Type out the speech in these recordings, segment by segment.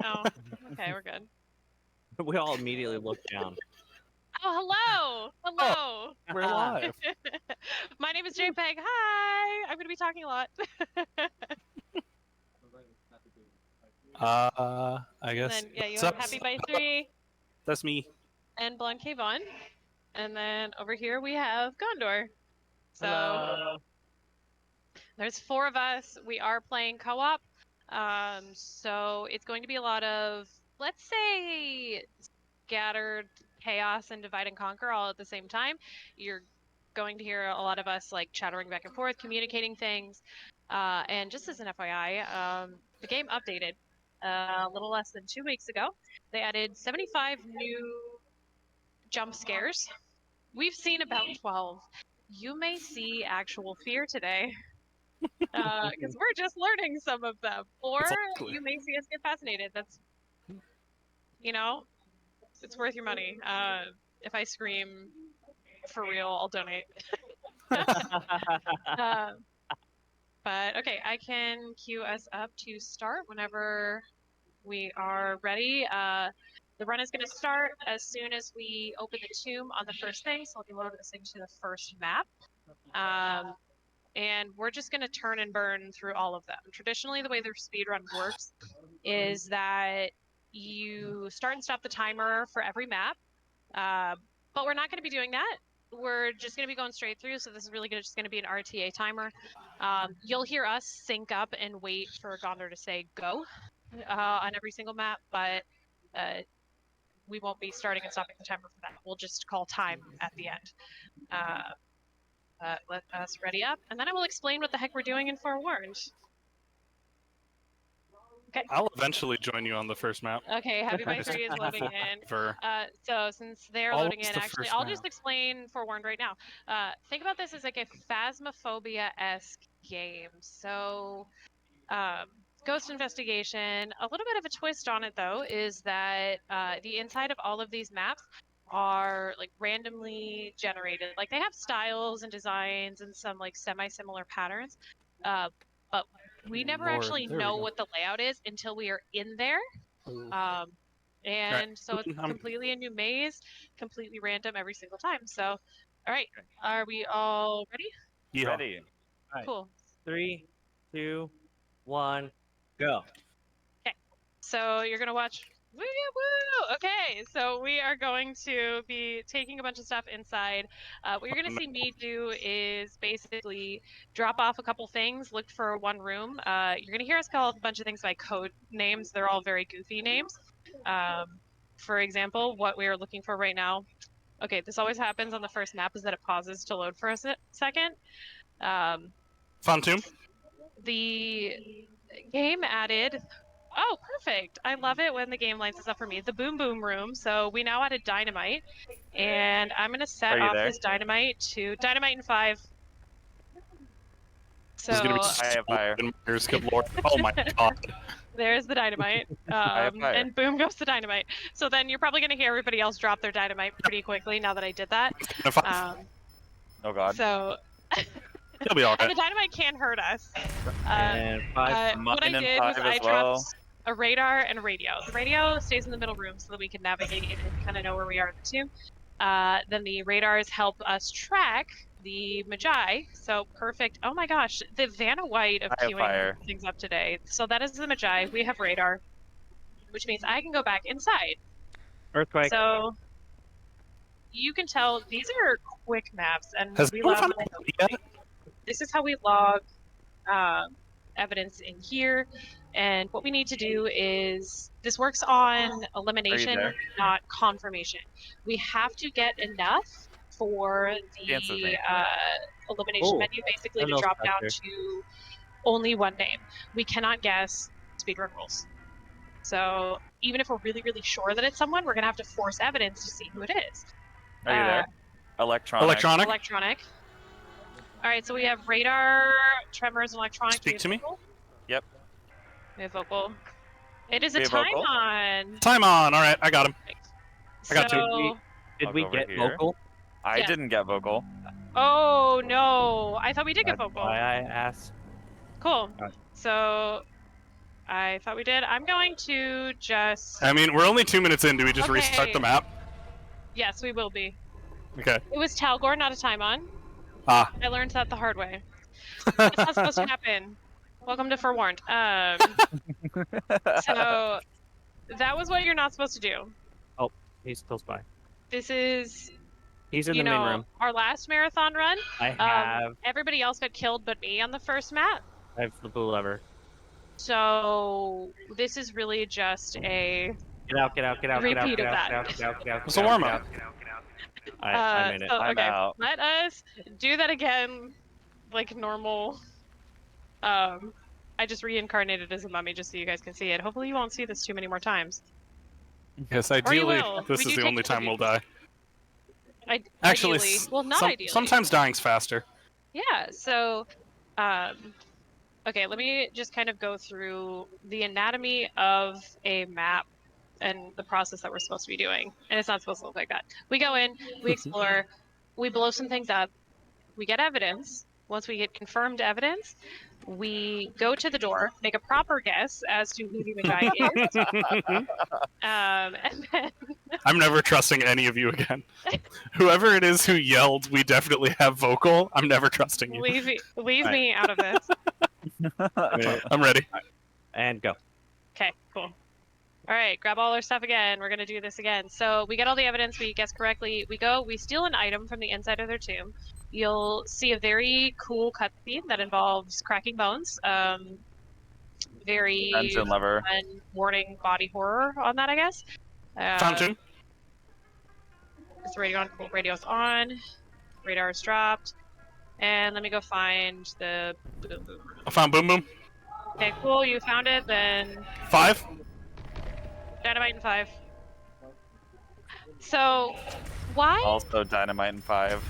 Oh, okay, we're good. We all immediately look down. Oh, hello! Hello! We're live. My name is JPEG. Hi! I'm going to be talking a lot. I guess. And then, yeah, you What's have up? Happy by 3 That's me. and Blonde Kayvon. And then over here we have Gondor. So Hello. there's 4 of us. We are playing co-op. So it's going to be a lot of, let's say, scattered chaos and divide and conquer all at the same time. You're going to hear a lot of us like chattering back and forth, communicating things. And just as an FYI, the game updated a little less than 2 weeks ago. They added 75 new jump scares. We've seen about 12. You may see actual fear today because we're just learning some of them, or you may see us get fascinated. That's, you know, it's worth your money. If I scream for real, I'll donate. But okay, I can queue us up to start whenever we are ready. The run is going to start as soon as we open the tomb on the first thing, so let me load this into the first map. And we're just going to turn and burn through all of them. Traditionally, the way the speedrun works is that you start and stop the timer for every map, but we're not going to be doing that. We're just going to be going straight through, so this is really just going to be an RTA timer. You'll hear us sync up and wait for Gondor to say go on every single map, but we won't be starting and stopping the timer for that. We'll just call time at the end. Let us ready up, and then I will explain what the heck we're doing in Forewarned. Okay. I'll eventually join you on the first map. Okay, Happy by 3 is loading in. So since they're loading in, actually, I'll just explain Forewarned right now. Think about this as like a Phasmophobia-esque game. So, Ghost Investigation, a little bit of a twist on it though, is that the inside of all of these maps are like randomly generated. Like they have styles and designs and some like semi-similar patterns, but we never actually know what the layout is until we are in there. And so it's completely a new maze, completely random every single time. So, all right, are we all ready? Yeah. Ready. All right. Cool. 3, 2, 1, go. Okay, so you're gonna watch. Woo! Okay, so we are going to be taking a bunch of stuff inside. What you're gonna see me do is basically drop off a couple things, look for one room. You're gonna hear us call a bunch of things by code names. They're all very goofy names. For example, what we are looking for right now. Okay, this always happens on the first map is that it pauses to load for a second. Fontoon? The game added. Oh, perfect. I love it when the game lines this up for me. The Boom Boom Room. So we now added dynamite. And I'm going to set off this dynamite to dynamite in 5. So this is gonna be I have fire. Good lord. Oh my god. There's the dynamite. And boom goes the dynamite. So then you're probably going to hear everybody else drop their dynamite pretty quickly now that I did that. Oh god. So He'll be alright. and the dynamite can hurt us. And 5. What I did was I dropped a radar and a radio. The radio stays in the middle room so that we can navigate and kind of know where we are in the tomb. Then the radars help us track the Magi. So perfect. Oh my gosh, the Vanna White of queuing things up today. So that is the Magi. We have radar, which means I can go back inside. Earthquake. So you can tell these are quick maps, and Has we anyone log. found a body yet? This is how we log evidence in here. And what we need to do is, this works on elimination, not confirmation. We have to get enough for the elimination menu basically to drop down to only one name. We cannot guess speedrun rules. So even if we're really, really sure that it's someone, we're going to have to force evidence to see who it is. Are you there? Electronic. All right, so we have radar, tremors, and electronic. Speak to me. Yep. We have vocal. It is a time on. Time on. All right, I got him. I got two. Did we get vocal? I didn't get vocal. Oh no! I thought we did get vocal. Why I asked. Cool. So I thought we did. I'm going to just... I mean, we're only 2 minutes in. Do we just restart the map? Yes, we will be. Okay. It was Talgor, not a Taimon. Ah. I learned that the hard way. It's not supposed to happen. Welcome to Forewarned. So that was what you're not supposed to do. Oh, he's close by. This is, he's in the main room. Our last marathon run. I have. Everybody else got killed but me on the first map. I have the blue lever. So this is really just a repeat of that. It's a warm up. I made it. So, I'm out. Let us do that again, like normal. I just reincarnated as a mummy just so you guys can see it. Hopefully you won't see this too many more times. Yes, ideally, this is the only time we'll die. Actually, well, not ideally. Sometimes dying's faster. Yeah, so, okay, let me just kind of go through the anatomy of a map and the process that we're supposed to be doing. And it's not supposed to look like that. We go in, we explore, we blow some things up, we get evidence. Once we get confirmed evidence, we go to the door, make a proper guess as to who the Magi is. And then... I'm never trusting any of you again. Whoever it is who yelled, we definitely have vocal, I'm never trusting you. Leave me out of this. I'm ready. And go. Okay, cool. All right, grab all our stuff again. We're going to do this again. So we get all the evidence, we guess correctly. We steal an item from the inside of their tomb. You'll see a very cool cutscene that involves cracking bones. Very Dungeon lever. fun warning body horror on that, I guess. Fountain. Is the radio on? Cool. Radio's on. Radar is dropped. And let me go find the boom boom. I found boom boom. Okay, cool. You found it. Then 5. Dynamite and 5. So, why? Also dynamite and 5.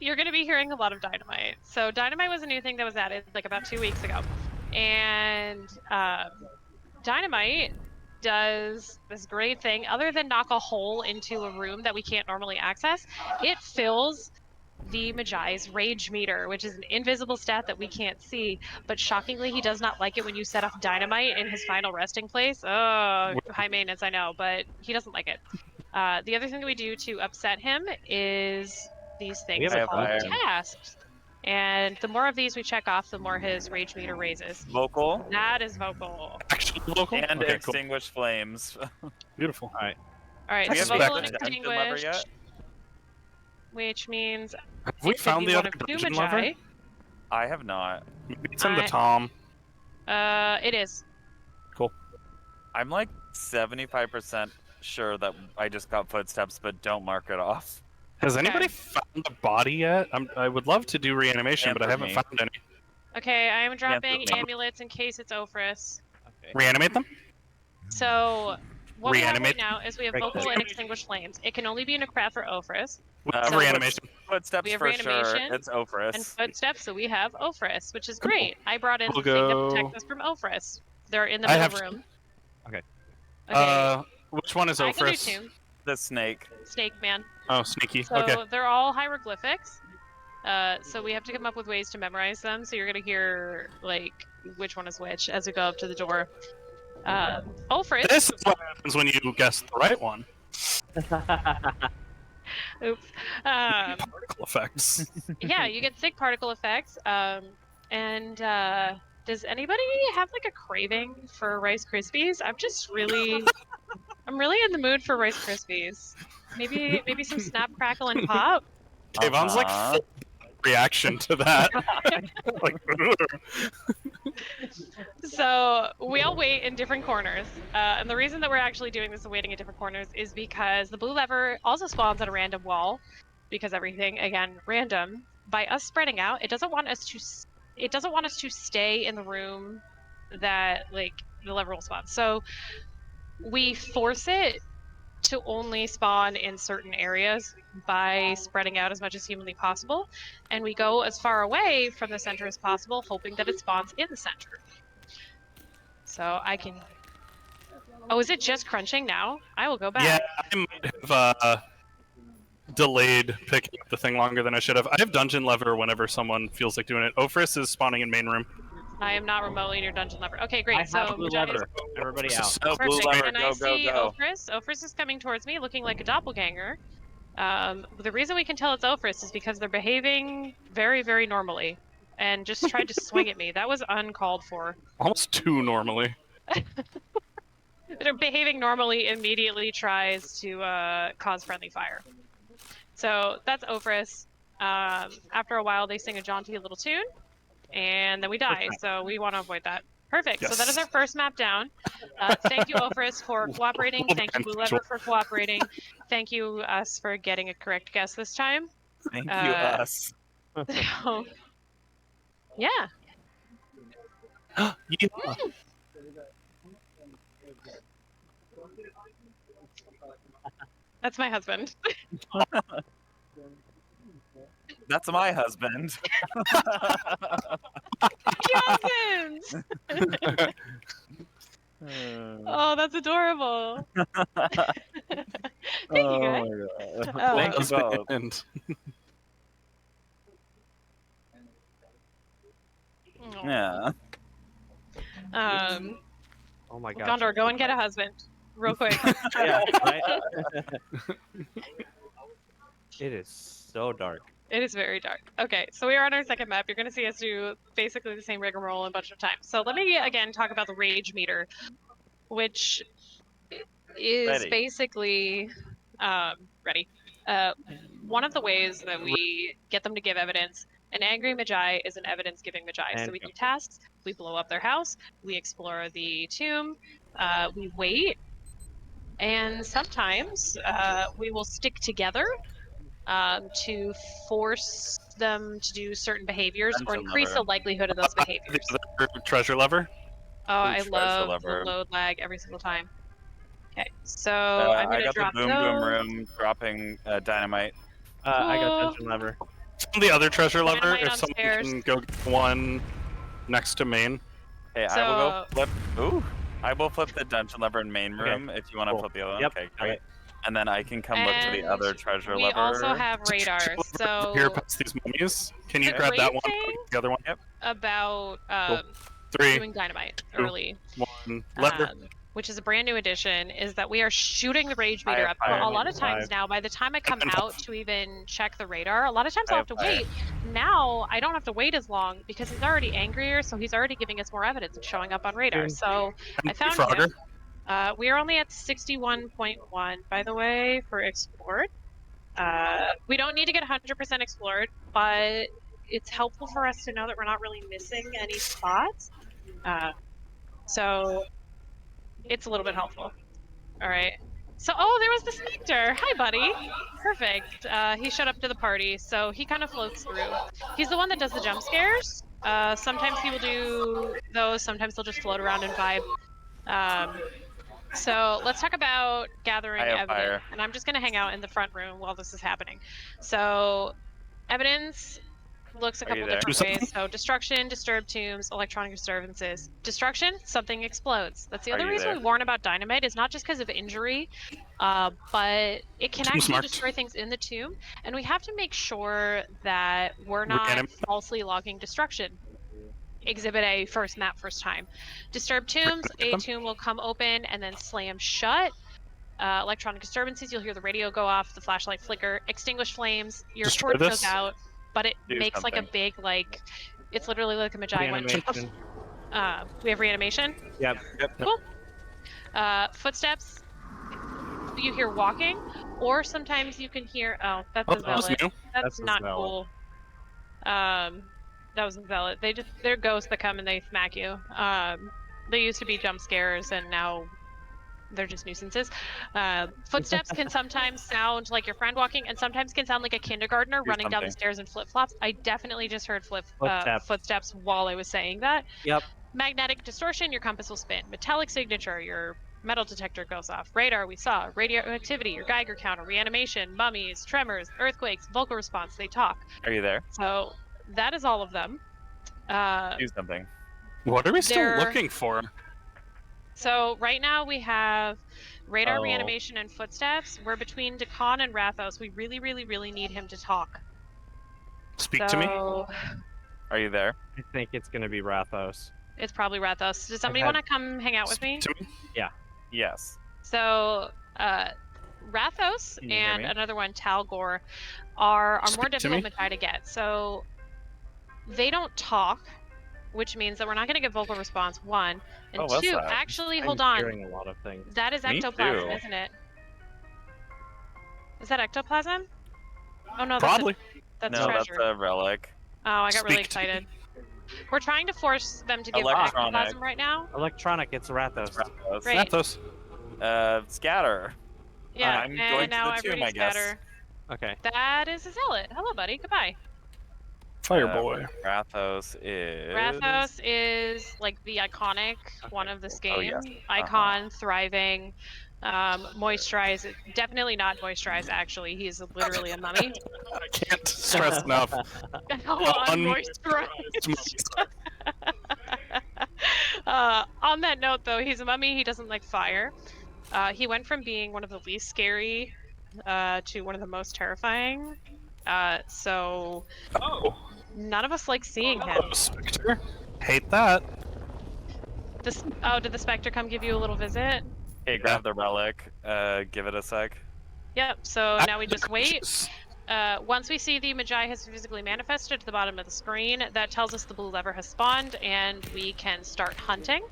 You're going to be hearing a lot of dynamite. So dynamite was a new thing that was added like about 2 weeks ago. And dynamite does this great thing. Other than knock a hole into a room that we can't normally access, it fills the Magi's rage meter, which is an invisible stat that we can't see. But shockingly, he does not like it when you set off dynamite in his final resting place. Oh, high maintenance, I know, but he doesn't like it. The other thing that we do to upset him is these things called tasks. And the more of these we check off, the more his rage meter raises. Vocal. That is vocal. Actual vocal? And okay, extinguish flames. Beautiful. Alright, so vocal and extinguish. Which means... Have we found the other dungeon lever? I have not. Maybe it's in the Tom. It is. Cool. I'm like 75% sure that I just got footsteps, but don't mark it off. Has anybody found the body yet? I would love to do reanimation, but I haven't found any. Okay, I am dropping amulets in case it's Ophrys. Okay. Reanimate them? So, what we have right now is we have vocal and extinguished flames. It can only be in a craft for Ophrys. Reanimation. Footsteps for sure. It's Ophrys. And footsteps, so we have Ophrys, which is great. I brought in the thing that protects us from Ophrys. They're in the middle room. Okay. Which one is Ophrys? The snake. Snake man. Oh, sneaky. So okay. They're all hieroglyphics. So we have to come up with ways to memorize them. So you're gonna hear like which one is which as we go up to the door. Ophrys. This is what happens when you guess the right one. Oops. Particle effects. Yeah, you get sick particle effects. And does anybody have like a craving for Rice Krispies? I'm really in the mood for Rice Krispies. Maybe some Snap, Crackle, and Pop. Kayvon's like full reaction to that. Like, so we all wait in different corners. And the reason that we're actually doing this and waiting in different corners is because the blue lever also spawns at a random wall, because everything, again, random. By us spreading out, it doesn't want us to stay in the room that like the lever will spawn. So we force it to only spawn in certain areas by spreading out as much as humanly possible, and we go as far away from the center as possible, hoping that it spawns in the center. So I can... Oh, is it just crunching now? I will go back. Yeah, I might have delayed picking up the thing longer than I should have. I have dungeon lever whenever someone feels like doing it. Ophrys is spawning in main room. I am not remotely near dungeon lever. Okay, great. I so have blue Majai is lever. Everybody out. So blue perfect. lever, And I go, go, see go. Ophrys. Ophrys is coming towards me, looking like a doppelganger. The reason we can tell it's Ophrys is because they're behaving very, very normally, and just tried to swing at me. That was uncalled for. Almost 2 normally. They're behaving normally. Immediately tries to cause friendly fire. So that's Ophrys. After a while, they sing a jaunty little tune, and then we die. So we want to avoid that. Perfect. Yes. So that is our first map down. Thank you, Ophrys, for cooperating. Well Thank you, done, Blue Lever, for cooperating. Thank you, us, for getting a correct guess this time. Thank you, us. So, yeah. Yeah. That's my husband. That's my husband. Cousins! Oh, that's adorable. Thank you, guys. Thank you both. Husband. Yeah. Oh my god. Gondor, go and get a husband. Real quick. Yeah, right? It is so dark. It is very dark. Okay, so we are on our second map. You're going to see us do basically the same rigmarole a bunch of times. So let me again talk about the rage meter, which is Ready. basically ready. One of the ways that we get them to give evidence. An angry Magi is an evidence-giving Magi. And So we do tasks, we blow up their house, we explore the tomb, we wait, and sometimes we will stick together to force them to do certain behaviors or Dungeon increase lever. the likelihood of those behaviors. The other treasure lever. Oh, I treasure love lever. the load lag every single time. Okay, so I'm I gonna got the drop boom those. boom room dropping dynamite. I got Cool. dungeon lever. The other treasure lever, Dynamite if on someone stairs. can go get one next to main. Hey, So, I will go flip. Ooh, I will flip the dungeon lever in main room if you want to cool. flip the other one. Yep, Okay, got great. it. And then I can come look to the And other treasure we lever. also have radar. Here, So past these mummies. Can you The grab that great one? thing- The other one. about 3, doing dynamite 2, early, 1. Lever. which is a brand new addition, is that we are shooting the rage I meter have up. fire. A lot of times 5. now, by the time I come And out to even check the radar, a lot of times I I'll have have to fire. wait. Now I don't have to wait as long because he's already angrier, so he's already giving us more evidence of showing up on radar. So I found Frogger. him. We are only at 61.1, by the way, for explored. We don't need to get 100% explored, but it's helpful for us to know that we're not really missing any spots. So it's a little bit helpful. All right. So, oh, there was the Spectre. Hi, buddy. Perfect. He showed up to the party, so he kind of floats through. He's the one that does the jump scares. Sometimes he will do those. Sometimes he'll just float around and vibe. So let's talk about gathering I have evidence. fire. And I'm just going to hang out in the front room while this is happening. So evidence looks a Are you couple there? different ways. So destruction, disturbed tombs, electronic disturbances. Destruction, something explodes. That's the Are other you reason there? we warn about dynamite is not just because of injury, but it can Tomb's actually marked. destroy things in the tomb. And we have to make sure that we're not Reanimate. falsely logging destruction. Exhibit A, first map, first time. Disturbed tombs, a tomb will come open and then slam shut. Electronic disturbances, you'll hear the radio go off, the flashlight flicker, extinguish flames, your Destroy torch goes this? out, but it Do makes like a something. big, like, it's literally like a Magi went. Reanimation. We have reanimation. Yep. Cool. Footsteps, you hear walking, or sometimes you can hear, oh, that's Oh, a that was zealot. new. That's a not zealot. cool. That was a zealot. They're ghosts that come and they smack you. They used to be jump scares and now they're just nuisances. Footsteps can sometimes sound like your friend walking and sometimes can sound like a kindergartner Do running down the something. stairs in flip-flops. I definitely just heard Footsteps. footsteps while I was saying that. Yep. Magnetic distortion, your compass will spin. Metallic signature, your metal detector goes off. Radar, we saw. Radioactivity, your Geiger counter. Reanimation, mummies, tremors, earthquakes, vocal response, they talk. Are you there? So that is all of them. Do something. What are we still They're- looking for? So right now we have radar, Oh. reanimation, and footsteps. We're between Dakan and Rathos. We really, really, really need him to talk. Speak to me. Are you there? I think it's gonna be Rathos. It's probably Rathos. Does somebody had- want to come hang out with me? Speak to me. Yes. So, Rathos Can you hear and me? another one, Talgor, are more Speak to difficult me. Magi to get. So, they don't talk, which means that we're not going to get vocal response, one. And Oh, what's two, that? actually, I'm hold on. hearing a lot of things. That is Me ectoplasm, too. isn't it? Is that ectoplasm? Oh no, Probably. that's No, that's treasure. a relic. Oh, I got really Speak to me. excited. We're trying to force them to give Electronic. ectoplasm right now. Electronic, it's Rathos. Rathos. Right. Rathos. Scatter. Yeah, I'm and going to now the tomb, everybody's I guess. better. Okay. That is a zealot. Hello, buddy. Goodbye. Fireboy. Rathos is. Rathos is like the iconic one of this game. Oh, yes. Icon, thriving, moisturized. Definitely not moisturized, actually. He's literally a mummy. I can't stress enough. Oh, unmoisturized. On that note, though, he's a mummy. He doesn't like fire. He went from being one of the least scary to one of the most terrifying. So Oh. none of us like seeing him. Hello, Spectre. Hate that. Oh, did the Spectre come give you a little visit? Hey, grab the relic. Give it a sec. Yep, so now we just wait. Jeez. Once we see the Magi has physically manifested at the bottom of the screen, that tells us the blue lever has spawned, and we can start hunting.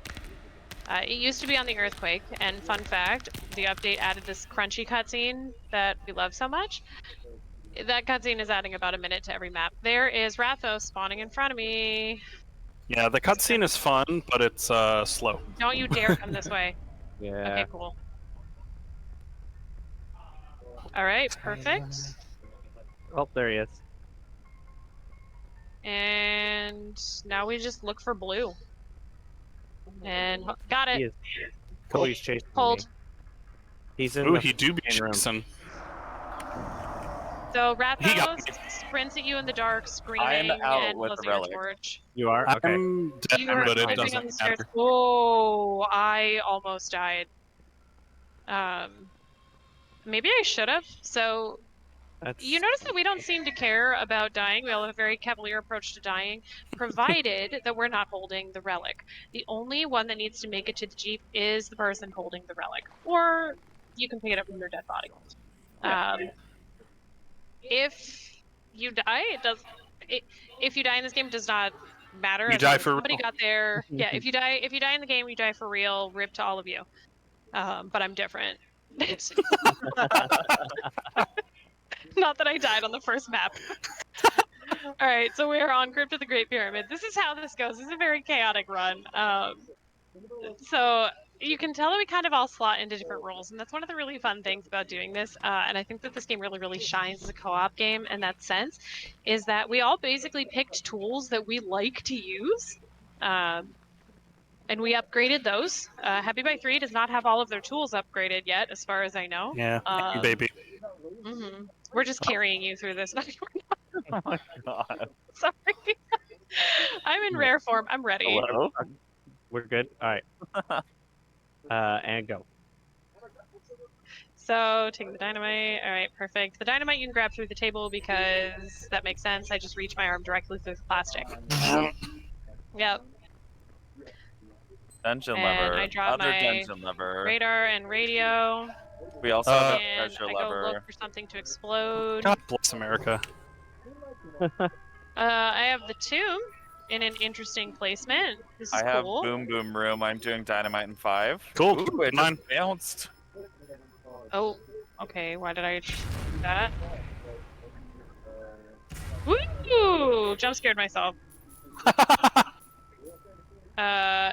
It used to be on the Earthquake, and fun fact, the update added this crunchy cutscene that we love so much. That cutscene is adding about a minute to every map. There is Rathos spawning in front of me. Yeah, the cutscene is fun, but it's slow. Don't you dare come this way. Yeah. Okay, cool. All right, perfect. Oh, there he is. And now we just look for blue. And got He it. is. Cody's chasing Hold. me. He's in Ooh, the he do be main room. chasing. So He got Rathos sprints at you in the dark, screaming out and with the closing your relic. torch. You are? Okay. I'm dead, You are but it creeping on the doesn't stairs. matter. Oh, I almost died. Maybe I should have. So That's... you notice that we don't seem to care about dying. We all have a very cavalier approach to dying, provided that we're not holding the relic. The only one that needs to make it to the Jeep is the person holding the relic. Or you can pick it up from their dead body. If you die, if you die in this game, it does not matter. You As die long as for somebody real. got there. Yeah, if you die in the game, you die for real. Rip to all of you. But I'm different. Not that I died on the first map. All right, so we are on Crypt of the Great Pyramid. This is how this goes. This is a very chaotic run. So you can tell that we kind of all slot into different roles, and that's one of the really fun things about doing this. And I think that this game really, really shines as a co-op game in that sense, is that we all basically picked tools that we like to use. And we upgraded those. Happy by 3 does not have all of their tools upgraded yet, as far as I know. Yeah, baby. We're just carrying you through this. Oh my god. Sorry. I'm in rare form. I'm ready. Hello? We're good? Alright. And go. So, take the dynamite. All right, perfect. The dynamite you can grab through the table because that makes sense. I just reach my arm directly through the plastic. Yep. Dungeon And lever. I drop Other my dungeon lever. Radar and radio. We also have a And treasure I go lever. look for something to explode. God bless America. I have the tomb in an interesting placement. This is I have cool. boom boom room. I'm doing dynamite in 5. Cool. Ooh, it Mine. just bounced. Oh, okay. Why did I do that? Woo! Jump scared myself.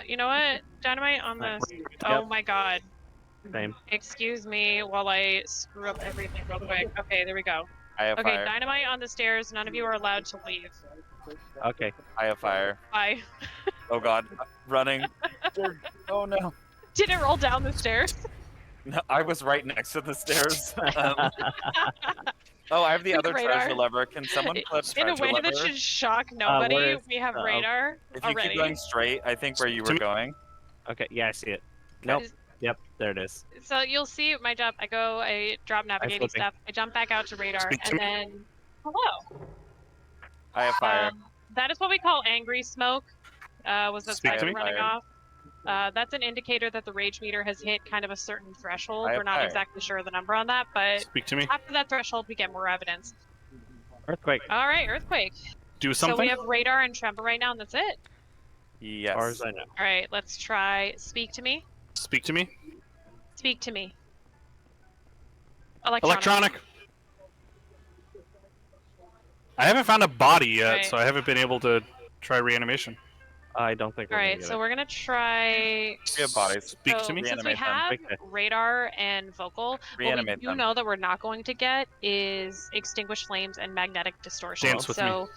You know what? Dynamite on the. Oh my god. Same. Excuse me while I screw up everything real quick. Okay, there we go. I have Okay, fire. dynamite on the stairs. None of you are allowed to leave. Okay. I have fire. Bye. Oh god. Running. Oh no. Did it roll down the stairs? No, I was right next to the stairs. Oh, I have the With other radar. treasure lever. Can someone put In a treasure way lever? that should shock nobody, where is- we have uh-oh. radar If you already. keep going straight, I think where you were going. Okay, yeah, I see it. Nope. Yep, there it is. So you'll see my jump. I drop navigating flipping. stuff. I jump back out to radar, Speak to and me. then hello. I have fire. That is what we call angry smoke. Was that Speak to spider me. running off? That's an indicator that the rage meter has hit kind of a certain threshold. I We're not have exactly sure of the number on that, but Speak to me. after that threshold, we get more evidence. Earthquake. All right, earthquake. Do So something. we have radar and tremor right now, and that's it. Yes. As far as I know. All right, let's try speak to me. Speak to me. Speak to me. Electronic. I haven't found a body yet, Right. so I haven't been able to try reanimation. I don't think we're All gonna right, get so it. we're gonna try. We have bodies. Speak So to me. since we Reanimate them. have Okay. radar and vocal, what we Reanimate do them. know that we're not going to get is extinguished flames and magnetic distortion. Dance with so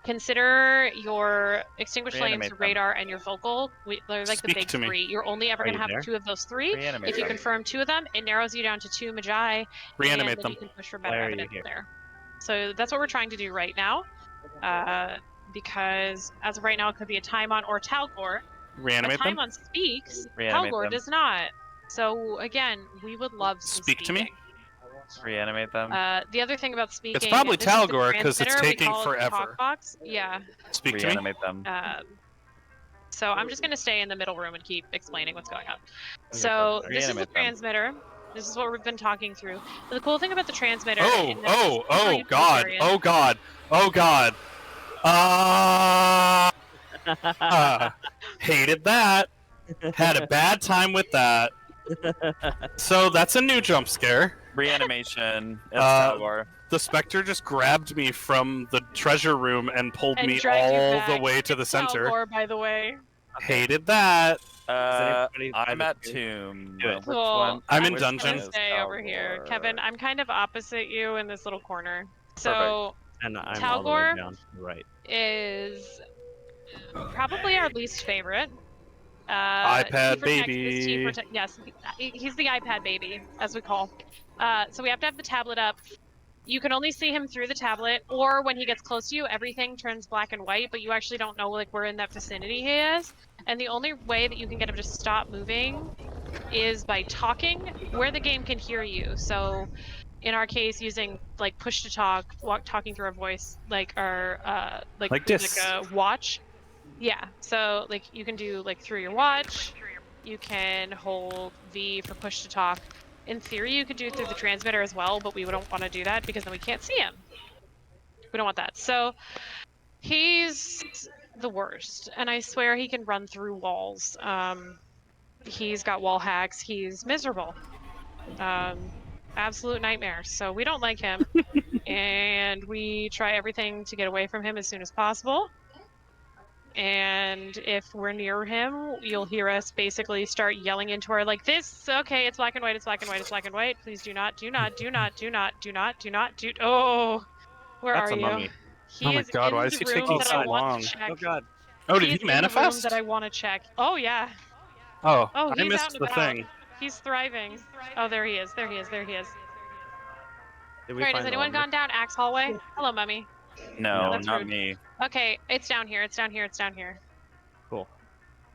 consider your extinguished flames, Reanimate them. radar, and your vocal. They're like Speak the big to me. three. You're only ever Are going you to have there? 2 of those 3. Reanimate If you them. confirm 2 of them, it narrows you down to 2 magi, Reanimate and then them. you can push for better Why are you evidence here? there. So that's what we're trying to do right now. Because as of right now, it could be a Timon or Talgor. Reanimate A them. Timon speaks, Reanimate Talgor them. does not. So again, we would love some Speak to me. speaking. Reanimate them. The other thing about speaking, It's probably this is the Talgor, 'cause it's transmitter, we taking call it the forever. talk box. Yeah. Speak to me. Reanimate them. So I'm just gonna stay in the middle room and keep explaining what's going on. So this is the Reanimate them. transmitter. This is what we've been talking through. But the cool thing about the transmitter. Oh, in this is oh, utilitarian- God. Oh, God. Oh, God. Hated that. Had a bad time with that. So that's a new jump scare. Reanimation. It's Uh, Talgor. The Spectre just grabbed me from the treasure room and pulled And me dragged you all back. the way to the center. Talgor, by the way. Hated that. anybody I'm have a at few? Tomb. Do it. Which Cool. one? I'm in which dungeon. one Gonna is stay over here. Talgor? Kevin, I'm kind of opposite you in this little corner. So And I'm all the way Talgor down to the right. is probably our least favorite. iPad T for text is T baby. for yes, he's the iPad baby, as we call. So we have to have the tablet up. You can only see him through the tablet, or when he gets close to you, everything turns black and white, but you actually don't know like where in that vicinity he is. And the only way that you can get him to stop moving is by talking where the game can hear you. So in our case, using like push to talk, talking through our voice, like our Like this. a watch. Yeah. So like you can do like through your watch. You can hold V for push to talk. In theory, you could do it through the transmitter as well, but we don't want to do that because then we can't see him. We don't want that. So he's the worst, and I swear he can run through walls. He's got wall hacks. He's miserable. Absolute nightmare. So we don't like him, and we try everything to get away from him as soon as possible. And if we're near him, you'll hear us basically start yelling into our like this. Okay, it's black and white. It's black and white. It's black and white. Please do not, do not, do not, do not, do not, do not, do. Oh, where That's are a you? mummy. He Oh my is God, in why the is he room taking that so I want long? to check. Oh god. Oh, did is he in the room manifest? that I want to check. Oh yeah. Oh, Oh, I he's missed out and the about. thing. He's thriving. Oh, there he is. There he is. There he is. Did All we right, find has the anyone lumber? gone down Axe Hallway? Hello, mummy. No, That's not rude. me. Okay, it's down here. It's down here. It's down here. Cool.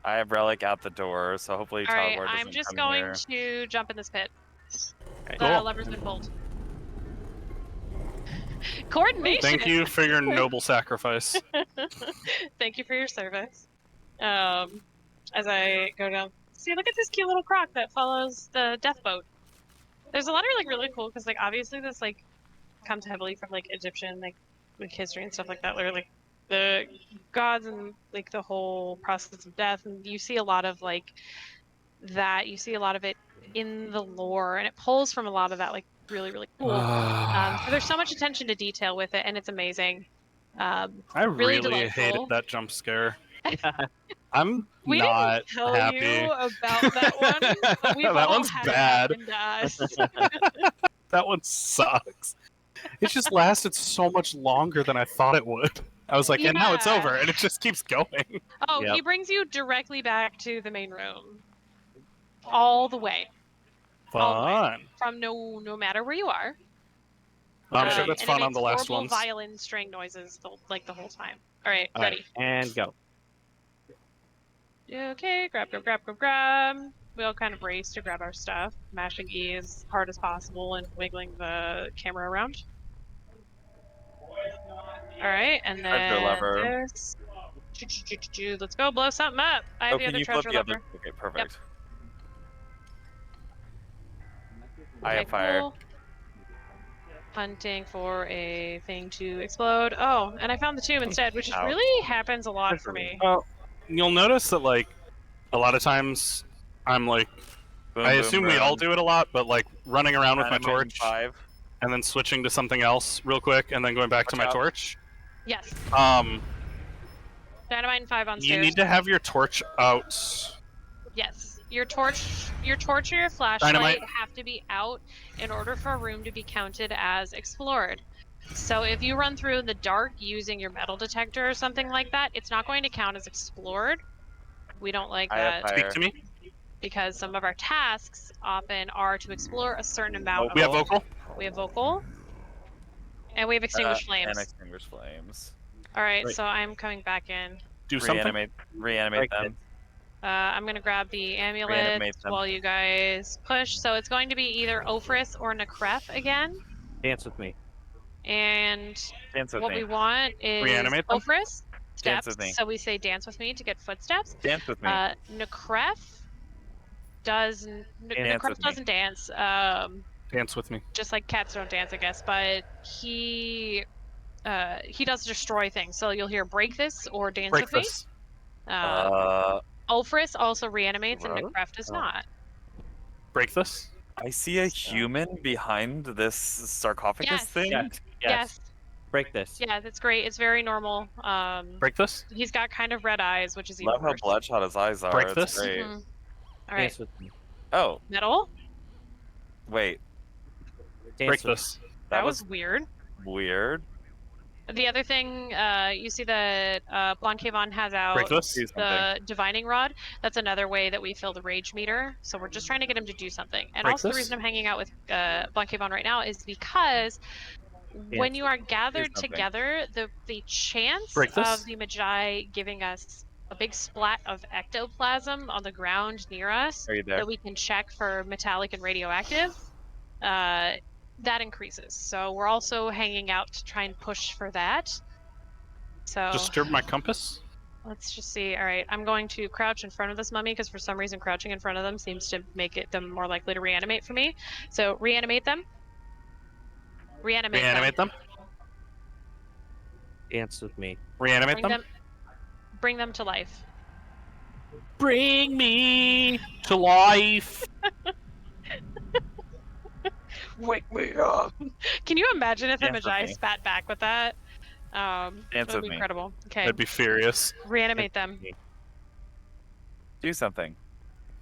I have Relic at the door, so hopefully All right, Talgor doesn't I'm just come going here. to jump in this pit. The Cool. lever's been pulled. Coordination. Thank you for your noble sacrifice. Thank you for your service. As I go down, see, look at this cute little croc that follows the death boat. There's a lot of like really cool because like obviously this like comes heavily from like Egyptian like history and stuff like that, where like the gods and like the whole process of death, and you see a lot of like that. You see a lot of it in the lore, and it pulls from a lot of that like really cool. So there's so much attention to detail with it, and it's amazing. I really really hated delightful. that jump scare. I'm We not didn't tell happy. you about that one. But we've That all one's had bad. It happen to us. That one sucks. It just lasted so much longer than I thought it would. I was like, and now it's Yeah. over, and it just keeps going. Oh, Yep. he brings you directly back to the main room. All the way. All the way. Fun. From no matter where you are. I'm sure that's and it fun on makes the last horrible ones. violin string noises the whole time. All right, All ready. right, and go. Okay, grab. We all kind of race to grab our stuff, mashing E as hard as possible and wiggling the camera around. All right, and Treasure then lever. this. Let's go blow something up. I have Oh, the can other you flip treasure the lever. other? Okay, perfect. I Okay, have fire. cool. Hunting for a thing to explode. Oh, and I found the tomb instead, which Ouch. really happens a lot for me. Well, you'll notice that like a lot of times I'm like, Boom, I boom, assume we all boom. do it a lot, but like running around with my Dynamite in torch 5. and then switching to something else real quick and then going back to Watch my out. torch. Yes. Dynamite and 5 on You stairs. need to have your torch out. Yes. Your torch or your flashlight Dynamite. have to be out in order for a room to be counted as explored. So if you run through in the dark using your metal detector or something like that, it's not going to count as explored. We don't like I have that Speak fire. to me. because some of our tasks often are to explore a certain amount of We have room. vocal. We have vocal. And we have extinguished flames. And extinguish flames. All right, Right. so I'm coming back in. Do something. Reanimate them. I'm gonna grab the amulet Reanimate them. while you guys push. So it's going to be either Ophrys or Nekref again. Dance with me. And Dance with what me. we want is Reanimate them? Ophrys Dance steps. with me. So we say dance with me to get footsteps. Dance with me. Nekref does Dance Nekref with me. doesn't dance. Dance with me. Just like cats don't dance, I guess. But he does destroy things. So you'll hear break this or dance Break with me. this. Ophrys also reanimates and Bro? Nekref does not. Break this. I see a human behind this sarcophagus Yes. thing. Yes. Yes. Break this. Yeah, that's great. It's very normal. Break this. He's got kind of red eyes, which is even Love how worse. bloodshot his eyes are. Break It's this. great. Mhm. All right, Dance with me. Oh, metal. wait. Dance Break with this. That was weird. Weird. The other thing, you see that Blancavon has out Break this. Do something. the divining rod. That's another way that we fill the rage meter. So we're just trying to get him to do something. And Break also the this. reason I'm hanging out with Blancavon right now is because when you are gathered something. together, the chance Break this. of the Magi giving us a big splat of ectoplasm on the ground near us Are you there? that we can check for metallic and radioactive, that increases. So we're also hanging out to try and push for that. So Disturb my compass. let's just see. All right, I'm going to crouch in front of this mummy because for some reason crouching in front of them seems to make them more likely to reanimate for me. So reanimate them. Reanimate them. Dance with me. Reanimate them. Bring them to life. Bring me to life. Wake me up. Can you imagine if the Dance with Magi me. spat back with that? Dance That would with be me. incredible. Okay, I'd be furious. reanimate them. Do something.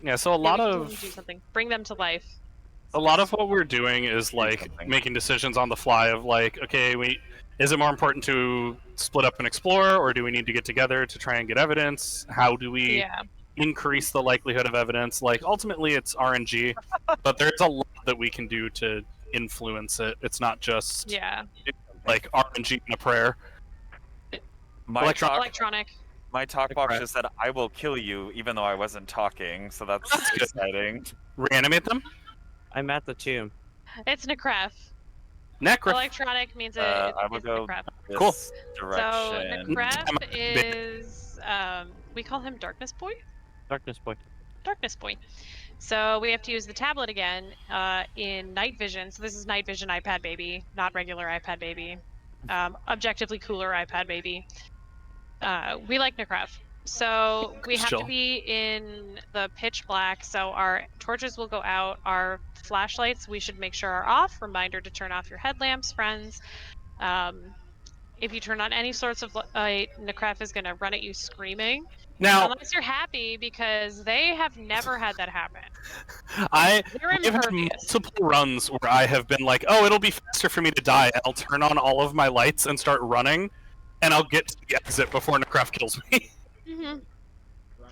Yeah. So a Yeah, lot we can do of something. Bring them to life. what we're doing is like something. making decisions on the fly of like, okay, is it more important to split up and explore, or do we need to get together to try and get evidence? How do we Yeah. increase the likelihood of evidence? Like ultimately, it's RNG, but there's a lot that we can do to influence it. It's not just Yeah. like RNG and a prayer. My Electron- talk, Electronic. my talk box Right. just said, "I will kill you," even though I wasn't talking. So that's That's good. exciting. Reanimate them. I'm at the tomb. It's Nekref. Necro. Electronic means it. I will it's go Nekref. this Cool. direction. So Nekref I'm a bit- is we call him Darkness Boy. Darkness boy. Darkness Boy. So we have to use the tablet again in night vision. So this is night vision iPad baby, not regular iPad baby. Objectively cooler iPad baby. We like Nekref. So we have Chill. to be in the pitch black. So our torches will go out. Our flashlights we should make sure are off. Reminder to turn off your headlamps, friends. If you turn on any sorts of light, Nekref is going to run at you screaming. Now, Unless you're happy, because they have never had that happen. I've They're had impervious. multiple runs where I have been like, oh, it'll be faster for me to die, and I'll turn on all of my lights and start running, and I'll get to the exit before Necraft kills me. Mm-hmm.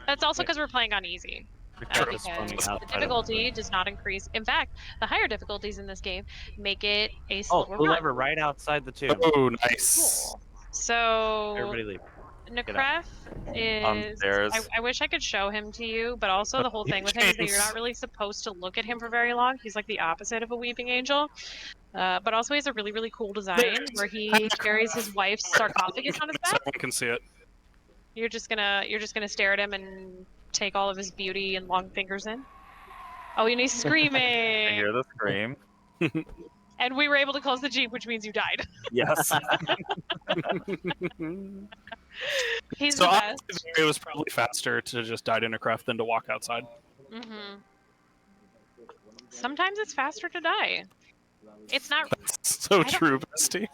That's also because we're playing on easy. True. Because Spawning the outside of difficulty does not increase. In fact, the higher difficulties in this game make it a Oh, slower blue run. lever right outside the tomb. Oh, nice. Cool. So Everybody leave. Nekref is. Stairs. I wish I could show him to you, but also the whole thing with him is that you're not really supposed to look at him for very long. He's like the opposite of a weeping angel. But also he has a really, really cool design where he carries his wife's sarcophagus on his back. Everyone can see it. You're just gonna stare at him and take all of his beauty and long fingers in. Oh, and he's I screaming. hear the scream. And we were able to close the Jeep, which means you died. Yes. He's So the honestly, best. it was probably faster to just die to Necref than to walk outside. Mm-hmm. Sometimes it's faster to die. It's not. That's so don't- true, bestie.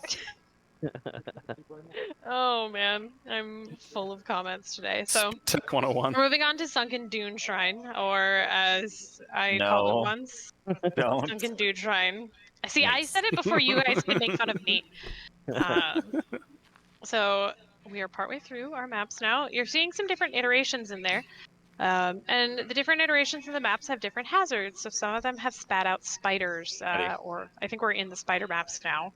Oh man, I'm full of comments today. So Tech 101. we're moving on to Sunken Dune Shrine, or as I called it No. once, Don't. Sunken Dune Shrine. See, I Nice. said it before you guys could make fun of me. So we are partway through our maps now. You're seeing some different iterations in there. And the different iterations of the maps have different hazards. So some of them have spat out spiders, or I think we're in the spider maps now.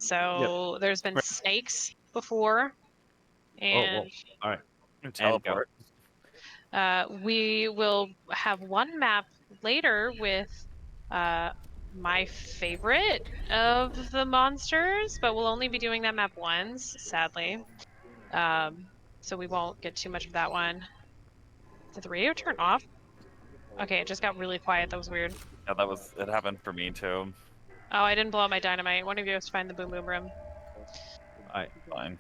So there's been snakes before, and All right. Teleport. we will have one map later with my favorite of the monsters, but we'll only be doing that map once, sadly. So we won't get too much of that one. Did the radio turn off? Okay, it just got really quiet. That was weird. Yeah, it happened for me too. Oh, I didn't blow up my dynamite. One of you has to find the boom boom room. Alright. Fine.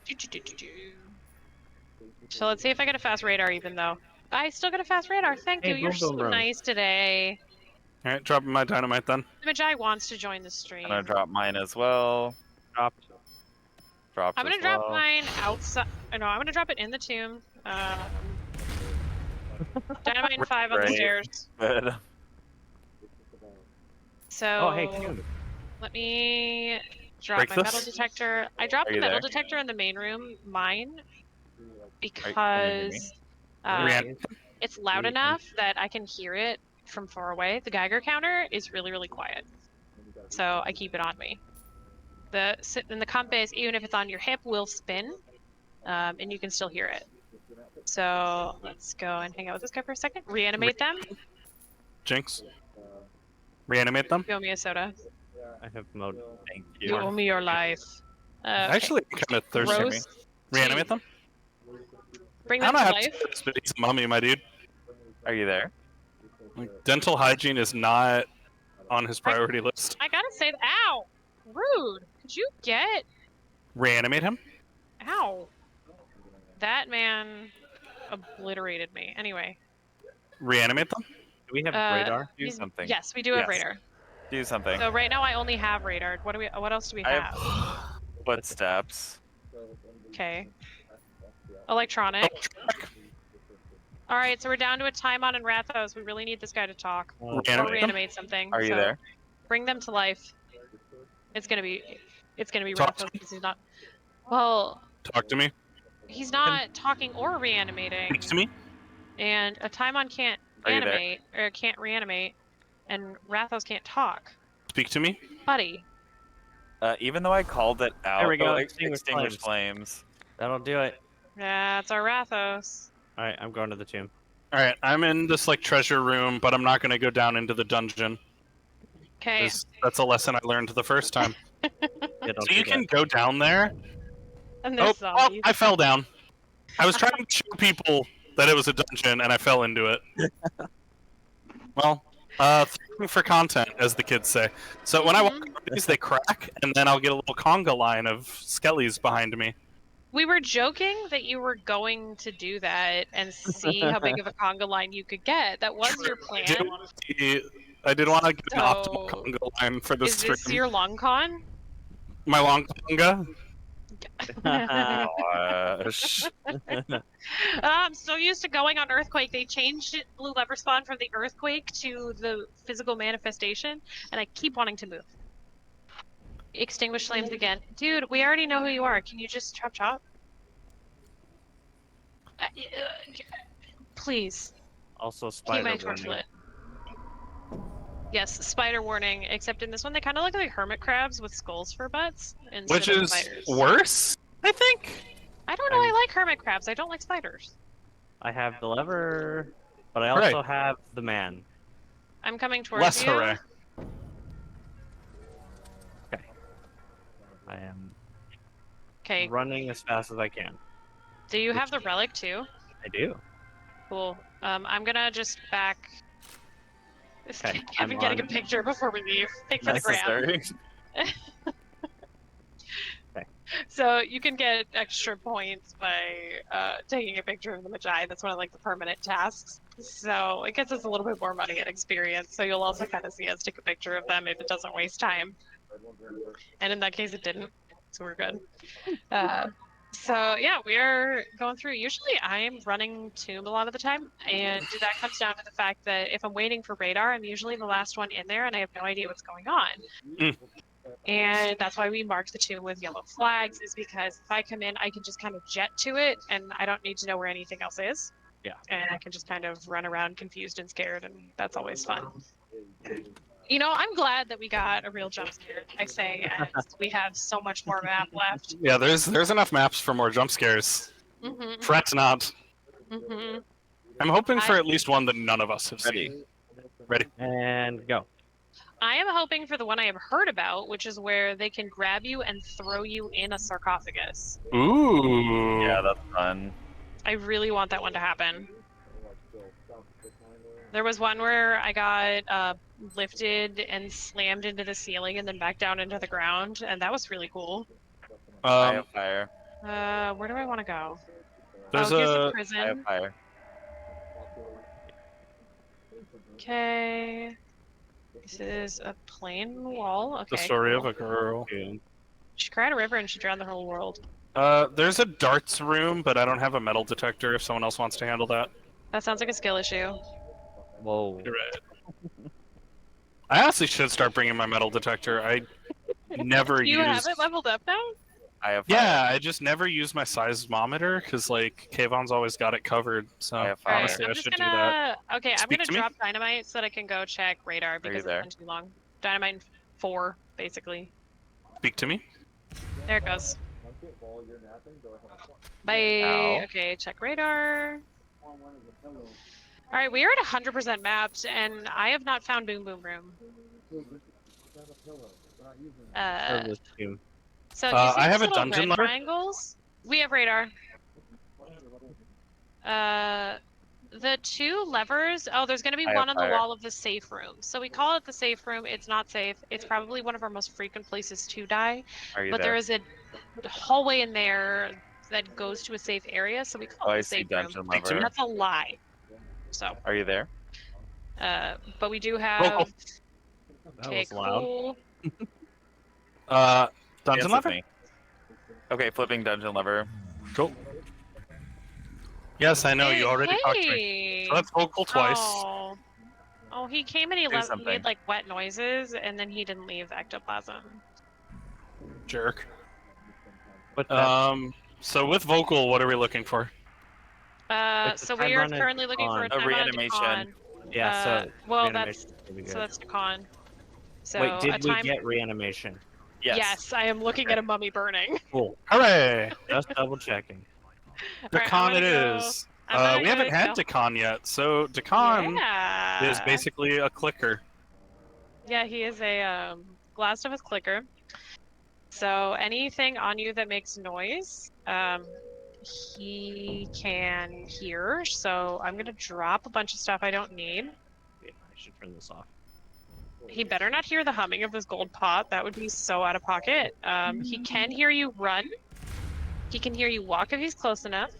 So let's see if I get a fast radar even though. I still got a fast radar. Thank you. Hey, You're boom so boom room. nice today. Alright, dropping my dynamite then. The Magi wants to join the stream. I'm gonna drop mine as well. Dropped. Dropped I'm gonna as drop well. mine outside. No, I'm gonna drop it in the tomb. Dynamite and 5 on the Great. stairs. Good. So Oh, hey, Cube. let me drop Break my this? metal detector. I dropped Are the you metal there? detector in the main room, mine, can you hear me? because Rihanna. it's loud Really? enough that I can hear it from far away. The Geiger counter is really, really quiet, so I keep it on me. And the compass, even if it's on your hip, will spin, and you can still hear it. So let's go and hang out with this guy for a second. Reanimate them. Jinx. Reanimate them. You owe me a soda. I have mode. Thank You you. owe me your life. Okay. Actually, I'm kind of thirsty. Rose, Reanimate them? bring I them don't to have life. to, but he's a mummy, my dude. Are you there? Like, dental hygiene is not on his priority list. I gotta say, ow! Rude! Could you get... Reanimate him? Ow. That man obliterated me. Anyway. Reanimate them? Do we have radar? Do something. Yes, we do have Yes. radar. Do something. So right now I only have radar. What else do we I have? have footsteps. Okay. Electronic. Alright, so we're down to a Timon and Rathos. We really need this guy to talk. Or Reanimate them? reanimate something. Are you so there? Bring them to life. It's gonna be Talk to Rathos because he's not... Well, Talk to me. he's not talking or reanimating. Speak to me. And a Timon can't Are you there? animate, or can't reanimate, and Rathos can't talk. Speak to me. Buddy. Even though I called it out, we go, oh, extinguish flames. That'll do it. That's our Rathos. Alright, I'm going to the tomb. Alright, I'm in this like treasure room, but I'm not gonna go down into the dungeon. Okay. 'Cause that's a lesson I learned the first time. Yeah, don't So you do can that. go down there. And Oh, there's oh, zombies. I fell down. I was trying to show people that it was a dungeon, and I fell into it. Well, for content, as the kids say. So when I walk over these, they crack, and then I'll get a little conga line of skellies behind me. We were joking that you were going to do that and see how big of a conga line you could get. That was your plan. I did want to get an So, optimal conga line for this Is stream. this your long con? My long conga? Gosh. I'm so used to going on Earthquake. They changed it, Blue Lever Spawn, from the Earthquake to the physical manifestation, and I keep wanting to move. Extinguish flames again. Dude, we already know who you are. Can you just chop chop? Please. Also, Keep spider my warning. torch lit. Yes, spider warning, except in this one they kind of look like hermit crabs with skulls for butts instead Which of is spiders. worse, I think. I don't know, I like hermit crabs. I don't like spiders. I have the lever, but I Hooray. also have the man. I'm coming towards Less you. hooray. Okay. I am Okay. running as fast as I can. Do you have the relic too? I do. Cool. I'm gonna just back. Okay, Kevin I'm getting a on. picture before we leave. Take for the gram. Necessary. Okay. So you can get extra points by taking a picture of the Magi. That's one of like the permanent tasks. So it gets us a little bit more money and experience. So you'll also kind of see us take a picture of them if it doesn't waste time. And in that case, it didn't. So we're good. So yeah, we are going through. Usually I'm running Tomb a lot of the time, and that comes down to the fact that if I'm waiting for radar, I'm usually the last one in there, and I have no idea what's going on. Mm. And that's why we mark the tomb with yellow flags, is because if I come in, I can just kind of jet to it, and I don't need to know where anything else is. Yeah. And I can just kind of run around confused and scared, and that's always fun. You know, I'm glad that we got a real jump scare, I say, as we have so much more map left. Yeah, there's enough maps for more jump scares. Mm-hmm. Fret not. Mm-hmm. I'm hoping for at least one that none of us have Ready. seen. Ready. And go. I am hoping for the one I have heard about, which is where they can grab you and throw you in a sarcophagus. Ooh. Yeah, that's fun. I really want that one to happen. There was one where I got lifted and slammed into the ceiling and then back down into the ground, and that was really cool. I have fire. Where do I want to go? There's here's the a. I have prison. fire. Okay. This is a plain wall. Okay. The story cool. of a girl. She cried a river and she drowned the whole world. There's a darts room, but I don't have a metal detector if someone else wants to handle that. That sounds like a skill issue. Whoa. You're right. I honestly should start bringing my metal detector. I never You use. have it leveled up now? I have fire. Yeah, I just never use my seismometer because like Kayvon's always got it covered. So I have fire. honestly, I'm I just should gonna... do that. Okay, I'm Speak gonna to me. drop dynamite so that I can go check radar you because it's there? been too long. Dynamite in 4, basically. Speak to me. There it goes. Bye. Ow. Okay, check radar. Alright, we are at 100% mapped, and I have not found Boom Boom Room. Service team. So you see I have these a little dungeon red lever. triangles? We have radar. The 2 levers. Oh, there's going to be I one have on the fire. wall of the safe room. So we call it the safe room. It's not safe. It's probably one of our most frequent places to die. Are you But there? there is a hallway in there that goes to a safe area, so we call Oh, it I the see safe room. dungeon Speak to me. lever. That's a lie. So, Are you there? but we do have. That Okay, was loud. cool. Dungeon Yes, it's lever. me. Okay, flipping dungeon lever. Cool. Yes, I know you already talked to me. Hey. So that's vocal twice. Oh, he came and he Do something. made like wet noises, and then he didn't leave ectoplasm. Jerk. What's that? So with vocal, what are we looking for? It's a So time we are run and currently looking for a on. time run on reanimation. Decon. Yeah, so well, reanimation would be so good. that's Decon. So Wait, did a we time. get reanimation? Yes, I am looking at a mummy burning. Cool. Hooray! Just double checking. Alright, Decon I'm it gonna is. I'm gonna We go haven't had go- Decon yet, so Decon Yeah. is basically a clicker. Yeah, he is a Last of Us clicker. So anything on you that makes noise, he can hear. So I'm gonna drop a bunch of stuff I don't need. Yeah, I should turn this off. He better not hear the humming of this gold pot. That would be so out of pocket. He can hear you run. He can hear you walk if he's close enough.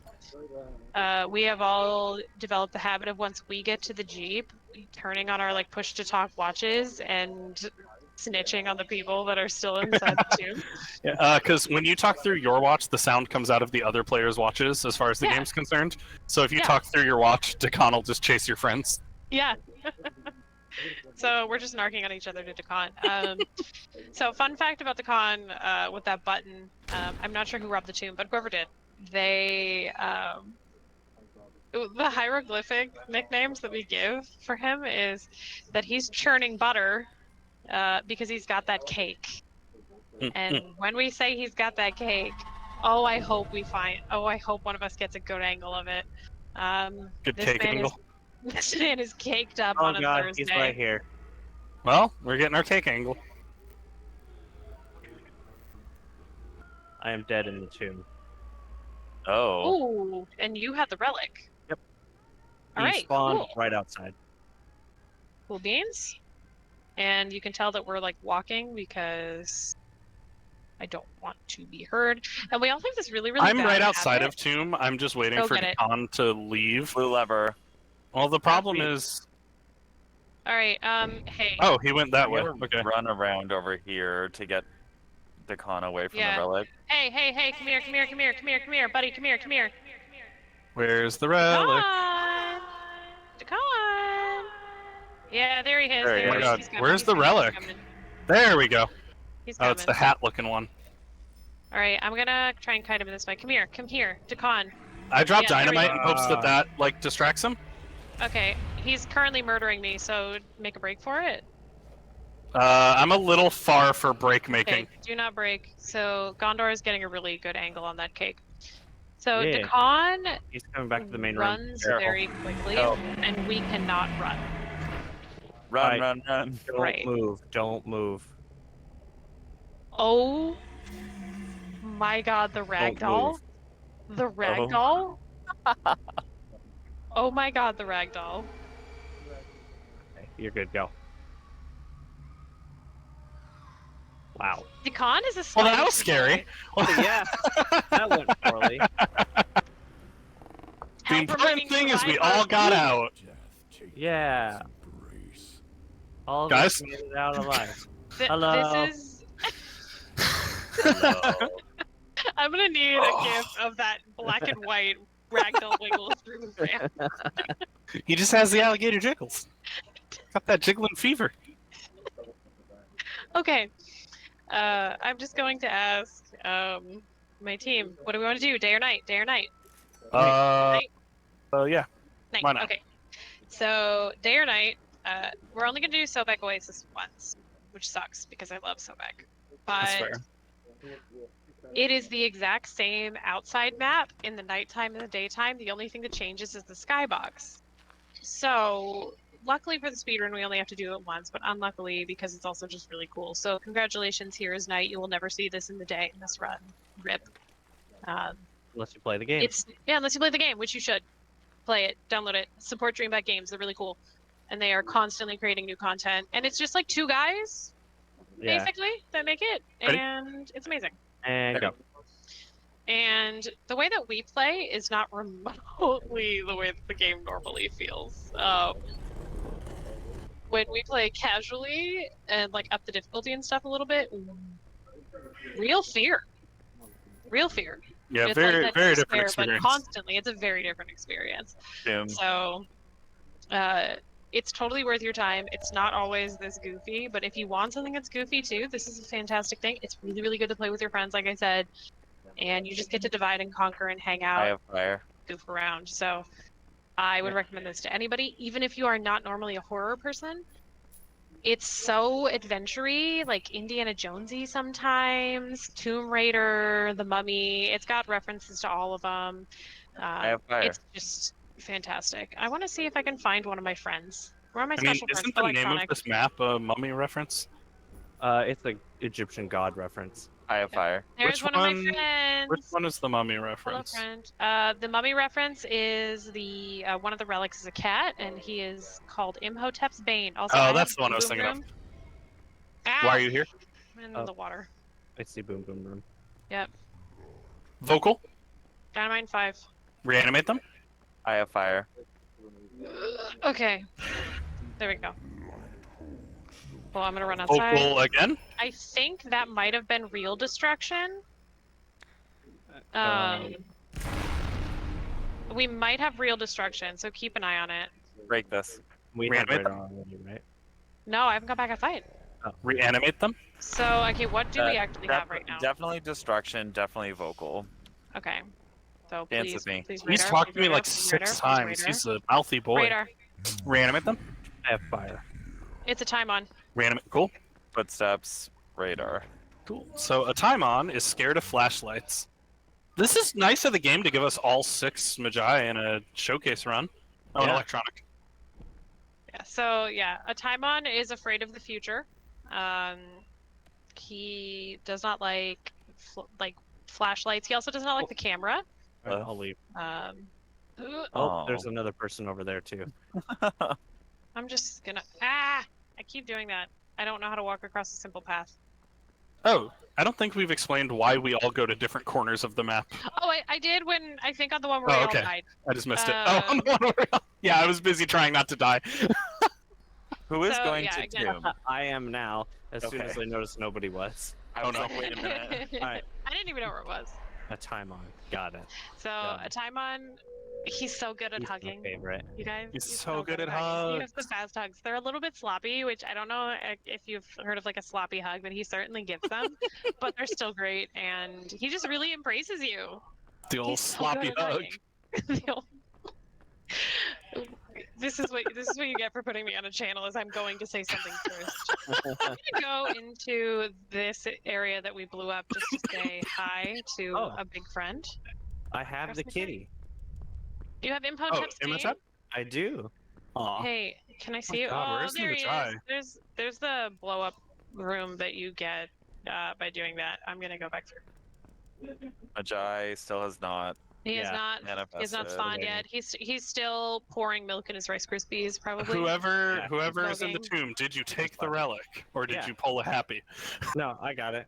We have all developed the habit of once we get to the Jeep, turning on our like push to talk watches and snitching on the people that are still inside the tomb. Yeah, because when you talk through your watch, the sound comes out of the other player's watches as far as the Yeah. game's concerned. So if you Yeah. talk through your watch, Decon will just chase your friends. Yeah. So we're just narking on each other to Decon. So fun fact about Decon with that button, I'm not sure who robbed the tomb, but whoever did, they the hieroglyphic nicknames that we give for him is that he's churning butter because he's got that cake. And when we say he's got that cake, I hope one of us gets a good angle of it. Good This cake man angle. This man is caked up Oh on a god, Thursday. he's right here. Well, we're getting our cake angle. I am dead in the tomb. Oh. Ooh, and you have the relic. Yep. All He right, spawned cool. right outside. Cool beans. And you can tell that we're like walking because I don't want to be heard. And we also have this really, really I'm bad right outside habit. of Tomb. I'm just waiting Go for get it. Decon to leave. Blue lever. Well, the problem me. is... All right, hey. Oh, he went that I'm way. gonna Okay. run around over here to get Decon away from Yeah. the relic. Hey, come here, buddy, come here. Where's the relic? Decon! Yeah, there he is, There he Oh my is. god, He's coming, where's he's the coming, he's relic? coming. There we go. He's Oh, it's coming. the hat-looking one. All right, I'm gonna try and kite him this way. Come here, Decon. I dropped Yeah, there we dynamite go. in hopes that that, like, distracts him. Okay, he's currently murdering me, so make a break for it. I'm a little far for break making. Okay, do not break. So Gondor is getting a really good angle on that cake. So Yeah. Decon He's coming back to the main room. runs Careful. very quickly, Go. and we cannot run. Run, Right. run. Don't Right. move. Don't move. Oh my god, the Don't ragdoll. move. The ragdoll? Oh my god, the ragdoll. Okay, you're good. Go. Wow. Decon is a Well, that stylish was scary. Yeah, that went poorly. The important thing is we all got out. Yeah. All of Guys? us made it out alive. Hello. This is. I'm gonna need a gif of that black and white ragdoll wiggles through his ramp. He just has the alligator jiggles. Got that jiggling fever. Okay. I'm just going to ask my team, what do we want to do? Day or night? Day or night? Yeah. Night. Why not? Okay. So day or night? We're only gonna do Sobek Oasis once, which sucks because I love Sobek. That's But fair. it is the exact same outside map in the nighttime and the daytime. The only thing that changes is the skybox. So luckily for the speedrun, we only have to do it once, but unluckily because it's also just really cool. So congratulations, here is night. You will never see this in the day in this run. RIP. Unless you play the game. Unless you play the game, which you should. Play it, download it, support Dreamback Games. They're really cool. And they are constantly creating new content. And it's just like two guys, basically, that make it. Ready? And it's amazing. And go. And the way that we play is not remotely the way that the game normally feels. When we play casually and like up the difficulty and stuff a little bit, real fear. Yeah, It's very, like that very despair, different experience. But constantly, it's a very different experience. Doom. So, it's totally worth your time. It's not always this goofy, but if you want something that's goofy too, this is a fantastic thing. It's really, really good to play with your friends, like I said, and you just get to divide and conquer and hang I out, have fire. goof around. So, I would recommend this to anybody, even if you are not normally a horror person. It's so adventure-y, like Indiana Jonesy sometimes, Tomb Raider, The Mummy. It's got references to all of them. I have fire. It's just fantastic. I want to see if I can find one of my friends. Where are my I mean, special friends? isn't the name of Electronic. this map a mummy reference? It's an Egyptian god reference. I have fire. There's Which one of my one- friends. Which one is the mummy Hello, reference? friend. The Mummy reference is the one of the relics is a cat, and he is called Imhotep's Bane. Also, Oh, I that's have the one I was Boom thinking of. Room. Ah, Why are you here? I'm in Oh. the water. I see boom boom room. Yep. Vocal? Dynamite 5. Reanimate them? I have fire. Okay. There we go. Well, I'm gonna run outside. Vocal again? I think that might have been real destruction. We might have real destruction, so keep an eye on it. Break this. We had Reanimate right them? on already, right? No, I haven't got back outside. Reanimate them? So, okay, what do we actually have right now? Definitely destruction. Definitely vocal. Okay. So Dance please, with me. please He's radar, talked please to me radar, like please 6 radar, please times. radar. He's a mouthy boy. Radar. Reanimate them? I have fire. It's a time on. Reanimate. Cool. Footsteps. Radar. Cool. So a time on is scared of flashlights. This is nice of the game to give us all 6 Magi in a showcase run. Oh, an Yeah. electronic. Yeah. So yeah, a time on is afraid of the future. He does not like flashlights. He also does not like the camera. All right, I'll leave. Oh, there's Oh. another person over there too. I'm just gonna. I keep doing that. I don't know how to walk across a simple path. Oh, I don't think we've explained why we all go to different corners of the map. Oh, I did when I think on the one where Oh, we okay. all died. I just missed it. Oh, on the one where yeah, I was busy trying not to die. Who is So, going yeah, to again- Tomb? I am now. As soon as Okay. I noticed nobody was. I was like, wait a minute. Alright. I didn't even know where it was. A time on. Got it. So Yeah. a time on. He's so good at He's my hugging. favorite. You guys. He's so good at hugging. He has hugs. the best hugs. They're a little bit sloppy, which I don't know if you've heard of like a sloppy hug, but he certainly gives them. But they're still great, and he just really embraces you. The old He's so sloppy good at hug. hugging. The old- This is what you get for putting me on a channel. Is I'm going to say something first. I'm gonna go into this area that we blew up just to say hi to Oh. a big friend. I have the kitty. Do you have info Oh, tips? Imhotep? I do. Aw. Hey, can I see you? God, Oh, where's there he Nimajai? is. There's the blow up room that you get by doing that. I'm gonna go back through. Ajay still has not He is Yeah, not. He's not manifested. spawned yet. He's still pouring milk in his Rice Krispies, probably. Whoever Yeah, whoever is in the smoking. tomb, did you take the relic or did Yeah. you pull a happy? No, I got it.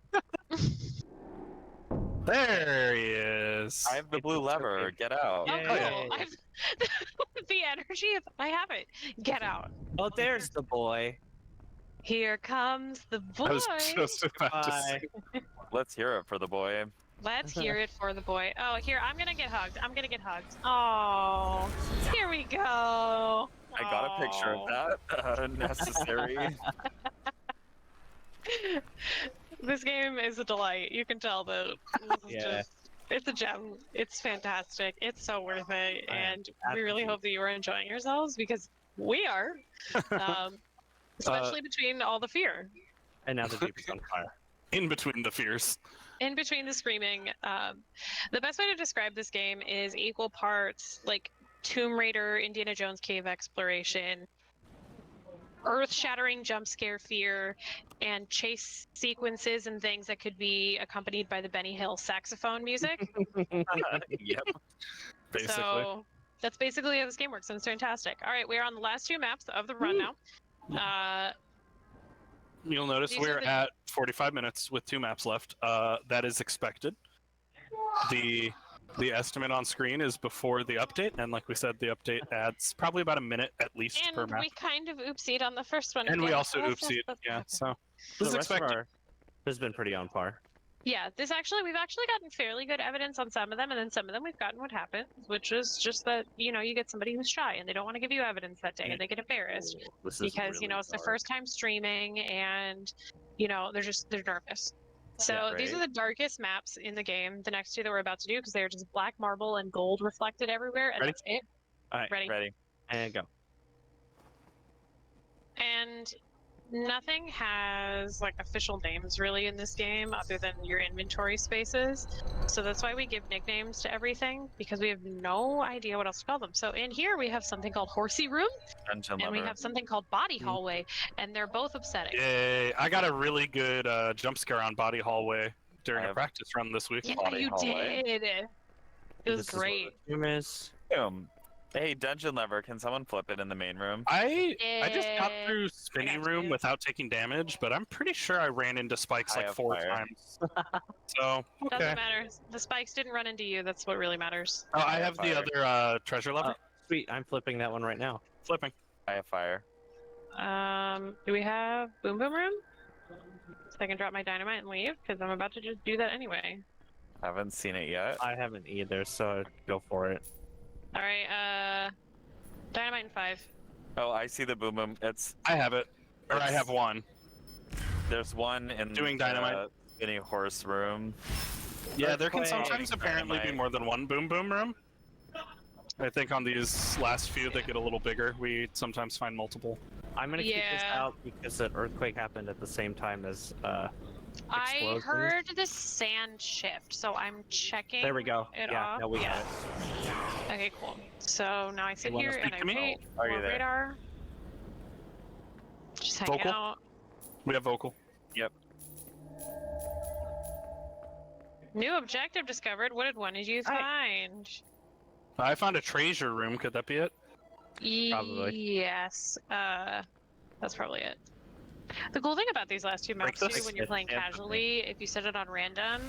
There he is. I have the blue lever. Get out. Oh, Yay. cool. I've the energy. I have it. Get out. Oh, there's the boy. Here comes the boy. I was just about to Bye. say. Let's hear it for the boy. Let's hear it for the boy. Oh, here, I'm gonna get hugged. I'm gonna get hugged. Oh, here we go. I got a picture of that. Necessary. This game is a delight. You can tell that this is Yeah. just, it's a gem. It's fantastic. It's so worth it. I am And we really absolutely- hope that you are enjoying yourselves because we are. Especially between all the fear. And now the Jeep is on fire. In between the fears. In between the screaming. The best way to describe this game is equal parts like Tomb Raider, Indiana Jones cave exploration, earth-shattering jump scare fear, and chase sequences and things that could be accompanied by the Benny Hill saxophone music. Yep. Basically. So that's basically how this game works, and it's fantastic. All right, we are on the last two maps of the run now. You'll notice These we're are the- at 45 minutes with 2 maps left. That is expected. The estimate on screen is before the update, and like we said, the update adds probably about a minute at least per And map. we kind of oopsied on the first one. And we again. also That's- oopsied, that's- yeah. So The this is rest of expected. our has been pretty on par. Yeah, we've actually gotten fairly good evidence on some of them, and then some of them we've gotten what happened, which is just that, you get somebody who's shy and they don't want to give you evidence that day, and they get embarrassed This is because, really it's their dark. first time streaming and, they're nervous. So Yeah, these are right. the darkest maps in the game, the next two that we're about to do, because they're just black marble and gold reflected everywhere, and Ready? that's it. All right, Ready? Ready. and go. And nothing has like official names really in this game other than your inventory spaces. So that's why we give nicknames to everything, because we have no idea what else to call them. So in here we have something called Horsey Room, Dungeon and we lever. have something called Body Hallway, and they're both upsetting. Yay! I got a really good jump scare on Body Hallway during I a have- practice run this week. Yeah, Body you Hallway. did. It was This is where great. the tomb is. Hey, dungeon lever. Can someone flip it in the main room? I just got Yeah. through Spinny got Room you. without taking damage, but I'm pretty sure I ran into spikes I like have 4 fire. times. So okay. Doesn't matter. The spikes didn't run into you. That's what really matters. Oh, I I have have the fire. other treasure lever. Sweet, I'm flipping that one right now. Flipping. I have fire. Do we have Boom Boom Room? So I can drop my dynamite and leave, because I'm about to just do that anyway. Haven't seen it yet. I haven't either, so go for it. All right, dynamite in 5. Oh, I see the boom boom. I have it, or I It's- have one. There's one in Doing dynamite. the spinny horse room. Yeah, there can Earthquake. sometimes apparently be Dynamite. more than one boom boom room. I think on these last few that get a little bigger, we sometimes find multiple. I'm gonna keep this Yeah. out because an earthquake happened at the same time as I Explosions. heard the sand shift, so I'm checking. There we go. It Yeah, off. now we yeah. got it. Okay, cool. So now I sit wanna here speak and I to me? wait. Are you for there? radar. Just hanging Vocal? out. We have vocal. New objective discovered. What did you find? I found a treasure room. Could that be it? Probably. Yes. That's probably it. The cool thing about these last two maps this. too, when you're playing Yeah, casually, if you set it on random,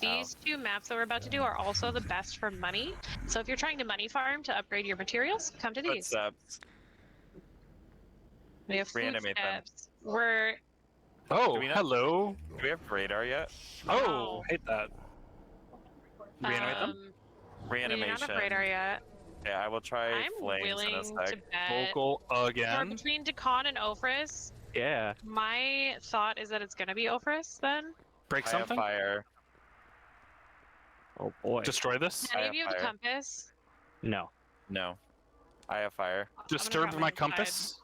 these two maps that we're about to do are also the best for money. So if you're trying to money farm to upgrade your materials, come to these. Footsteps. We have Reanimate them. footsteps. We're Oh, Do we not- hello. Do we have radar yet? Oh, No. hate that. Reanimate them? we do not Reanimation. have radar yet. Yeah, I will try I'm flames in a willing sec. to bet. Vocal Or again. between Decon and Ophrys, Yeah. my thought is that it's gonna be Ophrys then. Break I have something. fire. Oh boy. Destroy this. Any I of you have have a fire. compass? No. No. I have fire. I'm gonna Disturb drop my mine inside. compass.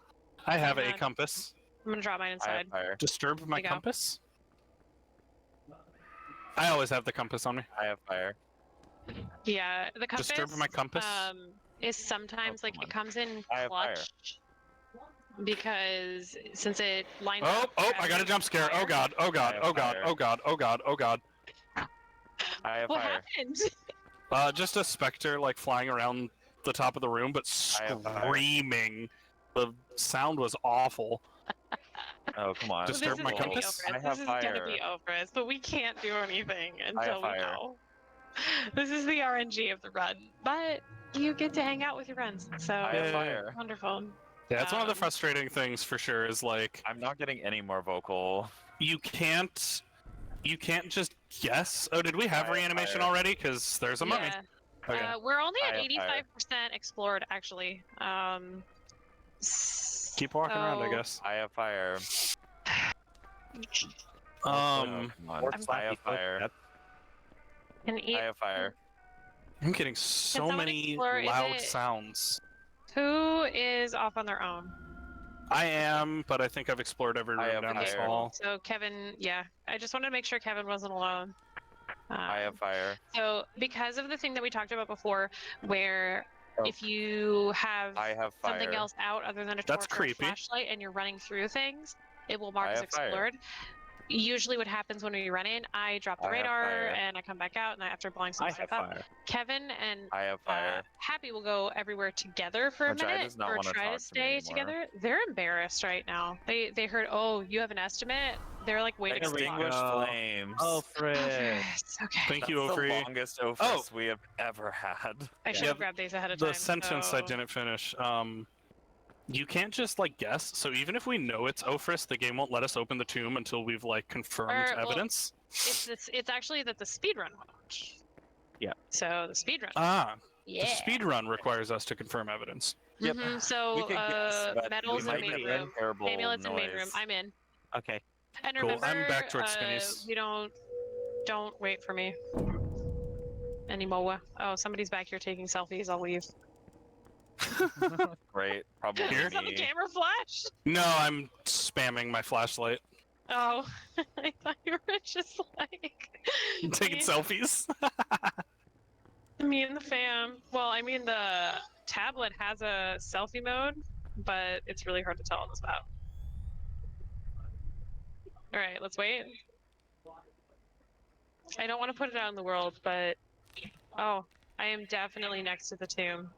I have a Hang on. compass. I'm gonna drop mine I inside. have fire. Disturb my you go. compass. I always have the compass on me. I have fire. Yeah, the compass. Disturb my compass. Is sometimes Oh, like come it on. comes in I have fire. clutch because since it lines Oh, up. oh! for I got a every jump scare. Oh fire- god! Oh god! I have Oh god! fire. Oh god! Oh god! Oh god! I have What fire. happened? Just a specter like flying around the top of the room, but I have fire. screaming. The sound was awful. Oh, come on. Disturb This my is gonna be compass? Ophrys. I This have is gonna fire. be Ophrys, but we can't do anything have until we fire. know. This is the RNG of the run, but you get to hang out with your friends, so I have Yeah. fire. wonderful. Yeah, that's one of the Um, frustrating things for sure. Is like I'm not getting any more vocal. you can't just guess. Oh, did we have I have reanimation fire. already? Because there's a mummy. Yeah. Okay. We're only I at have fire. 85% explored, actually. Keep walking around, I so- guess. I have fire. Um, Oh, come on. I have fire. And I have fire. I'm getting so someone many explore- is loud it- sounds. who is off on their own? I am, but I think I've explored every I room have down this fire. hall. So Kevin, yeah, I just wanted to make sure Kevin wasn't alone. I have fire. So because of the thing that we talked about before, where Oh. if you have I have fire. something else out other than a That's torch or a creepy. flashlight and you're running through things, it will mark I as have fire. explored. Usually what happens when we run in, I drop the I have radar fire. and I come back out and after blowing some I stuff have up. fire. Kevin and I have fire. Happy will go everywhere together for a Which I minute does not or wanna try talk to to me stay anymore. together. They're embarrassed right now. They heard, oh, you have an estimate. They're like waiting for the Extinguish go. flames. Oh, frick. Ophrys. Okay. Thank you, That's the Ofri. longest Ophrys we have ever had. I should Yeah, have grabbed these ahead of The time. sentence so... I didn't finish. You can't just like guess. So even if we know it's Ophrys, the game won't let us open the tomb until we've like confirmed Or, well, evidence. It's actually that the speedrun won't. Yeah. So the speedrun. Ah, yeah. the speedrun requires us to confirm evidence. Yep. Mhm, We So could guess, but metals we in might main get room. terrible Amulets in main room. noise. I'm in. Okay. And Cool, remember, I'm back towards Spinnies. we don't wait for me anymore. Oh, somebody's back here taking selfies. I'll leave. Great, probably Here? Is that the me. camera flash? No, I'm spamming my flashlight. Oh, I thought you were just like Taking selfies. me and the fam. Well, I mean the tablet has a selfie mode, but it's really hard to tell on this map. All right, let's wait. I don't want to put it out in the world, but oh, I am definitely next to the tomb.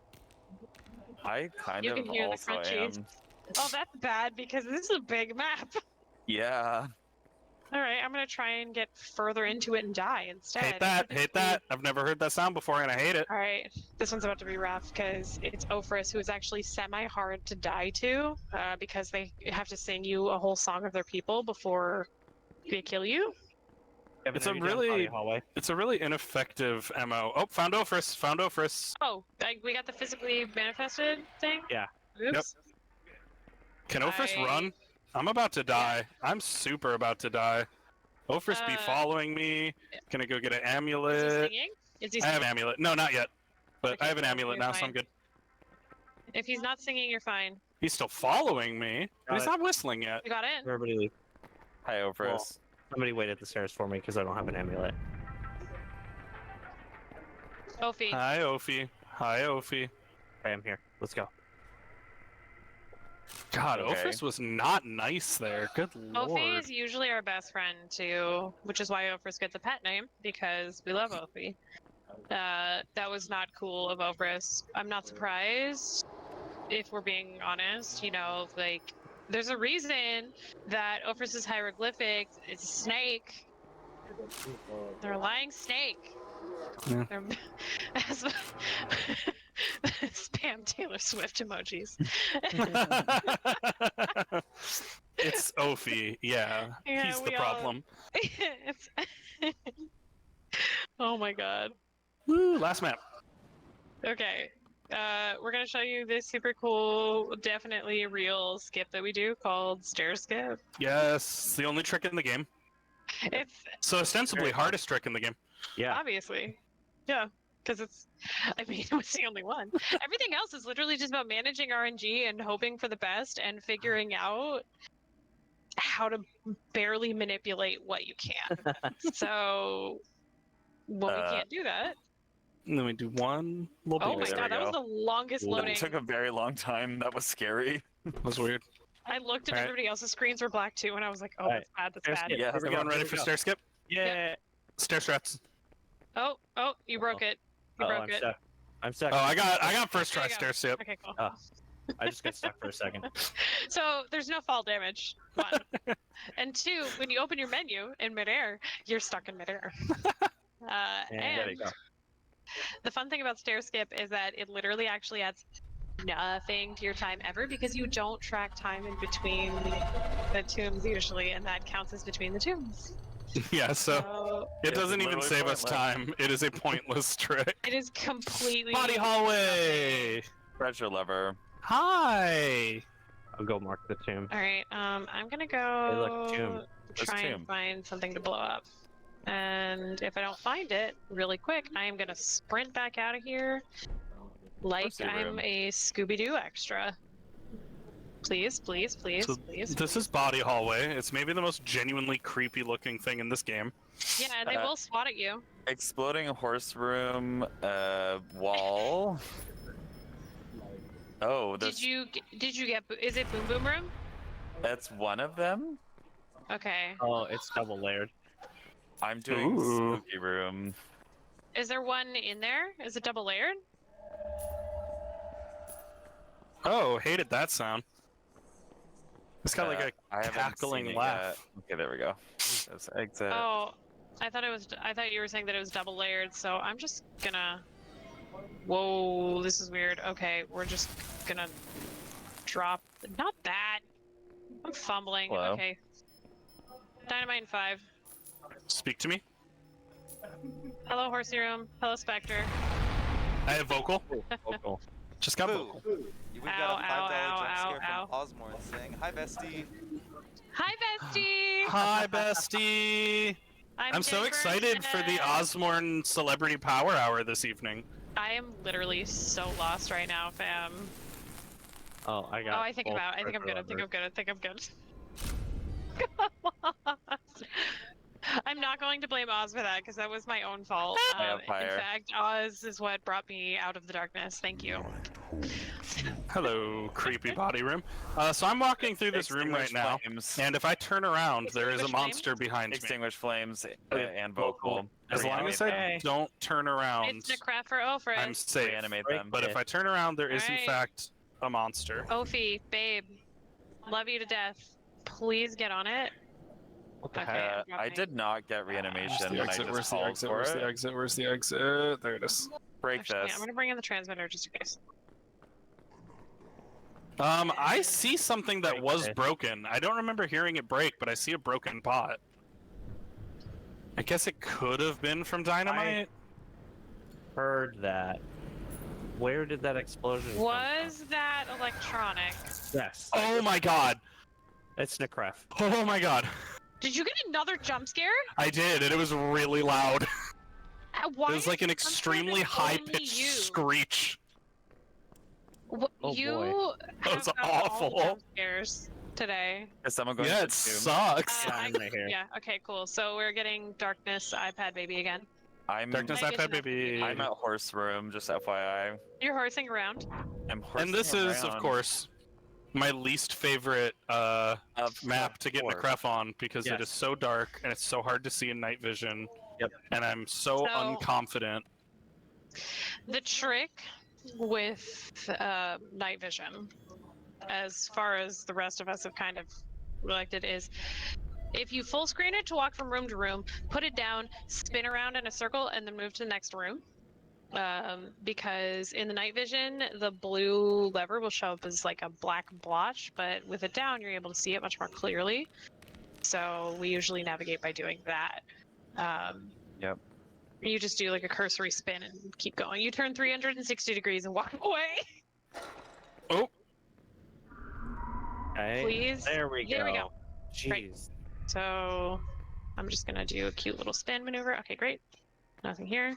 I kind You of can hear the also crunchies. am. Oh, that's bad because this is a big map. Yeah. All right, I'm gonna try and get further into it and die instead. Hate that. Hate that. I've never heard that sound before, and I hate it. All right, this one's about to be rough because it's Ophrys, who is actually semi-hard to die to, because they have to sing you a whole song of their people before they kill you. Kevin, It's a are you down really- body hallway. It's a really ineffective MO. Oh, found Ophrys. Found Ophrys. Oh, we got the physically manifested thing. Yeah. Oops. Can Ophrys I- run? I'm about to die. I'm super about to die. Ophrys be Uh, following me. Gonna go get an Is he amulet. singing? Is he I have singing? an amulet. No, not yet. But Okay, I have an cool, amulet you're now, so I'm fine. good. If he's not singing, you're fine. He's still following me, but Got he's it. not whistling yet. You got it? Everybody leave. Hi, Ophrys. Somebody wait at the stairs for me because I don't have an amulet. Ophi. Hi, Ophi. Hi, Ophi. Okay, I'm here. Let's go. God, Okay. Ophis was not nice there. Good Ophi lord. is usually our best friend too, which is why Ophris gets a pet name because we love Ophi. That was not cool of Ophris. I'm not surprised, if we're being honest. You know, like there's a reason that Ophris's hieroglyphics is a snake. They're a lying snake. Yeah. They're spam Taylor Swift emojis. It's Ophi, yeah. Yeah, He's the we all- problem. It's- oh my god. Woo, last map. Okay. We're gonna show you this super cool, definitely real skip that we do called stair skip. Yes, the only trick in the game. It's So ostensibly hardest trick in the game. Yeah. obviously, yeah, because it's. I mean, it was the only one. Everything else is literally just about managing RNG and hoping for the best and figuring out how to barely manipulate what you can. So, when we can't do that. And then we do one little Oh baby my step. god, that was the longest Ooh. loading. It took a very long time. That was scary. That was weird. I looked at Alright. everybody else's screens were black too, and I was like, oh, Alright. that's bad, that's Stair bad. skip. Yeah. Here we Everyone go, ready here for we go. stair skip? Yeah. Stair strats. Oh, you broke it. You broke I'm it. stuck. I'm stuck. Oh, I got first There try you go. stair skip. Okay, cool. Oh. I just got stuck for a second. So there's no fall damage. One. And two, when you open your menu in midair, you're stuck in midair. And there you go. The fun thing about stair skip is that it literally actually adds nothing to your time ever because you don't track time in between the tombs usually, and that counts as between the tombs. Yeah, so So it It's doesn't even literally save us pointless. time. It is a pointless trick. it is completely Body hallway. Treasure lever. Hi. I'll go mark the tomb. All right, I'm gonna Hey, go look, tomb. try and tomb. find something to blow up. And if I don't find it really quick, I am gonna sprint back out of here like Mercy I'm room. a Scooby-Doo extra. Please, please, please, So please. this is body hallway. It's maybe the most genuinely creepy looking thing in this game. Yeah, and they will swat at you. Exploding horse room. Wall. Oh, Did you get? Is it Boom Boom Room? That's one of them. Okay. Oh, it's double layered. I'm doing Ooh. spooky room. Is there one in there? Is it double layered? Oh, hated that sound. It's got like I a haven't cackling seen it laugh. yet. Okay, there we go. That's exit. Oh, I thought you were saying that it was double layered. So I'm just gonna. Whoa, this is weird. Okay, we're just gonna drop. Not that. I'm fumbling. Hello? Okay. Dynamite in 5. Speak to me. Hello, Horsey Room. Hello, Spectre. I have vocal. Oh, cool. Just got Boo. vocal. We've Ow, got a $5 ow, jump ow, scare ow. from Osmore saying, "Hi, bestie." Hi, bestie. Hi, bestie. I'm so Jennifer excited for the Smith. Osborne Celebrity Power Hour this evening. I am literally so lost right now, fam. Oh, I got. Oh, I think I'm out. I think I'm good. I think I'm good. I think I'm good. I'm not going to blame Oz for that because that was my own fault. In Vampire. fact, Oz is what brought me out of the darkness. Thank you. Hello, creepy body room. So I'm walking through this room right Extinguish now, flames. and if I turn around, there is a Extinguish monster behind me. Extinguish flames Yeah. and vocal. As long as I Okay. don't turn around, It's Necraft for Ophrys. I'm safe. Reanimate Right. them. But if I turn around, there is in Alright. fact a monster. Ophi, babe, love you to death. Please get on it. What the Okay. heck? I'm I dropping. did not get reanimation when I just Where's the called exit? for Where's the it. exit? Where's the exit? There it is. Break Actually, this. I'm gonna bring in the transmitter just in case. I see something that was Okay. broken. I don't remember hearing it break, but I see a broken pot. I guess it could have been from dynamite. Heard that. Where did that explosion come Was that electronic? from? Yes. Oh my god! It's Necref. Oh my god! Did you get another jump scare? I did, and it was really loud. Why It was like is an jump scare extremely just high only pitched you? screech. Oh, You boy. That was have got all the awful. jump scares today. Is someone going Yeah, to it the tomb? sucks. Yeah, I'm right here. Yeah, okay, cool. So we're getting Darkness iPad Baby again. Darkness I guess iPad enough. baby. I'm at horse room, just FYI. You're horsing around. I'm horsing And this is, of around. course, my least favorite map to get in the course. Cref on because it is Yes. so dark and it's so hard to see in night vision. Yep. And I'm so So- unconfident. The trick with night vision, as far as the rest of us have kind of elected, is if you full screen it to walk from room to room, put it down, spin around in a circle, and then move to the next room. Because in the night vision, the blue lever will show up as like a black blotch, but with it down, you're able to see it much more clearly. So we usually navigate by doing that. Yep. You just do like a cursory spin and keep going. You turn 360 degrees and walk away. Oh, Okay. Please. There we go. There we go. Great. Jeez. So I'm just gonna do a cute little spin maneuver. Okay, great. Nothing here.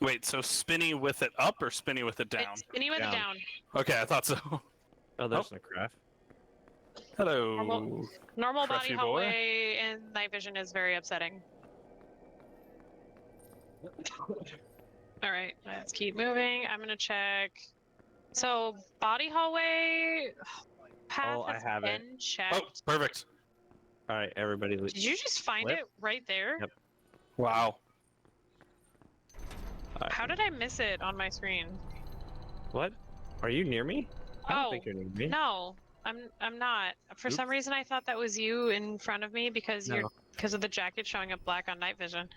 wait, so spinny with it up or spinny with it down? It's spinning with it Down. down. Okay, I thought so. Oh, there's the craft. Hello. Normal body Crafty boy. hallway in night vision is very upsetting. All right, let's keep moving. I'm gonna check. So body hallway path Oh, I has have it. been Oh, checked. perfect. All right, everybody. Did you just find Flip. it right there? Yep. Wow. How did I miss it on my screen? What? Are you near me? I don't Oh, think you're near me. no, I'm not. For some Oops. reason, I thought that was you in front of me because No. because of the jacket showing up black on night vision.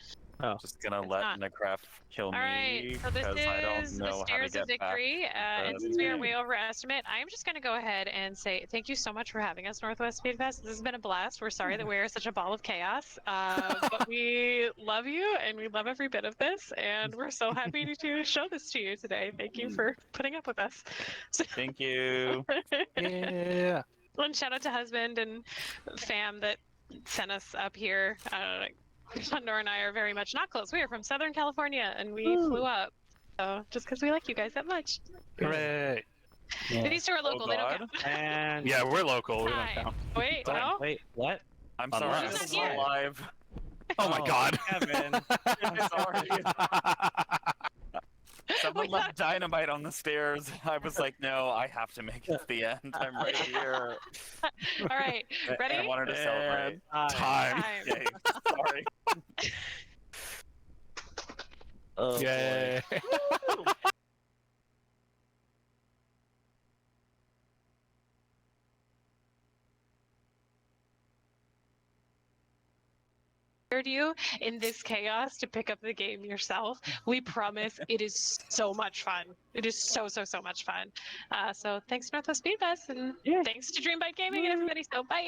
Just gonna It's let not. Necref kill All me right, so this because I don't is know the how to stairs of get back. victory, and the since we are game. way overestimate, I am just going to go ahead and say thank you so much for having us, NorthWest SpeedFest. This has been a blast. We're sorry that we are such a ball of chaos, but we love you and we love every bit of this, and we're so happy to show this to you today. Thank you for putting up with us. Thank you. Yeah. And shout out to husband and fam that sent us up here. Condor and I are very much not close. We are from Southern California, and we flew up. So just because we like you guys that much. Hooray. These two are local. They don't God. count. And Yeah, we're local. We don't Hi. count. Wait, Wait, no. wait, what? I'm Oh, sorry, he's this is not here. live. Oh my god. Kevin. I'm sorry. Someone We left dynamite on the stairs. I was like, no, I have to make it to the end. I'm right here. All right, ready? I wanted to celebrate. Time. Time. Yay. Sorry. Oh, boy. Yay. You in this chaos to pick up the game yourself. We promise it is so much fun. It is so much fun. So thanks Northwest SpeedFest and Yeah. thanks to Dreambite Gaming and everybody. So bye.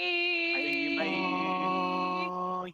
Bye.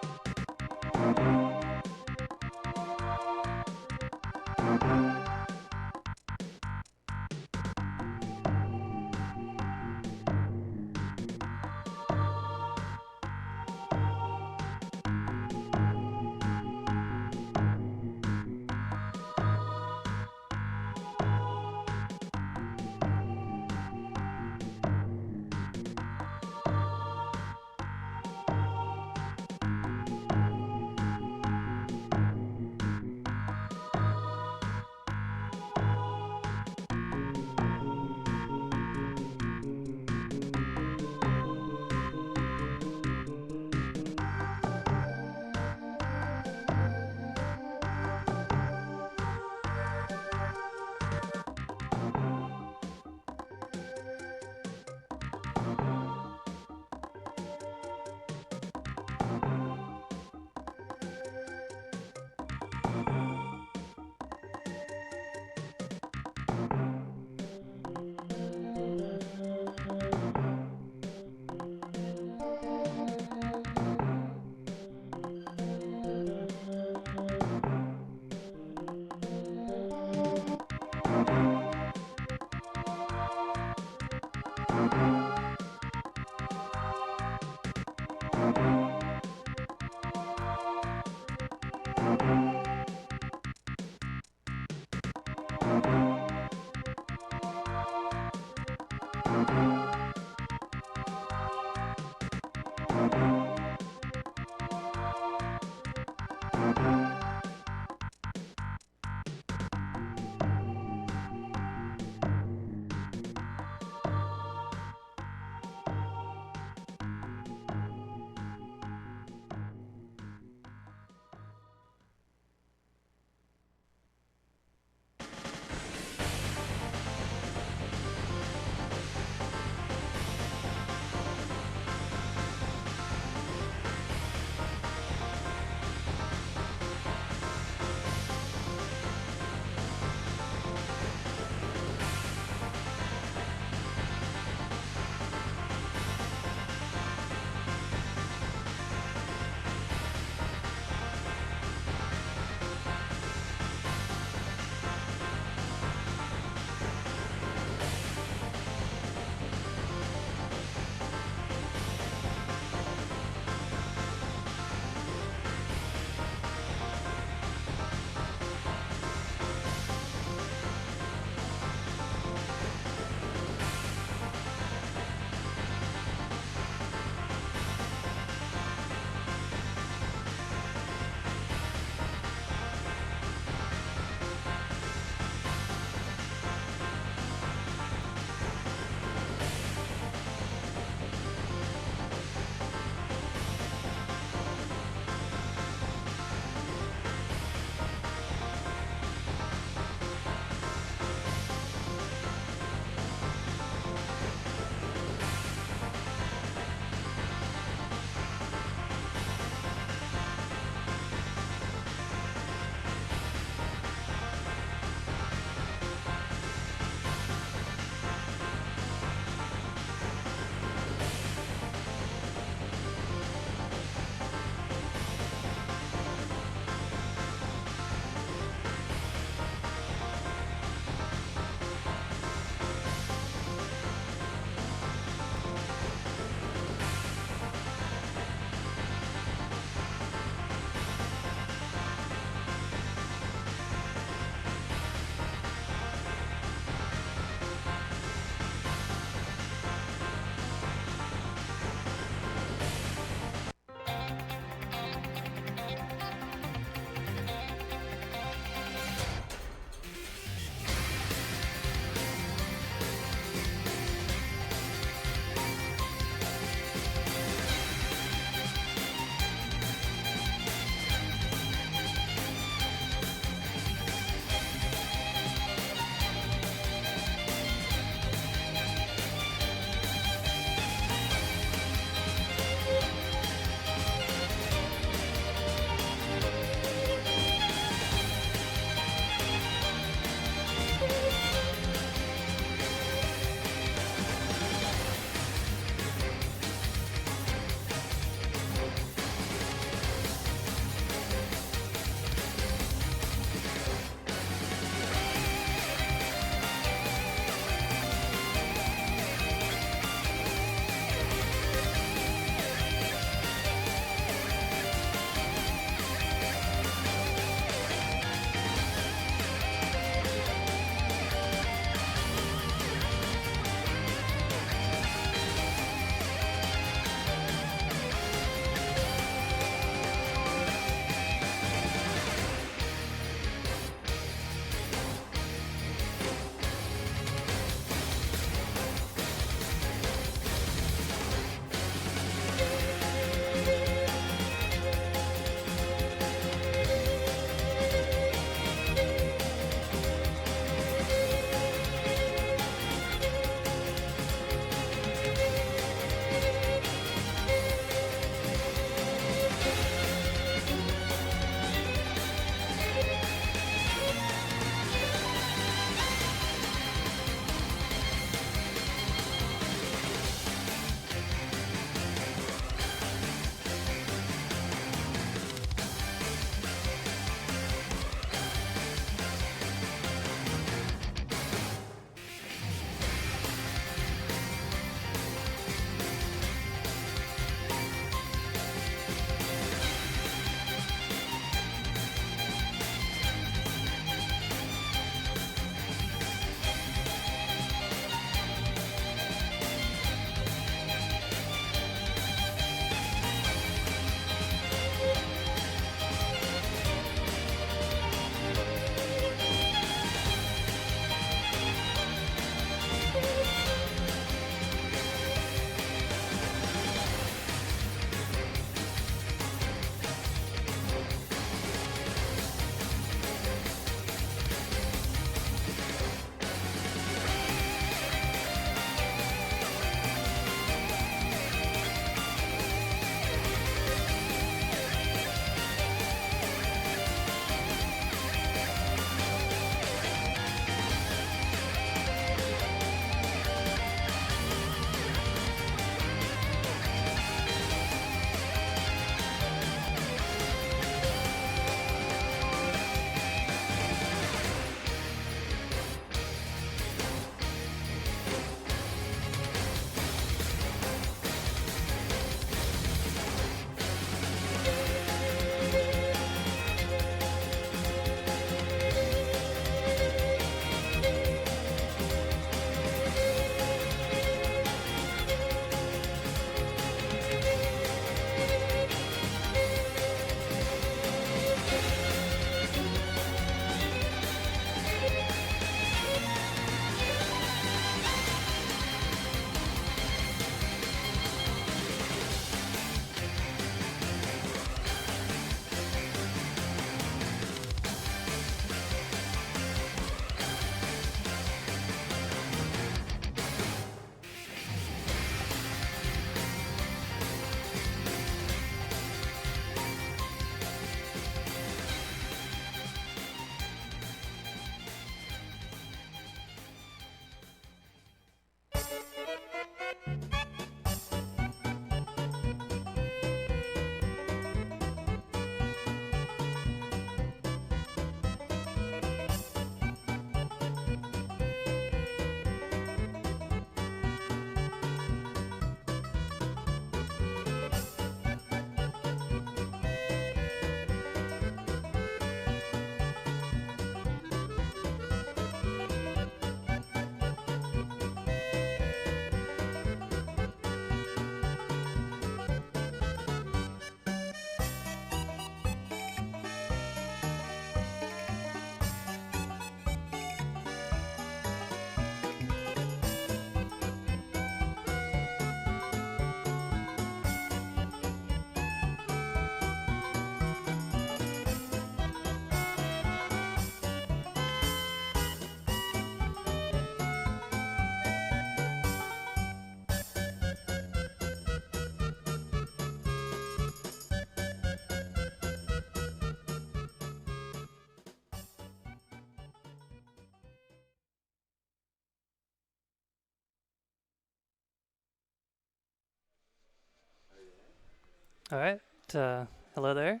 Alright, hello there.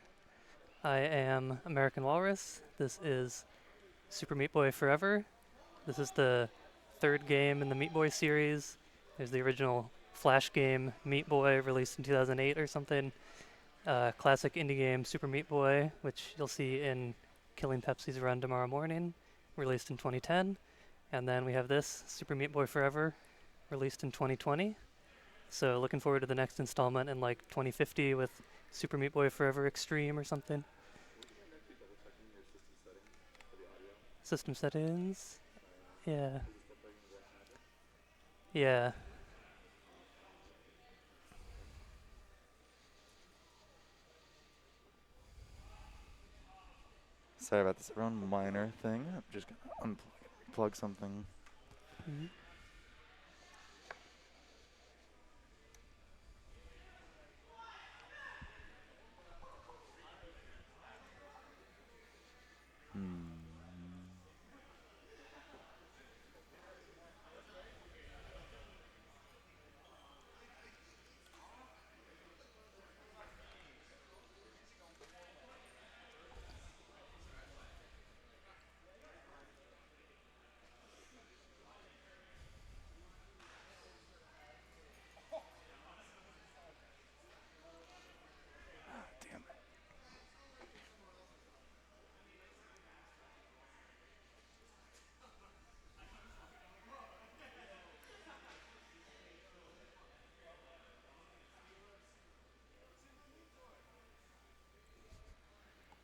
I am American Walrus. This is Super Meat Boy Forever. This is the third game in the Meat Boy series. There's the original Flash game, Meat Boy, released in 2008 or something. Classic indie game, Super Meat Boy, which you'll see in Killing Pepsi's Run tomorrow morning, released in 2010. And then we have this, Super Meat Boy Forever, released in 2020. So looking forward to the next installment in like 2050 with Super Meat Boy Forever Extreme or something. System settings. Yeah. Yeah. Sorry about this. One minor thing. I'm just gonna unplug something. Mm-hmm.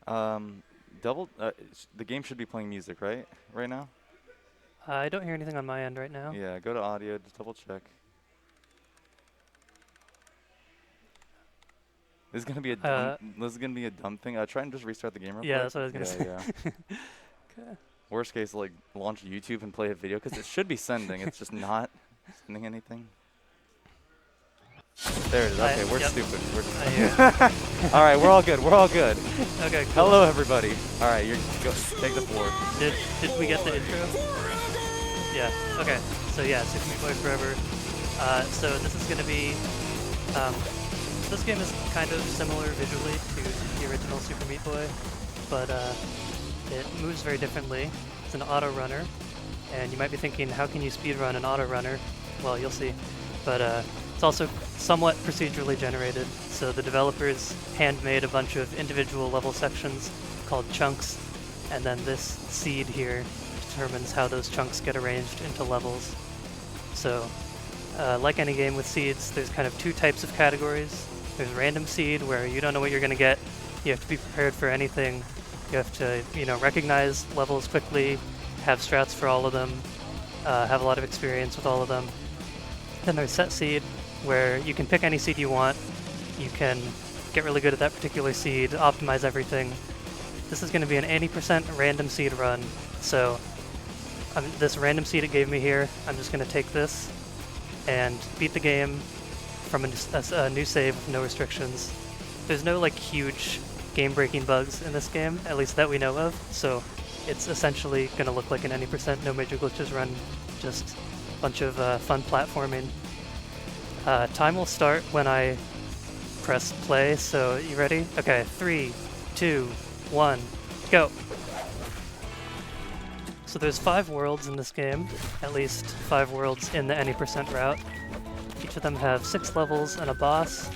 Damn it. The game should be playing music, right? Right now? I don't hear anything on my end right now. Yeah, go to audio, just double check. This is gonna be a dumb thing. Try and just restart the game real quick. Yeah, that's what I was gonna say. Yeah. Okay. Worst case, like launch YouTube and play a video because it should be sending. It's just not sending anything. There it is. Okay, we're yep. stupid. I hear. All right, we're all good. We're all good. Okay, cool. Hello, everybody. All right, take the floor. Did we get the intro? Yeah. Okay. So yeah, Super Meat Boy Forever. So this is gonna be. This game is kind of similar visually to the original Super Meat Boy, but it moves very differently. It's an auto runner, and you might be thinking, how can you speedrun an auto runner? Well, you'll see. But it's also somewhat procedurally generated. So the developers handmade a bunch of individual level sections called chunks, and then this seed here determines how those chunks get arranged into levels. So like any game with seeds, there's kind of two types of categories. There's random seed, where you don't know what you're going to get. You have to be prepared for anything. You have to, recognize levels quickly, have strats for all of them, have a lot of experience with all of them. Then there's set seed, where you can pick any seed you want. You can get really good at that particular seed, optimize everything. This is going to be an 80% random seed run. So this random seed it gave me here, I'm just going to take this and beat the game from a new save with no restrictions. There's no huge game-breaking bugs in this game, at least that we know of, so it's essentially going to look like an 90% no major glitches run, just a bunch of fun platforming. Time will start when I press play, so you ready? Okay, 3, 2, 1, go! So there's 5 worlds in this game, at least 5 worlds in the any percent route. Each of them have 6 levels and a boss,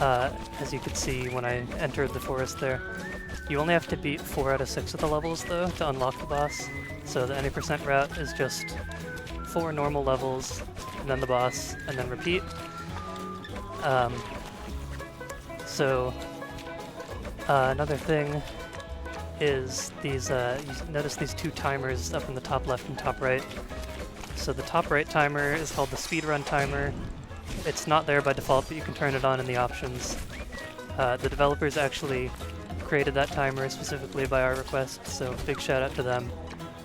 as you could see when I entered the forest there. You only have to beat 4 out of 6 of the levels, though, to unlock the boss. So the any percent route is just 4 normal levels, and then the boss, and then repeat. Another thing is these, you notice these 2 timers up in the top left and top right. So the top right timer is called the speedrun timer. It's not there by default, but you can turn it on in the options. The developers actually created that timer specifically by our request, so big shout out to them.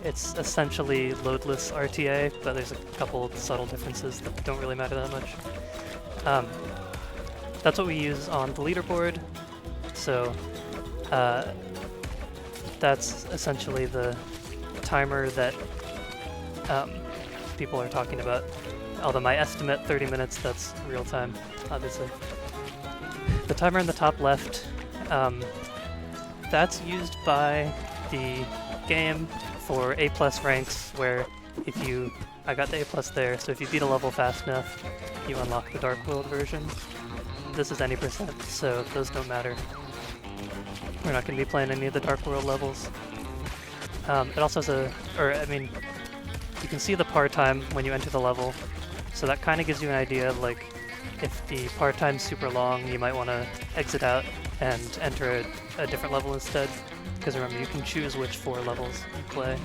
It's essentially loadless RTA, but there's a couple subtle differences that don't really matter that much. That's what we use on the leaderboard. So that's essentially the timer that people are talking about. Although my estimate 30 minutes, that's real time, obviously. the timer in the top left, that's used by the game for A+ ranks, where if you... I got the A+ there, so if you beat a level fast enough, you unlock the Dark World version. This is any percent, so those don't matter. We're not going to be playing any of the Dark World levels. It also has you can see the par time when you enter the level, so that kind of gives you an idea of, like, if the par time's super long, you might want to exit out and enter a different level instead. Because remember, you can choose which 4 levels you play.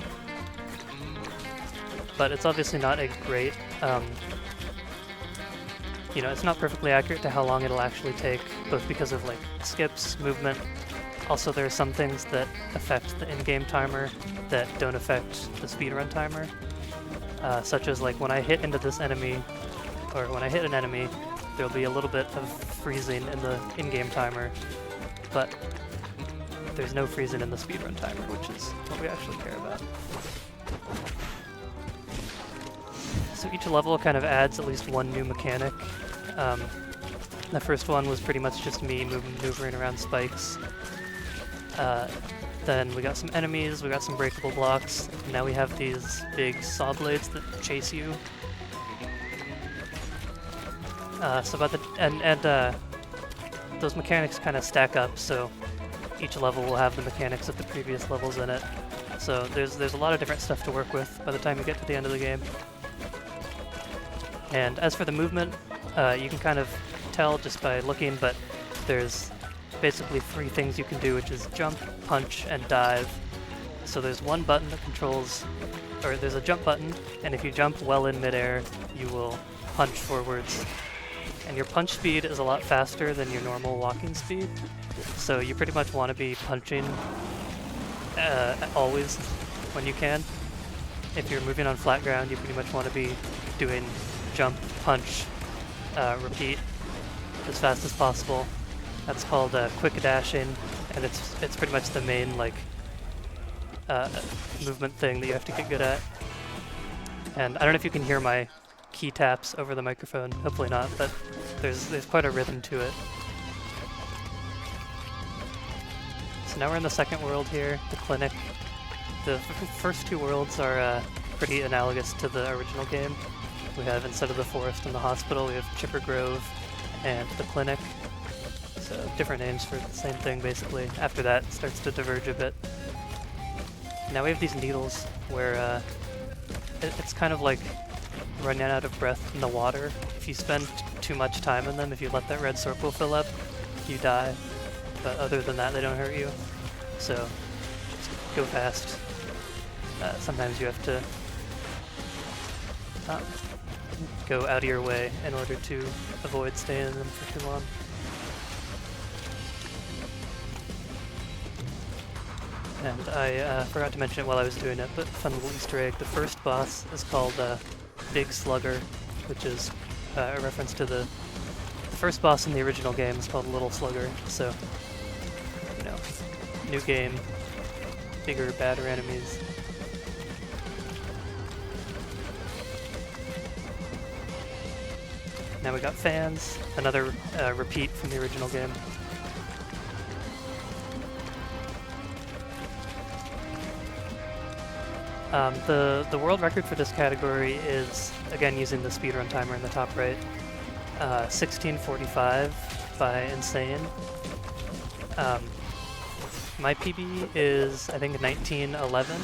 But it's obviously not a great, it's not perfectly accurate to how long it'll actually take, both because of, like, skips, movement. Also, there are some things that affect the in-game timer that don't affect the speedrun timer. Such as, like, when I hit into this enemy, or when I hit an enemy, there'll be a little bit of freezing in the in-game timer, but there's no freezing in the speedrun timer, which is what we actually care about. So each level kind of adds at least one new mechanic. The first one was pretty much just me maneuvering around spikes. Then we got some enemies, we got some breakable blocks, and now we have these big saw blades that chase you. Those mechanics kind of stack up, so each level will have the mechanics of the previous levels in it. So there's a lot of different stuff to work with by the time you get to the end of the game. And as for the movement, you can kind of tell just by looking, but there's basically 3 things you can do, which is jump, punch, and dive. So there's one button that controls, or there's a jump button, and if you jump well in midair, you will punch forwards. And your punch speed is a lot faster than your normal walking speed, so you pretty much want to be punching always when you can. If you're moving on flat ground, you pretty much want to be doing jump, punch, repeat as fast as possible. That's called quick dashing, and it's pretty much the main, like, movement thing that you have to get good at. And I don't know if you can hear my key taps over the microphone, hopefully not, but there's quite a rhythm to it. So now we're in the second world here, the clinic. The first 2 worlds are pretty analogous to the original game. We have, instead of the forest and the hospital, we have Chipper Grove and the clinic. So different names for the same thing, basically. After that, it starts to diverge a bit. Now we have these needles where it's kind of like running out of breath in the water. If you spend too much time in them, if you let that red circle fill up, you die. But other than that, they don't hurt you. So just go fast. Sometimes you have to go out of your way in order to avoid staying in them for too long. And I forgot to mention it while I was doing it, but fun little Easter egg. The first boss is called Big Slugger, which is a reference to the first boss in the original game is called Little Slugger. So, new game, bigger, badder enemies. Now we got fans, another repeat from the original game. The world record for this category is, again using the speedrun timer in the top right, 16:45 by Insane. My PB is, I think, 19:11,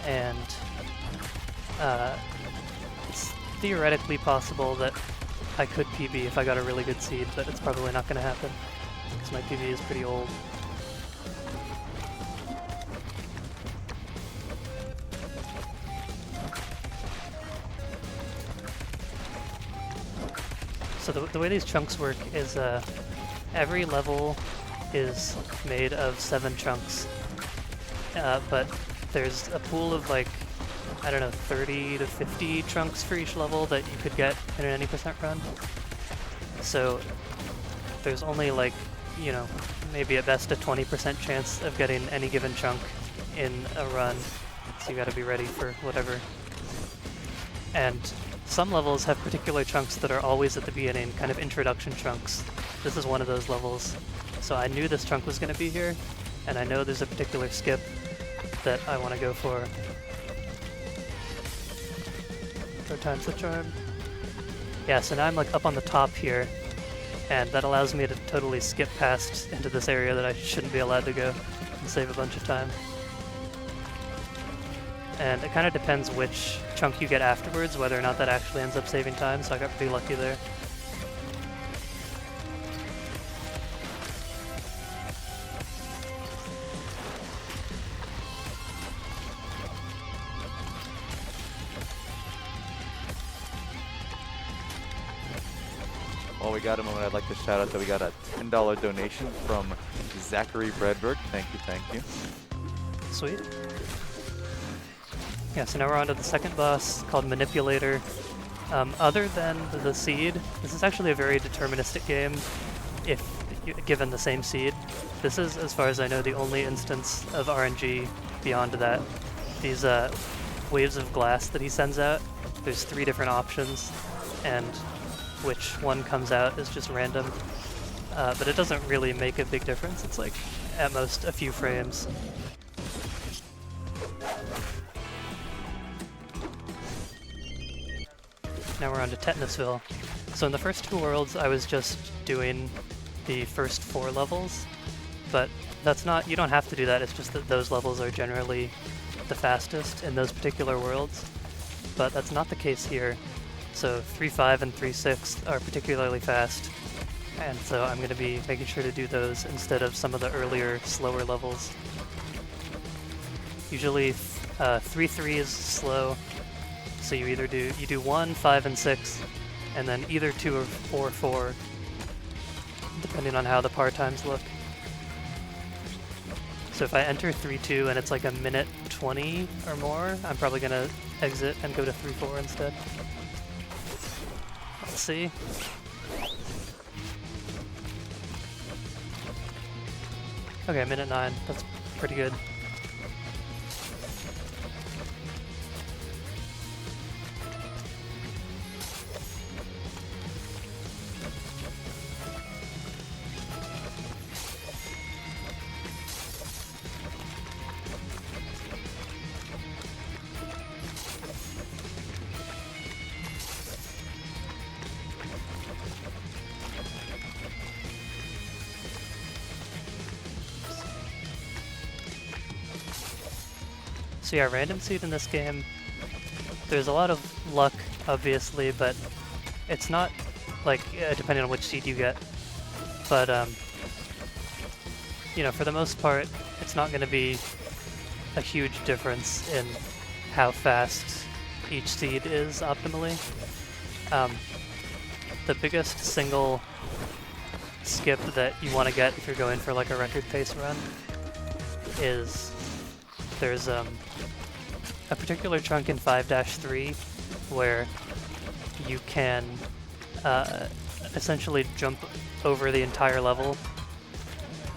and it's theoretically possible that I could PB if I got a really good seed, but it's probably not going to happen, because my PB is pretty old. So the way these chunks work is every level is made of 7 chunks, but there's a pool of, like, I don't know, 30 to 50 chunks for each level that you could get in an any percent run. So there's only, like, maybe at best a 20% chance of getting any given chunk in a run, so you gotta be ready for whatever. And some levels have particular chunks that are always at the beginning, kind of introduction chunks. this is one of those levels. So I knew this chunk was going to be here, and I know there's a particular skip that I want to go for. 4 times the charm. Yeah, so now I'm like up on the top here, and that allows me to totally skip past into this area that I shouldn't be allowed to go and save a bunch of time. And it kind of depends which chunk you get afterwards, whether or not that actually ends up saving time, so I got pretty lucky there. While we got a moment, I'd like to shout out that we got a $10 donation from Zachary Bradberg. Thank you, thank you. Sweet. Yeah, so now we're on to the second boss called Manipulator. Other than the seed, this is actually a very deterministic game if given the same seed. This is, as far as I know, the only instance of RNG beyond that. These waves of glass that he sends out, there's 3 different options, and which one comes out is just random. But it doesn't really make a big difference. It's like, at most, a few frames. Now we're on to Tetanusville. So in the first 2 worlds, I was just doing the first 4 levels, but that's not, you don't have to do that, it's just that those levels are generally the fastest in those particular worlds, but that's not the case here. So 3.5 and 3.6 are particularly fast, and so I'm going to be making sure to do those instead of some of the earlier, slower levels. Usually 3.3 is slow, so you either do 1, 5, and 6, and then either 2 or 4, depending on how the par times look. So if I enter 3.2 and it's like a minute 20 or more, I'm probably gonna exit and go to 3.4 instead. Let's see. Okay, minute 9. That's pretty good. So yeah, random seed in this game, there's a lot of luck, obviously, but it's not, like, depending on which seed you get. But, you know, for the most part, it's not going to be a huge difference in how fast each seed is optimally. The biggest single skip that you want to get if you're going for, like, a record pace run is there's a particular chunk in 5-3 where you can essentially jump over the entire level.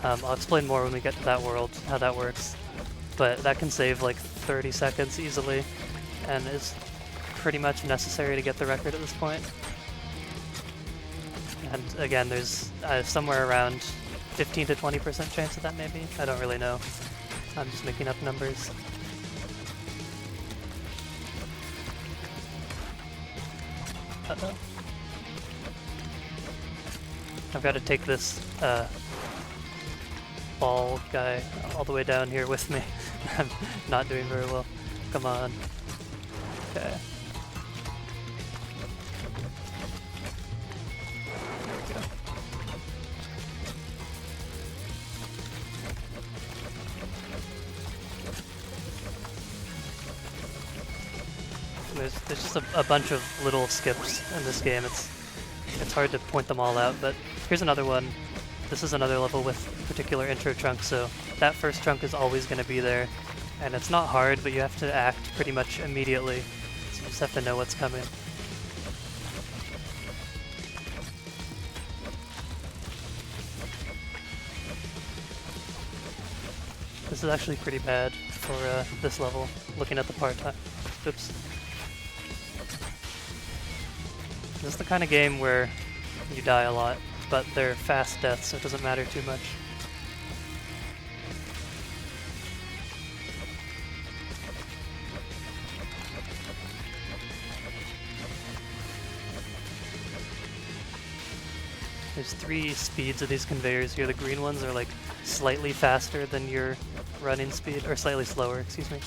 I'll explain more when we get to that world, how that works. But that can save like 30 seconds easily, and is pretty much necessary to get the record at this point. And again, there's somewhere around 15 to 20% chance of that maybe? I don't really know. I'm just making up numbers. Uh-oh. I've got to take this ball guy all the way down here with me. I'm not doing very well. Come on. Okay. There we go. There's just a bunch of little skips in this game. It's hard to point them all out, but here's another one. This is another level with particular intro chunks, so that first chunk is always going to be there. And it's not hard, but you have to act pretty much immediately. So you just have to know what's coming. This is actually pretty bad for this level, looking at the part time. Oops. This is the kind of game where you die a lot. but they're fast deaths, so it doesn't matter too much. There's 3 speeds of these conveyors here. The green ones are like slightly faster than your running speed, or slightly slower, excuse me.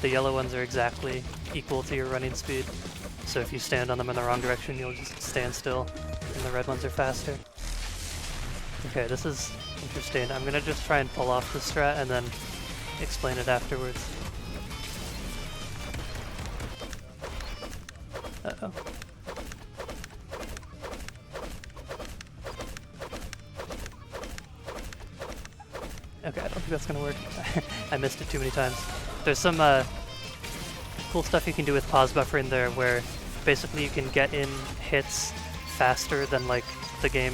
The yellow ones are exactly equal to your running speed. So if you stand on them in the wrong direction, you'll just stand still, and the red ones are faster. Okay, this is interesting. I'm gonna just try and pull off the strat and then explain it afterwards. Uh-oh. Okay, I don't think that's gonna work. I missed it too many times. There's some cool stuff you can do with pause buffering there, where basically you can get in hits faster than like the game,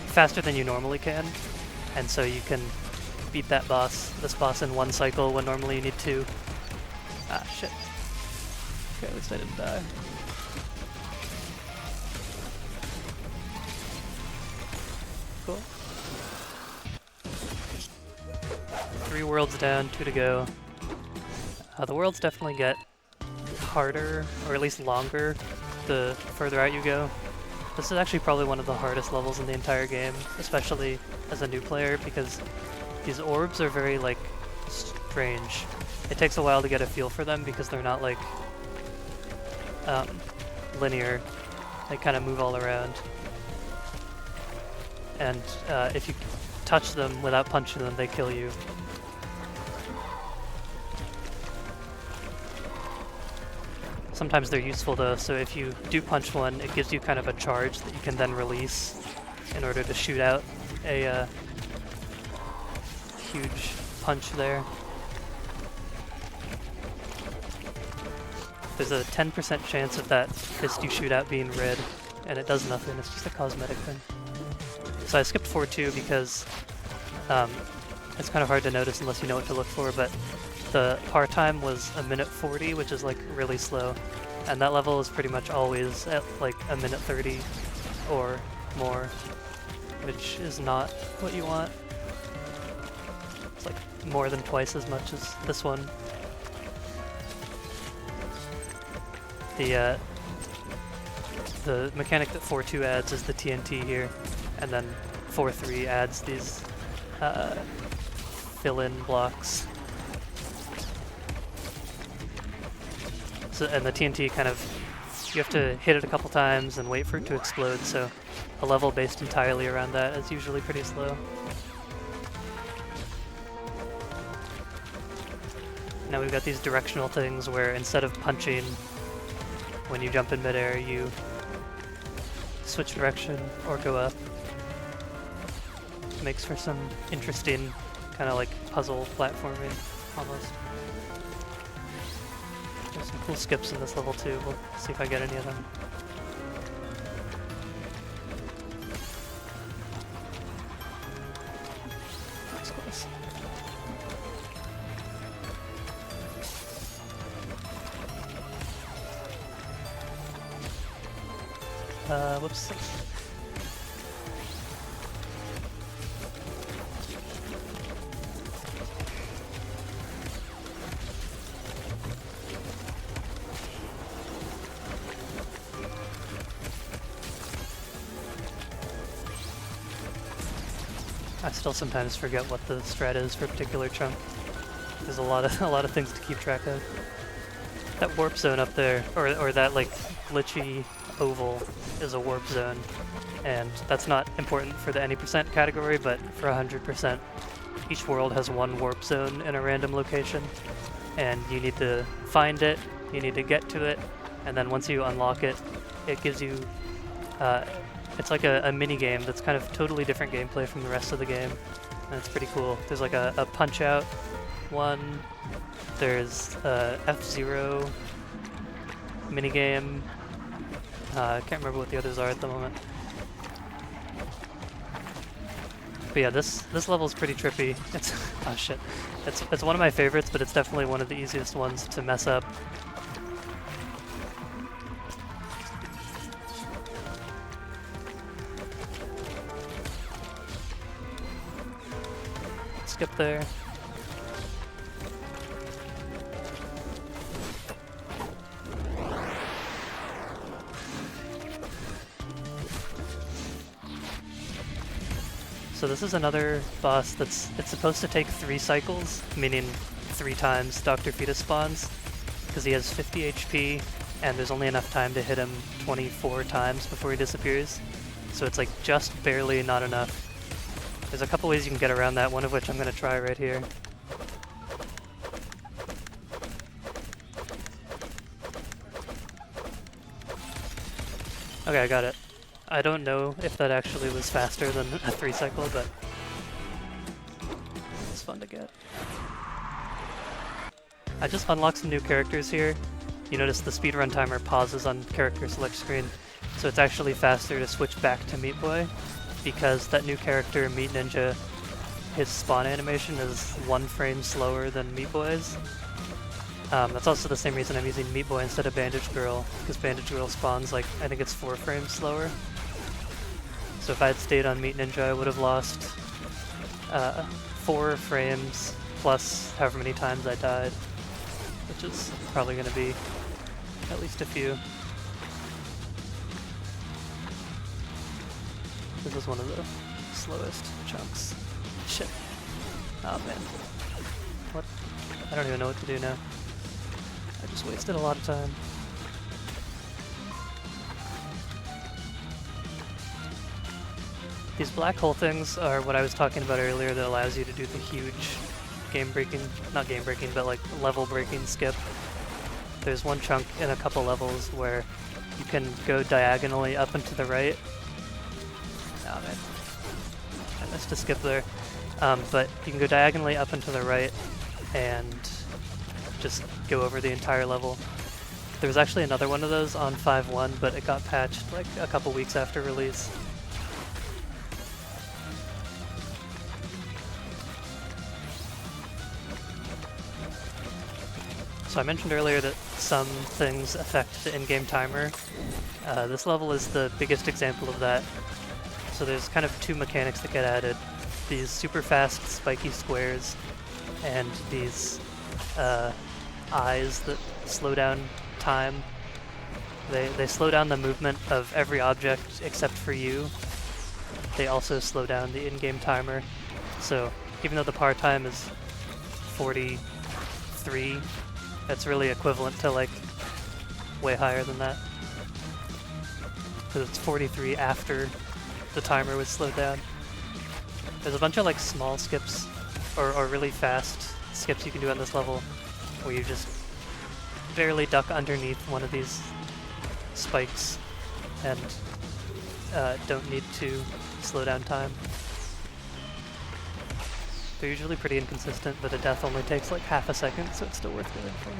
faster than you normally can, and so you can beat this boss in 1 cycle when normally you need 2. Ah, shit. Okay, at least I didn't die. Cool. 3 worlds down, 2 to go. The worlds definitely get harder, or at least longer, the further out you go. This is actually probably one of the hardest levels in the entire game, especially as a new player, because these orbs are very, like, strange. It takes a while to get a feel for them because they're not, like, linear. They kind of move all around. And if you touch them without punching them, they kill you. Sometimes they're useful though, so if you do punch one, it gives you kind of a charge that you can then release in order to shoot out a huge punch there. There's a 10% chance of that fist you shoot out being red, and it does nothing, it's just a cosmetic thing. So I skipped 4-2 because it's kind of hard to notice unless you know what to look for, but the par time was 1:40, which is like really slow, and that level is pretty much always at like 1:30 or more, which is not what you want. It's like more than twice as much as this one. The mechanic that 4-2 adds is the TNT here, and then 4-3 adds these fill-in blocks. So, and the TNT kind of, you have to hit it a couple times and wait for it to explode, so a level based entirely around that is usually pretty slow. Now we've got these directional things where instead of punching when you jump in midair, you switch direction or go up. Makes for some interesting kind of like puzzle platforming almost. There's some cool skips in this level too. We'll see if I get any of them. That's close. Whoops. I still sometimes forget what the strat is for a particular chunk. There's a lot of things to keep track of. That warp zone up there, or that like glitchy oval, is a warp zone, and that's not important for the any percent category, but for 100%, each world has one warp zone in a random location, and you need to find it, you need to get to it, and then once you unlock it, it gives you it's like a mini game that's kind of totally different gameplay from the rest of the game, and it's pretty cool. There's like a punch out one, there's a F-Zero minigame. I can't remember what the others are at the moment. But yeah, this level is pretty trippy. It's oh shit. It's one of my favorites, but it's definitely one of the easiest ones to mess up. skip there. So this is another boss it's supposed to take 3 cycles, meaning 3 times Dr. Fetus spawns, because he has 50 HP, and there's only enough time to hit him 24 times before he disappears. So it's like just barely not enough. There's a couple ways you can get around that, one of which I'm going to try right here. Okay, I got it. I don't know if that actually was faster than a 3 cycle, but it's fun to get. I just unlocked some new characters here. You notice the speedrun timer pauses on character select screen, so it's actually faster to switch back to Meat Boy, because that new character, Meat Ninja, his spawn animation is 1 frame slower than Meat Boy's. That's also the same reason I'm using Meat Boy instead of Bandage Girl, because Bandage Girl spawns like, I think it's 4 frames slower. So if I had stayed on Meat Ninja, I would have lost 4 frames plus however many times I died, which is probably going to be at least a few. This is one of the slowest chunks. Shit. Oh man. What? I don't even know what to do now. I just wasted a lot of time. These black hole things are what I was talking about earlier that allows you to do the huge not game breaking, but like level breaking skip. There's one chunk in a couple levels where you can go diagonally up and to the right. Oh man, I missed a skip there. But you can go diagonally up and to the right and just go over the entire level. There was actually another one of those on 5.1, but it got patched like a couple weeks after release. So I mentioned earlier that some things affect the in-game timer. This level is the biggest example of that. So there's kind of 2 mechanics that get added. These super fast spiky squares and these eyes that slow down time. They slow down the movement of every object except for you. They also slow down the in-game timer. So even though the par time is 43, that's really equivalent to like way higher than that. Because it's 43 after the timer was slowed down. There's a bunch of like small skips or really fast skips you can do on this level where you just barely duck underneath one of these spikes and don't need to slow down time. They're usually pretty inconsistent, but a death only takes like half a second, so it's still worth going for.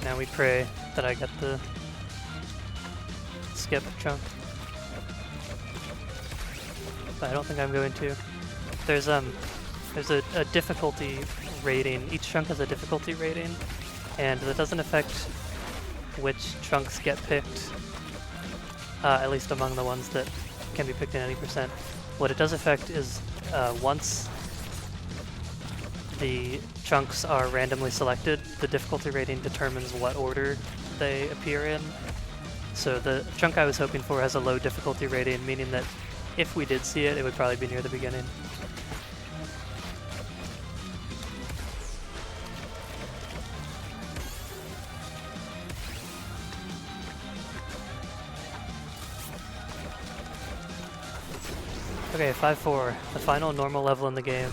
Now we pray that I get the skip chunk. But I don't think I'm going to. There's a difficulty rating. Each chunk has a difficulty rating, and that doesn't affect which chunks get picked, at least among the ones that can be picked in any percent. What it does affect is once the chunks are randomly selected, the difficulty rating determines what order they appear in. So the chunk I was hoping for has a low difficulty rating, meaning that if we did see it, it would probably be near the beginning. Okay, 5-4, the final normal level in the game.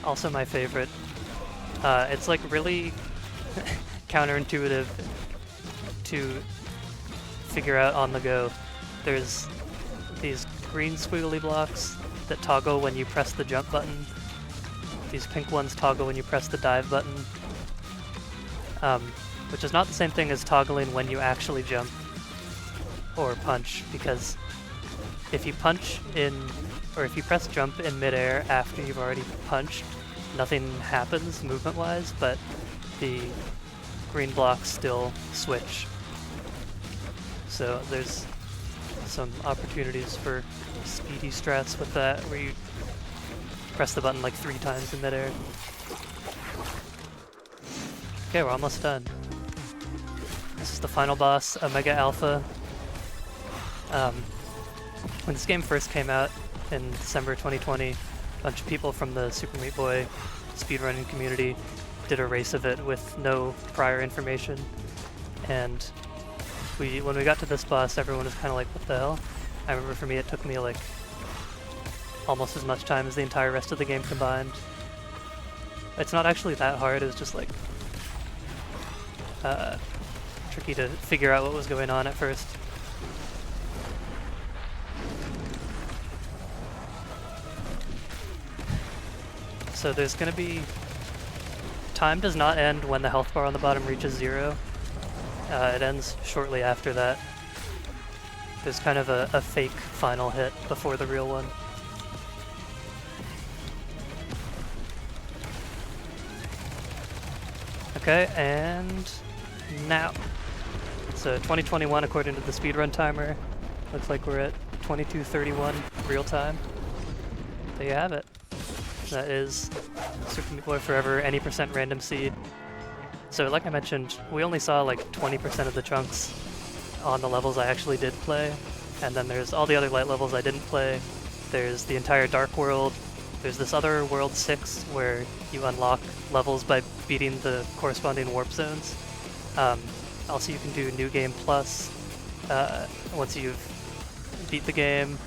Also my favorite. It's like really counterintuitive to figure out on the go. There's these green squiggly blocks that toggle when you press the jump button. These pink ones toggle when you press the dive button. Which is not the same thing as toggling when you actually jump or punch, because if you punch in, or if you press jump in midair after you've already punched, nothing happens movement-wise, but the green blocks still switch. So there's some opportunities for speedy strats with that, where you press the button like 3 times in midair. Okay, we're almost done. This is the final boss, Omega Alpha. When this game first came out in December 2020, a bunch of people from the Super Meat Boy speedrunning community did a race of it with no prior information, and when we got to this boss, everyone was kind of like, what the hell? I remember for me it took me like almost as much time as the entire rest of the game combined. It's not actually that hard, it was just like tricky to figure out what was going on at first. So there's going to be... Time does not end when the health bar on the bottom reaches 0. It ends shortly after that. There's kind of a fake final hit before the real one. Okay, and now. So 2021 according to the speedrun timer. Looks like we're at 22:31 real time. There you have it. That is Super Meat Boy Forever, any % random seed. So like I mentioned, we only saw like 20% of the chunks on the levels I actually did play, and then there's all the other light levels I didn't play. There's the entire Dark World. There's this other World 6 where you unlock levels by beating the corresponding warp zones. Also, you can do New Game Plus once you've beat the game,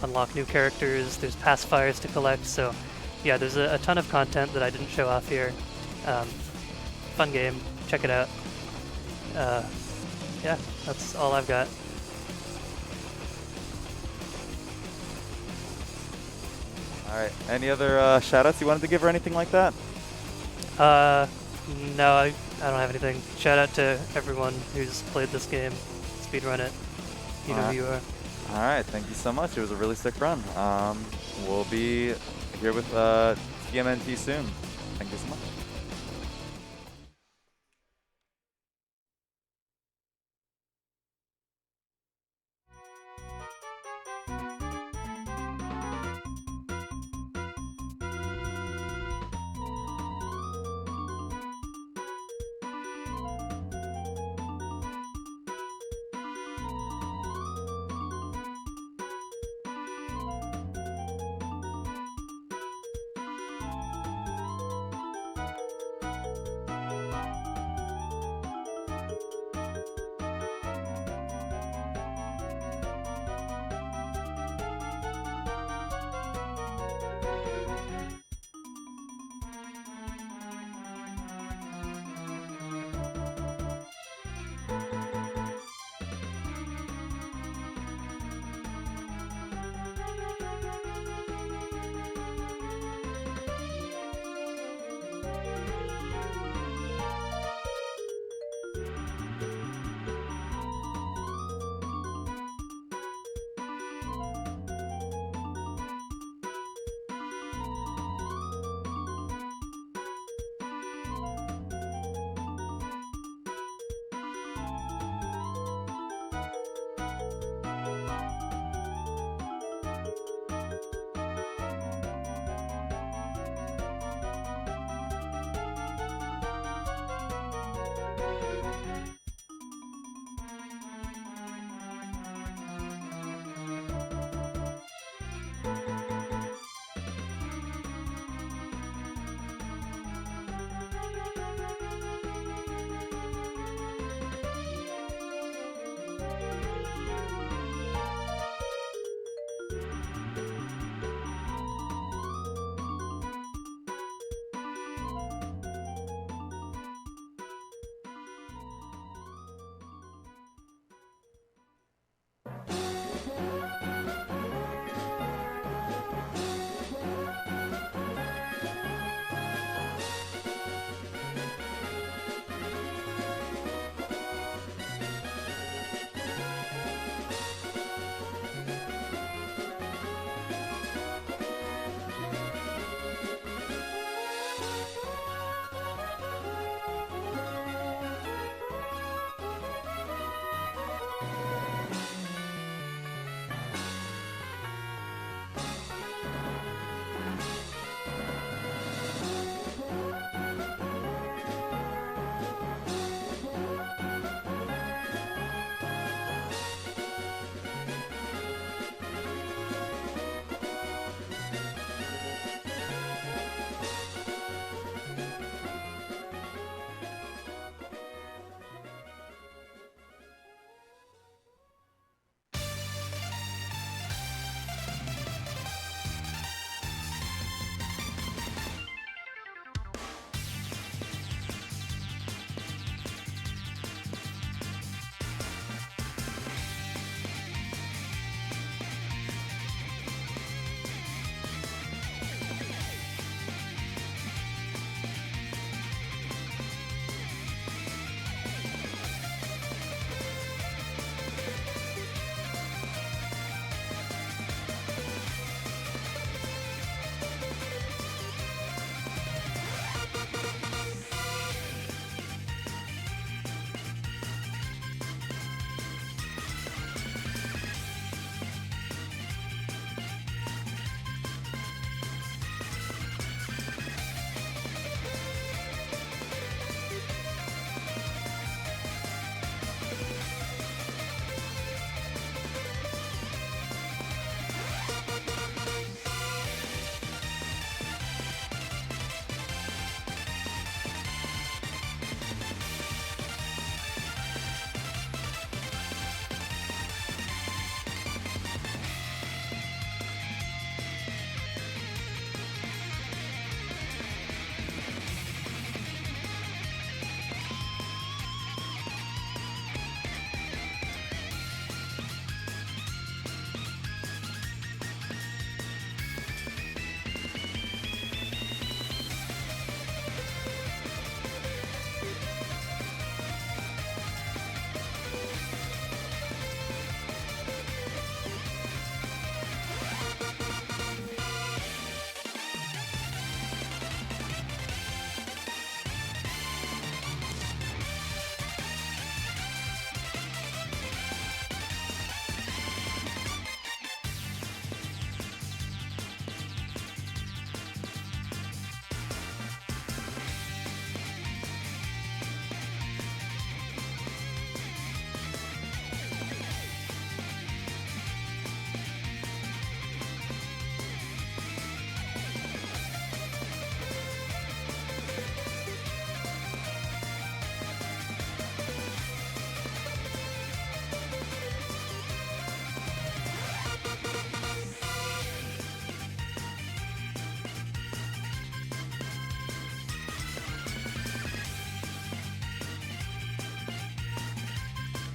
unlock new characters. There's pacifiers to collect, so yeah, there's a ton of content that I didn't show off here. Fun game, check it out. Yeah, that's all I've got. Alright, any other shoutouts you wanted to give or anything like that? No, I don't have anything. Shout out to everyone who's played this game, speedrun it. You know who you are. Alright, thank you so much. It was a really sick run. We'll be here with TMNT soon. Thank you so much.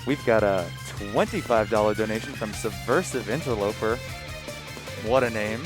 We've got a $25 donation from Subversive Interloper. What a name.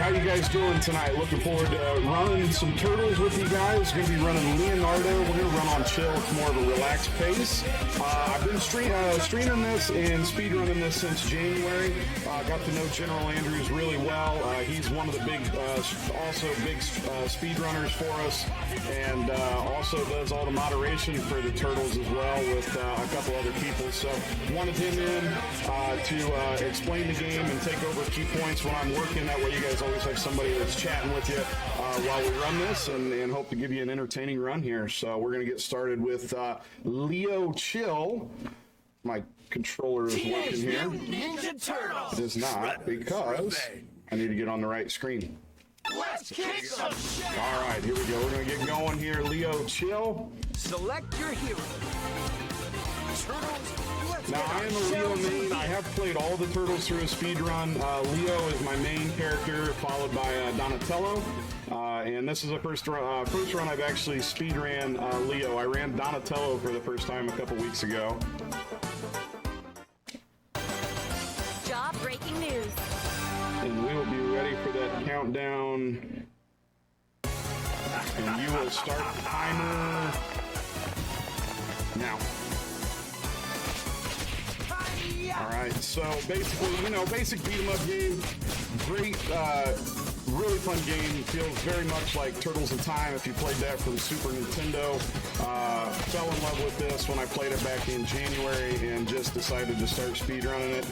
How you guys doing tonight? Looking forward to running some turtles with you guys. Going to be running Leonardo. We're going to run on chill. It's more of a relaxed pace. I've been streaming this and speedrunning this since January. Got to know General Andrews really well. He's one of the big speedrunners for us, and also does all the moderation for the turtles as well with a couple other people. So wanted him in to explain the game and take over key points when I'm working. That way you guys always have somebody that's chatting with you while we run this, and hope to give you an entertaining run here. So we're going to get started with Leo Chill. My controller is working here. It is not, because I need to get on the right screen. Let's kick some shit. All right, here we go. We're going to get going here. Leo Chill. Select your hero. Now, I am a Leo main. I have played all the turtles through a speed run. Leo is my main character, followed by Donatello. And this is the first run I've actually speed ran Leo. I ran Donatello for the first time a couple weeks ago. Job breaking news. And we will be ready for that countdown. And you will start the timer now. All right, so basically, basic beat 'em up game. Great, really fun game. Feels very much like Turtles in Time if you played that from Super Nintendo. Fell in love with this when I played it back in January and just decided to start speedrunning it.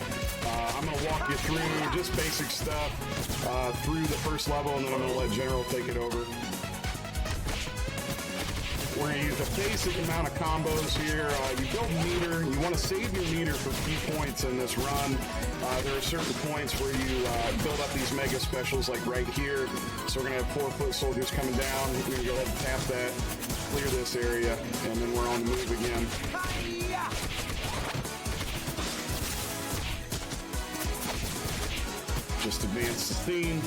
I'm going to walk you through just basic stuff through the first level, and then I'm going to let General take it over. We're going to use a basic amount of combos here. You build meter. You want to save your meter for key points in this run. There are certain points where you build up these mega specials, like right here. So we're going to have 4-foot soldiers coming down. We're going to go ahead and tap that, clear this area, and then we're on the move again. Just advance the theme.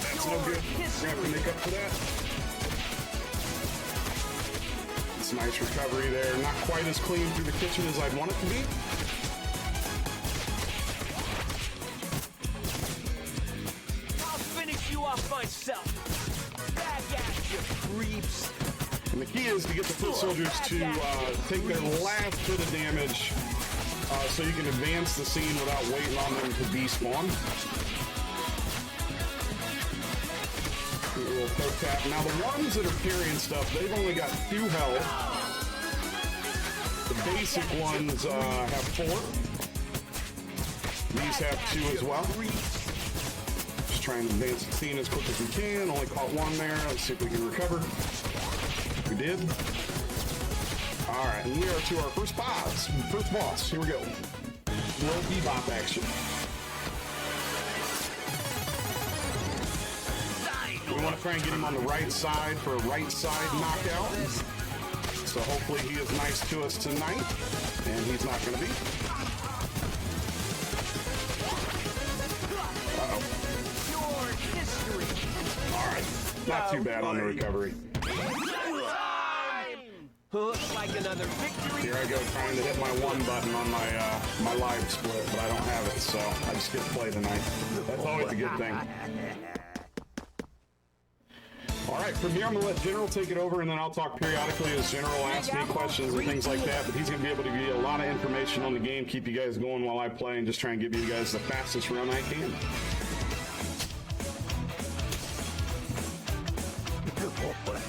That's no good. We're going to have to make up for that. It's a nice recovery there. Not quite as clean through the kitchen as I'd want it to be. I'll finish you off myself. Back at you, creeps. And the key is to get the foot soldiers to take their last bit of damage so you can advance the scene without waiting on them to despawn. A little toe tap. Now the ones that are parrying stuff, they've only got 2 health. The basic ones have 4. These have 2 as well. Just trying to advance the scene as quick as we can. Only caught 1 there. Let's see if we can recover. We did. All right, and we are to our first boss. Here we go. Little bebop action. We want to try and get him on the right side for a right side knockout. So hopefully he is nice to us tonight, and he's not going to be. Uh-oh. All right, not too bad on the recovery. Looks like another victory. Here I go trying to hit my 1 button on my live split, but I don't have it, so I just get to play tonight. That's always a good thing. All right, from here I'm going to let General take it over, and then I'll talk periodically as General asks me questions and things like that, but he's going to be able to give you a lot of information on the game, keep you guys going while I play, and just try and give you guys the fastest run I can. Oh, no.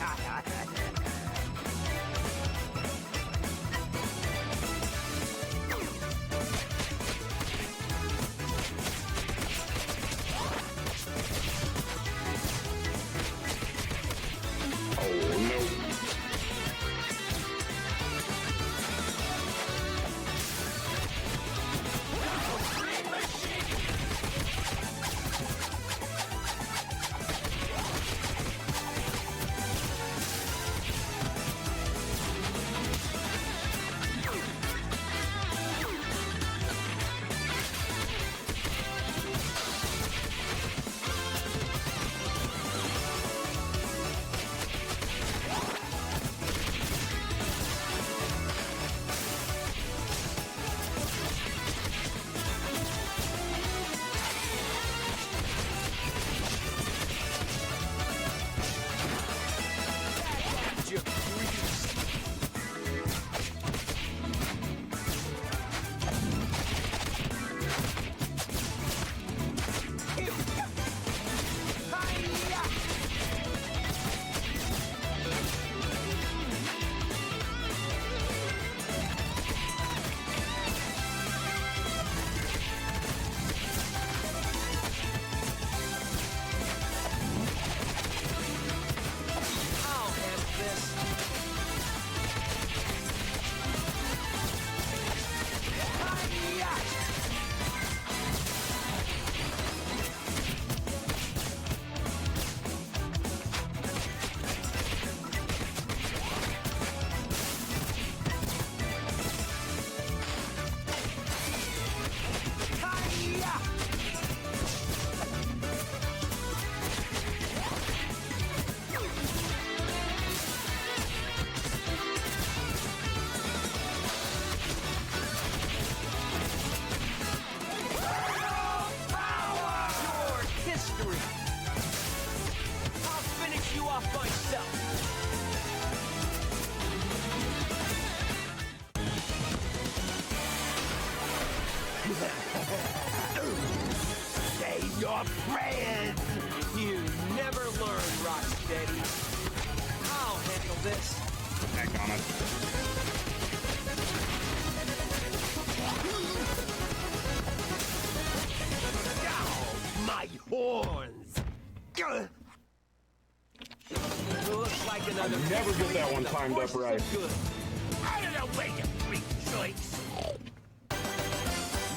Say your prayers! You never learn, Rocksteady. I'll handle this. Heck on it. Ow, my horns! Looks like another Never get that one timed up right. Good. Out of the way, you freak joints!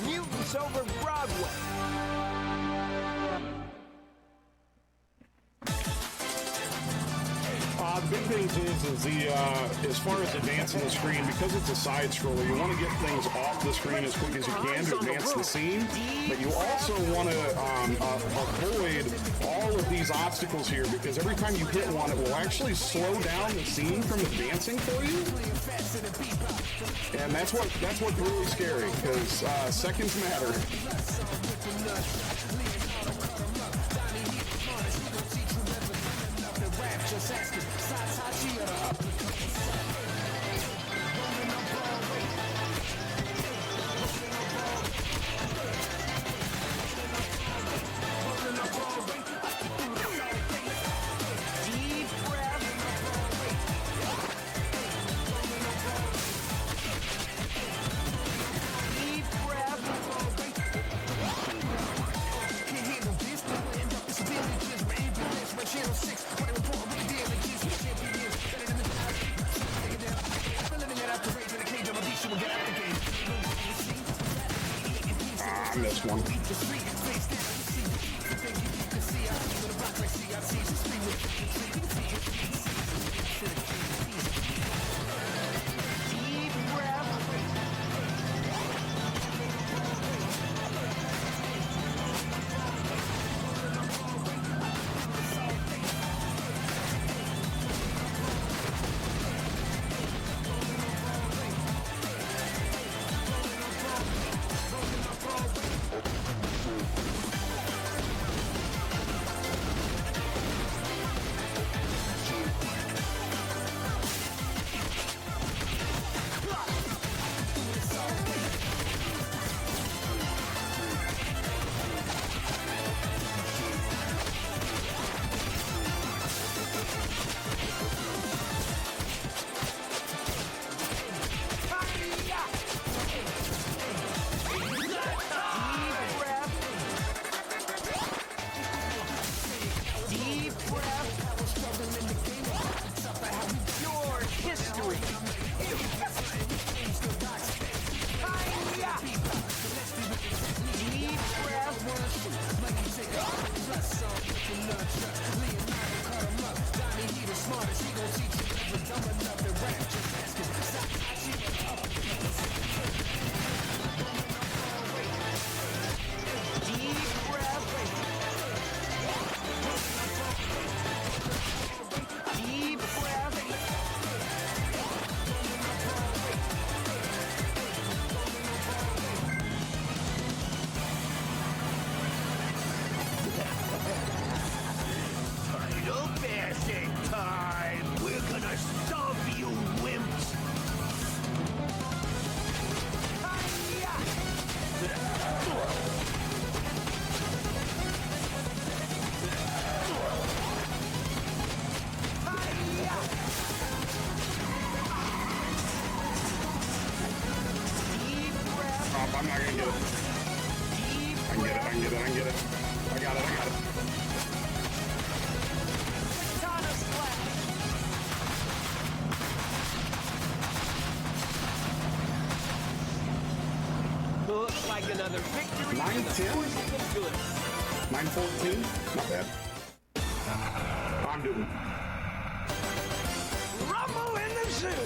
Mutants over Broadway. The big thing is the as far as advancing the screen, because it's a side scroller, you want to get things off the screen as quick as you can to advance the scene, but you also want to avoid all of these obstacles here, because every time you hit one, it will actually slow down the scene from advancing for you. And that's what's really scary, because seconds matter. I missed one. I'm not gonna get it. I can get it. I can get it. I can get it. I got it. I got it. Katana splash. Looks like another victory. 9-10? 9-14? Not bad. I'm doing. Rumble in the zoo.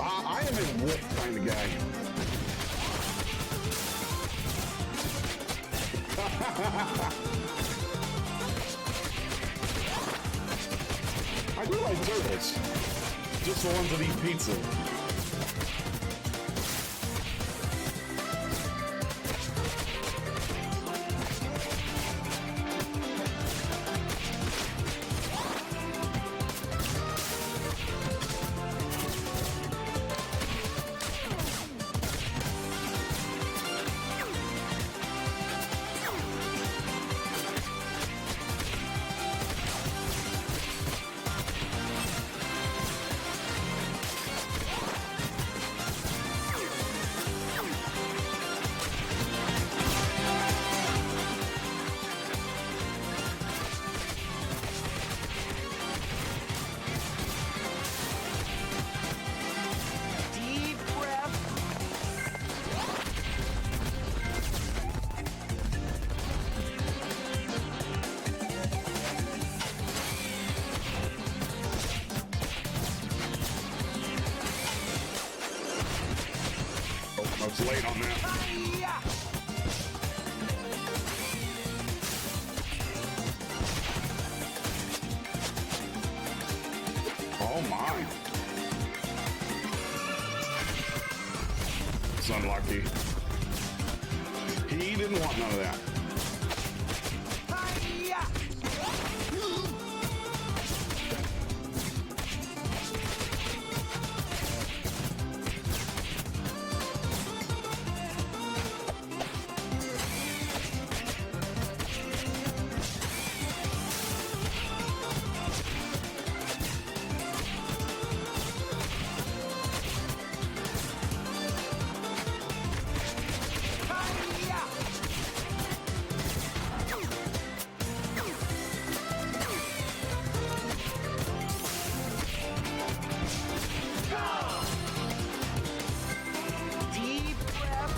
I am a wolf kind of guy. I do like turtles. Just the ones that eat pizza. Deep breath. Oh, I was late on that. Hi-ya! Oh my. It's unlucky. He didn't want none of that. Hi-ya! Hi-ya! Deep breath.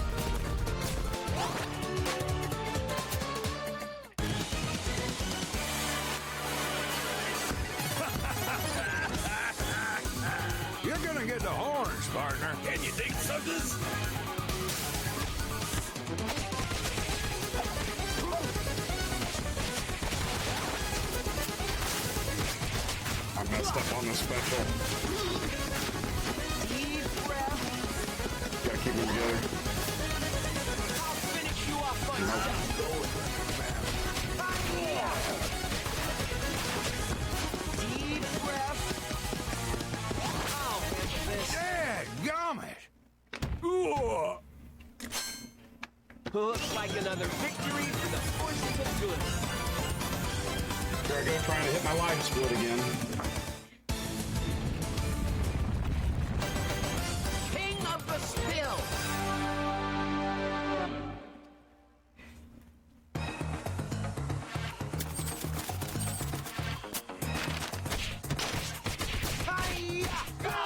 You're gonna get the horns, partner. Can you dig suckers? I messed up on the special. Deep breath. Gotta keep them together. I'll finish you off myself. Hi-ya! Deep breath. I'll handle this. Dadgummit! Ooh. Looks like another victory for the forces of good. Here I go trying to hit my life split again. King of the spill. Hi-ya! Go!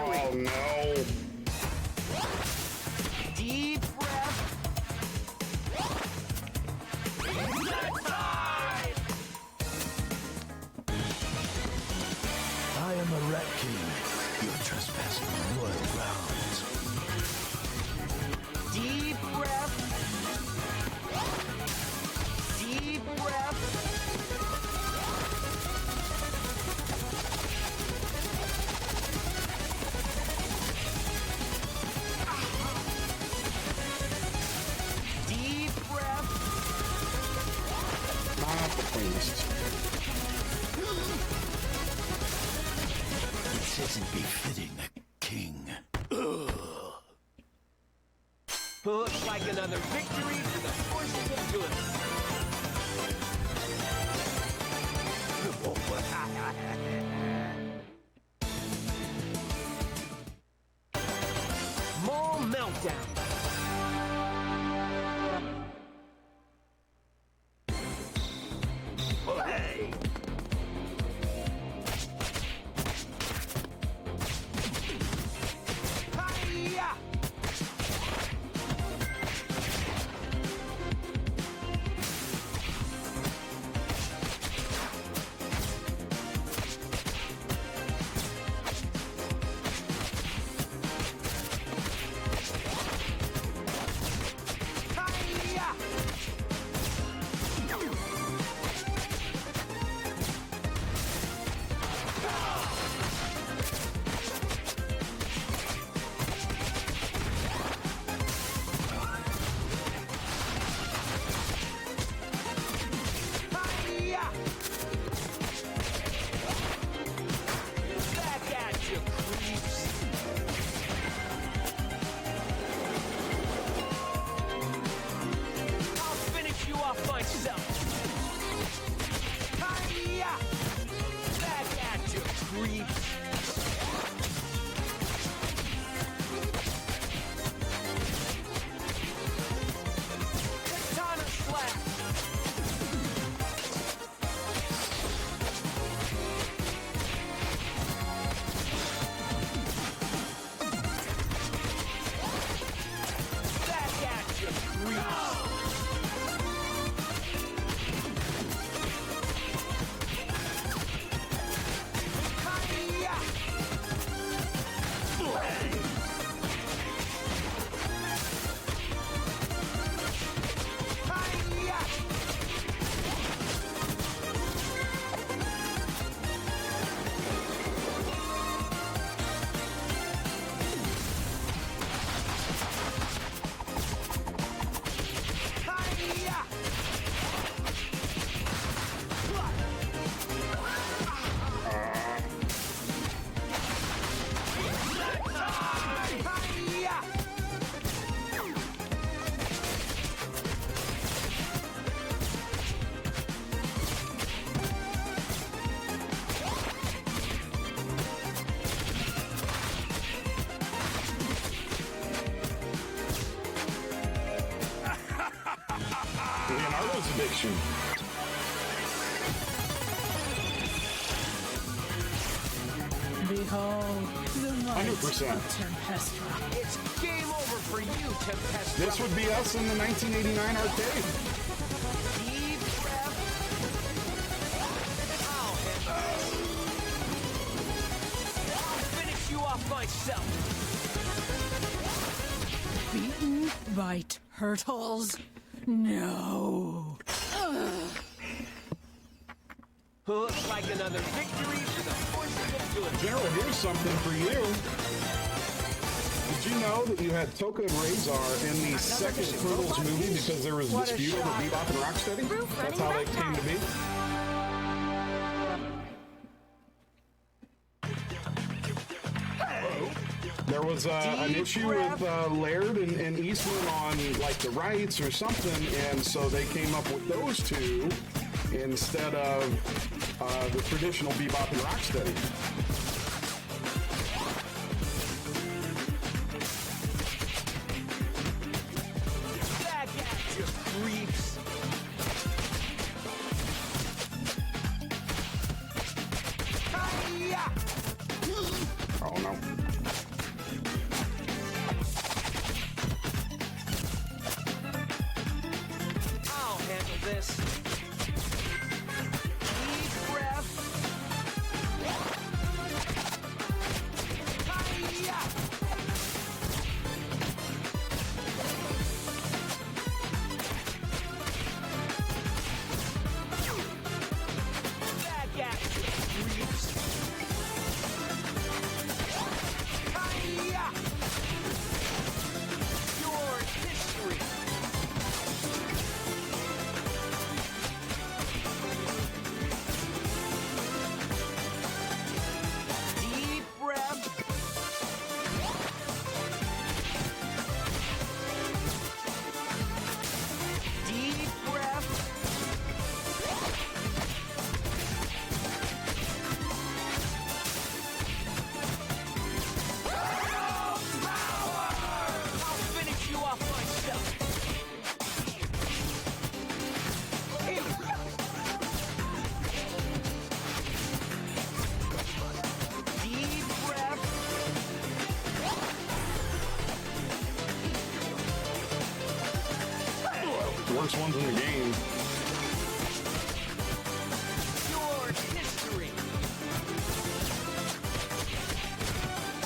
Oh no. Deep breath. I am a rat king. You're trespassing on royal grounds. Deep breath. Deep breath. Deep breath. Not the cleanest. This isn't befitting a king. Looks like another victory for the forces of good. Mall meltdown. Oh, hey! Hi-ya! Hi-ya! Hi-ya! Back at you, creeps. I'll finish you off myself. Hi-ya! Back at you, creeps. Katana slap. Back at you, creeps. Hi-ya! Hi-ya! Hi-ya! Hi-ya! Leonardo's addiction. Behold, the might 100%. of Tempestra. It's game over for you, Tempestra. This would be us in the 1989 arcade. Deep breath. I'll finish you off myself. Beaten by turtles? No. Looks like another victory for the forces of good. General, here's something for you. Did you know that you had Toka and Razor in the second Turtles movie because there was a dispute over Bebop and Rocksteady? That's how they came to be. There was an issue with Laird and Eastman on like the rights or something, and so they came up with those two instead of the traditional Bebop and Rocksteady. Back at you, creeps. Hi-ya! Oh no. worst ones in the game. Your history.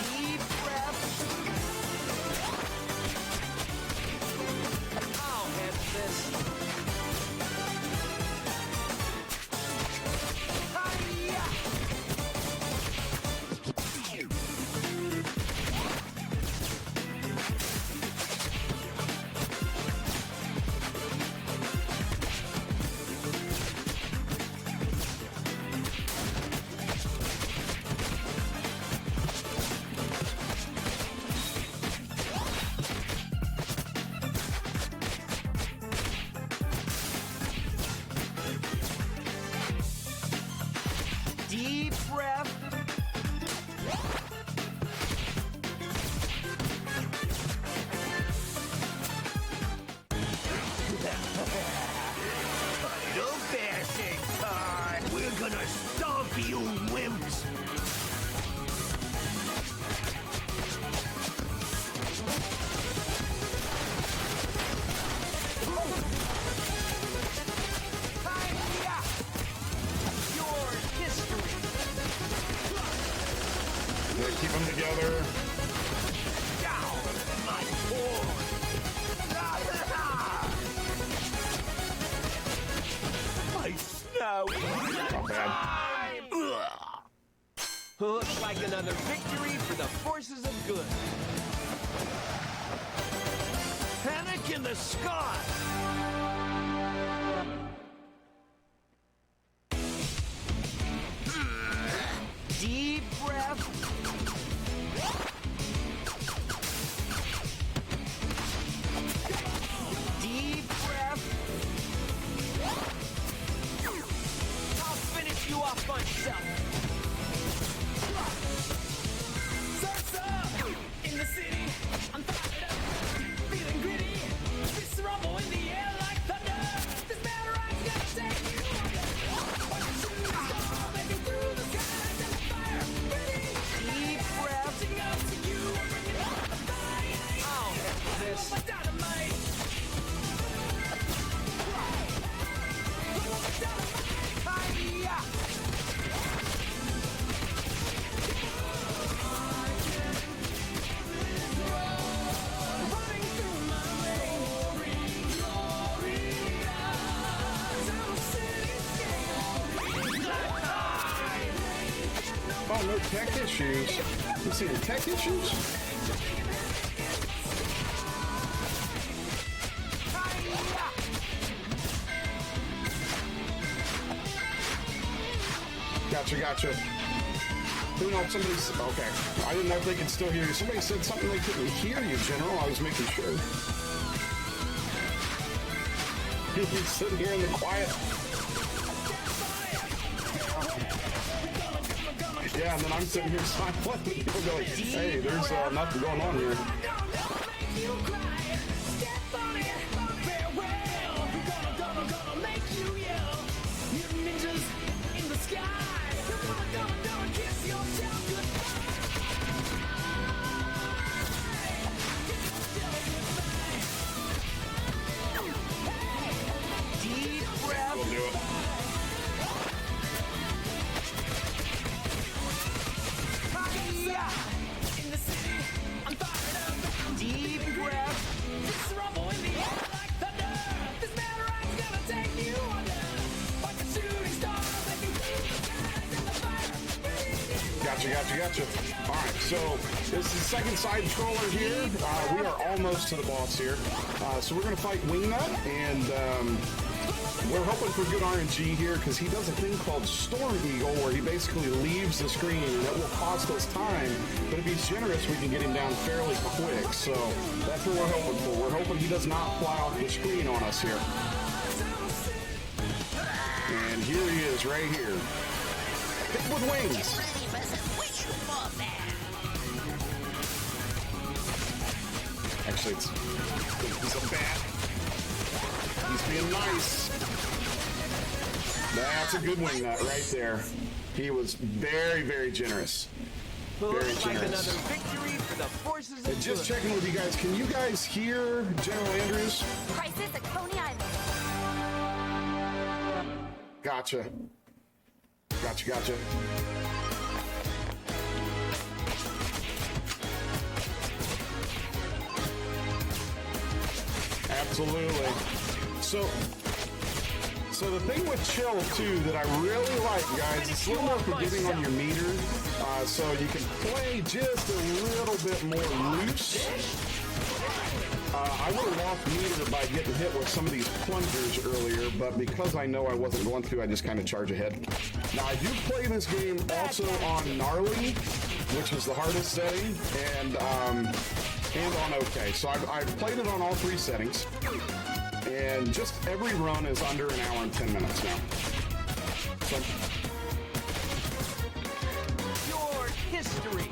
Deep breath. I'll handle this. Hi-ya! Deep breath. Idle bashing time. We're gonna stomp you wimps. Hi-ya! Your history. They keep them together. Down my horn. My snout. Not bad. Looks like another victory for the forces of good. Panic in the sky. Deep breath. Deep breath. I'll finish you off myself. In the city, I'm fired up, feeling gritty. Fists rumble in the air like thunder. This battle ride's gonna take you under. Watch the shooting star making through the skies and the fire. Ready? Deep breath. Reaching out to you, I'm bringing up the fire. I'll handle this. My dynamite. Hi-ya! Running through my veins. Town city Oh, no tech issues. You see any tech issues? Hi-ya! Gotcha. Who knows? Somebody's okay. I didn't know if they could still hear you. Somebody said something they couldn't hear you, General. I was making sure. He's sitting here in the quiet. Yeah, and then I'm sitting here silent. People go like, hey, there's nothing going on here. make you cry. Step on it. Farewell. Gonna make you yell. You ninjas in the sky. Gonna kiss yourself goodbye. Deep breath. We'll do it. Hi-ya! In the city, I'm fired up. Deep breath. Fists rumble in the air like thunder. This battle ride's gonna take you under. Like a shooting star making through the skies and the fire. Gotcha. All right, so this is the second side controller here. We are almost to the boss here. So we're going to fight Wingnut, and we're hoping for good RNG here because he does a thing called Storm Eagle where he basically leaves the screen, and that will cost us time. But if he's generous, we can get him down fairly quick. So that's what we're hoping for. We're hoping he does not fly off the screen on us here. And here he is, right here. Pig with wings. Actually, he's a bat. He's being nice. That's a good Wingnut right there. He was very, very generous. Very Looks like generous. another victory for the forces of And just good. checking with you guys, can you guys hear General Andrews? Crisis at Coney Island. Gotcha. Gotcha. Absolutely. So the thing with chill too that I really like, guys, it's a little more forgiving on your meter, so you can play just a little bit more loose. I would have lost meter by getting hit with some of these plungers earlier, but because I know I wasn't going to, I just kind of charge ahead. Now I do play this game also on gnarly, which is the hardest setting, and on okay. So I've played it on all 3 settings. And just every run is under an hour and 10 minutes now. So, Your history.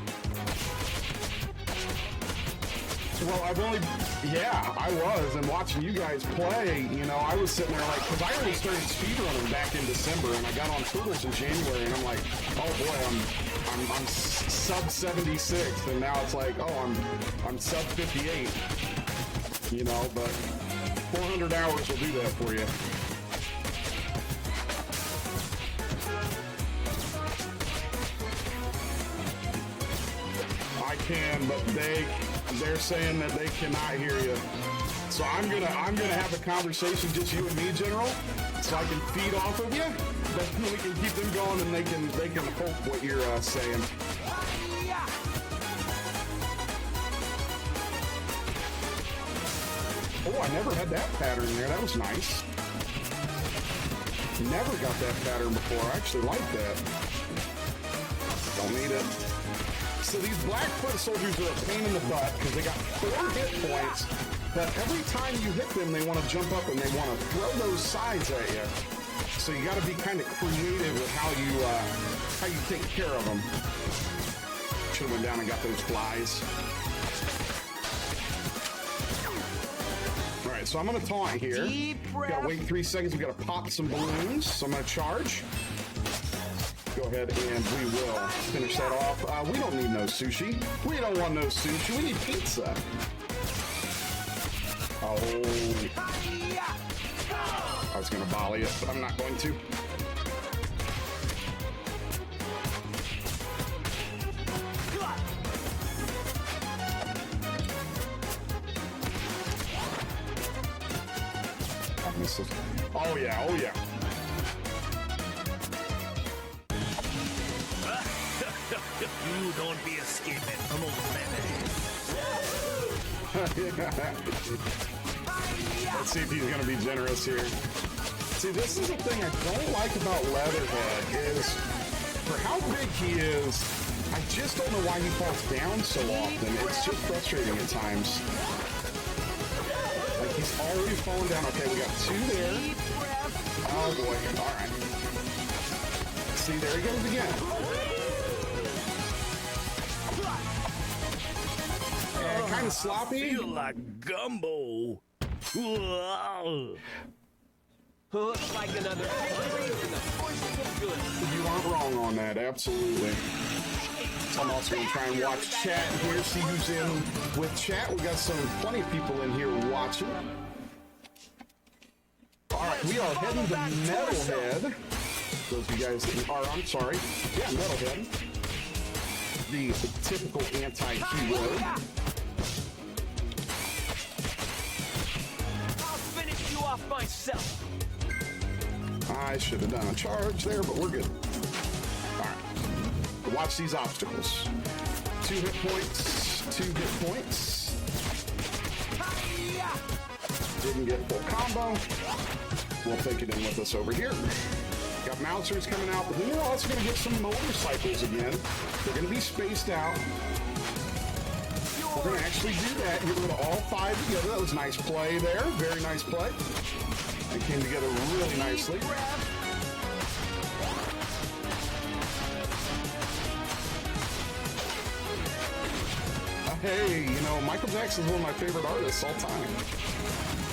well, I was, and watching you guys play, you know, I was sitting there like, because I already started speedrunning back in December, and I got on Turtles in January, and I'm like, oh boy, I'm sub 76, and now it's like, oh, I'm sub 58, you know, but 400 hours will do that for you. I can, but they're saying that they cannot hear you. So I'm gonna have a conversation, just you and me, General, so I can feed off of you. But we can keep them going, and they can hope what you're saying. Oh, I never had that pattern there. That was nice. Never got that pattern before. I actually like that. Don't need it. So these Blackfoot soldiers are a pain in the butt because they got 4 hit points, but every time you hit them, they want to jump up and they want to throw those sides at you. So you got to be kind of creative with how you take care of them. Should have went down and got those flies. So I'm going to taunt here. Gotta wait 3 seconds. We got to pop some balloons. So I'm going to charge. Go ahead and we will finish that off. We don't need no sushi. We don't want no sushi. We need pizza. Oh. I was going to volley it, but I'm not going to. Oh yeah, oh yeah. You don't be escaping from old Let's see if he's gonna be generous here. See, this is the thing I don't like about Leatherhead is for how big he is, I just don't know why he falls down so often. It's just frustrating at times. Like, he's always falling down. Okay, we got 2 there. Oh, boy. All right. See, there he goes again. And kind of sloppy. feel like gumbo. Looks like another You aren't wrong on that. Absolutely. I'm also going to try and watch chat here, see who's in with chat. We got plenty of people in here watching. All right, we are heading to Metalhead. Those of you guys that are, I'm sorry. Yeah, Metalhead. The typical anti-hero. I'll finish you off myself. I should have done a charge there, but we're good. All right. Watch these obstacles. 2 hit points, 2 hit points. Didn't get full combo. We'll take it in with us over here. Got Mousers coming out, but then we're also going to get some motorcycles again. They're going to be spaced out. We're going to actually do that. Get rid of all 5 together. That was a nice play there. Very nice play. It came together really nicely. Hey, you know, Michael Jackson's one of my favorite artists all time.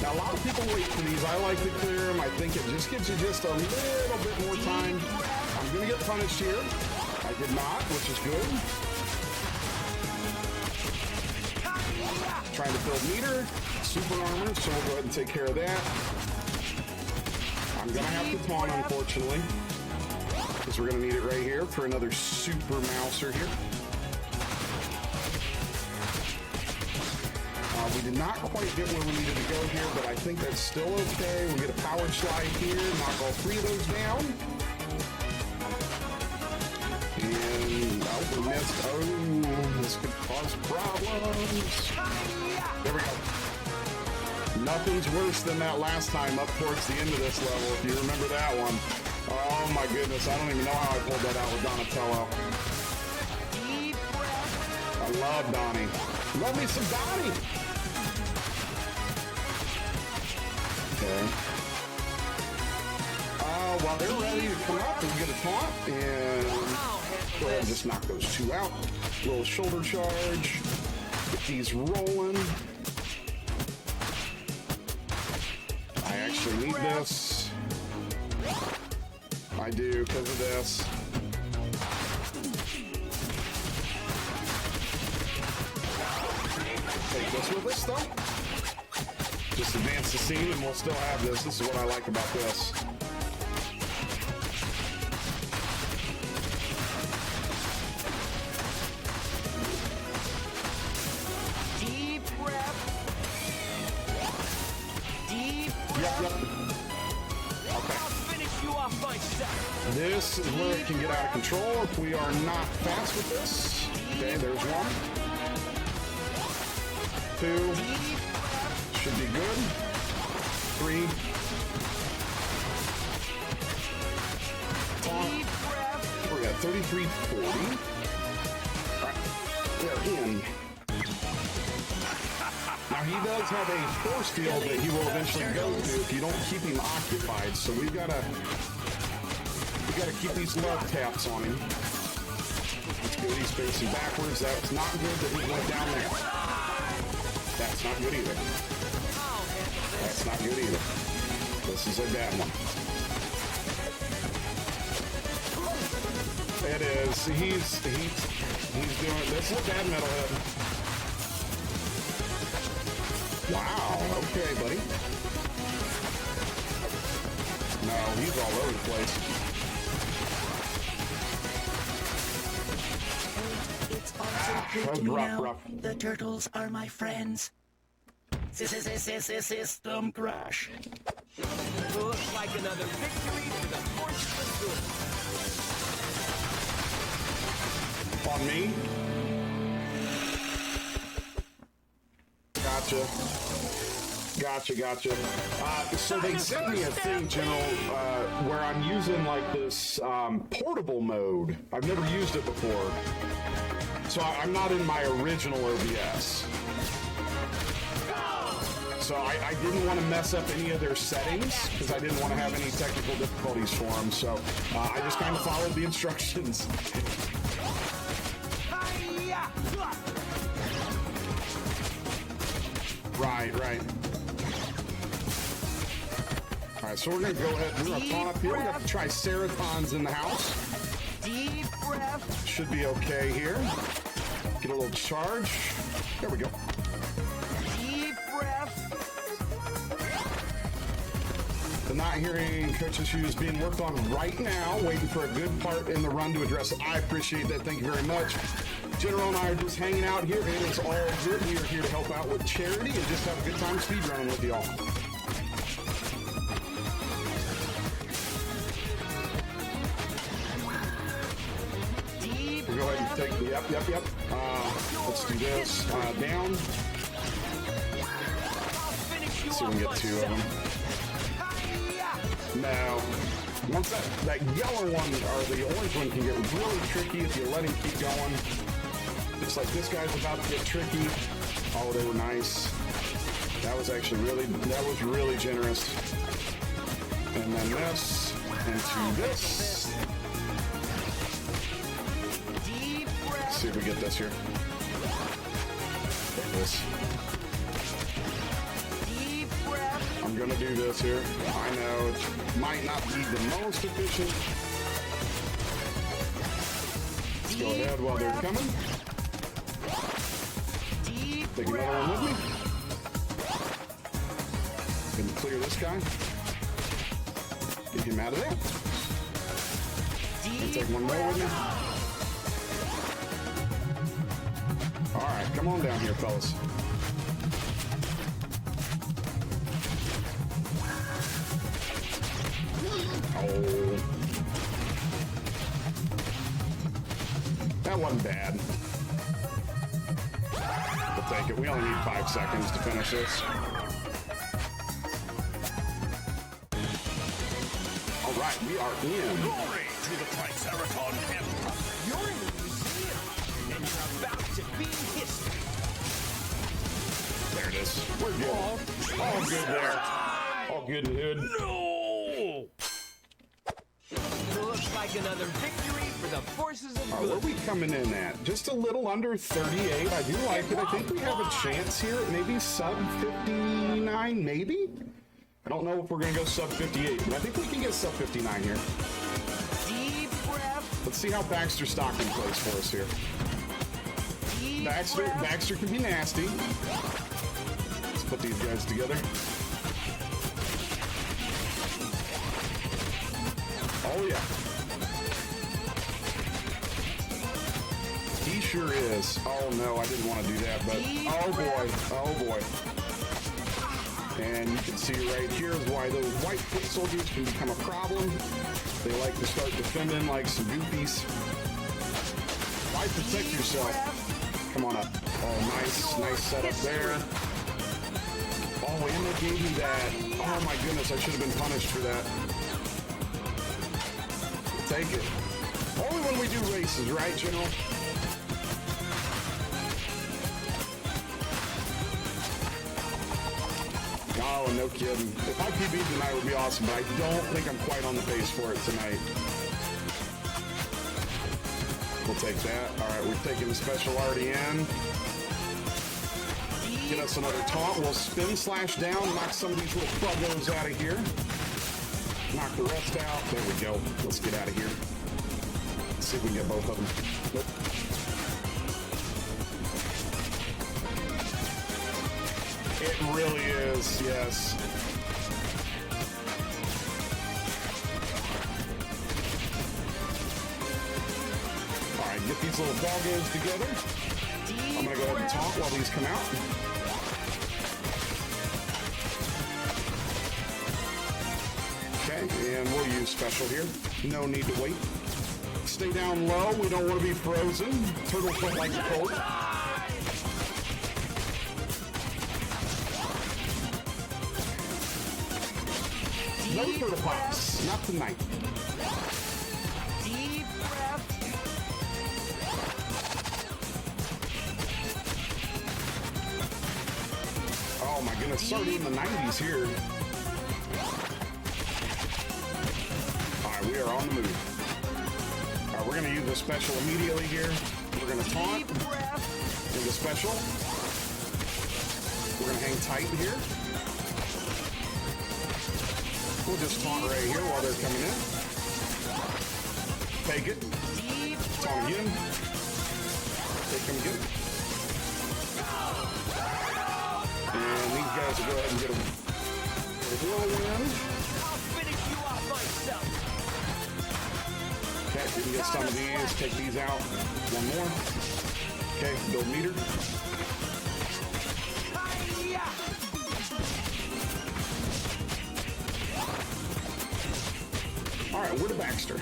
Now, a lot of people wait for these. I like to clear them. I think it just gives you just a little bit more time. I'm going to get punished here. I did not, which is good. Trying to build meter, super armor, so we'll go ahead and take care of that. I'm gonna have to taunt, unfortunately, because we're gonna need it right here for another super mouser here. We did not quite get where we needed to go here, but I think that's still okay. We'll get a power slide here, knock all 3 of those down. And we missed. Oh, this could cause problems. There we go. Nothing's worse than that last time up towards the end of this level, if you remember that one. Oh my goodness, I don't even know how I pulled that out with Donatello. I love Donnie. Love me some Donnie. Okay. While they're ready to come up, we get a taunt, and go ahead and just knock those 2 out. Little shoulder charge. Get these rolling. I actually need this. I do, because of this. Take this with us, though. Just advance the scene, and we'll still have this. This is what I like about this. Deep breath. Deep Yep. Okay. I'll finish you off myself. This is where it can get out of control if we are not fast with this. Okay, there's 1. 2. Should be good. 3. We're at 3340. Right. We're in. Now he does have a force field that he will eventually go to if you don't keep him occupied. So we gotta keep these love taps on him. Let's go. He's facing backwards. That's not good that he went down there. That's not good either. That's not good either. This is a bad one. It is. He's doing. This is a bad metalhead. Wow. Okay, buddy. No, he's all over the place. It's also clear to me now the turtles are my friends. System crash. Looks like another victory for the forces of good. On me. Gotcha. So they sent me a thing, General, where I'm using like this portable mode. I've never used it before. So I'm not in my original OBS. So I didn't want to mess up any of their settings because I didn't want to have any technical difficulties for them. So I just kind of followed the instructions. Right. All right, so we're going to go ahead and we're going to taunt up here. We got the Triceratons in the house. Deep breath. Should be okay here. Get a little charge. There we go. Deep breath. The not hearing coach issue is being worked on right now, waiting for a good part in the run to address it. I appreciate that. Thank you very much. General and I are just hanging out here. It is all good. We are here to help out with charity and just have a good time speedrunning with y'all. We'll go ahead and take the yep. Let's do this. Down. Let's see if we can get 2 of them. No. Once that yellow one or the orange one can get really tricky if you let him keep going. Looks like this guy's about to get tricky. Oh, they were nice. That was actually really generous. And then this, and to this. Let's see if we get this here. Take this. I'm gonna do this here. I know it might not be the most efficient. Let's go ahead while they're coming. Take another one with me. Gonna clear this guy. Get him out of there. I'll take one more with me. Alright, come on down here, fellas. Oh. That wasn't bad. We'll take it. We only need 5 seconds to finish this. Alright, we are in. Glory to the Triceratops Empire. You're in the museum, and you're about to be history. There it is. We're good. All good there. All good and good. No! Looks like another victory for the forces of Where are good. we coming in at? Just a little under 38. I do like it. I think we have a chance here at maybe sub 59, maybe? I don't know if we're going to go sub 58, but I think we can get sub 59 here. Deep breath. Let's see how Baxter Stockton plays for us here. Deep Baxter can be nasty. Let's put these guys together. Oh yeah. He sure is. Oh no, I didn't want to do that, but oh boy. And you can see right here is why those white foot soldiers can become a problem. They like to start defending like some goofies. Why protect yourself? Come on up. Oh, nice setup there. Oh, and they gave me that. Oh my goodness, I should have been punished for that. Take it. Only when we do races, right, General? Oh, no kidding. If I PB'd tonight, it would be awesome, but I don't think I'm quite on the pace for it tonight. We'll take that. All right, we've taken the special already in. Get us another taunt. We'll spin slash down, knock some of these little buggos out of here. Knock the rest out. There we go. Let's get out of here. Let's see if we can get both of them. Nope. It really is, yes. All right, get these little doggos together. I'm gonna go ahead and taunt while these come out. Okay, and we'll use special here. No need to wait. Stay down low. We don't want to be frozen. Turtles don't like the cold. No turtle pops. Not tonight. Deep breath. Oh my goodness, starting in the 90s here. Alright, we are on the move. Alright, we're gonna use the special immediately here. We're gonna taunt. Do the special. We're gonna hang tight here. We'll just taunt right here while they're coming in. Take it. Taunt again. Take them again. And these guys will go ahead and get them. A whirlwind. I'll finish you off myself. Okay, we can get some of these. Take these out. One more. Okay, build meter. All right, we're to Baxter.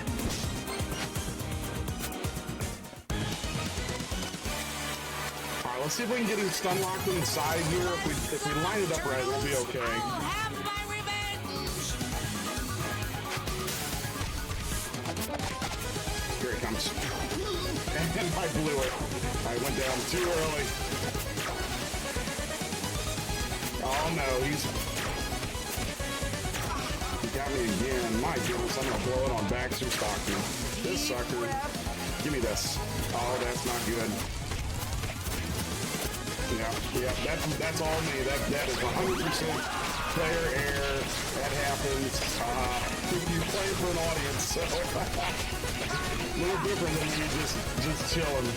All right, let's see if we can get him stun locked inside here. If we line it up right, we'll be okay. Here it comes. And I blew it. I went down too early. Oh no, he got me again. My goodness, I'm gonna blow it on Baxter Stockton. This sucker. Give me this. Oh, that's not good. Yeah, that's all me. That is 100% player error. That happens. You play for an audience, so a little different than you just chilling.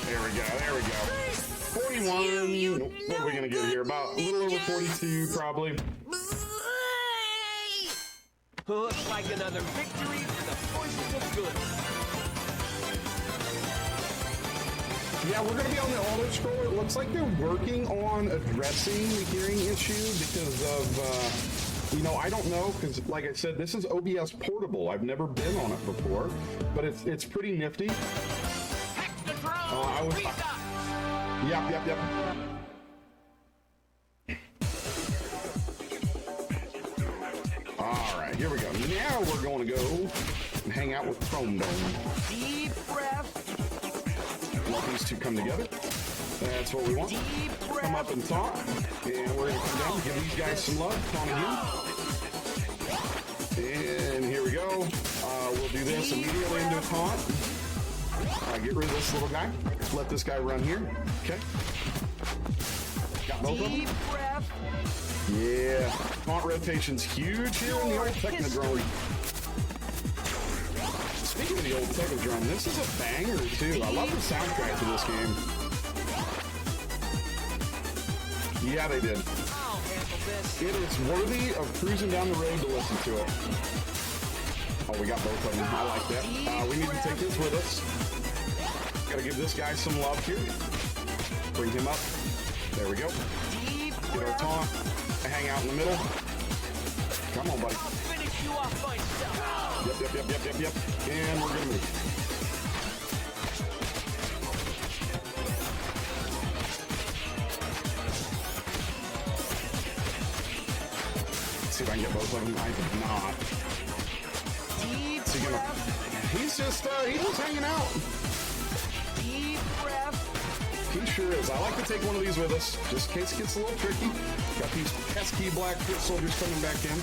There we go. 49 41. What are we gonna get here? About a little over 42, probably. Looks like another victory for the forces of good. Yeah, we're gonna be on the auto scroller. It looks like they're working on addressing the hearing issue because of, you know, I don't know, because like I said, this is OBS portable. I've never been on it before, but it's pretty nifty. Yep. All right, here we go. Now we're going to go and hang out with Chrome Dome. Deep breath. Let these two come together. That's what we want. Come up and taunt. And we're going to come down and give these guys some love. Taunt again. And here we go. We'll do this immediately into a taunt. Get rid of this little guy. Let this guy run here. Okay. Got both of them. Yeah. Taunt rotation's huge here in the old Technodrome. Speaking of the old Technodrome, this is a banger too. I love the soundtrack to this game. Yeah, they did. It is worthy of cruising down the road to listen to it. Oh, we got both of them. I like that. We need to take this with us. Gotta give this guy some love here. Bring him up. There we go. Get our taunt. Hang out in the middle. Come on, buddy. Yep. And we're gonna move. Let's see if I can get both of them. I did not. He's just hanging out. He sure is. I like to take one of these with us, just in case it gets a little tricky. Got these pesky black foot soldiers coming back in.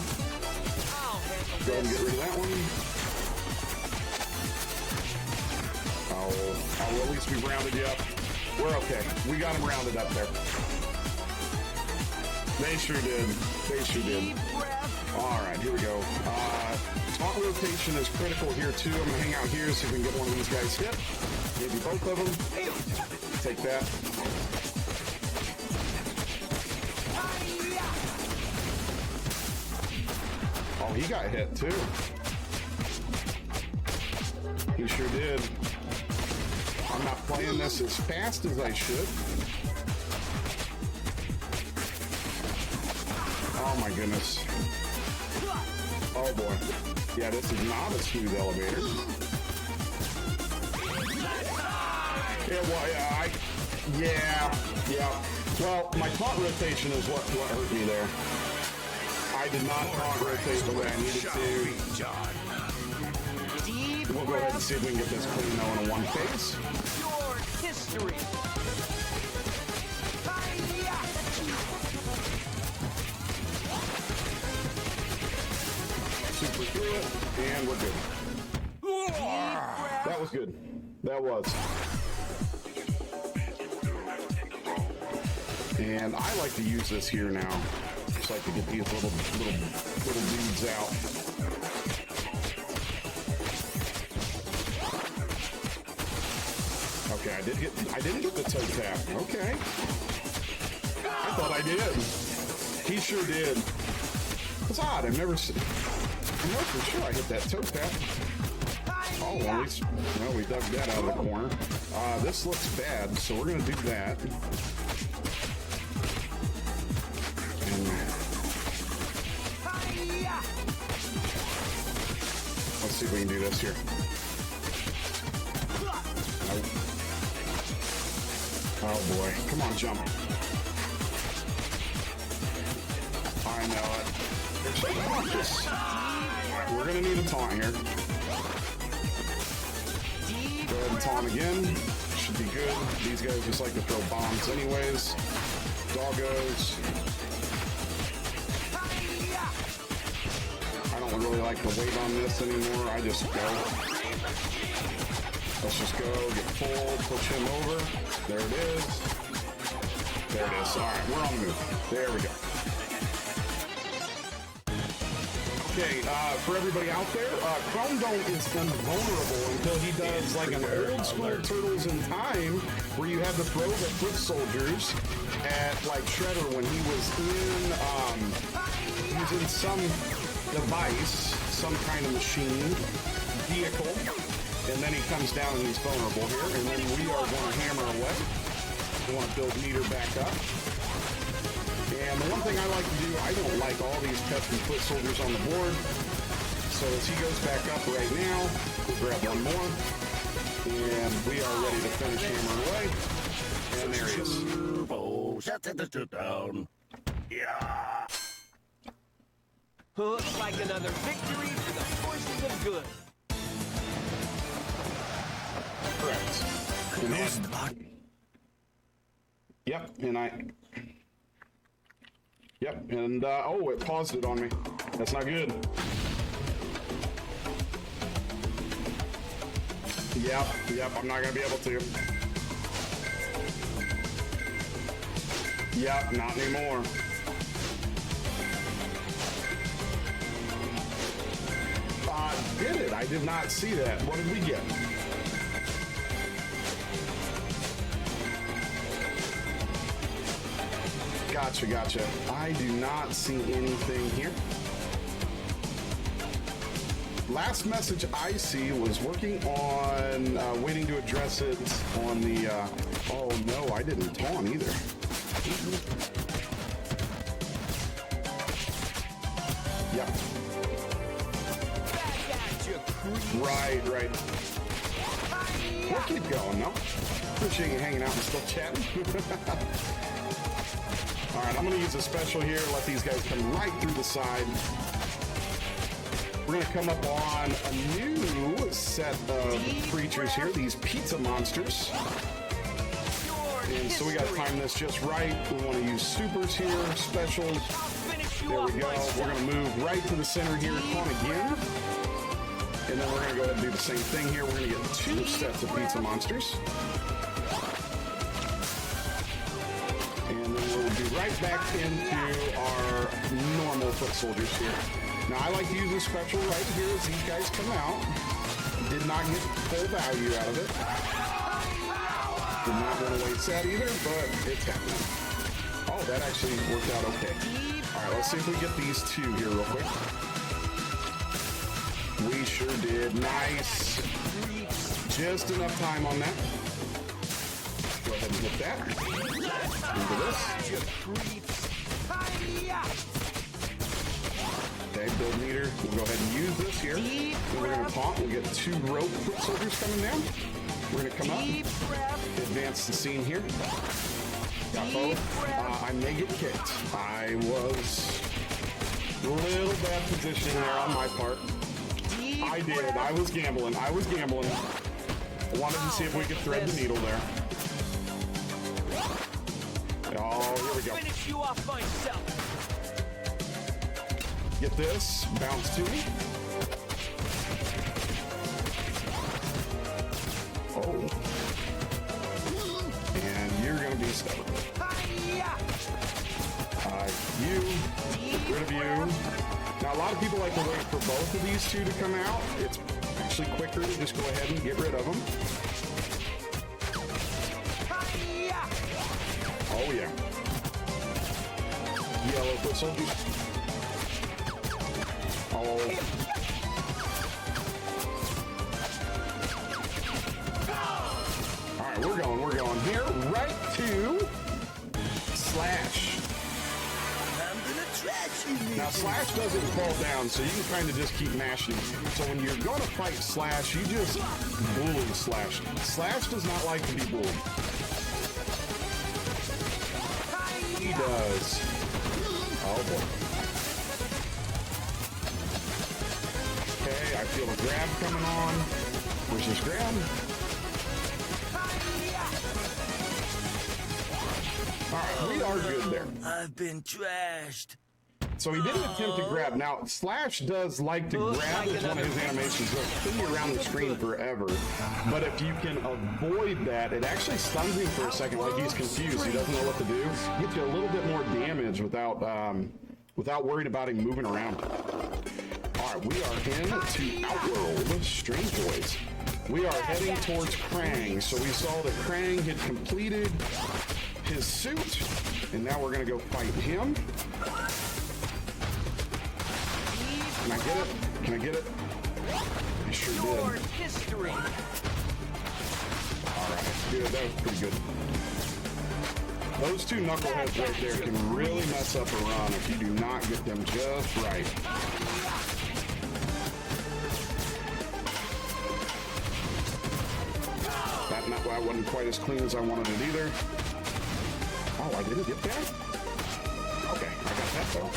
Go ahead and get rid of that one. Oh, well, at least we rounded you up. We're okay. We got him rounded up there. They sure did. All right, here we go. Taunt rotation is critical here, too. I'm going to hang out here so we can get one of these guys hit. Maybe both of them. Take that. Oh, he got hit, too. He sure did. I'm not playing this as fast as I should. Oh, my goodness. Oh, boy. Yeah, this is not a smooth elevator. Yeah. Well, my taunt rotation is what hurt me there. I did not taunt rotate the way I needed to. We'll go ahead and see if we can get this clean though in a one phase. Your history. Super through it, and we're good. That was good. That was. And I like to use this here now. Just like to get these little dudes out. Okay, I didn't get the toe tap. Okay. I thought I did. He sure did. It's odd. I'm not for sure I hit that toe tap. Oh, well, at least, well, we dug that out of the corner. This looks bad, so we're gonna do that. Let's see if we can do this here. Oh boy, come on, jump. I know it. They're so cautious. We're gonna need a taunt here. Go ahead and taunt again. Should be good. These guys just like to throw bombs anyways. Doggos. I don't really like to wait on this anymore. I just go. Let's just go, get pulled, push him over. There it is. There it is. All right, we're on the move. There we go. Okay, for everybody out there, Chrome Dome is invulnerable until he does like an old school Turtles in Time where you had to throw the foot soldiers at like Shredder when he was in some device, some kind of machine, vehicle, and then he comes down and he's vulnerable here, and then we are going to hammer away. We want to build meter back up. And the one thing I like to do, I don't like all these pesky foot soldiers on the board. So as he goes back up right now, we'll grab one more. And we are ready to finish hammer away. And there he is. Yeah. Looks like another victory for the forces of good. Correct. Yep, and Yep, and oh, it paused it on me. That's not good. Yep, I'm not gonna be able to. Yep, not anymore. Did it? I did not see that. What did we get? Gotcha. I do not see anything here. Last message I see was working on waiting to address it on the. Oh no, I didn't taunt either. Yep. Right. We'll keep going, though. Appreciate you hanging out and still chatting. All right, I'm going to use a special here, let these guys come right through the side. We're going to come up on a new set of creatures here, these pizza monsters. And so we got to time this just right. We want to use supers here, specials. There we go. We're going to move right to the center here, taunt again. And then we're going to go ahead and do the same thing here. We're going to get 2 sets of pizza monsters. And then we'll be right back into our normal foot soldiers here. Now, I like to use this special right here as these guys come out. Did not get full value out of it. Did not want to waste that either, but it's happening. Oh, that actually worked out okay. All right, let's see if we get these 2 here real quick. We sure did. Nice. Just enough time on that. Go ahead and hit that. Into this. Okay, build meter. We'll go ahead and use this here. Then we're going to taunt. We'll get 2 rope foot soldiers coming down. We're going to come up. Advance the scene here. Got both. I may get kicked. I was a little bad position there on my part. I did. I was gambling. I wanted to see if we could thread the needle there. Oh, here we go. Finish you off myself. Get this. Bounce to me. Oh. And you're going to be stubborn. You. Get rid of you. Now, a lot of people like to wait for both of these 2 to come out. It's actually quicker to just go ahead and get rid of them. Oh, yeah. Yellow foot soldiers. Oh. All right, we're going here right to Slash. Now, Slash doesn't fall down, so you can kind of just keep mashing. So when you're going to fight Slash, you just bully Slash. Slash does not like to be bullied. He does. Oh, boy. Okay, I feel a grab coming on. Where's this grab? All right, we are good there. I've been trashed. So he didn't attempt to grab. Now, Slash does like to grab as one of his animations. He'll spin you around the screen forever. But if you can avoid that, it actually stuns him for a second, like he's confused. He doesn't know what to do. Gets you a little bit more damage without worrying about him moving around. Alright, we are into Outworld Strange Boys. We are heading towards Krang. So we saw that Krang had completed his suit, and now we're going to go fight him. Can I get it? Can I get it? I sure did. History. Alright, good. That was pretty good. Those two knuckleheads right there can really mess up a run if you do not get them just right. That wasn't quite as clean as I wanted it either. Oh, I didn't get that? Okay, I got that though.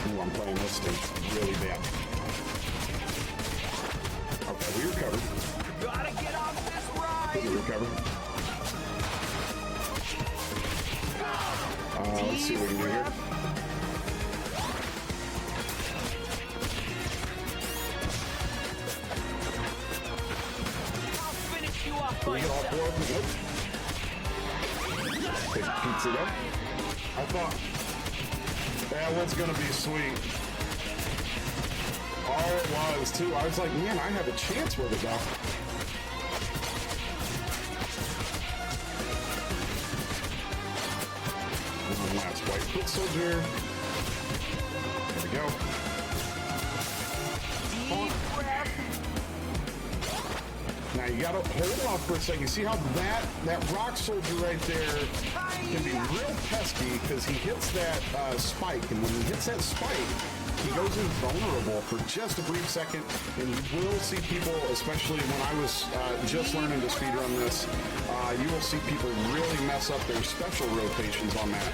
Ooh, I'm playing this thing really bad. Okay, we recovered. Gotta get off this ride. We recovered. Let's see what we can do here. Can we get all four of them? Nope. Take pizza though. I thought that was gonna be sweet. All it was too. I was like, man, I have a chance with it now. One last white foot soldier. There we go. Now you gotta hold off for a second. See how that rock soldier right there can be real pesky because he hits that spike, and when he hits that spike, he goes invulnerable for just a brief second, and you will see people, especially when I was just learning to speedrun this, you will see people really mess up their special rotations on that.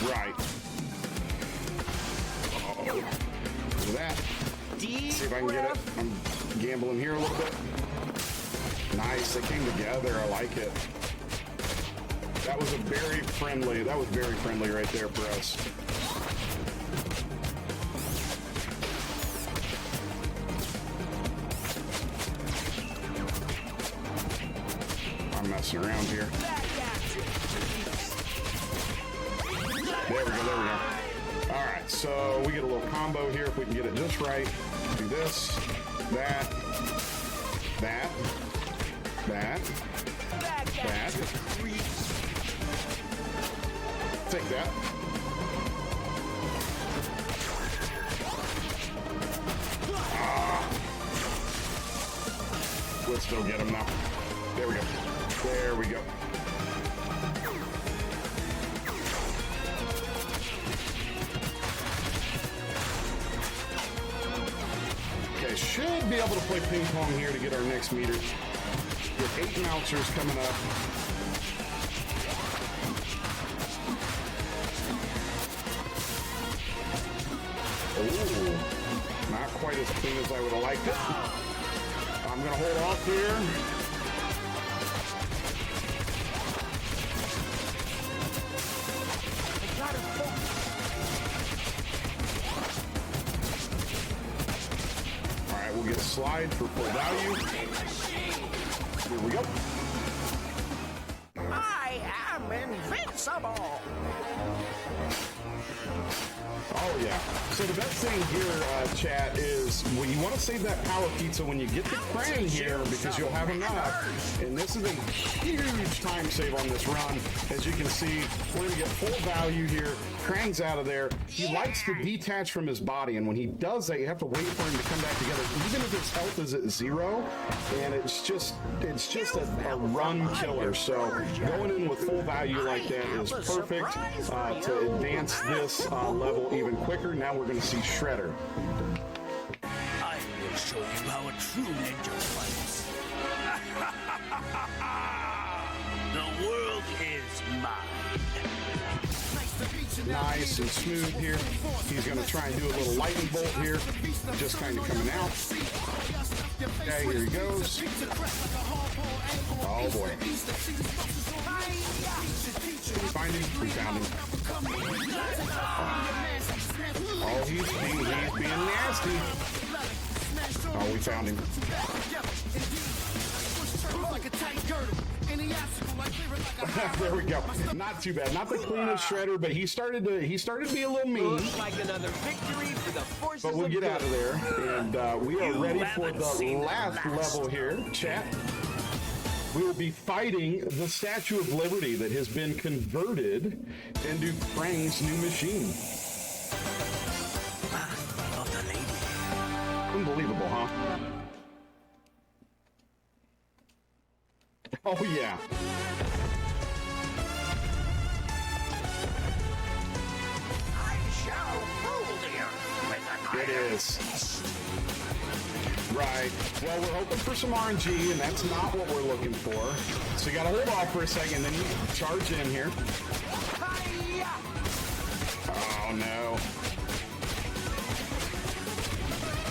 Right. Uh-oh. Look at that. See if I can get it. I'm gambling here a little bit. Nice. They came together. I like it. That was very friendly right there for us. I'm messing around here. There we go. All right, so we get a little combo here if we can get it just right. Do this, that. Take that. We'll still get him now. There we go. There we go. Okay, should be able to play ping pong here to get our next meter. With 8 announcers coming up. Ooh, not quite as clean as I would have liked it. I'm going to hold off here. All right, we'll get a slide for full value. Here we go. I am invincible. Oh, yeah. So the best thing here, chat, is when you want to save that power pizza when you get the Krang here because you'll have enough. And this is a huge time save on this run. As you can see, we're going to get full value here. Krang's out of there. He likes to detach from his body, and when he does that, you have to wait for him to come back together, even if his health is at 0. And it's just a run killer. So going in with full value like that is perfect to advance this level even quicker. Now we're going to see Shredder. I will show you how a true ninja fights. The world is mine. Nice and smooth here. He's going to try and do a little lightning bolt here. Just kind of coming out. Okay, here he goes. Oh boy. Find him. We found him. Oh, he's being nasty. Oh, we found him. There we go. Not too bad. Not the cleanest shredder, but he started to be a little mean. Looks like another victory for the forces But we'll of get good. out of there, and we are ready for the last level here, chat. We will be fighting the Statue of Liberty that has been converted into Krang's new machine. Of the lady. Unbelievable, huh? Oh, yeah. I shall rule the earth with an It is. Right. Well, we're hoping for some RNG, and that's not what we're looking for. So you got to hold off for a second, then you charge in here. Oh, no.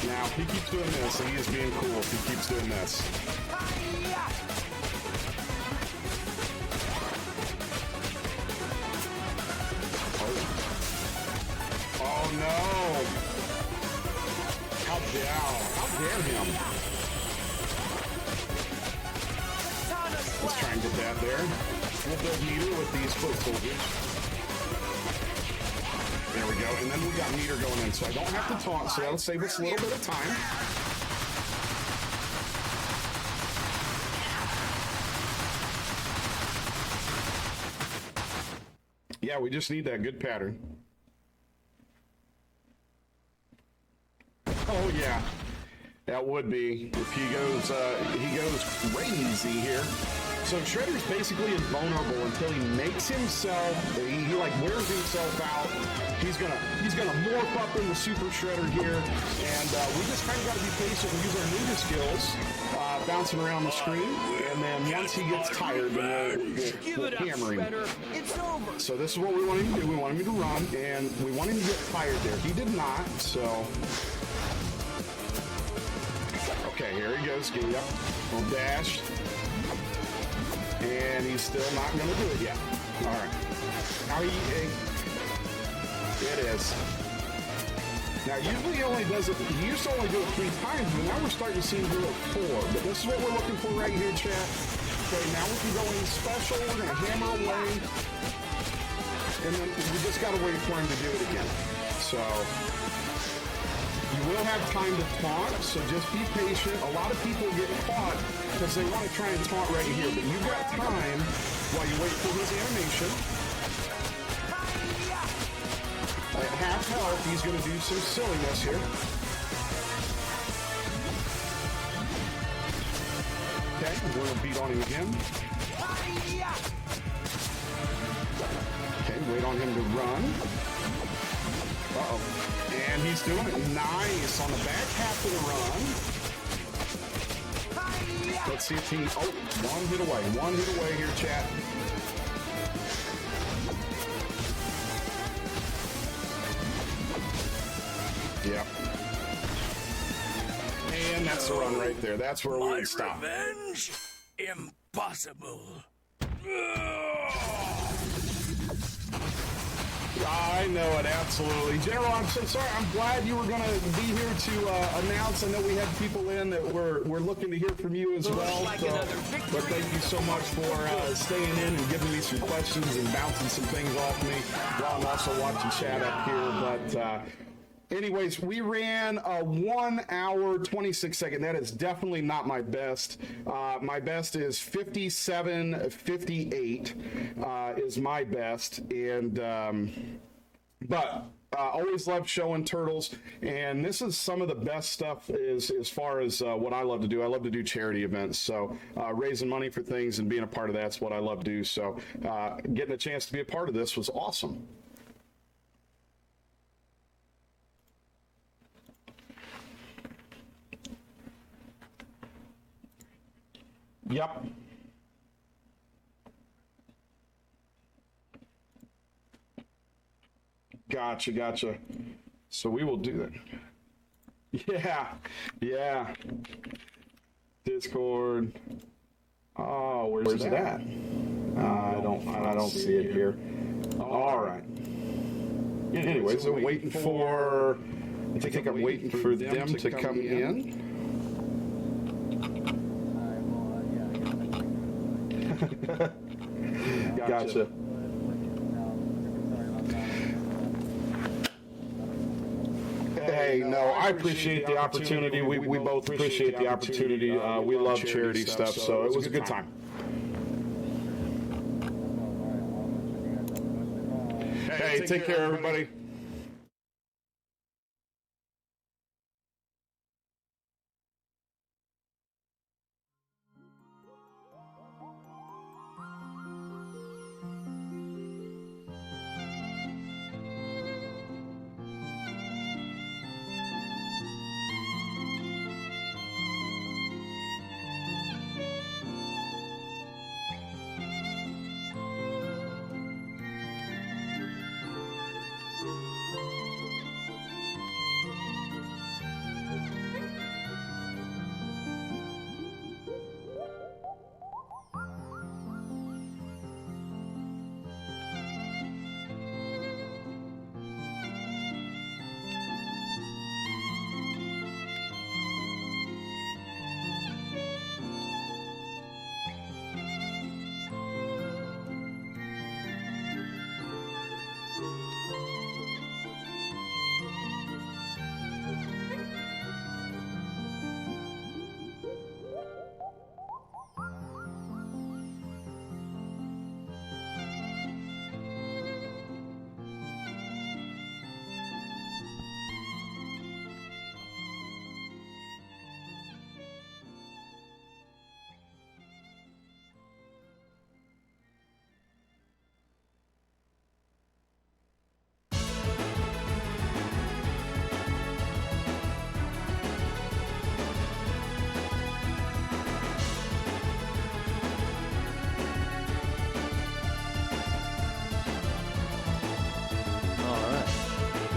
Now, if he keeps doing this, he is being cool if he keeps doing this. Oh, no. How dare him. Let's try and get that there. We'll build meter with these foot soldiers. There we go. And then we got meter going in, so I don't have to taunt, so that'll save us a little bit of time. Yeah, we just need that good pattern. Oh yeah, that would be if he goes crazy here. So Shredder's basically invulnerable until he makes himself. He like wears himself out. He's gonna morph up into Super Shredder here, and we just kind of got to be patient and use our ninja skills, bouncing around the screen. And then once he gets tired, then we'll hammer him. It's over. So this is what we want him to do. We want him to run, and we want him to get tired there. He did not, so. Okay, here he goes. Get up. Little dash. And he's still not going to do it yet. All right. Now it is. Now usually he only does it, he used to only do it 3 times, but now we're starting to see him do it 4. But this is what we're looking for right here, chat. Okay, now we can go in special. We're going to hammer away. And then we just got to wait for him to do it again. So. You will have time to taunt, so just be patient. A lot of people get caught because they want to try and taunt right here, but you've got time while you wait for his animation. At half health, he's going to do some silliness here. Okay, we're going to beat on him again. Okay, wait on him to run. Uh-oh. And he's doing it nice on the back half of the run. Let's see if he... Oh, one hit away. One hit away here, chat. Yep. And that's the run right there. That's where we would stop. Revenge? Impossible. I know it, absolutely. General, I'm so sorry. I'm glad you were going to be here to announce. I know we had people in that were looking to hear from you as well. But thank you so much for staying in and giving me some questions and bouncing some things off me while I'm also watching chat up here. But anyways, we ran a 1 hour, 26 second. That is definitely not my best. My best is 57:58 is my best. And, but always love showing turtles. And this is some of the best stuff as far as what I love to do. I love to do charity events. So raising money for things and being a part of that's what I love to do. So getting a chance to be a part of this was awesome. Yep. Gotcha. So we will do that. Yeah. Discord. Oh, where's it at? I don't see it here. All right. Anyways, I'm waiting for. I think I'm waiting for them to come in. Gotcha. Hey, no, I appreciate the opportunity. We both appreciate the opportunity. We love charity stuff, so it was a good time. Hey, take care, everybody.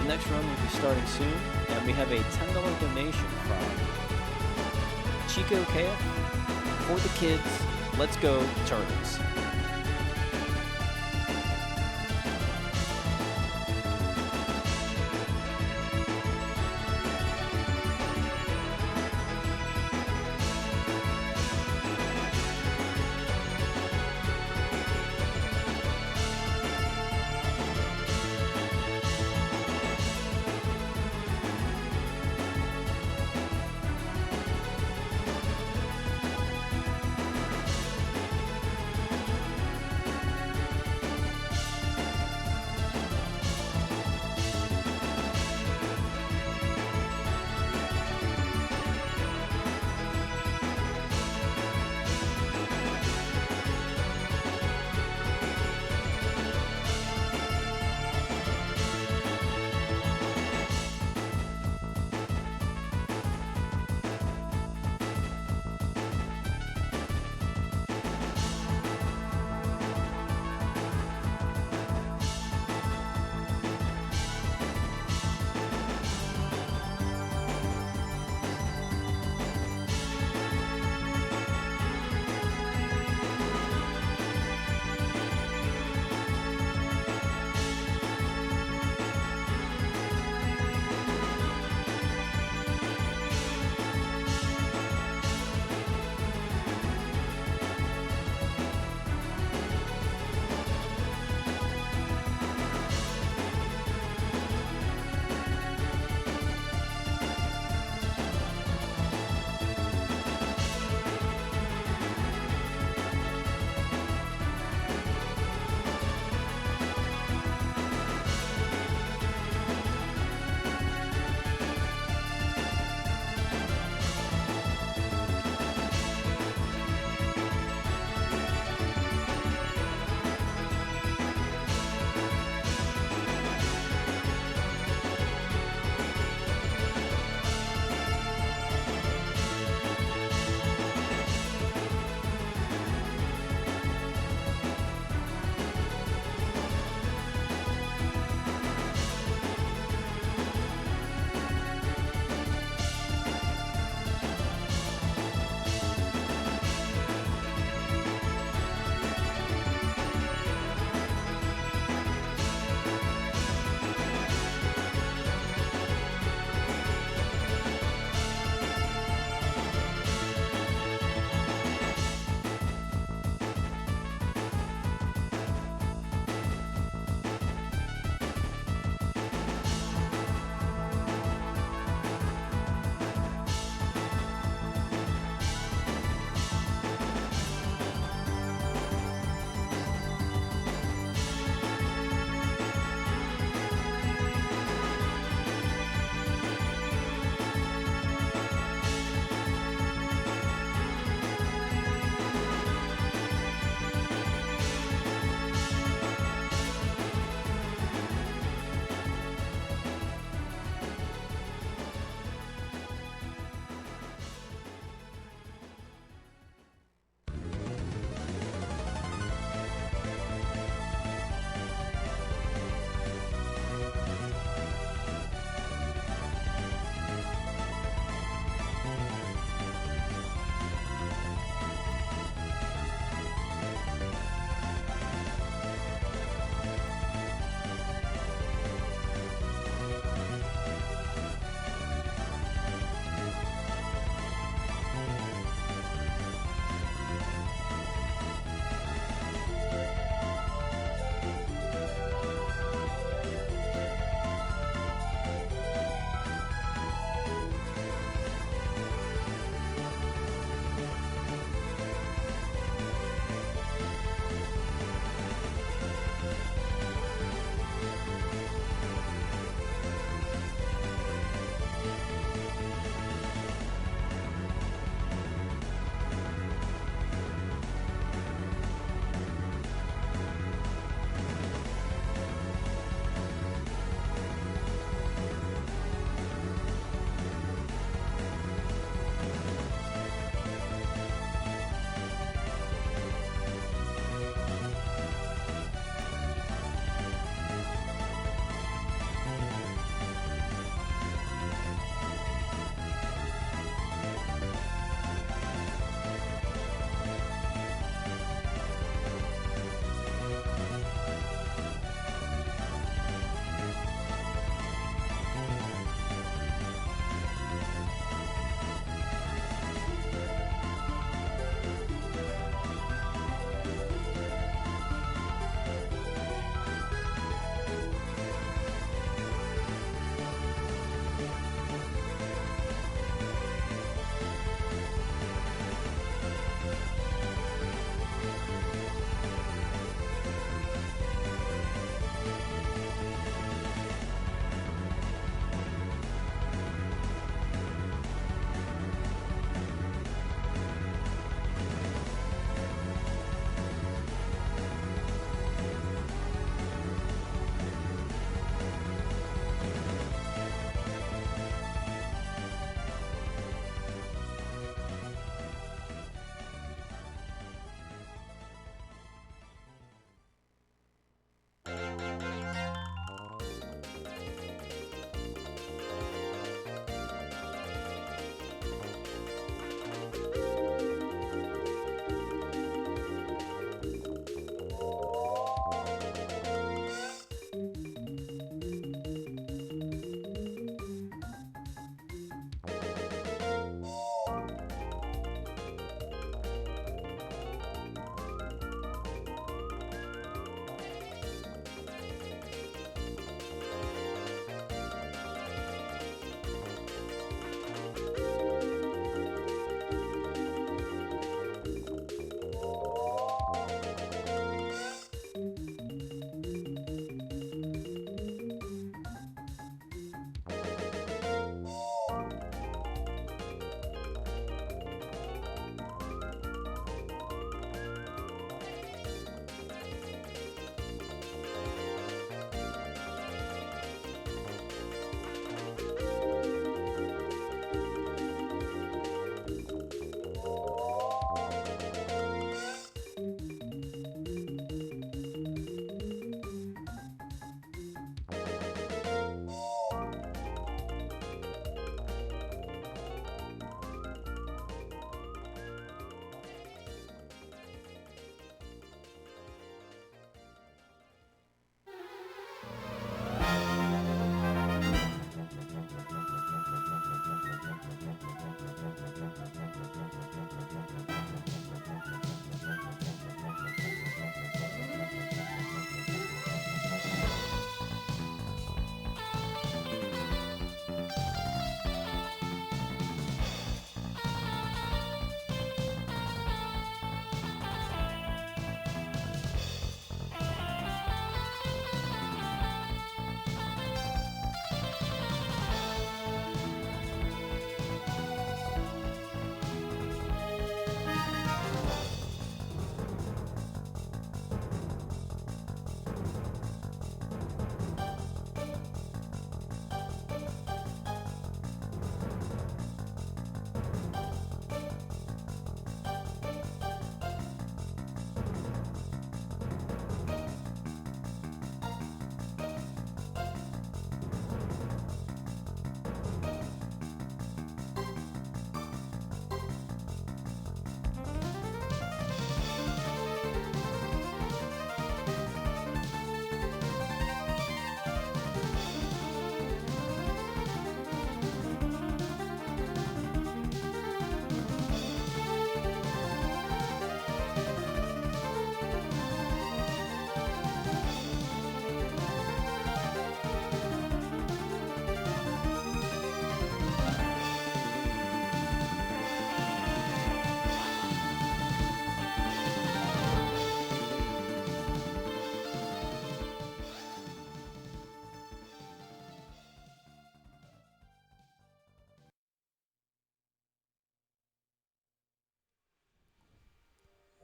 Next run will be starting soon, and we have a $10 donation from Chico KF for the kids. Let's go Turtles.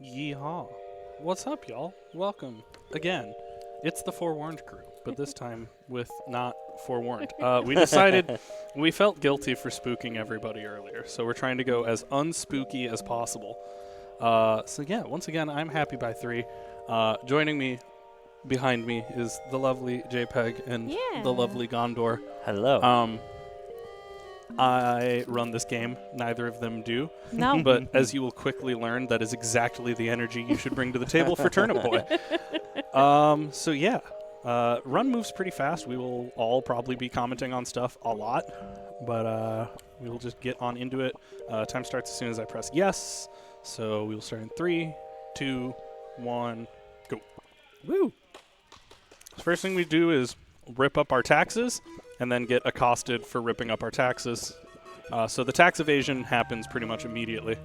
Yeehaw. What's up, y'all? Welcome again. It's the Forewarned crew, but this time with not Forewarned. We decided we felt guilty for spooking everybody earlier, so we're trying to go as unspooky as possible. So yeah, once again, I'm Happy by 3. Joining me behind me is the lovely JPEG and the lovely Gondor. Hello. I run this game. Neither of them do. No. But as you will quickly learn, that is exactly the energy you should bring to the table for Turnip Boy. So yeah, run moves pretty fast. We will all probably be commenting on stuff a lot, but we will just get on into it. Time starts as soon as I press yes. So we will start in 3, 2, 1, go. Woo! The first thing we do is rip up our taxes and then get accosted for ripping up our taxes. So the tax evasion happens pretty much immediately.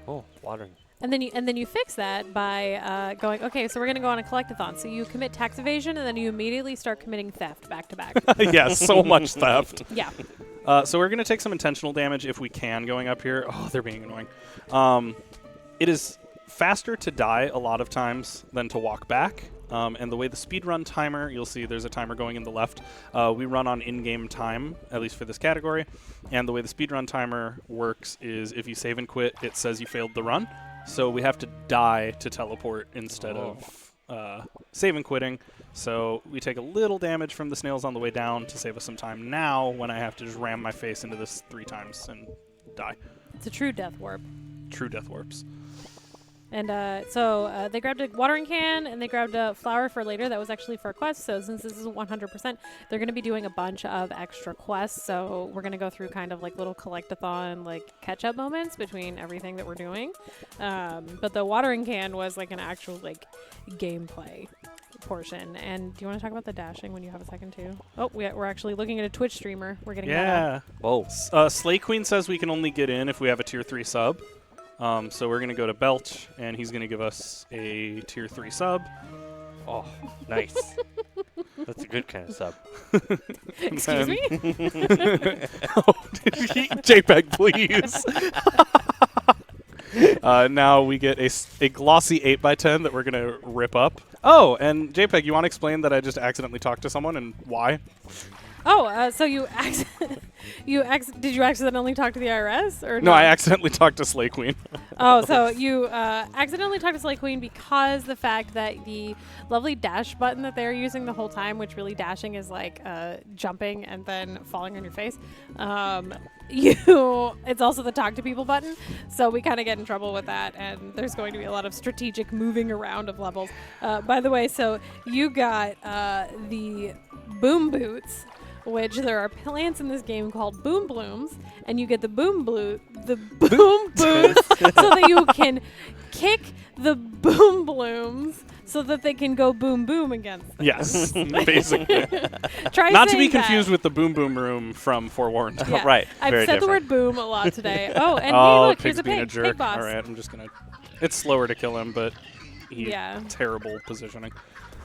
Oh, water. And then you fix that by going, okay, so we're going to go on a collectathon. So you commit tax evasion, and then you immediately start committing theft back to back. Yes, so much theft. Yeah. So we're going to take some intentional damage if we can going up here. Oh, they're being annoying. It is faster to die a lot of times than to walk back. And the way the speedrun timer, you'll see there's a timer going in the left. We run on in-game time, at least for this category. And the way the speedrun timer works is if you save and quit, it says you failed the run. So we have to die to teleport instead of save and quitting. So we take a little damage from the snails on the way down to save us some time now when I have to just ram my face into this 3 times and die. It's a true death warp. True death warps. And so they grabbed a watering can and they grabbed a flower for later. That was actually for a quest. So since this is 100%, they're going to be doing a bunch of extra quests. So we're going to go through kind of like little collectathon, like catch-up moments between everything that we're doing. But the watering can was like an actual like gameplay portion. And do you want to talk about the dashing when you have a second too? Oh, we're actually looking at a Twitch streamer. We're getting yeah. Whoa. Slay Queen says we can only get in if we have a tier 3 sub. So we're going to go to Belch, and he's going to give us a tier 3 sub. Oh, nice. That's a good kind of sub. Excuse me? Oh, JPEG, please. Now we get a glossy 8x10 that we're going to rip up. Oh, and JPEG, you want to explain that I just accidentally talked to someone and why? Oh, so did you accidentally talk to the IRS or no? I accidentally talked to Slay Queen. Oh, so you accidentally talked to Slay Queen because the fact that the lovely dash button that they're using the whole time, which really dashing is like jumping and then falling on your face. It's also the talk to people button, so we kind of get in trouble with that, and there's going to be a lot of strategic moving around of levels. By the way, so you got the boom boots, which there are plants in this game called boom blooms, and you get the boom boots so that you can kick the boom blooms so that they can go boom boom against them. Yes, basically. Try not to be saying confused that. with the boom boom room from Forewarned. Yeah. Right. I've very said different. the word boom a lot today. Oh, and hey, look, here's Pig's a being pig. a jerk. Pig boss. All right, I'm just gonna. It's slower to kill him, but terrible positioning.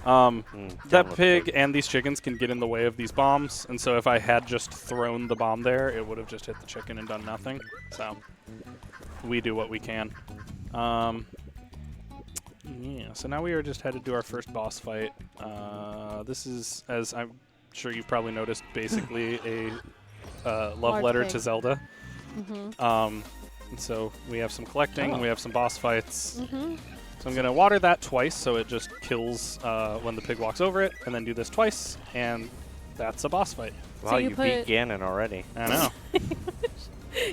That pig and these chickens can get in the way of these bombs, and so if I had just thrown the bomb there, it would have just hit the chicken and done nothing. So we do what we can. Yeah, so now we are just headed to our first boss fight. This is, as I'm sure you've probably noticed, basically a love Large letter pig. to Zelda. Mm-hmm. And so we have some collecting, we have some boss fights. Mm-hmm. So I'm going to water that twice so it just kills when the pig walks over it, and then do this twice, and that's a boss fight. Wow, So you you beat put- Ganon already. I know.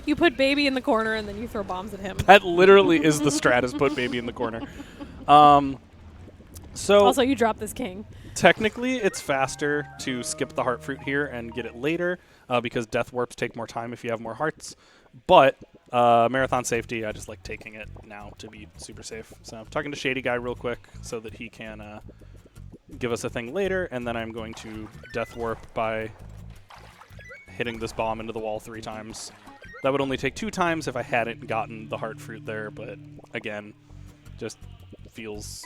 You put baby in the corner and then you throw bombs at him. That literally is the strat, is put baby in the corner. So Also, you drop this king. technically, it's faster to skip the heart fruit here and get it later because death warps take more time if you have more hearts. But marathon safety, I just like taking it now to be super safe. So I'm talking to Shady Guy real quick so that he can give us a thing later, and then I'm going to death warp by hitting this bomb into the wall 3 times. That would only take 2 times if I hadn't gotten the heart fruit there, but again, just feels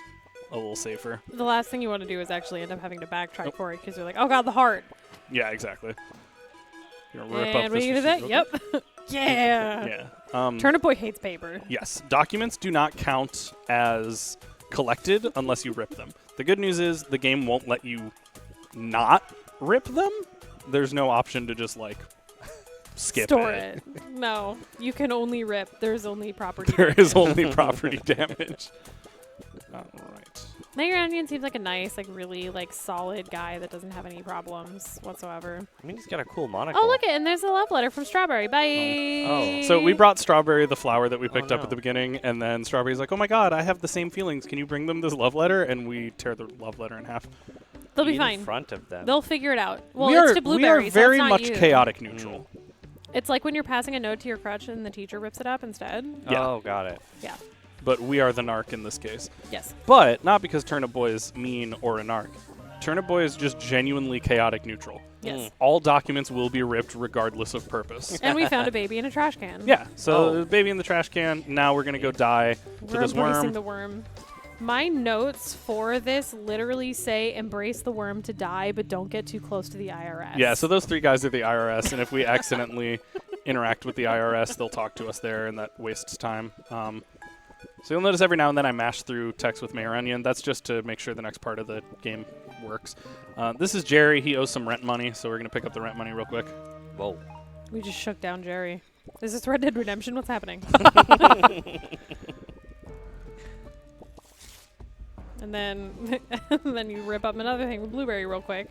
a little safer. The last thing you want to do is actually end up having to backtrack for it because you're like, oh god, the heart. Yeah, exactly. You're gonna rip And up when this you do that, receipt yep. real quick. Yeah. Yeah. Turnip Boy hates paper. Yes. Documents do not count as collected unless you rip them. The good news is the game won't let you not rip them. There's no option to just like skip Store it. No, you can only rip. There's only property. There is only property damage. All right. Mayor Onion seems like a nice, like really like solid guy that doesn't have any problems whatsoever. I mean, he's got a cool monocle. Oh, look it, and there's a love letter from Strawberry. Bye. Oh. So we brought Strawberry the flower that we picked up at the beginning, and then Strawberry's like, "Oh my God, I have the same feelings. Can you bring them this love letter?" And we tear the love letter in half. They'll be in fine. front of them. They'll figure it out. Well, we it's are, to Blueberry. we are very so it's not much you. chaotic neutral. It's like when you're passing a note to your crutch and the teacher rips it up instead. Yeah. Oh, got it. Yeah. But we are the narc in this case. Yes. But not because Turnip Boy is mean or a narc. Turnip Boy is just genuinely chaotic neutral. Yes. All documents will be ripped regardless of purpose. And we found a baby in a trash can. Yeah. So baby in the trash can. Now we're gonna go die to We're this embracing worm. the worm. My notes for this literally say embrace the worm to die, but don't get too close to the IRS. Yeah, so those three guys are the IRS, and if we accidentally interact with the IRS, they'll talk to us there, and that wastes time. So you'll notice every now and then I mash through text with Mayor Onion. That's just to make sure the next part of the game works. This is Jerry. He owes some rent money, so we're going to pick up the rent money real quick. Whoa. We just shook down Jerry. Is this Red Dead Redemption? What's happening? And then you rip up another thing with Blueberry real quick.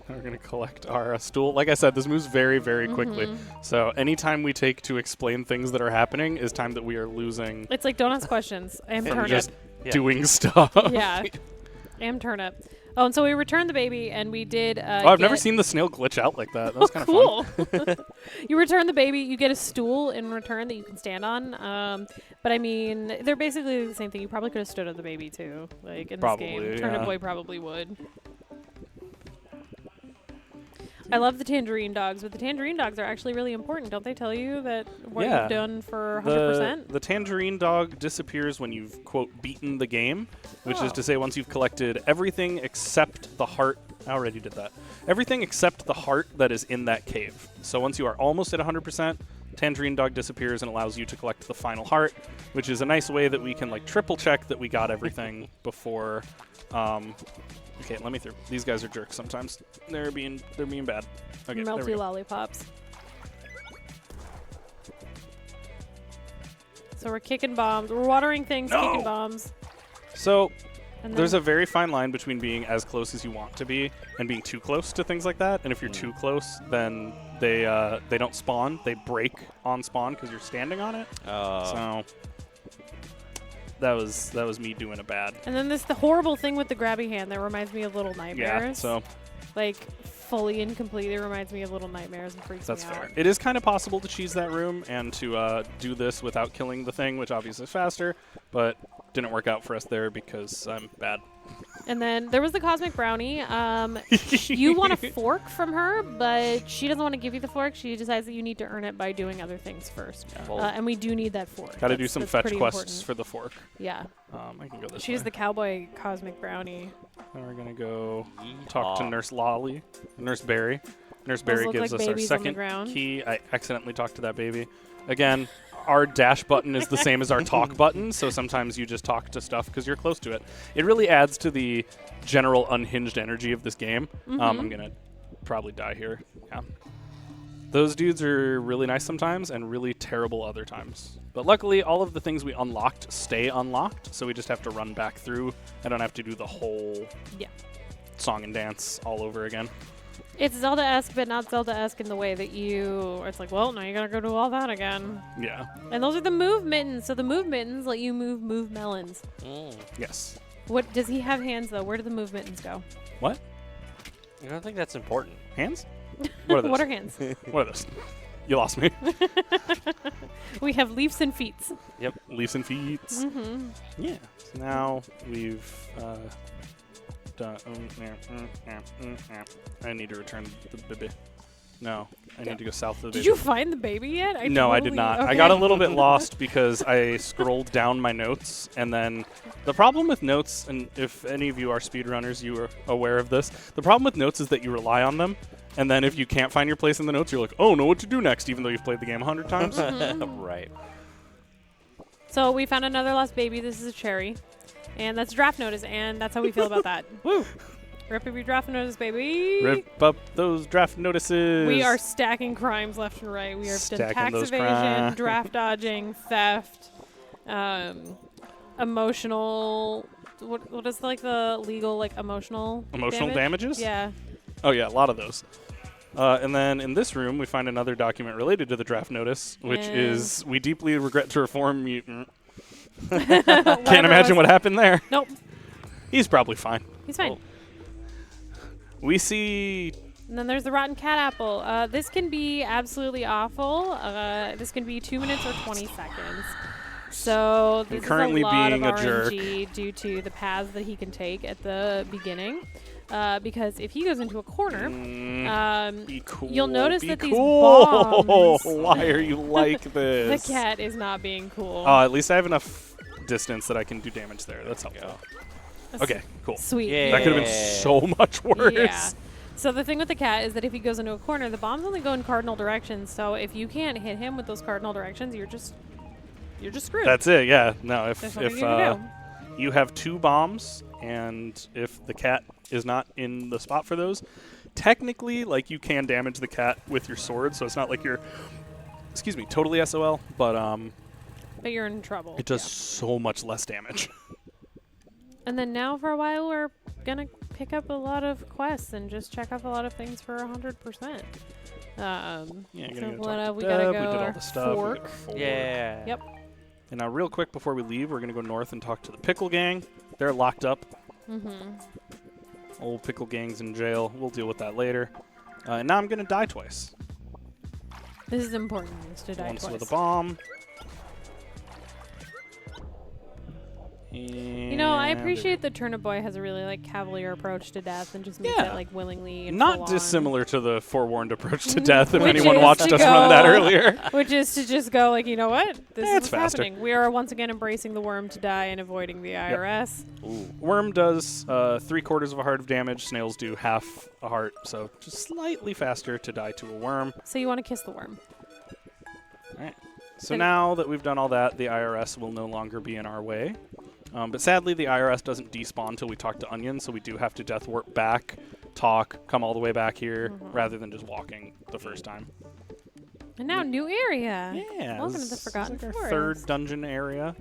We're going to collect our stool. Like I said, this moves very, very quickly. So anytime we take to explain things that are happening is time that we are losing. It's like don't ask questions. I am from Turnip. just doing stuff. Yeah. I am Turnip. Oh, and so we returned the baby, and we did. I've never seen the snail glitch out like that. That was kind of cool. fun. You return the baby, you get a stool in return that you can stand on. But I mean, they're basically the same thing. You probably could have stood on the baby too, like in this game. Turnip Boy probably would. I love the tangerine dogs, but the tangerine dogs are actually really important. Don't they tell you that what you've done for 100%? The tangerine dog disappears when you've, quote, beaten the game, which is to say once you've collected everything except the heart. I already did that. Everything except the heart that is in that cave. So once you are almost at 100%, tangerine dog disappears and allows you to collect the final heart, which is a nice way that we can like triple check that we got everything before. Okay, let me through. These guys are jerks sometimes. They're being bad. Okay, there we Melty go. lollipops. So we're kicking bombs. We're watering things, kicking bombs. So And there's then- a very fine line between being as close as you want to be and being too close to things like that. And if you're too close, then they don't spawn. They break on spawn because you're standing on it. So that was me doing a bad. And then the horrible thing with the grabby hand that reminds me of Little Nightmares. Yeah, so like fully and completely reminds me of Little Nightmares and freaks that's me out. fair. It is kind of possible to cheese that room and to do this without killing the thing, which obviously is faster, but didn't work out for us there because I'm bad. And then there was the Cosmic Brownie. You want a fork from her, but she doesn't want to give you the fork. She decides that you need to earn it by doing other things first. And we do need that fork. Got to do some that's fetch pretty quests important. for the fork. Yeah. I can go this She's way. the cowboy Cosmic Brownie. And we're going to go talk to Nurse Lolly, Nurse Berry. Nurse Berry look gives like us our babies on the second ground. key. I accidentally talked to that baby. Again, our dash button is the same as our talk button, so sometimes you just talk to stuff because you're close to it. It really adds to the general unhinged energy of this game. I'm going to probably die here. Yeah. Those dudes are really nice sometimes and really terrible other times. But luckily, all of the things we unlocked stay unlocked, so we just have to run back through. I don't have to do the whole song and dance all over again. It's Zelda-esque, but not Zelda-esque in the way that it's like, well, now you gotta go do all that again. Yeah. And those are the move mittens. So the move mittens let you move melons. Yes. What does he have hands though? Where do the move mittens go? What? I don't think that's important. Hands? What are those? What are hands? What are those? You lost me. We have leaves and feet. Yep. Leaves and feet. Yeah. So now we've done. I need to return the baby. No, I need to go south of the baby. Did you find the baby yet? No, I did not. I got a little bit lost because I scrolled down my notes, and then the problem with notes, and if any of you are speedrunners, you are aware of this. The problem with notes is that you rely on them, And then if you can't find your place in the notes, you're like, oh, know what to do next, even though you've played the game 100 times. Right. So we found another lost baby. This is a cherry. And that's draft notice, and that's how we feel about that. Woo! Rip up your draft notice, baby. Rip up those draft notices. We are stacking crimes left and right. We have done tax evasion, draft dodging, theft, emotional. What is like the legal emotional damages? Yeah. Oh yeah, a lot of those. And then in this room, we find another document related to the draft notice, which is we deeply regret to inform mutant. Can't imagine what happened there. Nope. He's probably fine. He's fine. We see. And then there's the rotten cat apple. This can be absolutely awful. This can be 2 minutes or 20 seconds. So this currently is a lot being of a jerk. RNG due to the paths that he can take at the beginning. Because if he goes into a corner, be cool, you'll notice be that cool. these bombs. Why are you like this? The cat is not being cool. At least I have enough distance that I can do damage there. That's helpful. Okay, cool. Sweet. That could have been so much worse. Yeah. So the thing with the cat is that if he goes into a corner, the bombs only go in cardinal directions. So if you can't hit him with those cardinal directions, you're just screwed. That's it. Yeah. No. If There's nothing you can do. you have 2 bombs and if the cat is not in the spot for those, technically, you can damage the cat with your sword. So it's not like you're, totally SOL. But you're in trouble. it does so much less damage. And then now for a while we're gonna pick up a lot of quests and just check off a lot of things for 100%. Yeah, so we we gotta gotta we go did all the stuff. fork. Yeah. Yep. And now, real quick before we leave, we're gonna go north and talk to the Pickle Gang. They're locked up. Old Pickle Gang's in jail. We'll deal with that later. And now I'm gonna die twice. This is important to die Once twice. with a bomb. You know, I appreciate that Turnip Boy has a really cavalier approach to death and just makes it willingly. And not full dissimilar to the forewarned approach to death. If Which anyone is watched to us run that go- earlier, Which is to just go you know what? This is it's what's faster. happening. We are once again embracing the worm to die and avoiding the IRS. Worm does 3/4 of a heart of damage. Snails do half a heart, so just slightly faster to die to a worm. So you want to kiss the worm. All right. So now that we've done all that, the IRS will no longer be in our way. But sadly, the IRS doesn't despawn until we talk to Onion, so we do have to death warp back, talk, come all the way back here, rather than just walking the first time. And now new area. Yeah. Welcome to the this Forgotten is our Forest. 3rd dungeon area.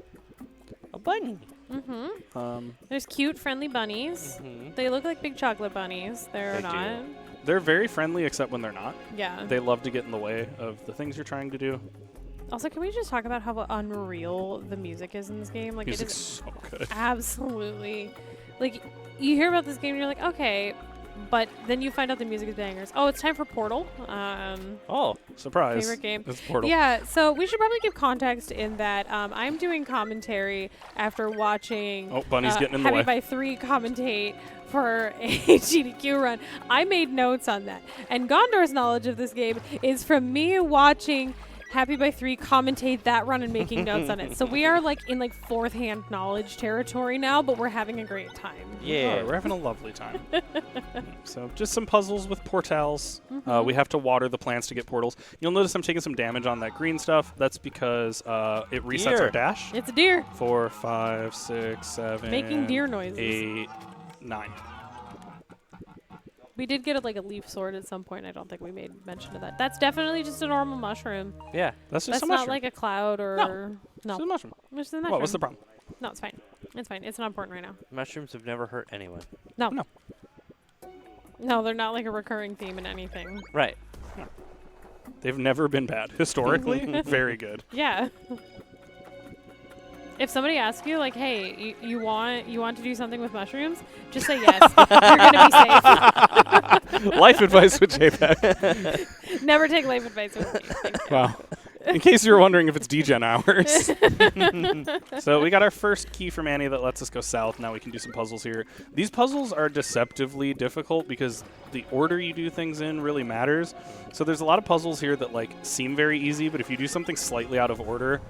A bunny. There's cute, friendly bunnies. They look like big chocolate bunnies. They're They not. do. They're very friendly, except when they're not. Yeah. They love to get in the way of the things you're trying to do. Also, can we just talk about how unreal the music is in this game? It Music's is so good. absolutely. You hear about this game and you're like, okay, but then you find out the music is bangers. Oh, it's time for Portal. Oh, surprise. Favorite game. It's Portal. Yeah, so we should probably give context in that I'm doing commentary after watching Oh, Bunny's getting in the Happy way. by 3 commentate for a GDQ run. I made notes on that. And Gondor's knowledge of this game is from me watching Happy by 3 commentate that run and making notes on it. So we are in fourth hand knowledge territory now, but we're having a great time. Yeah, we're having a lovely time. So just some puzzles with portals. We have to water the plants to get portals. You'll notice I'm taking some damage on that green stuff. That's because it resets our dash. It's a deer. 4, 5, 6, 7. Making deer noises. 8, 9. We did get a leaf sword at some point. I don't think we made mention of that. That's definitely just a normal mushroom. Yeah, that's just That's a not mushroom. like a cloud or No, it's a mushroom. It's just a mushroom. What? What's the problem? No, it's fine. It's fine. It's not important right now. Mushrooms have never hurt anyone. No. No, they're not a recurring theme in anything. Right. They've never been bad. Historically, very good. Yeah. If somebody asks you, hey, you want to do something with mushrooms, just say yes. You're gonna be safe. Life advice with JPEG. Never take life advice with me. Thank you. Wow. In case you were wondering if it's degen hours. So we got our first key from Annie that lets us go south. Now we can do some puzzles here. These puzzles are deceptively difficult because the order you do things in really matters. So there's a lot of puzzles here that seem very easy, but if you do something slightly out of order,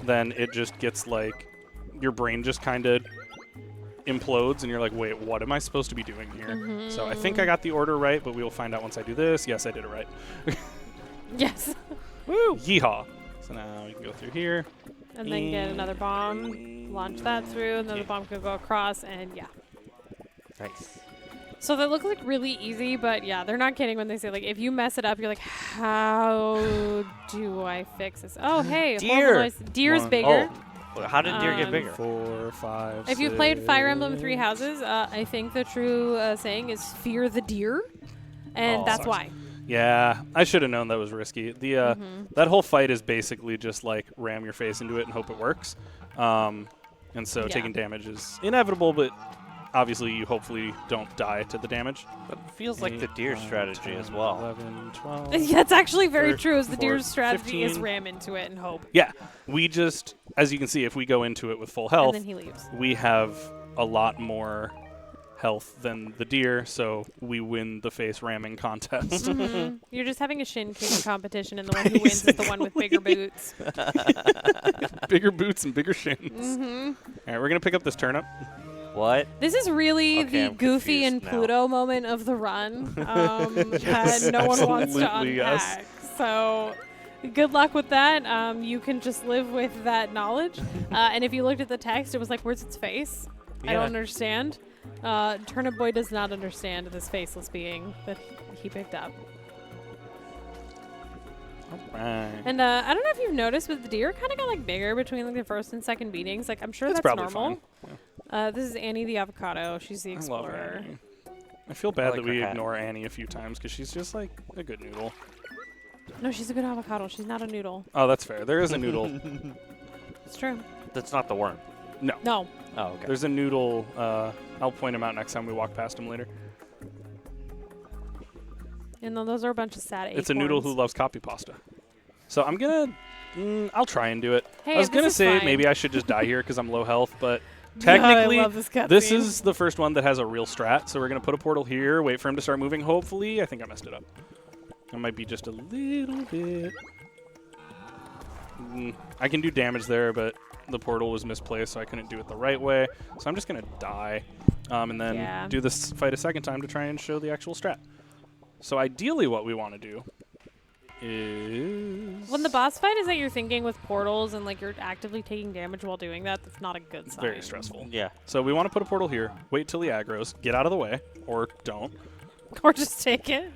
then it just gets your brain just kind of implodes, and you're like, wait, what am I supposed to be doing here? Mm-hmm. So I think I got the order right, but we will find out once I do this. Yes, I did it right. Yes. Woo! Yeehaw! So now we can go through here. And then get another bomb, launch that through, and then the bomb could go across, and yeah. Nice. So that looks like really easy, but yeah, they're not kidding when they say like if you mess it up, you're like, how do I fix this? Oh hey, Deer. Deer's bigger. Oh, how did deer get bigger? 4, 5. If you played Fire Emblem Three Houses, I think the true saying is fear the deer, and that's why. Yeah, I should have known that was risky. The that whole fight is basically just like ram your face into it and hope it works. And so taking damage is inevitable, but obviously you hopefully don't die to the damage. But it feels like the deer strategy as well. 11, 12. Yeah, it's actually very true. Is the 4, deer's strategy 15. is ram into it and hope. Yeah, we just, as you can see, if we go into it with full health, And then he leaves. we have a lot more health than the deer, so we win the face ramming contest. You're just having a shin kicking competition, and the one who wins is the one with bigger boots. Bigger boots and bigger shins. Mm-hmm. All right, we're gonna pick up this turnip. What? This is really Okay, the I'm Goofy and confused now. Pluto moment of the run Yes, that no one wants to absolutely, unpack. So good luck with that. You can just live with that knowledge. And if you looked at the text, it was like, where's its face? I don't understand. Turnip Boy does not understand this faceless being that he picked up. Right. And I don't know if you've noticed, but the deer kind of got like bigger between like the first and second beatings. Like I'm sure that's probably normal. fine. This is Annie the avocado. She's the I love explorer. Annie. I feel bad like that we her hat. ignore Annie a few times because she's just like a good noodle. No, she's a good avocado. She's not a noodle. Oh, that's fair. There is a noodle. It's true. That's not the worm. No. No. Oh, okay. There's a noodle. I'll point him out next time we walk past him later. And then those are a bunch of sad acorns. It's a noodle who loves copy pasta. So I'm gonna. I'll try and do it. Hey, I was this gonna is say fine. maybe I should just die here because I'm low health, but God, I technically love this cutscene. this is the first one that has a real strat. So we're gonna put a portal here, wait for him to start moving. Hopefully, I think I messed it up. It might be just a little bit. I can do damage there, but the portal was misplaced, so I couldn't do it the right way. So I'm just gonna die, and then do this fight a second time to try and show the actual strat. So ideally, what we want to do is when the boss fight is that you're thinking with portals and like you're actively taking damage while doing that. That's not a good sign. very stressful. Yeah. So we want to put a portal here, wait till he aggroes, get out of the way, or don't, Or just take it.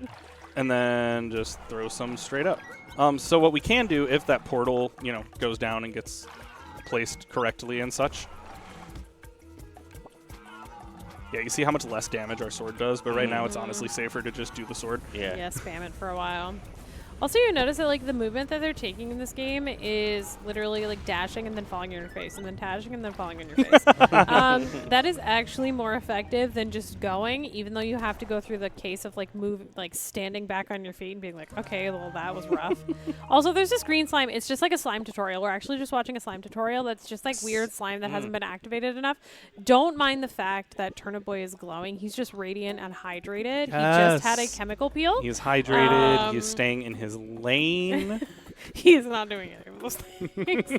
and then just throw some straight up. So what we can do if that portal, goes down and gets placed correctly and such. Yeah, you see how much less damage our sword does, but right now it's honestly safer to just do the sword. Yeah, spam it for a while. Also, you notice that like the movement that they're taking in this game is literally like dashing and then falling on your face, and then dashing and then falling on your face. That is actually more effective than just going, even though you have to go through the case of like standing back on your feet and being like, okay, well that was rough. Also, there's this green slime. It's just like a slime tutorial. We're actually just watching a slime tutorial that's just like weird slime that hasn't been activated enough. Don't mind the fact that Turnip Boy is glowing. He's just radiant and hydrated. He just had a chemical peel. He's hydrated. He's staying in his lane. He is not doing any of those things.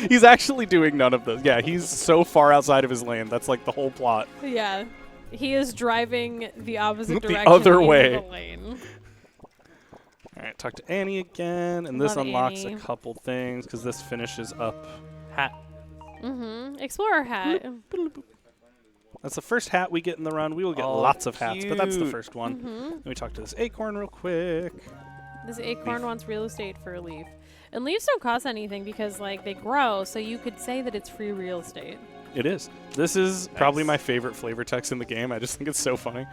He's actually doing none of those. Yeah, he's so far outside of his lane. That's like the whole plot. Yeah. He is driving the opposite The direction. other into way. the lane. All right, talk to Annie again, and this Love unlocks Annie. a couple things because this finishes up hat. Explorer hat. That's the first hat we get in the run. We will get lots of hats, but that's the cute. first one. Let me talk to this acorn real quick. This acorn wants real estate for a leaf. And leaves don't cost anything because like they grow, so you could say that it's free real estate. It is. This is probably my favorite flavor text in the game. I just think it's so funny.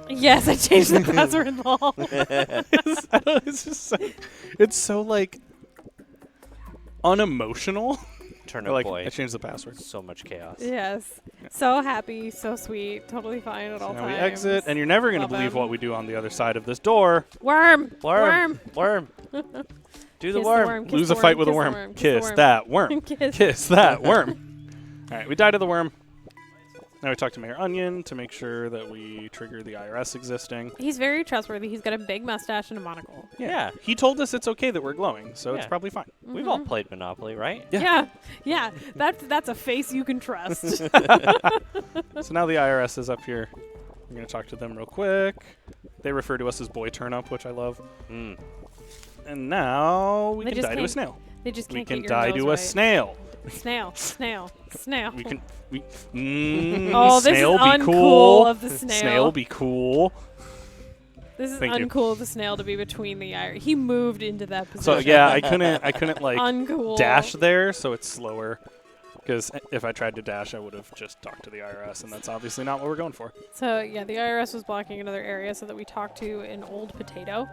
Yes, I changed the password lol. It's just so, it's so like unemotional. Turnip like, Boy. I changed the password. So much chaos. Yes. So happy, so sweet, totally fine at all Now times. we exit, and you're never going to Love believe him. what we do on the other side of this door. Worm! Worm. Worm! Do the Kiss worm. kiss Lose the a fight with a kiss worm. the Kiss that worm. Kiss. Kiss that worm. All right, we die to the worm. Now we talked to Mayor Onion to make sure that we trigger the IRS existing. He's very trustworthy. He's got a big mustache and a monocle. Yeah. He told us it's okay that we're glowing, so it's Yeah. probably fine. We've all played Monopoly, right? Yeah. That's a face you can trust. So now the IRS is up here. We're going to talk to them real quick. They refer to us as Boy Turnip, which I love. Mm. And now we They can just die to a can't- snail. They just We can't can get your die nose to a right. snail. Snail. We can. Oh, this snail is be uncool cool. of the snail. Snail be cool. This is Thank you. uncool of the snail to be between the eye. He moved into that So position. yeah, I couldn't like Uncool. dash there, so it's slower. Because if I tried to dash, I would have just talked to the IRS, and that's obviously not what we're going for. So yeah, the IRS was blocking another area so that we talked to an old potato.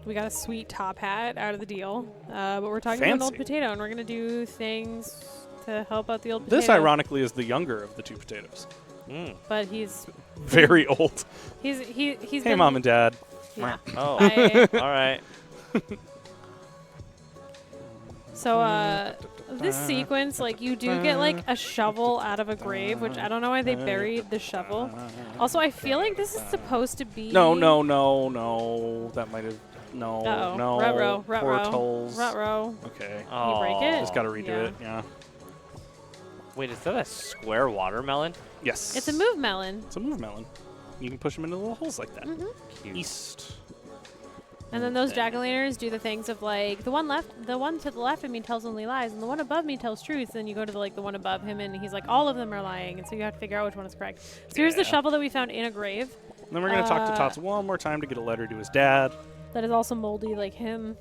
We got a sweet top hat out of the deal, but we're talking to an old Fancy. potato, and we're gonna do things to help out the old potato. This, ironically, is the younger of the two potatoes. But he's Very old. He's Hey, been, Mom and Dad. Yeah. Oh. Bye. All right. So this sequence, like, you do get like a shovel out of a grave, which I don't know why they buried the shovel. Also, I feel like this is supposed to be No. That might have. No. Uh-oh. No. Ruh-roh. Portals. Ruh-roh. Okay. Can you break it? Just gotta redo Yeah. it. Yeah. Wait, is that a square watermelon? Yes. It's a move melon. It's a move melon. You can push them into little holes like that. Mhm. East. And then those jack-o'-lanterns do the things of like the one to the left of me tells only lies, and the one above me tells truths. And you go to the one above him, and he's like, all of them are lying, and so you have to figure out which one is correct. So here's the shovel that we found in a grave. And then we're gonna talk to Tots one more time to get a letter to his dad. That is also moldy like him.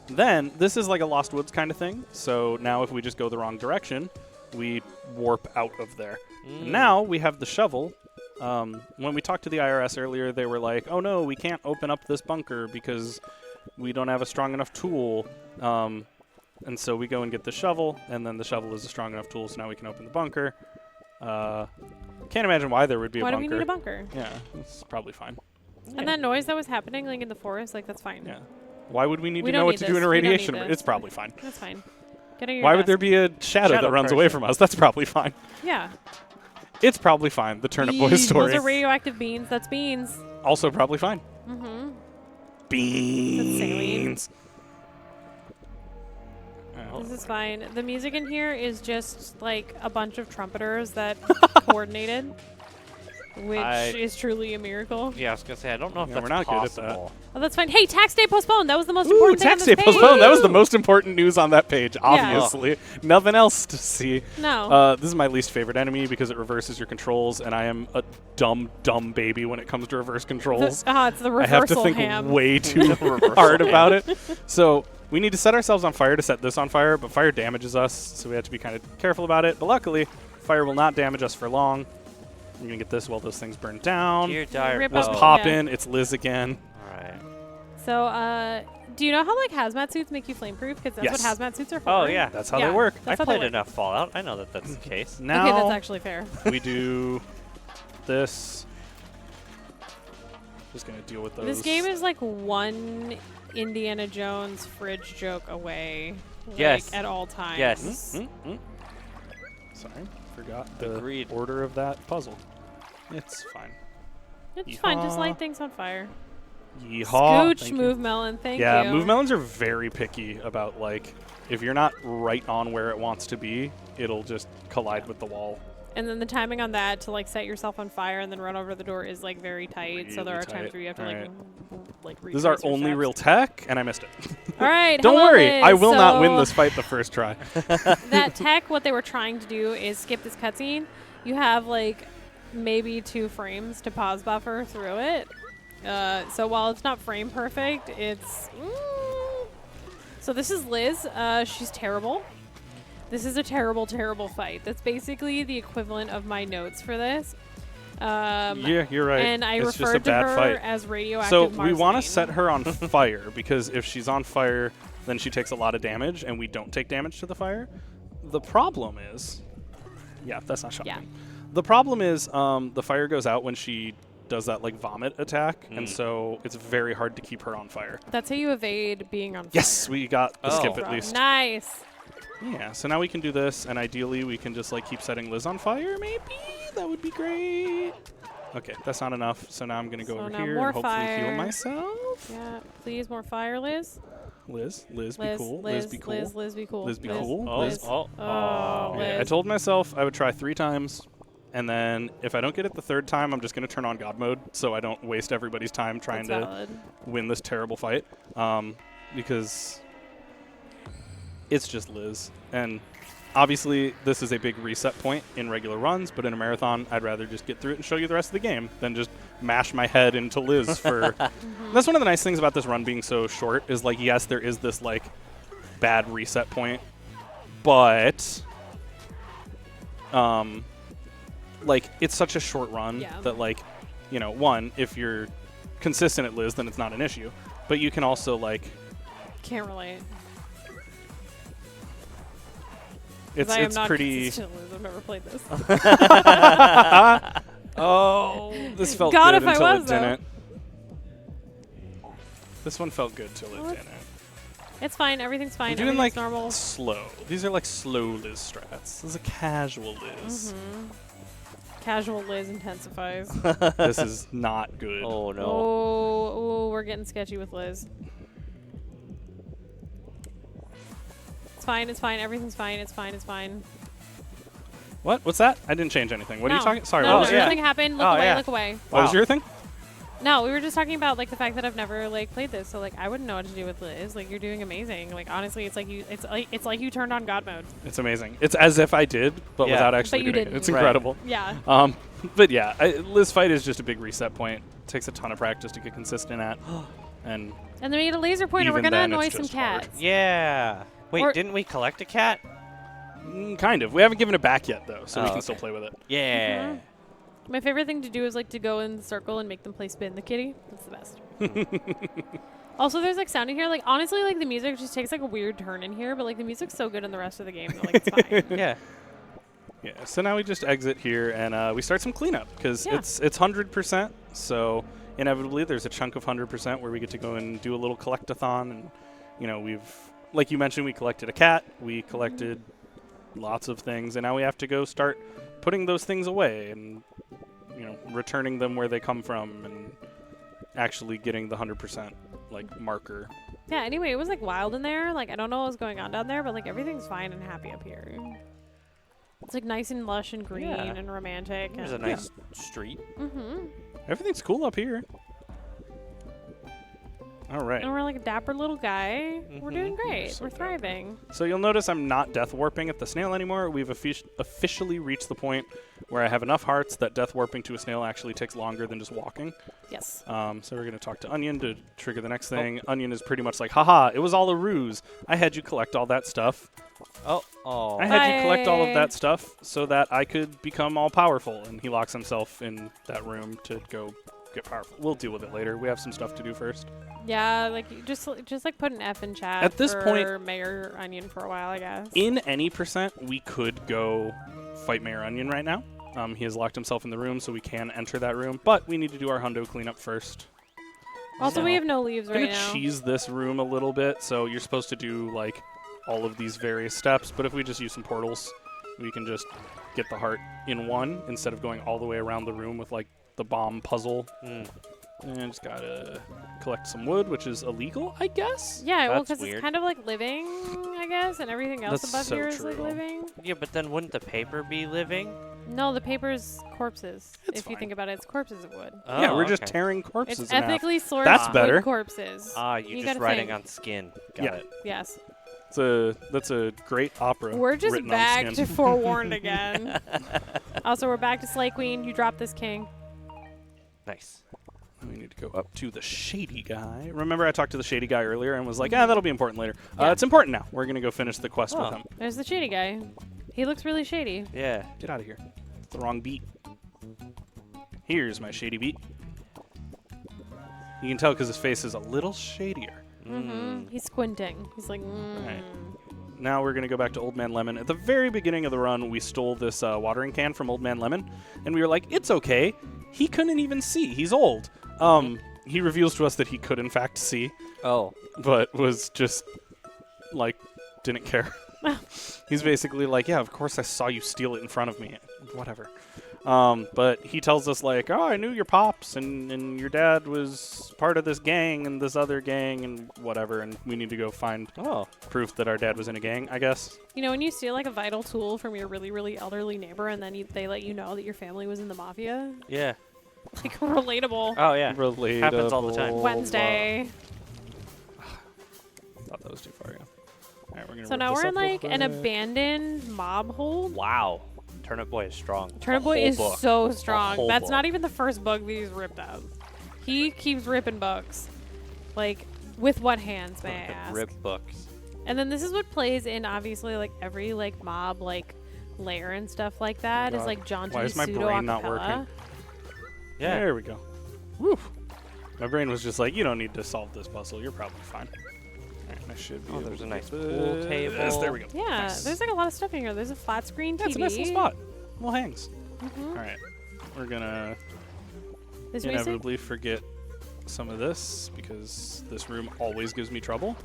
Then this is like a Lost Woods kind of thing. So now if we just go the wrong direction, we warp out of there. And now we have the shovel. When we talked to the IRS earlier, they were like, oh no, we can't open up this bunker because we don't have a strong enough tool. And so we go and get the shovel, and then the shovel is a strong enough tool, so now we can open the bunker. Can't imagine why there would be Why a do bunker. we need a bunker? Yeah, it's probably fine. And that noise that was happening like in the forest, like that's fine. Yeah. Why would we need We to don't know what need to do in this. a We don't need radiation? this. It's probably fine. That's fine. Getting your Why would desk. there be a shadow that runs away from us? That's probably fine. Yeah. It's probably fine. The Turnip Boys story. Those are radioactive beans. That's beans. Also probably fine. Mm-hmm. Beans. This is fine. The music in here is just like a bunch of trumpeters that coordinated, which is truly a miracle. Yeah, I was gonna say I don't know if that's we're not possible. good at that. Oh, that's fine. Hey, tax day postponed. That was the most Ooh, important thing on tax this day page. postponed. That was the most important news on that page, obviously. Nothing else to see. No. This is my least favorite enemy because it reverses your controls, and I am a dumb baby when it comes to reverse controls. It's the reversal I have to think ham. way too hard about it. So we need to set ourselves on fire to set this on fire, but fire damages us, so we have to be kind of careful about it. But luckily, fire will not damage us for long. I'm going to get this while those things burn down. Dear diary. Rip Let's up- pop yeah. in. It's Liz again. All right. So, do you know how like hazmat suits make you flameproof? Because that's Yes. what hazmat suits are for. Oh yeah, That's how they work. I That's how they played work. enough Fallout. I know that that's the case. Now Okay, that's actually fair. we do this. Just going to deal with those. This game is like one Indiana Jones fridge joke away. Yes. Like, at all times. Yes. Sorry, forgot the Agreed. order of that puzzle. It's fine. It's fine. Just Yeehaw. light things on fire. Yeehaw. Scooch, Thank you. move melon. Thank you. Yeah, move melons are very picky about, like, if you're not right on where it wants to be, it'll just collide with the wall. And then the timing on that to like set yourself on fire and then run over the door is like very tight. So there are Really times tight. where you have to Alright. like This is our retrace your only steps. real tech, and I missed it. All right. Don't hello, worry, Liz. I will not win So this fight the first try. That tech, what they were trying to do is skip this cutscene. You have like maybe 2 frames to pause buffer through it. So while it's not frame perfect, it's. So this is Liz. She's terrible. This is a terrible, terrible fight. That's basically the equivalent of my notes for this. Yeah, you're right. And I It's just a referred to bad her fight. as radioactive So we want to marceline. set her on fire, because if she's on fire, then she takes a lot of damage, and we don't take damage to the fire. The problem is... Yeah, that's not shocking. Yeah. The problem is the fire goes out when she does that like vomit attack, and so it's very hard to keep her on fire. That's how you evade being on fire. Yes, we got the skip at Rob. least. Nice. Yeah, so now we can do this, and ideally we can just like keep setting Liz on fire, maybe? That would be great. Okay, that's not enough, so now I'm going to go So over now here more and hopefully heal fire. myself. Yeah, please, more fire, Liz. Liz, be cool. Liz, be cool. Liz, be cool. Liz, be cool. Oh, Liz. oh, Oh, Yeah, I Liz. told myself I would try 3 times, and then if I don't get it the 3rd time, I'm just going to turn on God mode so I don't waste everybody's time trying That's to valid. win this terrible fight. Because it's just Liz. And obviously, this is a big reset point in regular runs, but in a marathon, I'd rather just get through it and show you the rest of the game than just mash my head into Liz for... That's one of the nice things about this run being so short is, like, yes, there is this, like, bad reset point, but... like, it's such a short run that, like, you know, one, if you're consistent at Liz, then it's not an issue. But you can also, like... Can't relate. It's I am not pretty... consistent, Liz. I've never played this. Oh, this felt God, good if I until was, it though. didn't. This one felt good till it didn't. It's fine. Everything's fine. I'm doing Everything's like normal. slow. These are like slow Liz strats. This is a casual Liz. Casual Liz intensifies. This is not good. Oh no. Oh, we're getting sketchy with Liz. It's fine. It's fine. Everything's fine. It's fine. It's fine. What? What's that? I didn't change anything. What are you No. talking? Sorry. No, what was your nothing thing? happened. Look away. Look away. What was your thing? No, we were just talking about like the fact that I've never like played this, so like I wouldn't know what to do with Liz. Like you're doing amazing. Like honestly, it's like you turned on God mode. It's amazing. It's as if I did, but without actually But you doing it. didn't. It's Right. incredible. Yeah. But yeah, Liz fight is just a big reset point. It takes a ton of practice to get consistent at, and And then we need a laser pointer. We're Even gonna then, annoy it's some just hard. cats. Yeah. Wait, Or- didn't we collect a cat? Kind of. We haven't given it back yet though, so we Oh, can still okay. play with it. Yeah. My favorite thing to do is like to go in the circle and make them play Spin the Kitty. That's the best. Also, there's like sound in here. Like honestly, like the music just takes like a weird turn in here, but like the music's so good in the rest of the game that like it's fine. Yeah. Yeah, so now we just exit here and we start some cleanup because Yeah. it's 100%. So inevitably, there's a chunk of 100% where we get to go and do a little collectathon, and you know we've, like you mentioned, we collected a cat, we collected lots of things, and now we have to go start putting those things away and you know returning them where they come from and actually getting the 100% like marker. Yeah. Anyway, it was like wild in there. Like I don't know what was going on down there, but like everything's fine and happy up here. It's like nice and lush and green Yeah. and romantic. There's a and nice street. Everything's cool up here. All right. And we're like a dapper little guy. We're doing great. so We're thriving. So you'll notice I'm not death warping at the snail anymore. We've officially reached the point where I have enough hearts that death warping to a snail actually takes longer than just walking. Yes. So we're going to talk to Onion to trigger the next thing. Onion is pretty much like, haha, it was all a ruse. I had you collect all that stuff. Oh. I had you collect all of that stuff so that I could become all powerful. And he locks himself in that room to go get powerful. We'll deal with it later. We have some stuff to do first. Yeah, like you just like put an F in chat At this for point- Mayor Onion for a while, I guess. In any percent, we could go fight Mayor Onion right now. He has locked himself in the room, so we can enter that room. But we need to do our hundo cleanup first. Also, we have no leaves I'm right gonna now. cheese this room a little bit, so you're supposed to do like all of these various steps. But if we just use some portals, we can just get the heart in one instead of going all the way around the room with like the bomb puzzle. And just gotta collect some wood, which is illegal, I guess. Yeah, well, That's because weird. it's kind of like living, I guess, and everything else That's above so here is like true. living. Yeah, but then wouldn't the paper be living? No, the paper's corpses. It's if you fine. think about it, it's corpses of wood. Yeah, we're just okay. tearing corpses. It's in half. ethically sourced That's better. wood corpses. Ah, you just gotta writing think. on skin. Got Yeah. it. Yes. That's a great opera. We're just written on back skin. to Forewarned again. Also, we're back to Slay Queen. You dropped this king. Nice. We need to go up to the shady guy. Remember I talked to the shady guy earlier and was like, that'll be important later. It's important now. We're going to go finish the quest with him. There's the shady guy. He looks really shady. Yeah. Get out of here. It's the wrong beat. Here's my shady beat. You can tell because his face is a little shadier. He's squinting. He's like, Right. Now we're going to go back to Old Man Lemon. At the very beginning of the run, we stole this watering can from Old Man Lemon, and we were like, it's okay. He couldn't even see. He's old. He reveals to us that he could, in fact, see. Oh. But was just, like, didn't care. He's basically like, yeah, of course I saw you steal it in front of me. Whatever. But he tells us like, oh, I knew your pops and your dad was part of this gang and this other gang and whatever, and we need to go find proof that our dad was in a gang, I guess. You know, when you steal like a vital tool from your really, really elderly neighbor and then they let you know that your family was in the mafia? Yeah. Like, relatable. Oh, yeah. Relatable. Happens all the time. Wednesday. Thought that was too far, yeah. All right, we're gonna So rip now this we're up in real like an quick. abandoned mob hold. Wow. Turnip Boy is strong. Turnip A Boy whole is book. so A strong. whole That's book. not even the first bug that he's ripped out. He keeps ripping bugs. Like, with what hands, may I ask? Rip books. And then this is what plays in, obviously, like, every, like, mob, like, lair and stuff like that. Is God. like, John Why is my pseudo brain not acapella. working? Yeah. There we go. Woo. My brain was just like, you don't need to solve this puzzle. You're probably fine. All right, I should be able There's to a nice get pool this. table. There we go. Yeah, Nice. there's, like, a lot of stuff in here. There's a flat screen TV. Yeah, it's a nice little spot. Little hangs. Mhm. All right. We're going to This music? inevitably forget some of this because this room always gives me trouble.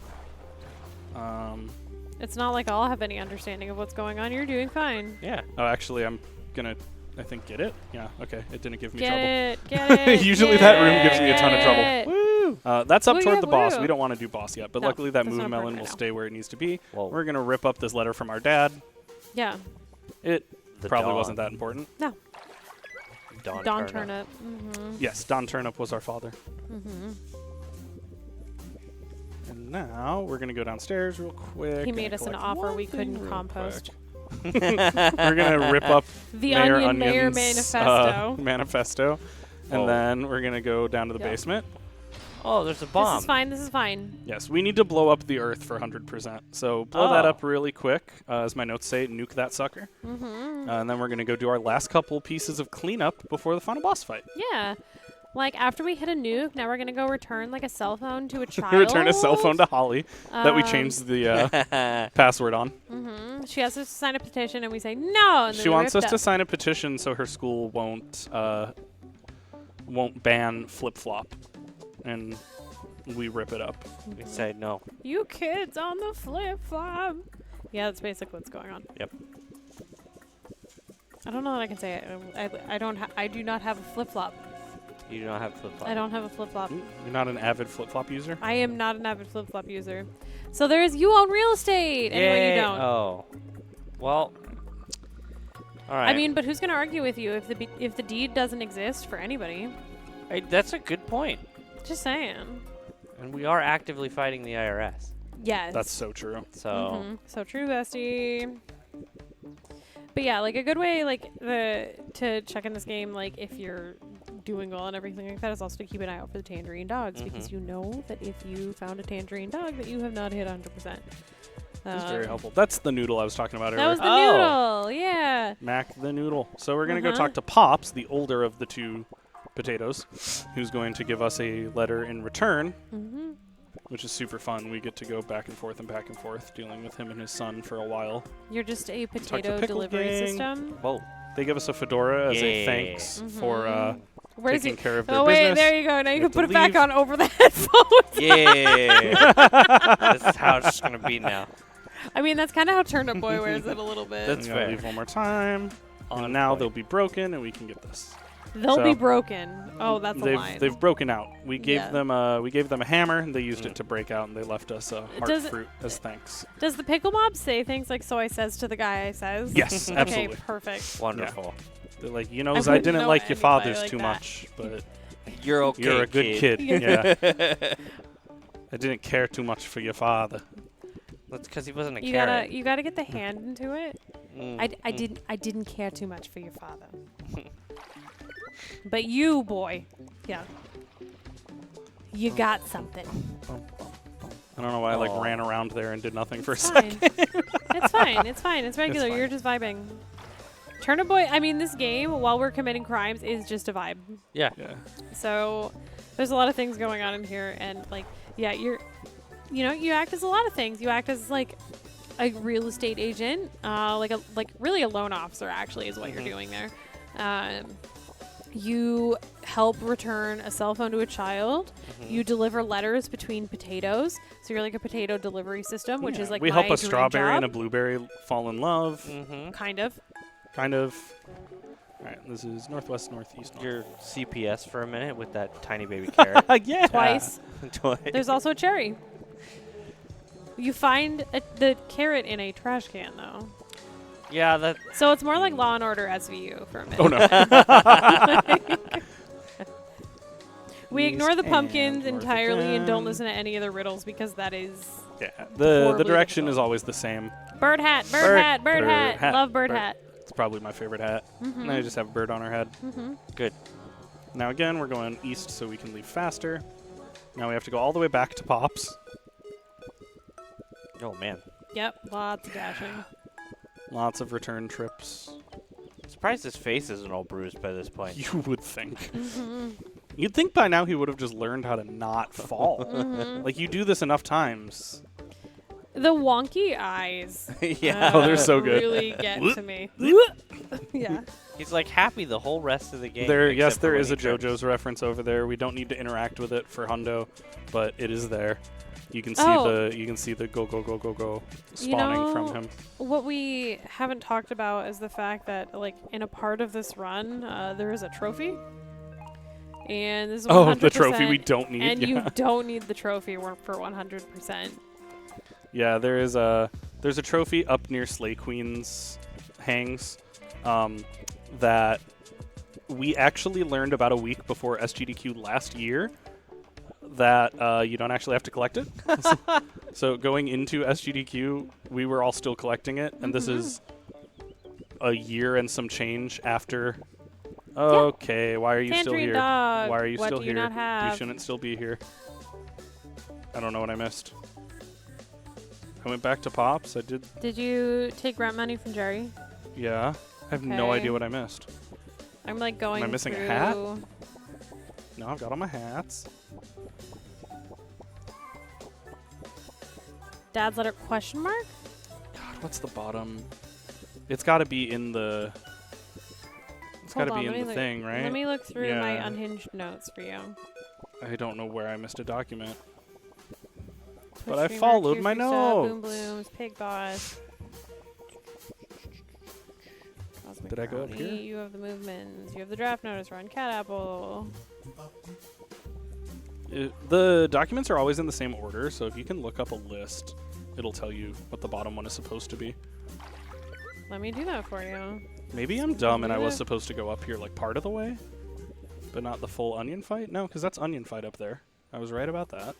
It's not like I'll have any understanding of what's going on. You're doing fine. Yeah. Oh, actually, I'm going to, I think, get it. Yeah, okay. It didn't give me Get trouble. Get it. Usually get that room gives me a ton of it. trouble. Woo! That's up Woo, toward yeah, the boss. woo. We don't want to do boss yet, but No, luckily that that's move not melon important will right now. stay where it needs to be. Whoa. We're going to rip up this letter from our dad. Yeah. It The probably Don. wasn't that important. No. Don Turnip. Mm-hmm. Yes, Don Turnip was our father. Mm-hmm. And now we're going to go downstairs real quick. He and made us an collect offer one we thing couldn't real compost. quick. We're going to rip up The Mayor Onion Mayor Onion's, manifesto. manifesto. And Oh. then we're going to go down to the Yeah. basement. Oh, there's a This bomb. is fine. This is fine. Yes, we need to blow up the Earth for 100%. So blow that Oh. up really quick. As my notes say, nuke that sucker. Mm-hmm. And then we're going to go do our last couple pieces of cleanup before the final boss fight. Yeah. Like, after we hit a nuke, now we're going to go return, like, a cell phone to a child. Return a cell phone to Holly that we changed the password on. Mm-hmm. She has us to sign a petition, and we say no. And then She we wants rip us it to up. sign a petition so her school won't ban flip-flop. And we rip it up. We say no. You kids on the flip-flop. Yeah, that's basically what's going on. Yep. I don't know that I can say it. I do not have a flip-flop. You do not have flip-flop. I don't have a flip-flop. You're not an avid flip-flop user? I am not an avid flip-flop user. So there's you own real estate, and when you Yay. don't. Oh. Well. All right. I mean, but who's going to argue with you if the deed doesn't exist for anybody? Hey, that's a good point. Just saying. And we are actively fighting the IRS. Yes. That's so true. So. Mhm. So true, bestie. But yeah, like a good way, like to check in this game, like if you're doing well and everything like that, is also to keep an eye out for the tangerine dogs because you know that if you found a tangerine dog, that you have not hit 100%. This is very helpful. That's the noodle I was talking about earlier. That was the noodle, yeah. Mac the noodle. So we're going to go talk to Pops, the older of the two potatoes, who's going to give us a letter in return, which is super fun. We get to go back and forth, dealing with him and his son for a while. You're just a Talk to potato Pickle delivery Gang. system. Whoa. They give us a fedora as a thanks for Where's taking he? care of their Oh wait, business. there you go. Now you have can to put it back leave. on over the headphones. Yeah. This is how it's gonna be now. I mean, that's kind of how Turnip Boy wears it a little bit. That's I'm gonna fair. leave one more time. And now they'll be broken, and we can get this. They'll So, be broken. Oh, that's a line. They've broken out. We gave Yeah. them a hammer, and they used it to break out, and they left us a heart Does it- fruit as thanks. Does the pickle mob say things like "so I says to the guy I says"? Yes, Okay, absolutely. perfect. Wonderful. They're like, I wouldn't didn't know like your anybody fathers like too that. much, but You're okay. you're a good kid. You're- Yeah. I didn't care too much for your father. That's because he wasn't a You carrot. gotta get the hand into it. Mm, I didn't care too much for your father. But you, boy, yeah, you got something. I don't know why I Aw. ran around there and did nothing for a It's second. fine. It's fine. It's fine. It's regular. fine. You're just vibing. Turnip Boy. I mean, this game, while we're committing crimes, is just a vibe. Yeah. So there's a lot of things going on in here, and like, yeah, you act as a lot of things. You act as like a real estate agent, like really a loan officer. Actually, is what you're doing there. You help return a cell phone to a child. Mhm. You deliver letters between potatoes. So you're like a potato delivery system, which is like we my help a dream strawberry job. and a blueberry fall in love. Mm-hmm. Kind of. Kind of. All right, this is northwest, northeast. Your CPS for a minute with that tiny baby carrot. Yeah. Twice. Twice. There's also a cherry. You find the carrot in a trash can, though. Yeah, that. So it's more like Law and Order SVU for a minute. Oh no. We ignore the East pumpkins and north entirely and don't again. listen to any of the riddles because that is Yeah. The horribly direction difficult. is always the same. Bird hat, bird, Bird- hat, bird, bird hat. hat, Love bird bird. hat. It's probably my favorite hat. And I just have a bird on our head. Good. Now again, we're going east so we can leave faster. Now we have to go all the way back to Pops. Oh man. Yep, lots of dashing. Lots of return trips. I'm surprised his face isn't all bruised by this point. You would think. You'd think by now he would have just learned how to not fall. Like, you do this enough times. The wonky eyes. Yeah. Oh, they're so good. Really get to me. Yeah. He's like happy the whole rest of the game. There, yes, except for there when is he a trips. JoJo's reference over there. We don't need to interact with it for Hundo, but it is there. You can see the go spawning from him. What we haven't talked about is the fact that, like, in a part of this run, there is a trophy. And this is 100%. Oh, the trophy we don't need. And yeah. you don't need the trophy for 100%. Yeah, there's a trophy up near Slay Queen's hangs that we actually learned about a week before SGDQ last year that you don't actually have to collect it. So going into SGDQ, we were all still collecting it, and this is a year and some change after. Okay, why are you still Tangerine here? dog. Why are you What still do you here? not have? You shouldn't still be here. I don't know what I missed. I went back to Pops. I did. Did you take rent money from Jerry? Yeah. I have no Okay. idea what I missed. I'm like going Am I missing through. a hat? No, I've got all my hats. Dad's letter question mark? God, what's the bottom? It's got to be in the. It's got Hold to on, be let me in the look- thing, right? Let me look through my Yeah. unhinged notes for you. I don't know where I missed a document. Push But I Dreamer, followed Q my Freestyle, Boom notes. Blooms, Pig Boss. Cosmic Did I go up Brownie, here? You have the movements. You have the draft notice run. Cat Apple. The documents are always in the same order, so if you can look up a list, it'll tell you what the bottom one is supposed to be. Let me do that for you. Maybe I'm dumb and I was Yeah. supposed to go up here like part of the way, but not the full onion fight? No, because that's onion fight up there. I was right about that.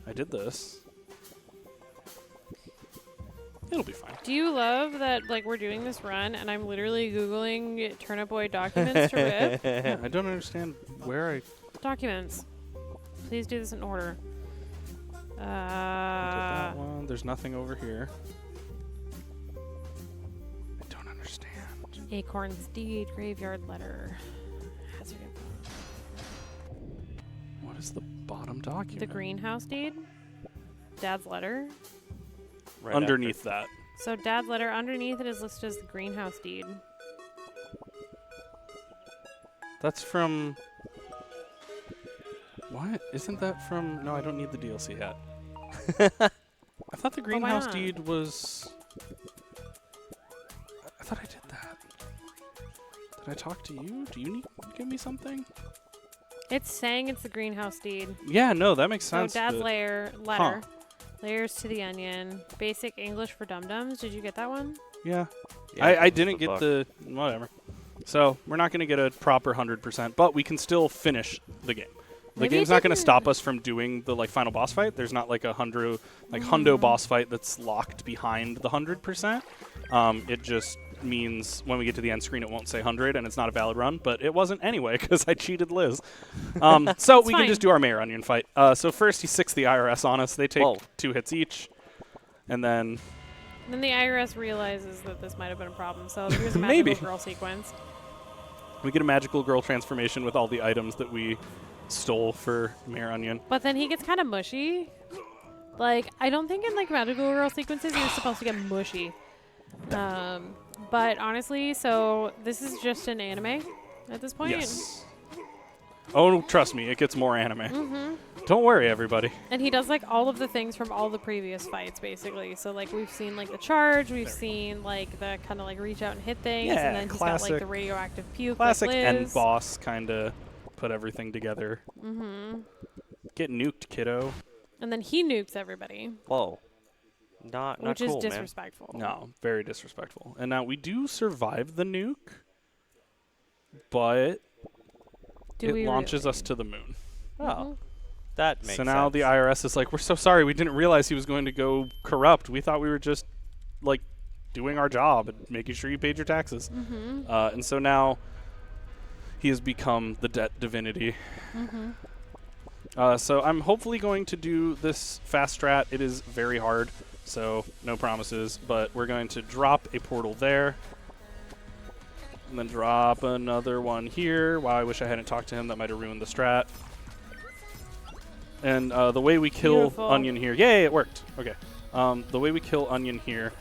I did this. It'll be fine. Do you love that, like, we're doing this run and I'm literally Googling Turnip Boy documents to rip? Yeah, I don't understand where I Documents. Please do this in order. did that one. There's nothing over here. I don't understand. Acorn's Deed, Graveyard Letter. Hazard Info. What is the bottom document? The Greenhouse Deed. Dad's letter. Right Underneath that. So Dad's letter, underneath it is listed as the Greenhouse Deed. That's from... What? Isn't that from... No, I don't need the DLC hat. I thought the why greenhouse not? deed was... I thought I did that. Did I talk to you? Do you need to give me something? It's saying it's the Greenhouse Deed. Yeah, no, that makes So sense. Dad's but- letter. Layers to the Onion. Basic English for Dum-Dums. Did you get that one? Yeah. Yeah, I that's didn't the get book. the... Whatever. So, we're not going to get a proper 100%, but we can still finish the game. The Maybe game's it not going to didn't- stop us from doing the final boss fight. There's not like a hundo boss fight that's locked behind the 100%. It just means when we get to the end screen, it won't say 100, and it's not a valid run. But it wasn't anyway because I cheated Liz. So we can fine. just do our Mayor Onion fight. So first he sicks the IRS on us. They take Whoa. 2 hits each, and then Then the IRS realizes that this might have been a problem. So here's a magical Maybe. girl sequence. we get a magical girl transformation with all the items that we stole for Mayor Onion. But then he gets kind of mushy. Like, I don't think in, like, magical girl sequences you're supposed to get mushy. But honestly, so this is just an anime at this point. Yes. Oh, trust me, it gets more anime. Mm-hmm. Don't worry, everybody. And he does like all of the things from all the previous fights, basically. So like we've seen like the charge, we've seen like the kind of like reach out and hit things, Yeah, and then he's got like classic- the radioactive puke. Classic like end Liz. boss kind of put everything together. Mm-hmm. Get nuked, kiddo. And then he nukes everybody, Whoa. Not which cool, is disrespectful. No, very disrespectful. And now we do survive the nuke, but Do it we launches us to the moon. Oh. Mm-hmm. That makes So now sense. the IRS is like, we're so sorry, we didn't realize he was going to go corrupt. We thought we were just like doing our job and making sure you paid your taxes. Mm-hmm. And so now he has become the debt divinity. Mm-hmm. So I'm hopefully going to do this fast strat. It is very hard, so no promises, but we're going to drop a portal there. And then drop another one here. Wow, I wish I hadn't talked to him. That might have ruined the strat. And the way we kill Beautiful. Onion here... Yay, it worked. Okay. The way we kill Onion here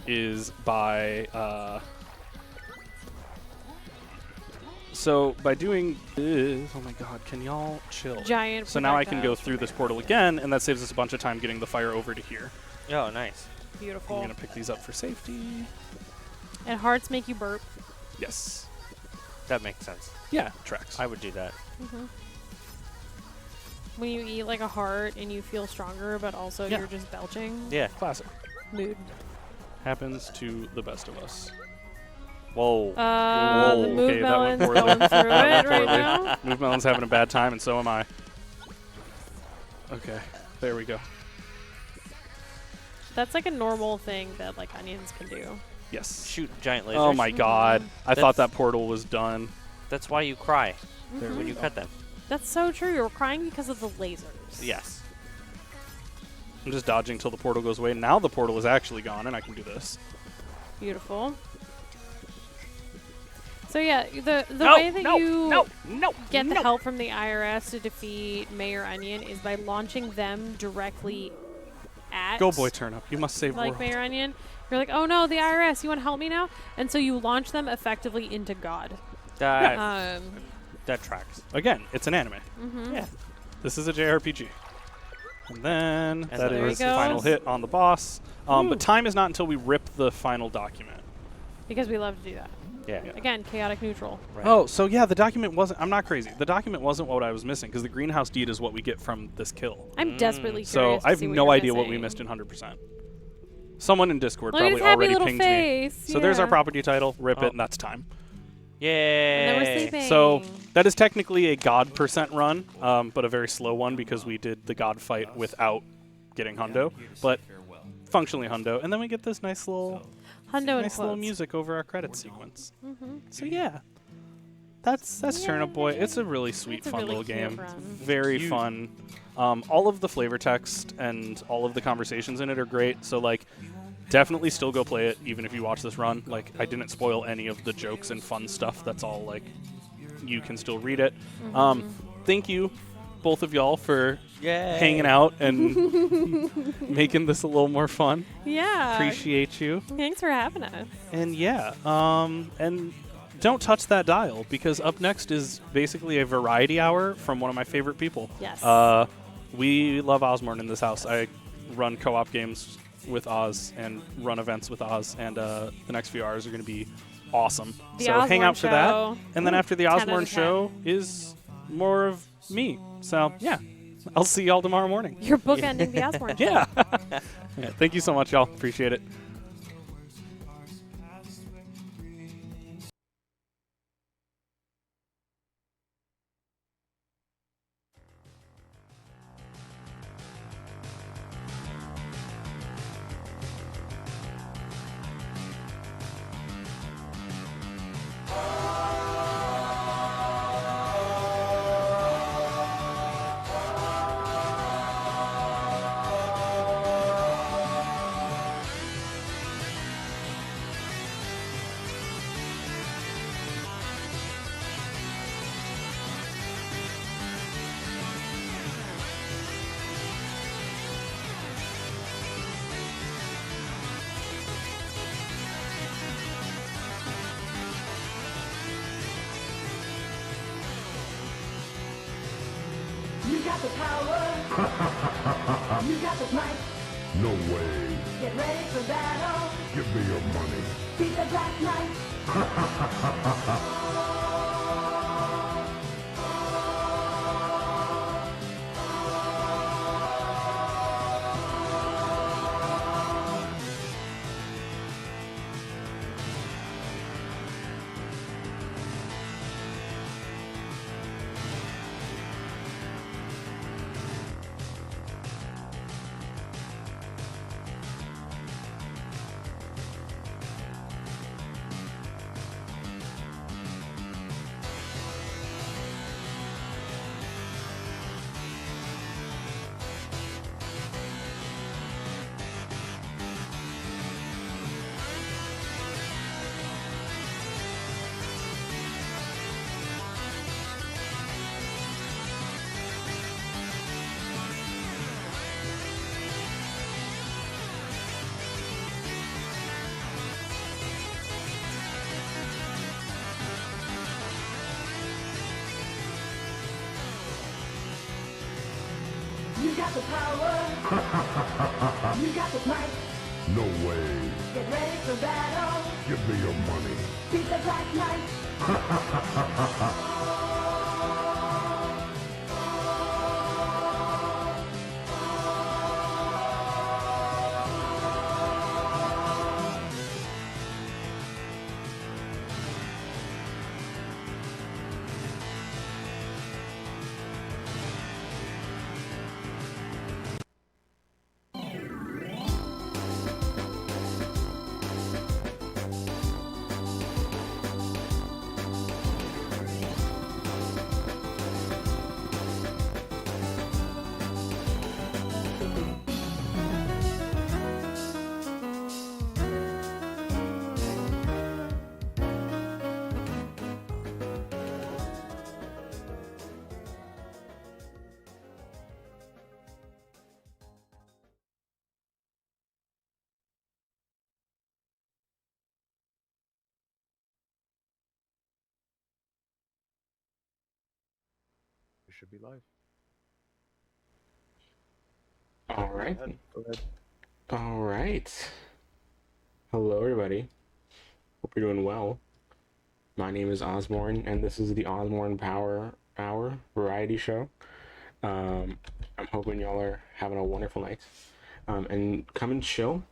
is by... So by doing this... Oh my god, can y'all chill? Giant So now I can go projectiles through from this there. portal again, and that saves us a bunch of time getting the fire over to here. Oh, nice. Beautiful. I'm going to pick these up for safety. And hearts make you burp. Yes. That makes sense. Yeah, tracks. I would do that. Mm-hmm. When you eat like a heart and you feel stronger, but also Yeah. you're just belching. Yeah. Classic. Mood. Happens to the best of us. Whoa. The Whoa, move okay, that went melon's poorly. going through That it went right poorly. now. Move Melon's having a bad time, and so am I. Okay, there we go. That's like a normal thing that like onions can do. Yes. Shoot giant lasers. Oh my god. I That's- thought that portal was done. That's why you cry There when we you go. cut them. That's so true. You're crying because of the lasers. Yes. I'm just dodging till the portal goes away. Now the portal is actually gone, and I can do this. Beautiful. So yeah, the No, way that no, you no, get the no. help from the IRS to defeat Mayor Onion is by launching them directly at Go boy turnip. You must save like world. Mayor Onion. You're like, oh no, the IRS, you want to help me now? And so you launch them effectively into God. That tracks. Again, it's an anime. Mm-hmm. Yeah. This is a JRPG. And then that there he is the final goes. hit on the boss. But time is not until we rip the final document. Because we love to do that. Yeah. Again, chaotic neutral. Right. Oh, so yeah, the document wasn't... I'm not crazy. The document wasn't what I was missing, because the greenhouse deed is what we get from this kill. I'm desperately So curious to I have see what no you're idea what we missing. missed in 100%. Someone in Discord Look at probably his happy already little pinged face. me. So there's our Yeah. property title. Rip Oh. it, and that's time. Yay. And then we're sleeping. So that is technically a God % run, but a very slow one because we did the God fight without getting hundo, but functionally hundo. And then we get this nice little, Hundo and nice little quotes. music over our credit sequence. Mm-hmm. So yeah, that's Turnip Boy. It's a really sweet, It's a fun really little cute game. run. Very fun. All of the flavor text and all of the conversations in it are great. So like, definitely still go play it, even if you watch this run. Like, I didn't spoil any of the jokes and fun stuff. That's all like, you can still read it. Thank you, both of y'all, for hanging out and making this a little more fun. Yeah. Appreciate you. Thanks for having us. And yeah, and don't touch that dial, because up next is basically a variety hour from one of my favorite people. Yes. We love Osmorn in this house. I run co-op games with Oz and run events with Oz, and the next few hours are going to be awesome. The So hang Osmorn out for that. show. And then Ooh, after the 10 out of Osmorn 10. show is more of me. So yeah, I'll see y'all tomorrow morning. You're bookending the Osborne show. Yeah. Yeah. Thank you so much, y'all. Appreciate it. got the power. You got the might. No way. Get ready for battle. Give me your money. Beat the Black Knight. You got the power. You got the might. No way. Get ready for battle. Give me your money. Beat the Black Knight. We should be live. All right. Go ahead. All right. Hello, everybody. Hope you're doing well. My name is Osborne, and this is the Osborne Power Hour variety show. I'm hoping y'all are having a wonderful night. And come and chill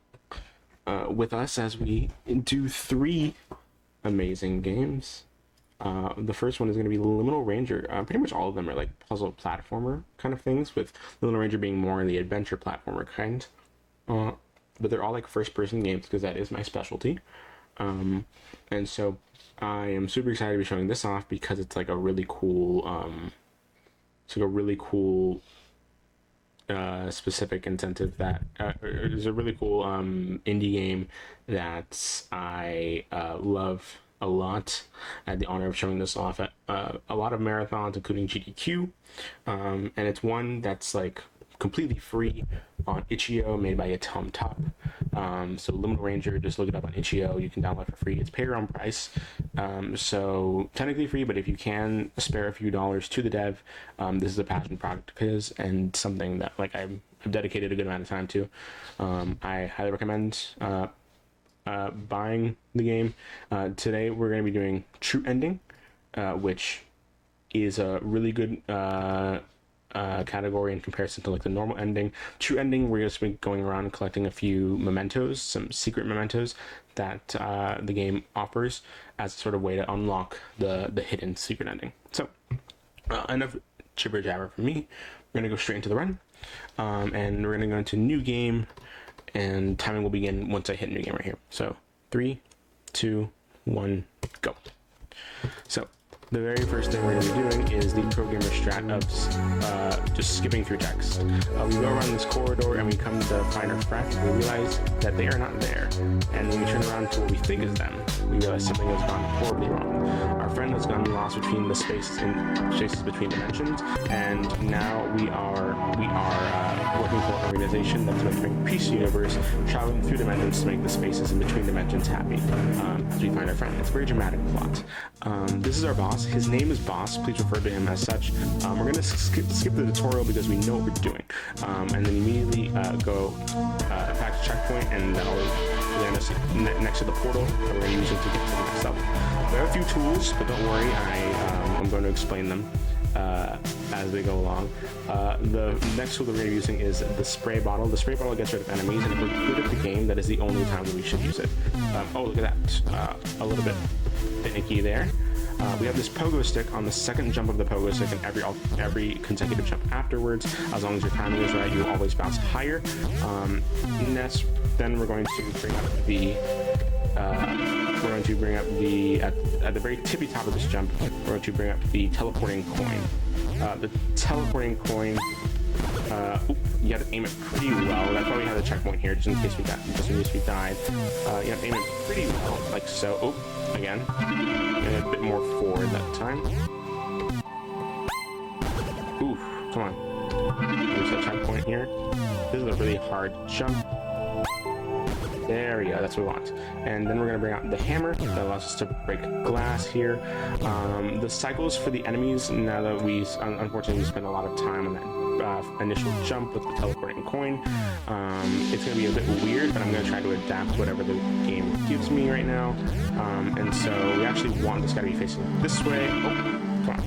with us as we do 3 amazing games. The first one is going to be Liminal Ranger. Pretty much all of them are like puzzle platformer kind of things, with Liminal Ranger being more in the adventure platformer kind. But they're all like first-person games because that is my specialty. And so I am super excited to be showing this off because it's like a really cool, specific incentive that is a really cool indie game that I love a lot. I had the honor of showing this off at a lot of marathons, including GDQ, and it's one that's like completely free on itch.io, made by Tom Top. So Liminal Ranger, just look it up on itch.io. You can download for free. It's pay your own price, so technically free, but if you can spare a few dollars to the dev, this is a passion project of his and something that like I've dedicated a good amount of time to. I highly recommend buying the game. Today we're going to be doing True Ending, which is a really good category in comparison to like the normal ending. True Ending, we're just be going around and collecting a few mementos, some secret mementos that the game offers as a sort of way to unlock the hidden secret ending. So enough jibber jabber from me. We're gonna go straight into the run, and we're gonna go into new game, and timing will begin once I hit new game right here. So 3, 2, 1, go. So the very first thing we're going to be doing is the programmer strat of just skipping through text. We go around this corridor and we come to find our friend. We realize that they are not there. And when we turn around to what we think is them, we realize something has gone horribly wrong. Our friend has gone lost between the spaces between dimensions, and now we are working for an organization that's going to bring peace to the universe, traveling through dimensions to make the spaces in between dimensions happy. As we find our friend, it's a very dramatic plot. This is our boss. boss. His name is Boss. Please refer to him as such. We're going to skip the tutorial because we know what we're doing. And then immediately go back to checkpoint, and that'll land us next to the portal that we're going to use it to get to the next level. We have a few tools, but don't worry, I'm going to explain them as they go along. The next tool that we're going to be using is the spray bottle. The spray bottle gets rid of enemies, and if we're good at the game, that is the only time that we should use it. Oh, look at that. A little bit finicky there. We have this pogo stick. On the second jump of the pogo stick and every consecutive jump afterwards, as long as your timing is right, you will always bounce higher. Then we're going to bring up at the very tippy top of this jump, we're going to bring up the teleporting coin. The teleporting coin, you have to aim it pretty well. That's why we have the checkpoint here, just in case we died. You have to aim it pretty well, like so. Oh, again, and a bit more forward that time. Ooh, come on. There's that checkpoint here. This is a really hard jump. There we go, that's what we want. And then we're going to bring out the hammer that allows us to break glass here. The cycles for the enemies, now that unfortunately we spent a lot of time on that initial jump with the teleporting coin, it's going to be a bit weird, but I'm going to try to adapt whatever the game gives me right now. And so we actually want this guy to be facing this way. Oh, come on.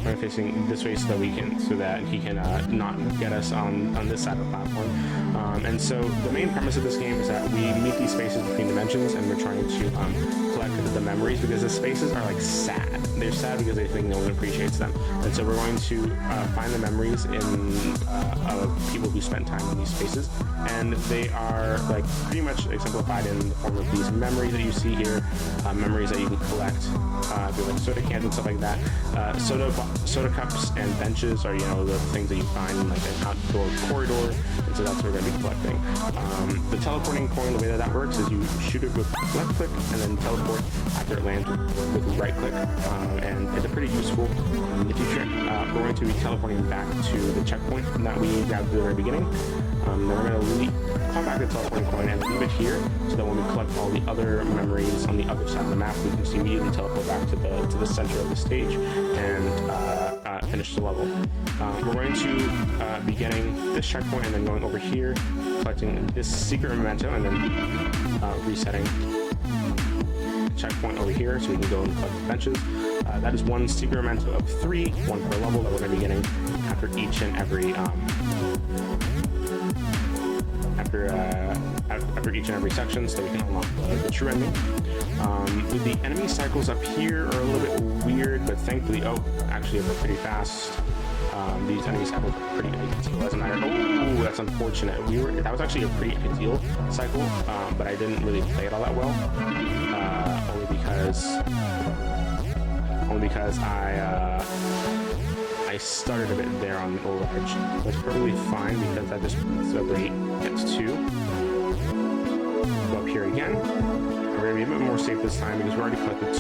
We're facing this way so that he can not get us on this side of the platform. And so the main premise of this game is that we meet these spaces between dimensions, and we're trying to collect the memories, because the spaces are like sad. They're sad because they think no one appreciates them. And so we're going to find the memories of people who spent time in these spaces, and they are like pretty much exemplified in the form of these memories that you see here, memories that you can collect through like soda cans and stuff like that. Soda cups and benches are, the things that you find in like an outdoor corridor, and so that's what we're going to be collecting. The teleporting coin, the way that works is you shoot it with left click and then teleport after it lands with right click, and it's a pretty useful nifty trick. We're going to be teleporting back to the checkpoint that we grabbed at the very beginning. Then we're going to call back the teleporting coin and leave it here, so that when we collect all the other memories on the other side of the map, we can just immediately teleport back to the center of the stage and finish the level. We're going to be getting this checkpoint and then going over here, collecting this secret memento, and then resetting checkpoint over here so we can go and collect the benches. That is one secret memento of 3, one per level, that we're going to be getting after each and every after each and every section, so that we can unlock the true ending. The enemy cycles up here are a little bit weird, but thankfully, actually they're pretty fast. These enemy cycles are pretty ideal, as a matter. Oh, that's unfortunate. That was actually a pretty ideal cycle, but I didn't really play it all that well. Only because I started a bit there on the old edge. That's perfectly fine because that just gets 2. Go up here again. We're gonna be a bit more safe this time because we already collected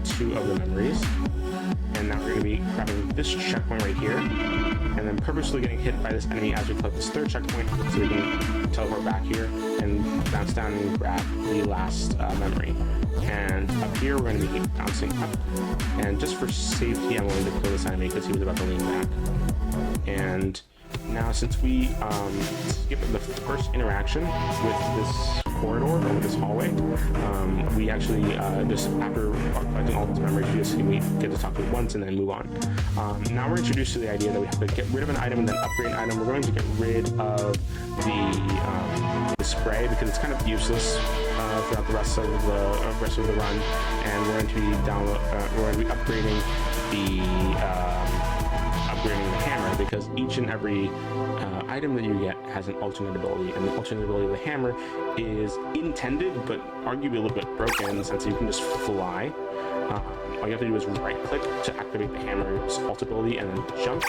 2 of the memories. And now we're going to be grabbing this checkpoint right here, and then purposely getting hit by this enemy as we collect this third checkpoint, so we can teleport back here and bounce down and grab the last memory. And up here we're going to be bouncing up, and just for safety I'm going to kill this enemy because he was about to lean back. And now, since we skipped the first interaction with this corridor, or with this hallway, we actually just, after collecting all these memories, we get to talk to it once and then move on. Now we're introduced to the idea that we have to get rid of an item and then upgrade an item. We're going to get rid of the spray because it's kind of useless throughout the rest of the run, and we're going to be upgrading the hammer, because each and every item that you get has an alternate ability, and the alternate ability of the hammer is intended but arguably a little bit broken in the sense that you can just fly. All you have to do is right click to activate the hammer's alt ability and then jump,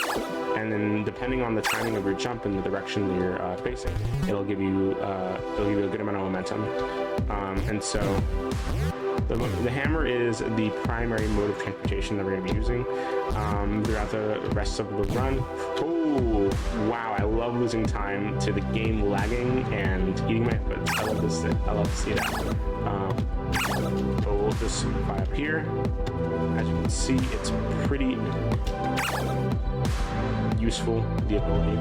and then depending on the timing of your jump and the direction that you're facing, it'll give you a good amount of momentum. And so the hammer is the primary mode of transportation that we're going to be using throughout the rest of the run. Oh, Ooh, wow, I love losing time to the game lagging and eating my foot. I love this. I love to see that. So we'll just fly up here. As you can see, it's pretty useful, the ability.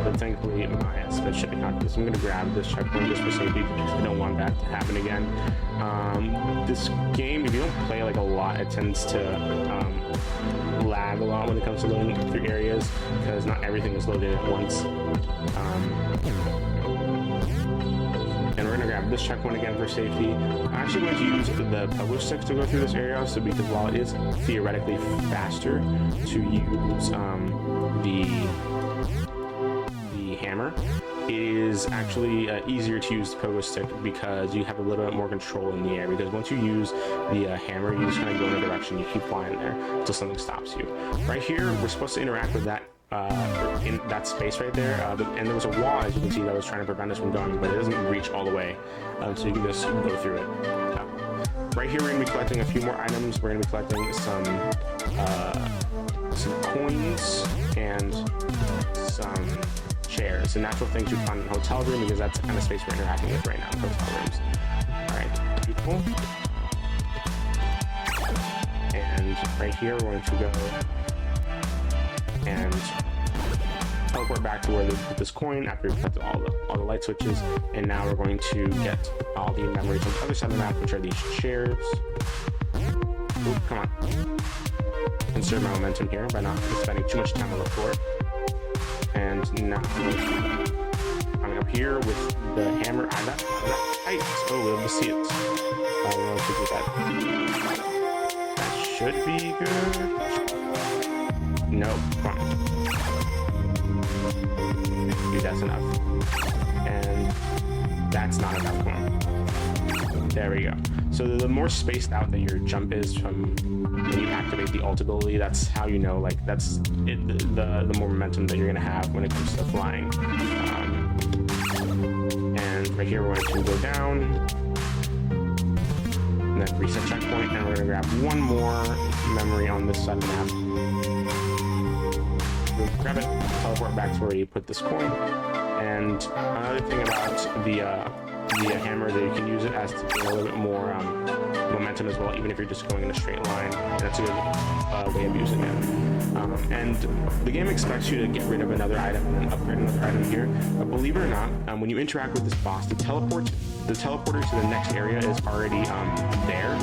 But thankfully, my spit should account for this. I'm going to grab this checkpoint just for safety because I don't want that to happen again. This game, if you don't play like a lot, it tends to lag a lot when it comes to loading through areas because not everything is loaded at once. And we're going to grab this checkpoint again for safety. I'm actually going to use the pogo sticks to go through this area, so because while it is theoretically faster to use the hammer, it is actually easier to use the pogo stick because you have a little bit more control in the air. Because once you use the hammer, you just kind of go in a direction, you keep flying there until something stops you. Right here, we're supposed to interact with that in that space right there, and there was a wall, as you can see, that was trying to prevent us from going, but it doesn't reach all the way, so you can just go through it. Right here, we're going to be collecting a few more items. We're going to be collecting some coins and some chairs, and natural things you find in a hotel room, because that's the kind of space we're interacting with right now in hotel rooms. Alright, beautiful. And right here, we're going to go and teleport back to where they put this coin after we collected all the light switches, and now we're going to get all the memories on the other side of the map, which are these chairs. Ooh, come on. Conserve my momentum here by not spending too much time on the floor. And now coming up here with the hammer. That height. Oh, we'll be able to see it. I don't know if we do that. That should be good. No, come on. Dude, that's enough. And that's not enough. Come on. There we go. So the more spaced out that your jump is from when you activate the ult ability, that's how you know, like, that's it, the more momentum that you're going to have when it comes to flying. And right here, we're going to go down, and then reset checkpoint, and we're going to grab one more memory on this side of the map. Grab it, teleport back to where you put this coin. And another thing about the hammer, that you can use it as to gain a little bit more momentum as well, even if you're just going in a straight line. And that's a good way of using it. And the game expects you to get rid of another item and then upgrade another item here. But believe it or not, when you interact with this boss, the teleporter to the next area is already there.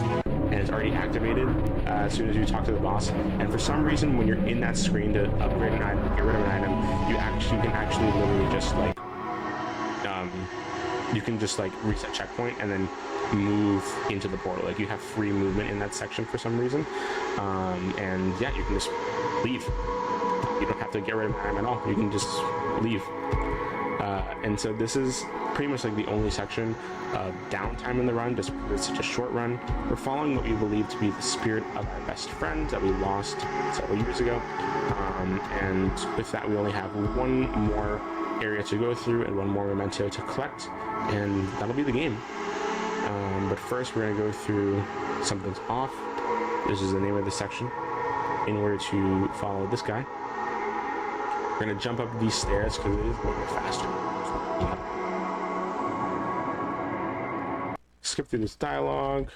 And it's already activated as soon as you talk to the boss. And for some reason, when you're in that screen to upgrade an item, get rid of an item, you can actually literally just like you can just like reset checkpoint and then move into the portal. Like, you have free movement in that section for some reason. And yeah, you can just leave. You don't have to get rid of an item at all. You can just leave. And so this is pretty much like the only section of downtime in the run, just because it's such a short run. We're following what we believe to be the spirit of our best friend that we lost several years ago. And with that, we only have one more area to go through and one more memento to collect, and that'll be the game. But first, we're going to go through Something's Off. This is the name of the section. In order to follow this guy, we're going to jump up these stairs because it is a little bit faster. Skip through this dialogue.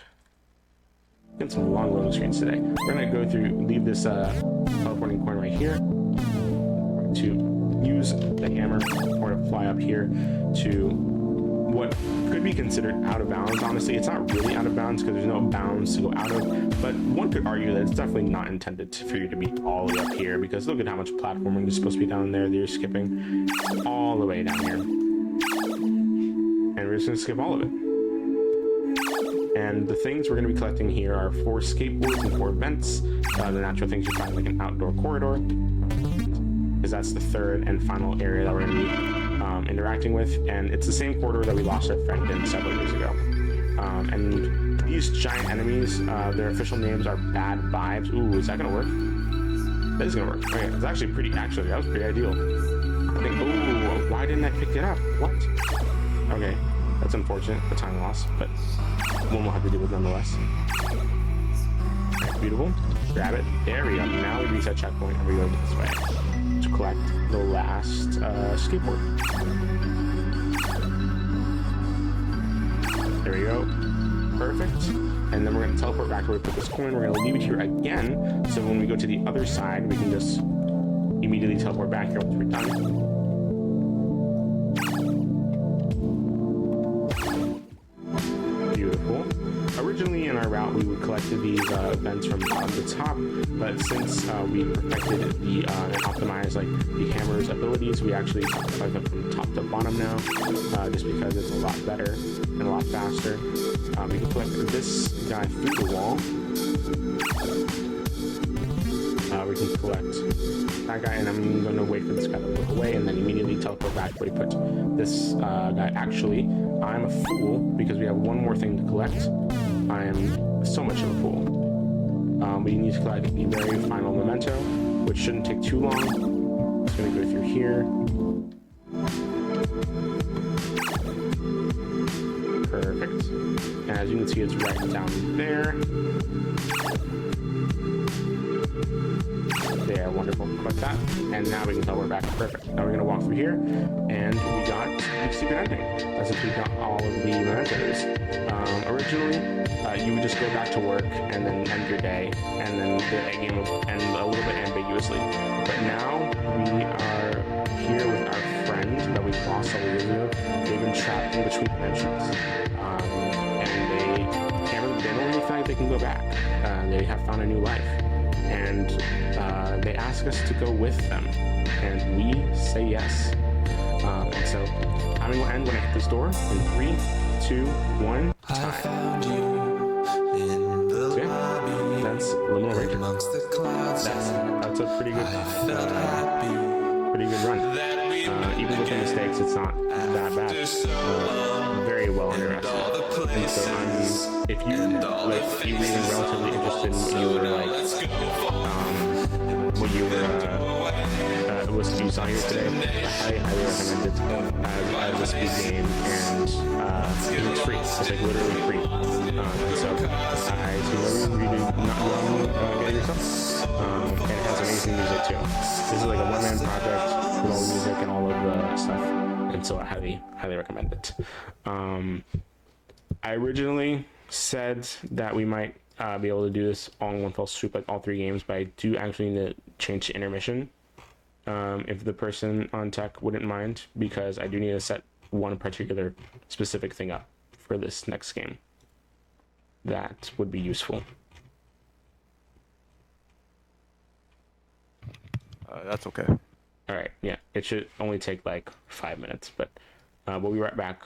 Getting some long loading screens today. We're going to go through, leave this teleporting coin right here. To use the hammer or to fly up here to what could be considered out of bounds. Honestly, it's not really out of bounds because there's no bounds to go out of, but one could argue that it's definitely not intended for you to be all the way up here, because look at how much platforming is supposed to be down there that you're skipping all the way down here. And we're just going to skip all of it. And the things we're going to be collecting here are 4 skateboards and 4 vents. The natural things you find like an outdoor corridor, because that's the third and final area that we're going to be interacting with, and it's the same corridor that we lost our friend in several years ago. And these giant enemies, their official names are Bad Vibes. Ooh, is that going to work? That is going to work. Okay, it's actually pretty, that was pretty ideal. I think, ooh, why didn't I pick it up? What? Okay, that's unfortunate, the time loss, but one we'll have to deal with nonetheless. Beautiful. grab it. There we go. Now we reset checkpoint and we go this way to collect the last skateboard. There we go. Perfect. And then we're going to teleport back to where we put this coin. We're going to leave it here again. So when we go to the other side, we can just immediately teleport back here once we're done. Beautiful. Originally in our route, we would collect these vents from bottom to top, but since we perfected the and optimized like the hammer's abilities, we actually collect them from top to bottom now, just because it's a lot better and a lot faster. We can collect this guy through the wall. We can collect that guy, and I'm going to wait for this guy to look away and then immediately teleport back where we put this guy. Actually, I'm a fool because we have one more thing to collect. I am so much of a fool. We need to collect the very final memento, which shouldn't take too long. It's going to go through here. Perfect. And as you can see, it's right down there. There, wonderful. Click that, and now we can tell we're back. Perfect. Now we're gonna walk through here, and we got the secret ending. That's if we got all of the mementos. Originally, you would just go back to work and then end your day, and then the game would end a little bit ambiguously. But now we are here with our friend that we lost several years ago. They've been trapped in between dimensions, and they don't really feel like they can go back. They have found a new life. And they ask us to go with them, and we say yes. And so timing will end when I hit this door in 3, 2, 1, time. So yeah, that's Liminal Ranger. That's a pretty good run. Even with the mistakes, it's not that bad. Very well underestimated. And so if you were even relatively interested in what you saw here today, I highly recommend it as a speed game, and it's free. It's like literally free. And so I see no reason for you to not go out and get it yourself. And it has amazing music too. This is like a one-man project with all the music and all of the stuff, and so I highly recommend it. I originally said that we might be able to do this all in one fell swoop, like all 3 games, but I do actually need to change to intermission. If the person on tech wouldn't mind, because I do need to set one particular specific thing up for this next game. That would be useful. That's okay. All right, yeah, it should only take like 5 minutes, but we'll be right back.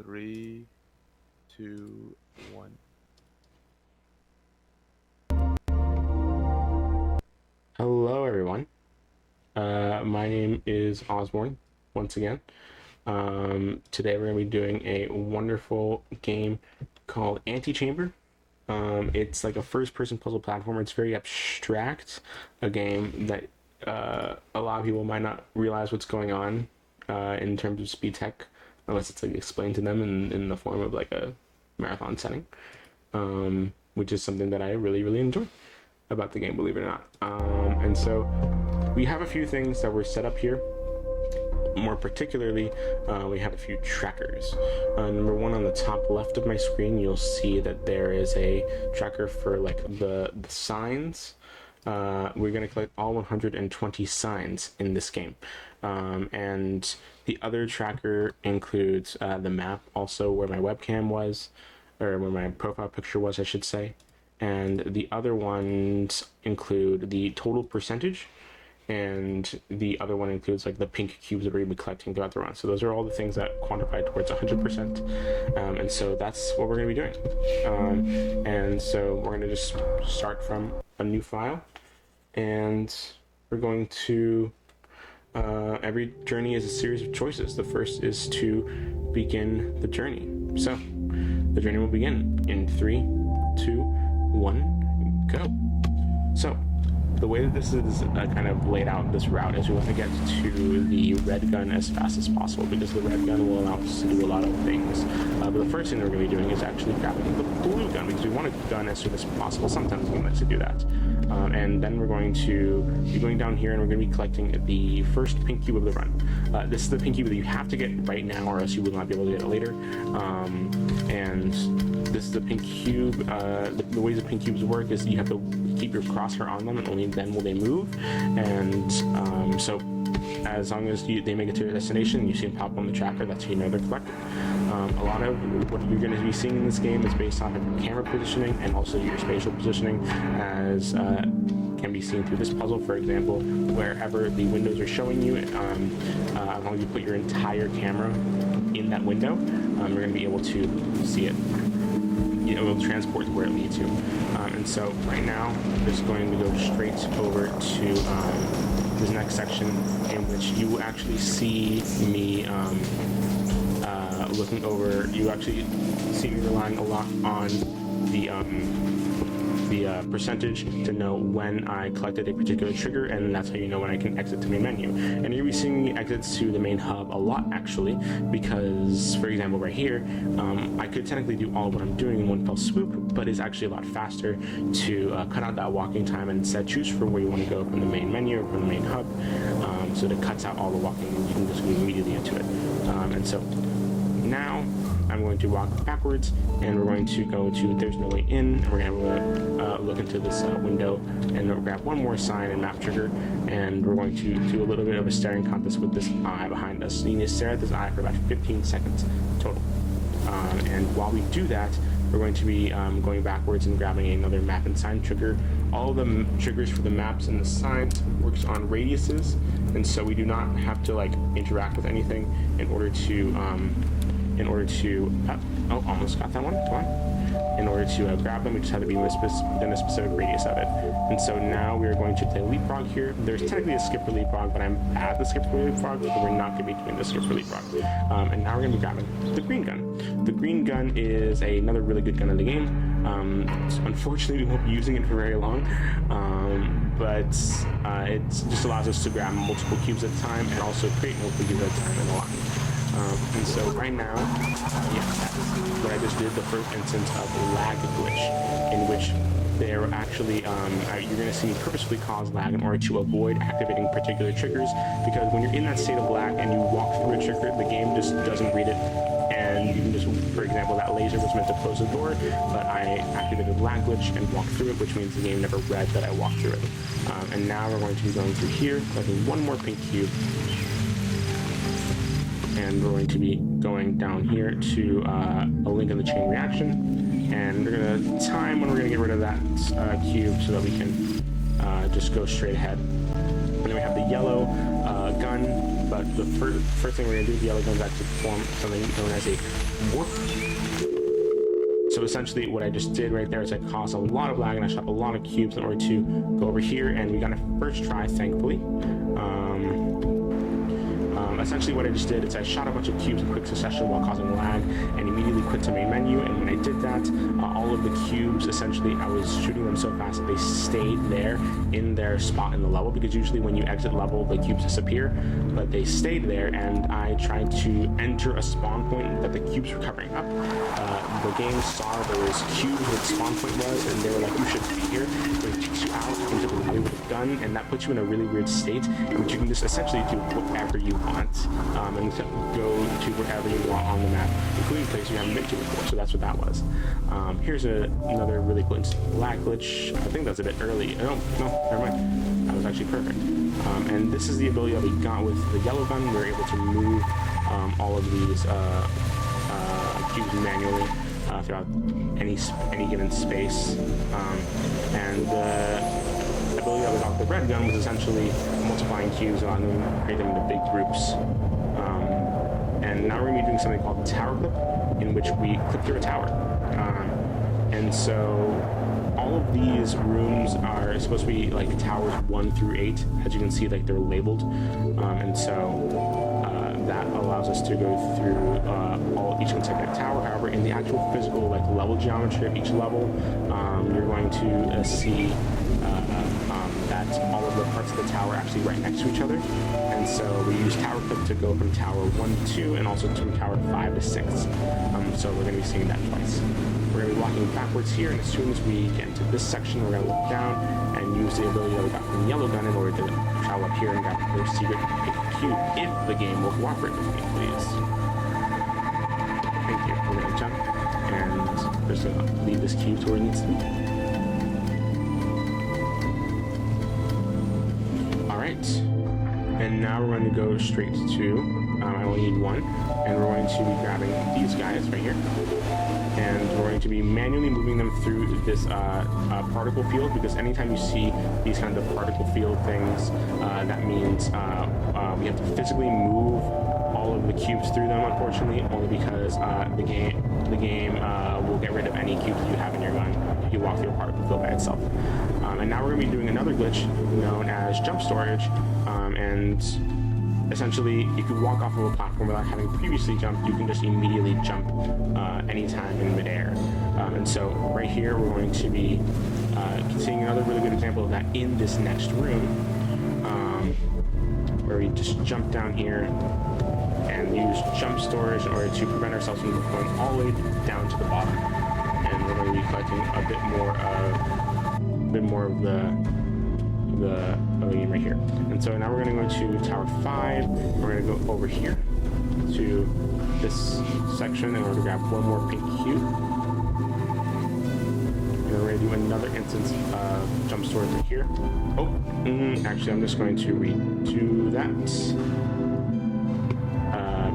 3, 2, 1. Hello, everyone. My name is Osborne, once again. Today we're going to be doing a wonderful game called Antichamber. It's like a first-person puzzle platformer. It's very abstract, a game that a lot of people might not realize what's going on in terms of speed tech, unless it's like explained to them in the form of like a marathon setting, which is something that I really, really enjoy about the game, believe it or not. And so we have a few things that were set up here. More particularly, we have a few trackers. Number one, on the top left of my screen, you'll see that there is a tracker for like the signs. We're going to collect all 120 signs in this game. And the other tracker includes the map, also where my webcam was, or where my profile picture was, I should say. And the other ones include the total percentage, and the other one includes like the pink cubes that we're going to be collecting throughout the run. So those are all the things that quantify towards 100%. And so that's what we're going to be doing. And so we're going to just start from a new file, and we're going to every journey is a series of choices. The first is to begin the journey. So the journey will begin in 3, 2, 1, go. So the way that this is kind of laid out, this route, is we want to get to the red gun as fast as possible, because the red gun will allow us to do a lot of things. But the first thing we're going to be doing is actually grabbing the blue gun, because we want a gun as soon as possible. Sometimes the game lets you do that. And then we're going to be going down here, and we're going to be collecting the first pink cube of the run. This is the pink cube that you have to get right now, or else you will not be able to get it later. And this is the pink cube. The ways the pink cubes work is you have to keep your crosshair on them, and only then will they move. And so as long as they make it to their destination, you see them pop on the tracker, that's how you know they're collected. A lot of what you're going to be seeing in this game is based off of your camera positioning and also your spatial positioning, as can be seen through this puzzle. For example, wherever the windows are showing you, as long as you put your entire camera in that window, you're going to be able to see it. It will transport to where it leads you. And so right now, I'm just going to go straight over to this next section, in which you will actually see me looking over. You actually see me relying a lot on the percentage to know when I collected a particular trigger, and that's how you know when I can exit to main menu. And you'll be seeing me exits to the main hub a lot, actually, because, for example, right here, I could technically do all of what I'm doing in one fell swoop, but it's actually a lot faster to cut out that walking time and instead choose for where you want to go from the main menu or from the main hub. So that cuts out all the walking, and you can just go immediately into it. And so now I'm going to walk backwards, and we're going to go to There's No Way In, and we're going to look into this window, and we'll grab one more sign and map trigger, and we're going to do a little bit of a staring contest with this eye behind us. So you need to stare at this eye for about 15 seconds total. And while we do that, we're going to be going backwards and grabbing another map and sign trigger. All of the triggers for the maps and the signs works on radiuses, and so we do not have to like interact with anything in order to oh, almost got that one. Come on. In order to grab them, we just have to be within a specific radius of it. And so now we are going to play leapfrog here. There's technically a skip for leapfrog, but I'm at the skip for leapfrog, but we're not going to be doing the skip for leapfrog. And now we're going to be grabbing the green gun. The green gun is another really good gun in the game. Unfortunately, we won't be using it for very long, but it just allows us to grab multiple cubes at a time and also create multiple cubes at a time in the line. And so right now, that's what I just did, the first instance of a lag glitch, in which they're actually, you're going to see me purposefully cause lag in order to avoid activating particular triggers, because when you're in that state of lag and you walk through a trigger, the game just doesn't read it, and you can just, for example, that laser was meant to close the door, but I activated the lag glitch and walked through it, which means the game never read that I walked through it. And now we're going to be going through here, collecting one more pink cube, and we're going to be going down here to a link in the chain reaction, and we're going to time when we're going to get rid of that cube so that we can just go straight ahead. And then we have the yellow gun, but the first thing we're going to do with the yellow gun is actually perform something known as a warp. So essentially what I just did right there is I caused a lot of lag and I shot a lot of cubes in order to go over here, and we got a first try, thankfully. Essentially what I just did is I shot a bunch of cubes in quick succession while causing lag and immediately quit to main menu, and when I did that, all of the cubes, essentially I was shooting them so fast that they stayed there in their spot in the level, because usually when you exit level the cubes disappear, but they stayed there, and I tried to enter a spawn point that the cubes were covering up. The game saw there was cubes where the spawn point was, and they were like, you should be here, but it takes you out into the lobby with a gun, and that puts you in a really weird state in which you can just essentially do whatever you want. And go to wherever you want on the map, including places you haven't been to before. So that's what that was. Here's another really cool lag glitch. I think that's a bit early. No, never mind. That was actually perfect. And this is the ability that we got with the yellow gun. We were able to move all of these cubes manually throughout any given space. And the ability that we got with the red gun was essentially multiplying cubes and creating them into big groups. And now we're going to be doing something called tower clip, in which we clip through a tower. And so all of these rooms are supposed to be like towers 1 through 8. As you can see, like they're labeled. And so that allows us to go through each consecutive tower. However, in the actual physical like level geometry of each level, you're going to see that all of the parts of the tower are actually right next to each other. And so we use tower clip to go from tower 1 to 2 and also from tower 5 to 6. So we're going to be seeing that twice. We're going to be walking backwards here, and as soon as we get into this section, we're going to look down and use the ability that we got from the yellow gun in order to travel up here and grab the secret pick cube if the game will cooperate with me, please. Thank you. We're going to jump and just lead this cube to where it needs to be. And now we're going to go straight to, I only need one, and we're going to be grabbing these guys right here. And we're going to be manually moving them through this particle field, because anytime you see these kinds of particle field things, that means we have to physically move all of the cubes through them, unfortunately, only because the game will get rid of any cubes you have in your gun if you walk through a particle field by itself. And now we're going to be doing another glitch known as jump storage, and essentially if you walk off of a platform without having previously jumped, you can just immediately jump anytime in midair. And so right here we're going to be seeing another really good example of that in this next room, where we just jump down here and use jump storage in order to prevent ourselves from going all the way down to the bottom. And we're going to be collecting a bit more of the game right here. And so now we're going to go to tower 5. We're going to go over here to this section in order to grab one more pink cube. And we're going to do another instance of jump storage right here. Actually, I'm just going to redo that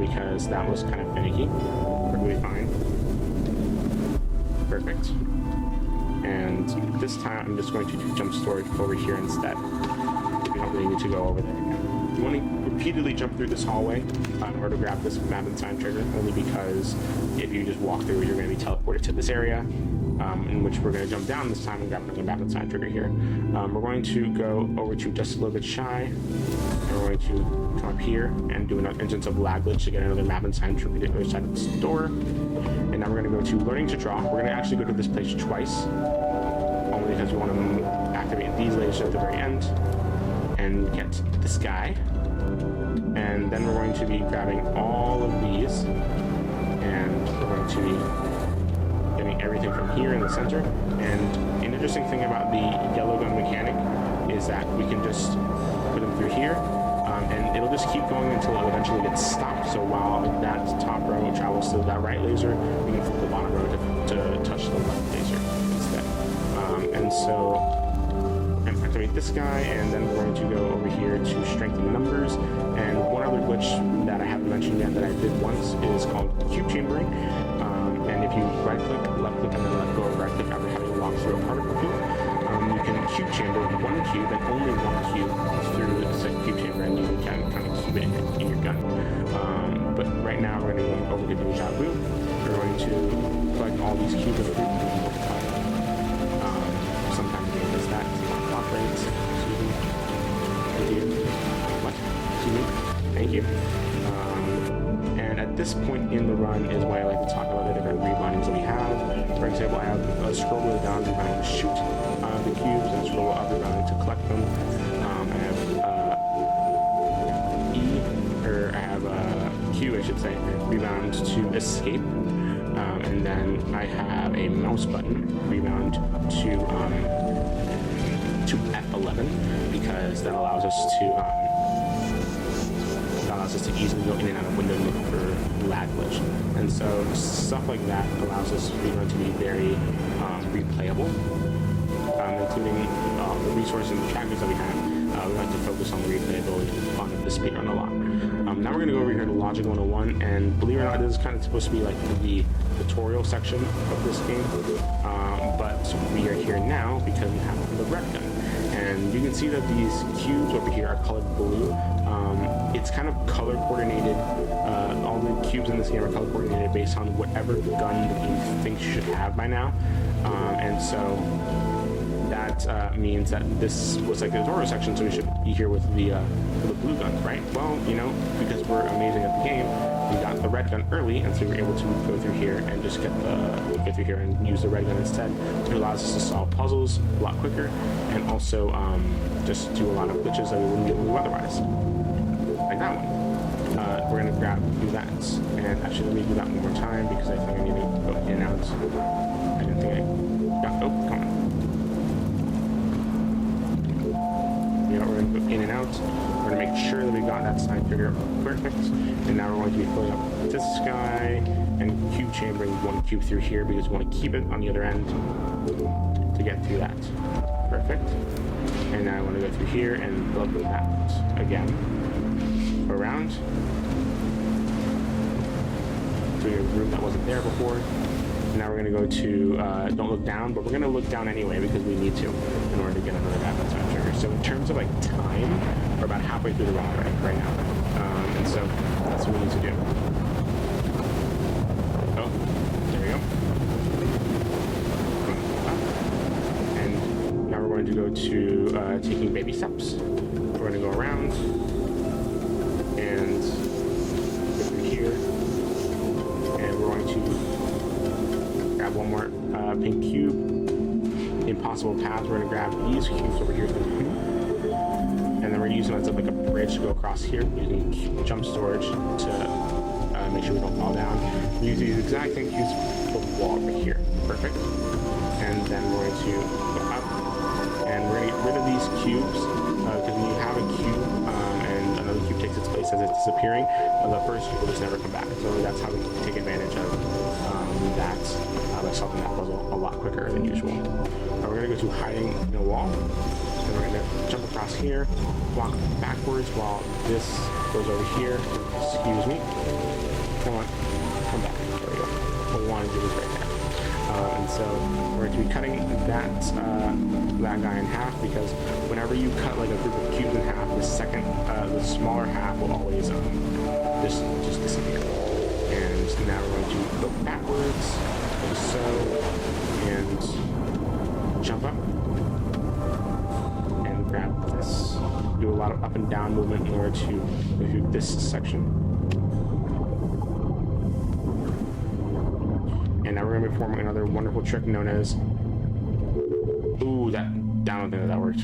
because that was kind of finicky. Perfectly fine. Perfect. And this time I'm just going to do jump storage over here instead. We don't really need to go over there again. You want to repeatedly jump through this hallway in order to grab this map and time trigger, only because if you just walk through, you're going to be teleported to this area, in which we're going to jump down this time and grab another map and time trigger here. We're going to go over to just a little bit shy, and we're going to come up here and do another instance of lag glitch to get another map and time trigger to the other side of this door. And now we're going to go to learning to draw. We're going to actually go to this place twice, only because we want to activate activate these lasers at the very end and get this guy. And then we're going to be grabbing all of these, and we're going to be getting everything from here in the center. And an interesting thing about the yellow gun mechanic is that we can just put them through here, and it'll just keep going until it eventually gets stopped. So while that top row travels to that right laser, we can flip the bottom row to touch the left laser instead. And so I'm activate this guy, and then we're going to go over here to strengthen numbers. And one other glitch that I haven't mentioned yet that I did once is called cube chambering. And if you right click, left click, and then let go of right click after having walked through a particle field, you can cube chamber one cube and only one cube through the second cube chamber, and you can kind of cube it in your gun. But right now we're going to go over to Deja Vu. We're going to collect all these cubes in a group and multiply them. Sometimes the game does that. Clock rates. Thank you. What? Excuse me. Thank you. And at this point in the run is where I like to talk about the different rebindings that we have. For example, I have a scroll wheel down rebinding to shoot the cubes, and scroll up rebinding to collect them. I have I have Q, I should say, rebound to escape. And then I have a mouse button rebound to F11, because that allows us to easily go in and out of window and look for lag glitch. And so stuff like that allows us rerun to be very replayable, including the resources and the trackers that we have. We like to focus on the replayability on the speedrun a lot. Now we're going to go over here to Logic 101, and believe it or not, this is kind of supposed to be like the tutorial section of this game, but we are here now because we have the red gun. And you can see that these cubes over here are colored blue. It's kind of color coordinated. All the cubes in this game are color coordinated based on whatever gun that you think you should have by now. And so that means that this was like the tutorial section, so we should be here with the blue guns, right? Well, you know, because we're amazing at the game, we got the red gun early, and so we were able to go through here and just go through here and use the red gun instead. So it allows us to solve puzzles a lot quicker, and also just do a lot of glitches that we wouldn't be able to do otherwise. Like that one. We're going to do that. And actually, let me do that one more time, because I think I need to go in and out. I didn't think I got, oh, come on. You know, we're going to go in and out. We're going to make sure that we got that side figure perfect. And now we're going to be filling up this guy and cube chambering one cube through here, because we want to keep it on the other end to get through that. Perfect. And now I want to go through here and build that again. Go around. To a room that wasn't there before. And now we're going to go to don't look down, but we're going to look down anyway because we need to in order to get another diamond time trigger. So in terms of like time, we're about halfway through the round right now. And so that's what we need to do. Oh, there we go. And now we're going to go to taking baby steps. We're going to go around and go through here. And we're going to grab one more pink cube. Impossible path. We're going to grab these cubes over here. And then we're going to use them as like a bridge to go across here, using jump storage to make sure we don't fall down. We use these exact same cubes for the wall over here. Perfect. And then we're going to go up. And we're going to get rid of these cubes, because when you have a cube and another cube takes its place as it's disappearing, the first cube will just never come back. So that's how we take advantage of that by solving that puzzle a lot quicker than usual. We're going to go to hiding in a wall. And we're going to jump across here, walk backwards while this goes over here. Excuse me. Come on. Come back. There we go. What we want to do is right there. And so we're going to be cutting that guy in half, because whenever you cut like a group of cubes in half, the smaller half will always just disappear. And now we're going to go backwards, like so, and jump up. Grab this. Do a lot of up and down movement in order to go through this section. And now we're going to be performing another wonderful trick known as... Ooh, that I don't think that worked.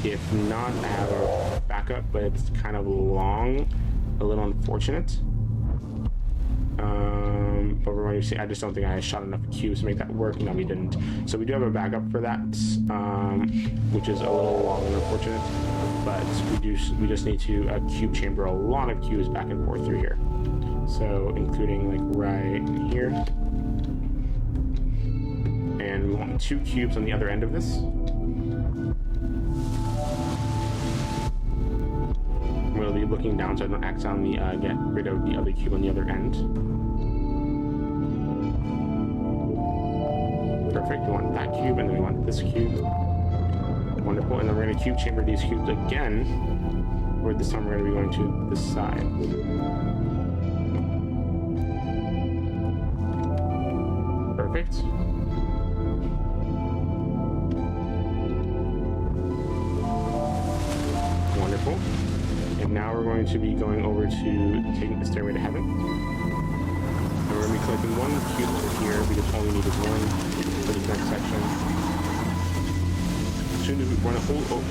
If not, I have a backup, but it's kind of long, a little unfortunate. But we're going to see. I just don't think I shot enough cubes to make that work. No, we didn't. So we do have a backup for that, which is a little long and unfortunate. But we just need to cube chamber a lot of cubes back and forth through here. So including like right here, and we want 2 cubes on the other end of this. We'll be looking down so I don't accidentally get rid of the other cube on the other end. Perfect. We want that cube, and then we want this cube. Wonderful. And then we're going to cube chamber these cubes again, or this time we're going to be going to this side. Perfect. Wonderful. And now we're going to be going over to taking the Stairway to Heaven. And we're going to be collecting 1 cube over here because all we need is 1 for this next section. As soon as we want to hold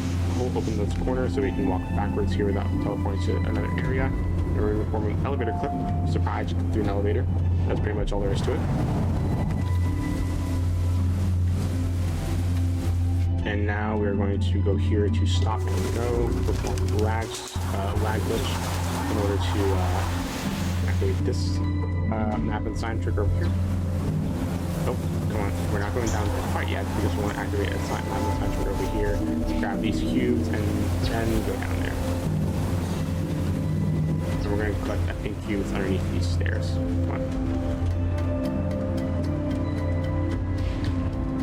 open this corner so we can walk backwards here without teleporting to another area. And we're going to be performing an elevator clip. Surprise, you can do an elevator. That's pretty much all there is to it. And now we're going to go here to stop and go, perform lag glitch in order to activate this map and sign trigger over here. Oh, come on. We're not going down quite yet because we want to activate a map and sign trigger over here, grab these cubes, and then go down there. So we're going to collect, I think, cubes underneath these stairs. Come on.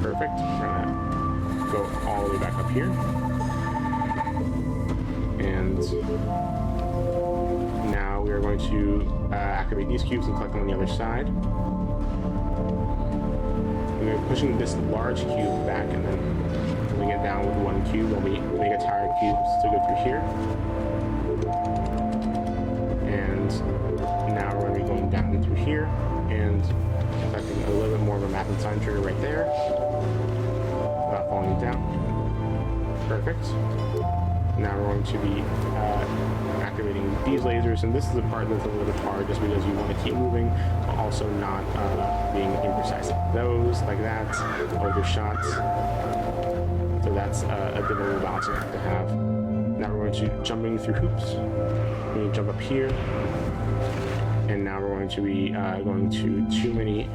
Perfect. We're going to go all the way back up here. And now we are going to activate these cubes and collect them on the other side. We're pushing this large cube back and then pulling it down with 1 cube while we make a tire of cubes to go through here. And now we're going to be going down through here and collecting a little bit more of a map and sign trigger right there. Without falling down. Perfect. Now we're going to be activating these lasers, and this is the part that's a little bit hard just because you want to keep moving, but also not being imprecise. Those, like that, or your shots. So that's a difficult balance you have to have. Now we're going to be jumping through hoops. We're going to jump up here, and now we're going to be going to too many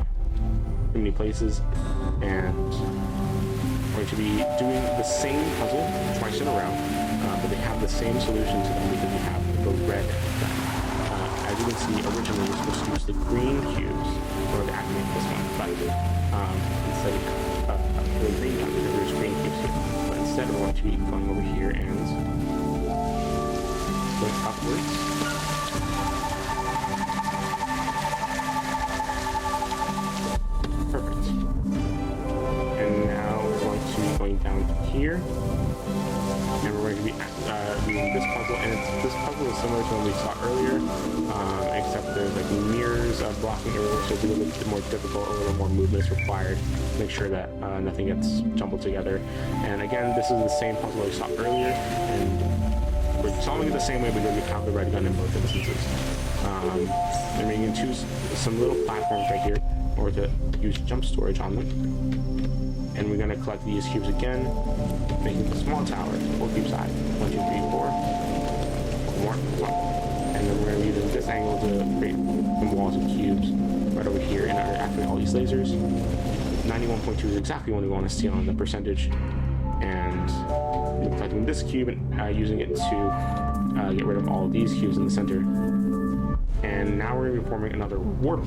places, and we're going to be doing the same puzzle twice in a row, but they have the same solution to them because we have the red dot. As you can see, originally we're supposed to use the green cubes in order to activate this one, but instead of the green dot, there's green cubes here. But instead we're going to be going over here and going upwards. Perfect. And now we're going to be going down to here. And we're going to be doing this puzzle. And this puzzle is similar to one we saw earlier, except there's like mirrors blocking it, so it's a little bit more difficult, a little more movement is required to make sure that nothing gets jumbled together. And again, this is the same puzzle we saw earlier, and we're solving it the same way because we have the red gun in both instances. And we can choose some little platforms right here, or to use jump storage on them. And we're going to collect these cubes again, making a small tower, 4 cubes high. 1, 2, 3, 4. 1 more. And then we're going to be using this angle to create some walls of cubes right over here and activate all these lasers. 91.2 is exactly what we want to see on the percentage. And we're collecting this cube and using it to get rid of all of these cubes in the center. And now we're going to be forming another warp.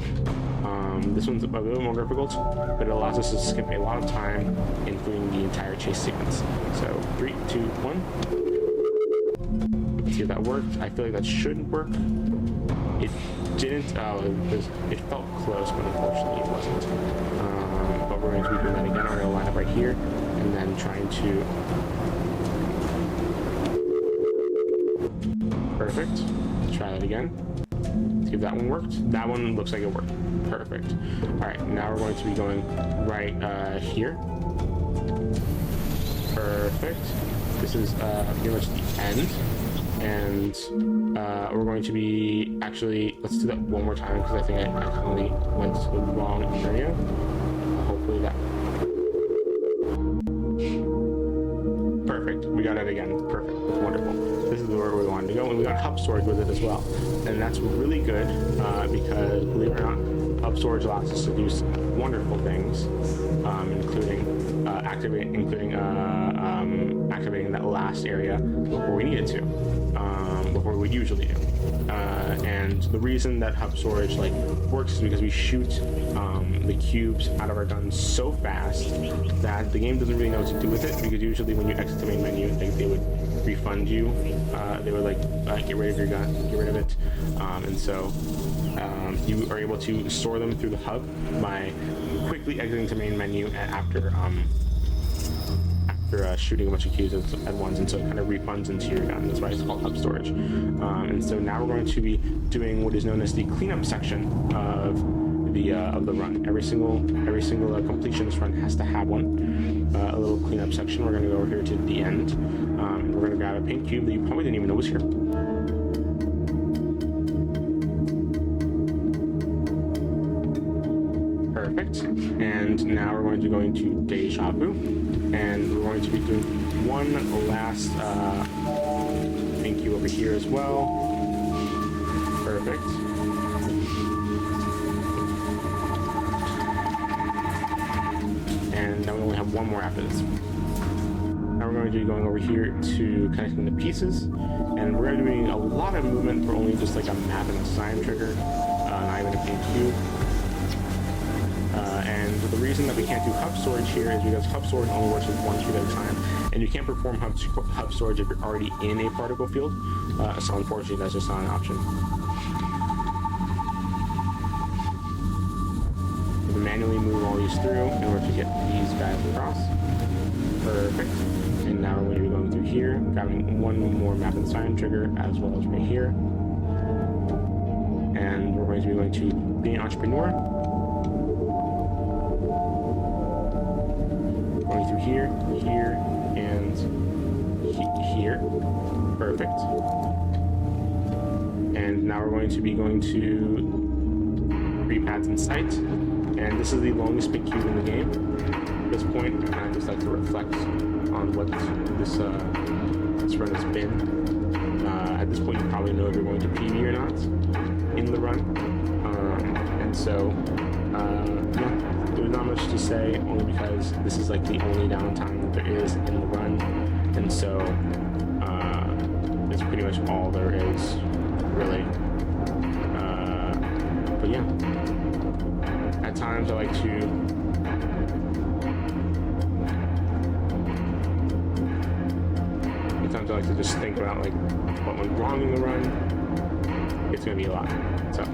This one's a little more difficult, but it allows us to skip a lot of time, including the entire chase sequence. So 3, 2, 1. Let's see if that worked. I feel like that should work. It didn't. It felt close, but unfortunately it wasn't. But we're going to be doing that again. We're going to line up right here, and then trying to. Perfect. Let's try that again. See if that one worked. That one looks like it worked. Perfect. All right, now we're going to be going right here. Perfect. This is pretty much the end. And we're going to be... Actually, let's do that one more time because I think I accidentally went to the wrong area. Hopefully that... Perfect. We got it again. Perfect. That's wonderful. This is where we wanted to go. And we got hub storage with it as well. And that's really good because, believe it or not, hub storage allows us to do some wonderful things, including activating that last area before we need it to, before we usually do. And the reason that hub storage works is because we shoot the cubes out of our guns so fast that the game doesn't really know what to do with it, because usually when you exit the main menu, they would refund you. They would get rid of your gun, get rid of it, and so you are able to store them through the hub by quickly exiting the main menu after shooting a bunch of cubes at once, and so it kind of refunds into your gun. That's why it's called hub storage. And so now we're going to be doing what is known as the cleanup section of the run. Every single completionist run has to have one. A little cleanup section. We're going to go over here to the end. We're going to grab a paint cube that you probably didn't even know was here. Perfect. And now we're going to go into Deja Vu, and we're going to be doing one last paint cube over here as well. Perfect. And now we only have one more after this. Now we're going to be going over here to connecting the pieces, and we're going to be doing a lot of movement for only just like a map and a sign trigger, not even a paint cube. And the reason that we can't do hub storage here is because hub storage only works with one cube at a time, and you can't perform hub storage if you're already in a particle field, so unfortunately that's just not an option. You can manually move all these through in order to get these guys across. Perfect. And now we're going to be going through here, grabbing one more map and sign trigger, as well as right here. And we're going to be going to be an entrepreneur. Going through here, here, and here. Perfect. And now we're going to be going to 3 pads in sight. And this is the longest big cube in the game. At this point, I just like to reflect on what this run has been. At this point, you probably know if you're going to PB or not in the run. And so, yeah, there's not much to say, only because this is like the only downtime that there is in the run. And so, it's pretty much all there is, really. But yeah, at times I like to just think about like what went wrong in the run. It's gonna be a lot. So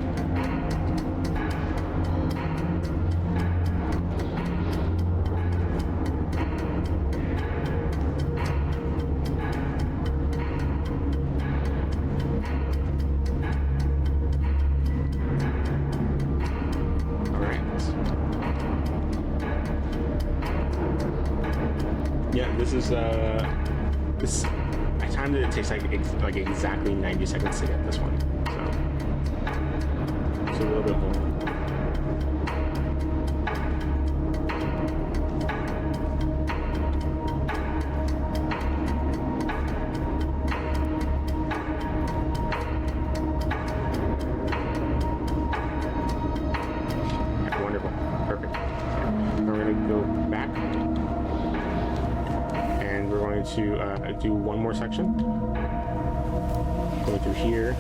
this I timed it. It takes like exactly 90 seconds to get this one, so a little bit more. Wonderful, perfect. We're gonna go back. We're going to do one more section. Going through here.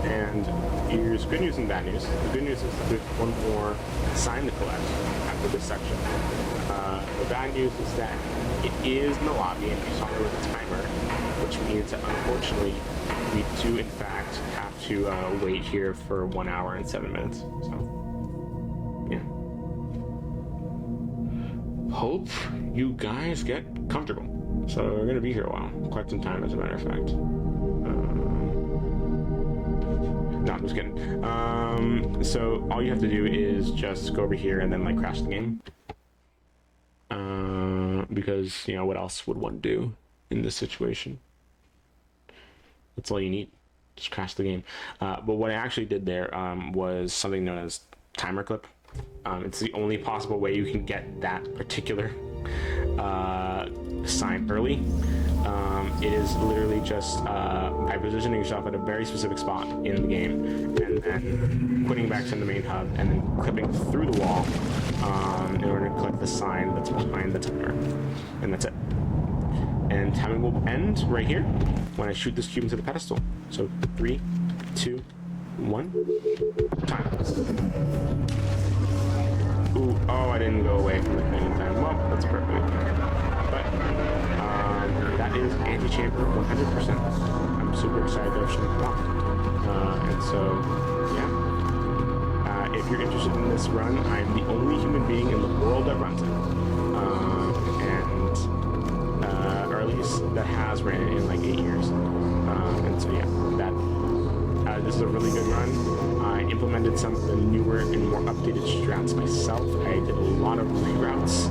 And here's good news and bad news. The good news is there's one more sign to collect after this section. The bad news is that it is in the lobby and you saw there with a timer, which means that unfortunately we do in fact have to wait here for 1 hour and 7 minutes. So, yeah. Hope you guys get comfortable. So we're gonna be here a while, quite some time, as a matter of fact. No, I'm just kidding. So all you have to do is just go over here and then like crash the game. Because what else would one do in this situation? That's all you need. Just crash the game. But what I actually did there was something known as timer clip. It's the only possible way you can get that particular sign early. It is literally just by positioning yourself at a very specific spot in the game and then quitting back to the main hub and then clipping through the wall in order to click the sign that's behind the timer. And that's it. And timing will end right here when I shoot this cube into the pedestal. So 3, 2, 1, time. Ooh, oh, I didn't go away from the thing in time. Well, that's perfect. But that is anti-chamber 100%. I'm super excited to show it off. And so, yeah. If you're interested in this run, I'm the only human being in the world that runs it. Or at least that has ran it in like 8 years. And so, yeah, this is a really good run. I implemented some of the newer and more updated strats myself. I did a lot of reroutes.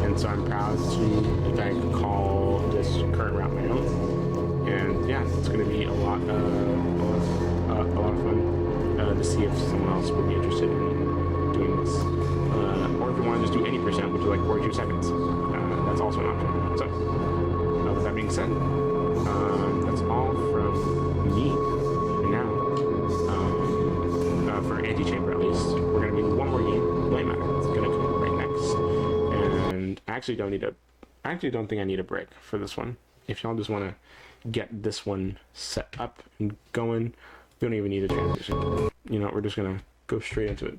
And so I'm proud that I can call this current route my own. And yeah, it's going to be a lot of fun to see if someone else would be interested in doing this. Or if you want to just do any percent, which is like 42 seconds. That's also an option. So, with that being said, that's all from me for now. For Anti-Chamber at least. We're going to be one more game, Light Matter. It's going to come right next. And I actually don't think I need a break for this one. If y'all just want to get this one set up and going, we don't even need a transition. We're just going to go straight into it.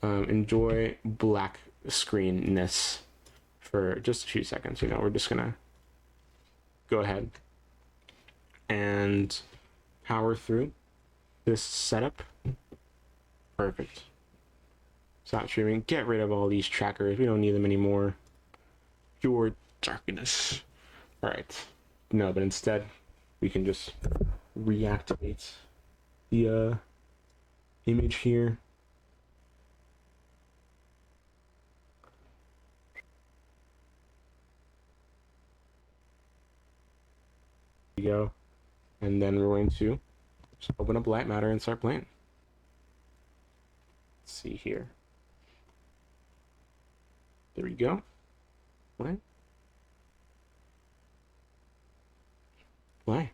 Enjoy black screenness for just a few seconds. We're just going to go ahead and power through this setup. Perfect. Stop streaming. Get rid of all these trackers. We don't need them anymore. Pure darkness. Alright. No, but instead, we can just reactivate the image here. There we go. And then we're going to just open up Light Matter and start playing. Let's see here. There we go. Play. Play.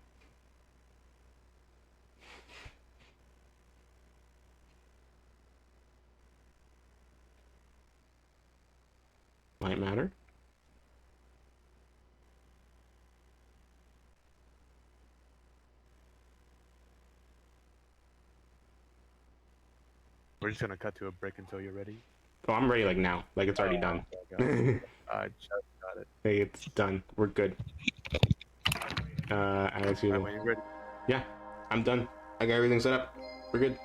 Light Matter. We're just gonna cut to a break until you're ready. Oh, I'm ready like now. Like it's already done. I just got it. Hey, it's done. We're good. As usual. When you're ready. Yeah, I'm done. I got everything set up. We're good.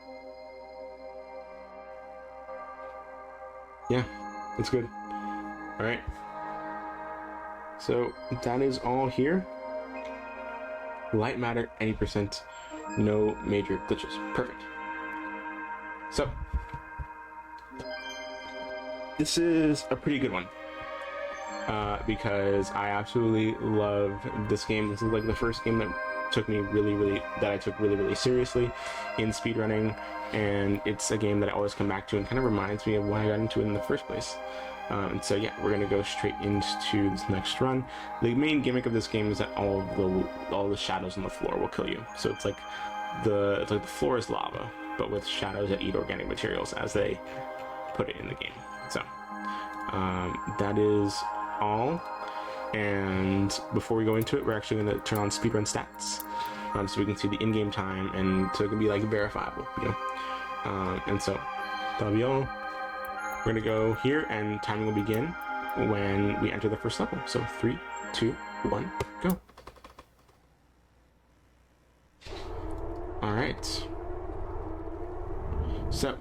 Yeah, it's good. All right. So that is all here. Light Matter, 80%. No major glitches. Perfect. So this is a pretty good one because I absolutely love this game. This is like the first game that I took really seriously in speedrunning, and it's a game that I always come back to and kind of reminds me of why I got into it in the first place. And so yeah, we're gonna go straight into this next run. The main gimmick of this game is that all the shadows on the floor will kill you. So it's like the floor is lava, but with shadows that eat organic materials as they put it in the game. So that is all. And before we go into it, we're actually going to turn on speedrun stats so we can see the in-game time, and so it can be like verifiable, and so that'll be all. We're going to go here, and timing will begin when we enter the first level. So 3, 2, 1, go. All right. So,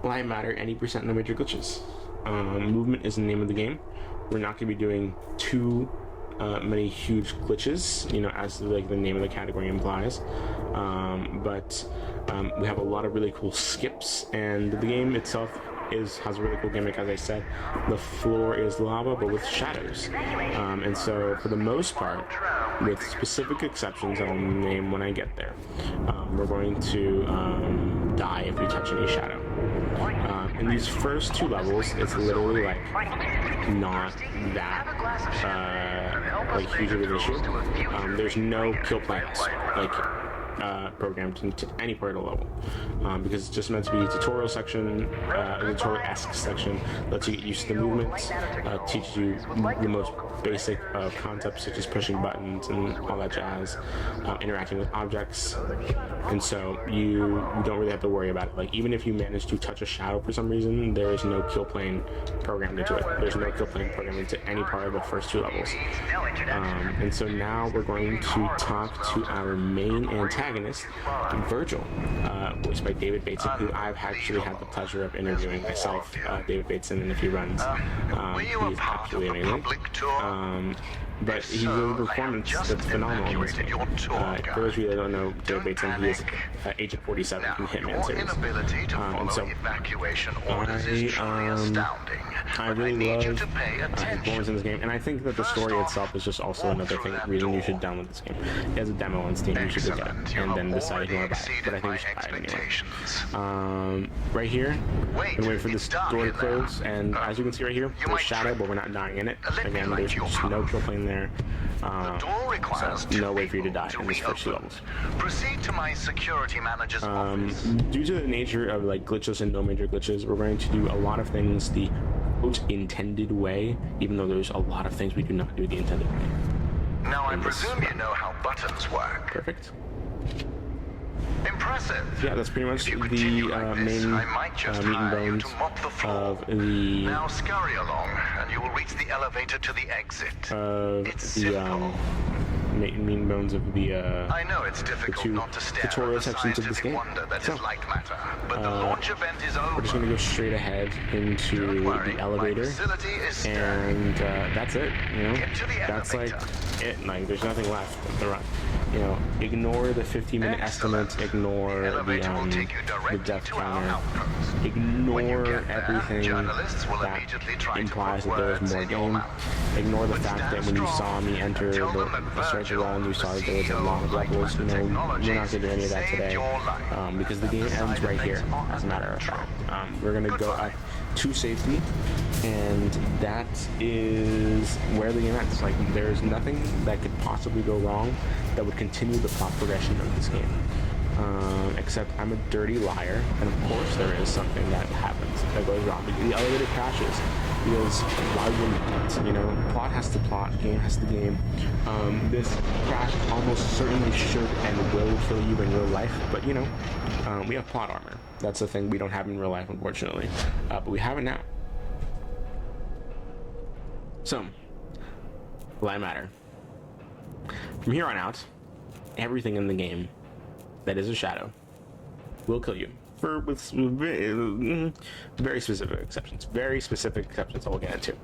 Light Matter, 80% no major glitches. Movement is the name of the game. We're not going to be doing too many huge glitches, you know, as like the name of the category implies. But we have a lot of really cool skips, and the game itself has a really cool gimmick. As I said, the floor is lava but with shadows, and so for the most part, with specific exceptions I'll name when I get there, we're going to die if we touch any shadow. In these first 2 levels, it's literally like not that like huge of an issue. There's no kill plans like programmed into any part of the level, because it's just meant to be a tutorial section, a tutorial-esque section, lets you get used to the movements, teaches you the most basic concepts such as pushing buttons and all that jazz, interacting with objects, and so you don't really have to worry about it. Like, even if you manage to touch a shadow for some reason, there is no kill plane programmed into it. There's no kill plane programmed into any part of the first 2 levels. And so now we're going to talk to our main antagonist, Virgil, voiced by David Bateson, who I've actually had the pleasure of interviewing myself, David Bateson, in a few runs. He's absolutely amazing. But he's a performance that's phenomenal in this game. For those of you that don't know David Bateson, he is Agent 47 from Hitman series. And so I really love his performance in this game, and I think that the story itself is just also another reason you should download this game. He has a demo on Steam, you should go get it, and then decide if you want to buy it, but I think you should buy it anyway. Right here, and wait for this door to close, and as you can see right here, there's shadow, but we're not dying in it. Again, there's just no kill plane there, so no way for you to die in these first 2 levels. Proceed to my security manager's office. Due to the nature of like glitches and no major glitches, we're going to do a lot of things the intended way, even though there's a lot of things we do not do the intended way. Now I presume you know how buttons work. Perfect. Impressive. Yeah, that's pretty much the main meat and bones of the. Now scurry along, and you will reach the elevator to the exit. Meat and bones of the. I know it's difficult not to stare tutorial at the sections of this game. wonder that is light matter, but the launch event is over. We're just going to go straight ahead into the elevator, and that's it. You know, that's like it. Like, there's nothing left of the run. You know, ignore the 15-minute estimate, ignore the death counter, ignore everything that implies that there is more game, ignore the fact that when you saw me enter the start of the run, you saw that there was a lot of levels. You know, we're not going to do any of that today, because the game ends right here, as a matter of fact. We're going to go up to safety, and that is where the game ends. Like, there's nothing that could possibly go wrong that would continue the plot progression of this game. Except I'm a dirty liar, and of course there is something that happens that goes wrong. The elevator crashes, because why wouldn't it? You know, plot has to plot, game has to game. This crash almost certainly should and will kill you in real life, but you know, we have plot armor. That's the thing we don't have in real life, unfortunately, but we have it now. So, why matter? From here on out, everything in the game that is a shadow will kill you, with very specific exceptions. Very specific exceptions I will get into.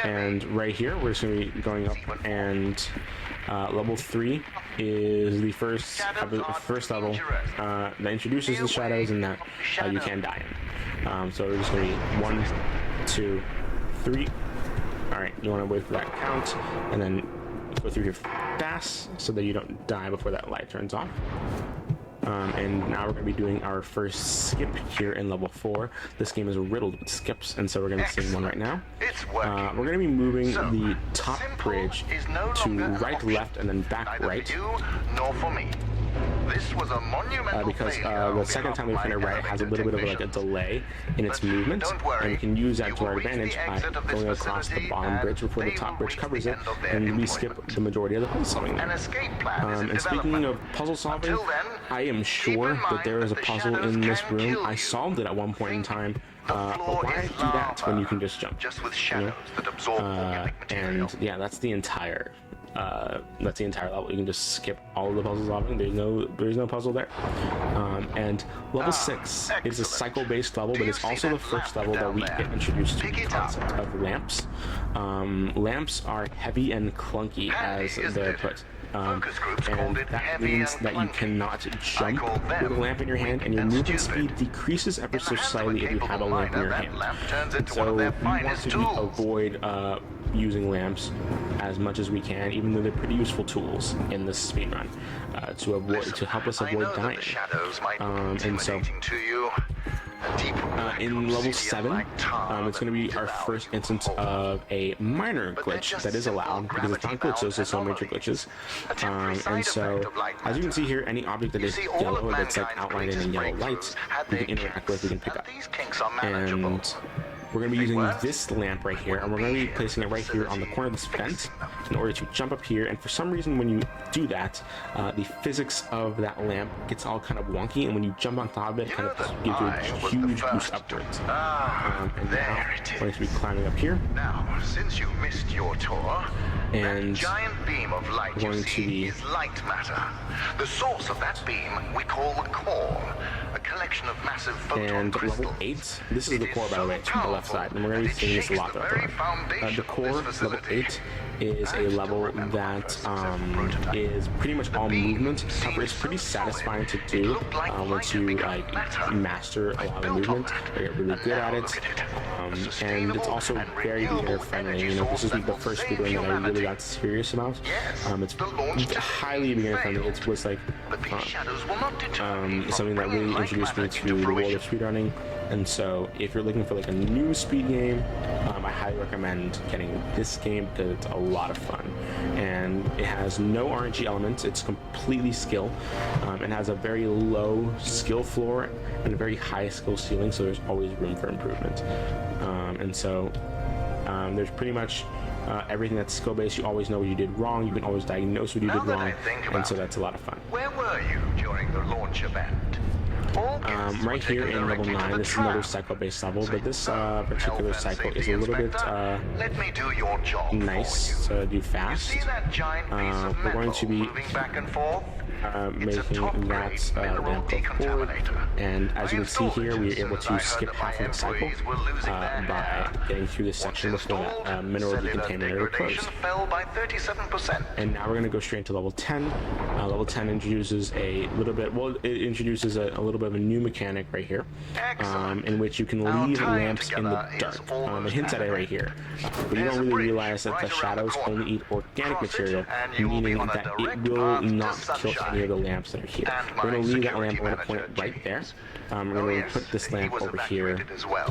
And right here, we're just going to be going up, and level 3 is the first level that introduces the shadows and that you can die in. So we're just going to be 1, 2, 3. Alright, you want to wait for that count, and then go through here fast so that you don't die before that light turns off. And now we're going to be doing our first skip here in level 4. This game is riddled with skips, and so we're going to see one right now. We're going to be moving the top bridge to right, left, and then back right. This was a monumental because the second time we put it right, it has a little bit of like a delay in its movement, and we can use that to our advantage by going across the bottom bridge before the top bridge covers it, and we skip the majority of the puzzle solving there. And speaking of puzzle solving, I am sure that there is a puzzle in this room. I solved it at one point in time. But why do that when you can just jump? You know? And yeah, that's the entire level. You can just skip all of the puzzle solving. There's no puzzle there. And level 6 is a cycle-based level, but it's also the first level that we get introduced to the concept of lamps. Lamps are heavy and clunky, as they're put. And that means that you cannot jump with a lamp in your hand, and your movement speed decreases ever so slightly if you have a lamp in your hand. And so we want to avoid using lamps as much as we can, even though they're pretty useful tools in this speedrun to help us avoid dying. And so in level 7, it's going to be our first instance of a minor glitch that is allowed, because it's not glitches, it's all major glitches. And so, as you can see here, any object that is yellow, that's like outlined in a yellow light, we can interact with, we can pick up. And we're going to be using this lamp right here, and we're going to be placing it right here on the corner of this vent in order to jump up here. And for some reason, when you do that, the physics of that lamp gets all kind of wonky, and when you jump on top of it, it kind of gives you a huge boost upwards. And now we're going to be climbing up here. Now, since you missed your tour, and that giant beam of light you see is light matter. The source of that beam we call the core, a collection of massive photon crystals. Level 8, this is the core, by the way, on the left side, and we're going to be seeing this a lot throughout the run. The core, level 8, is a level that is pretty much all movement. However, it's pretty satisfying to do once you master a lot of movement, or get really good at it. And it's also very beginner friendly. You know, this is the first speedrun that I really got serious about. It's highly beginner friendly. It was like something that really introduced me to the world of speedrunning. And so, if you're looking for like a new speed game, I highly recommend getting this game because it's a lot of fun. And it has no RNG elements, it's completely skill. It has a very low skill floor and a very high skill ceiling, so there's always room for improvement. And so, there's pretty much everything that's skill based. You always know what you did wrong, you can always diagnose what you did wrong, and so that's a lot of fun. Where were you during the launch event? Right here in level 9, this is another cycle-based level, but this particular cycle is a little bit nice to do fast. We're going to be making that lamp go forward, and as you can see here, we are able to skip half of the cycle by getting through this section before that mineral decontaminator closed. And now we're going to go straight into level 10. Level 10 introduces a little bit, well, it introduces a little bit of a new mechanic right here, in which you can leave lamps in the dark. It hints at it right here, but you don't really realize that the shadows only eat organic material, meaning that it will not kill any of the lamps that are here. We're going to leave that lamp, we're going to point it right there. We're going to put this lamp over here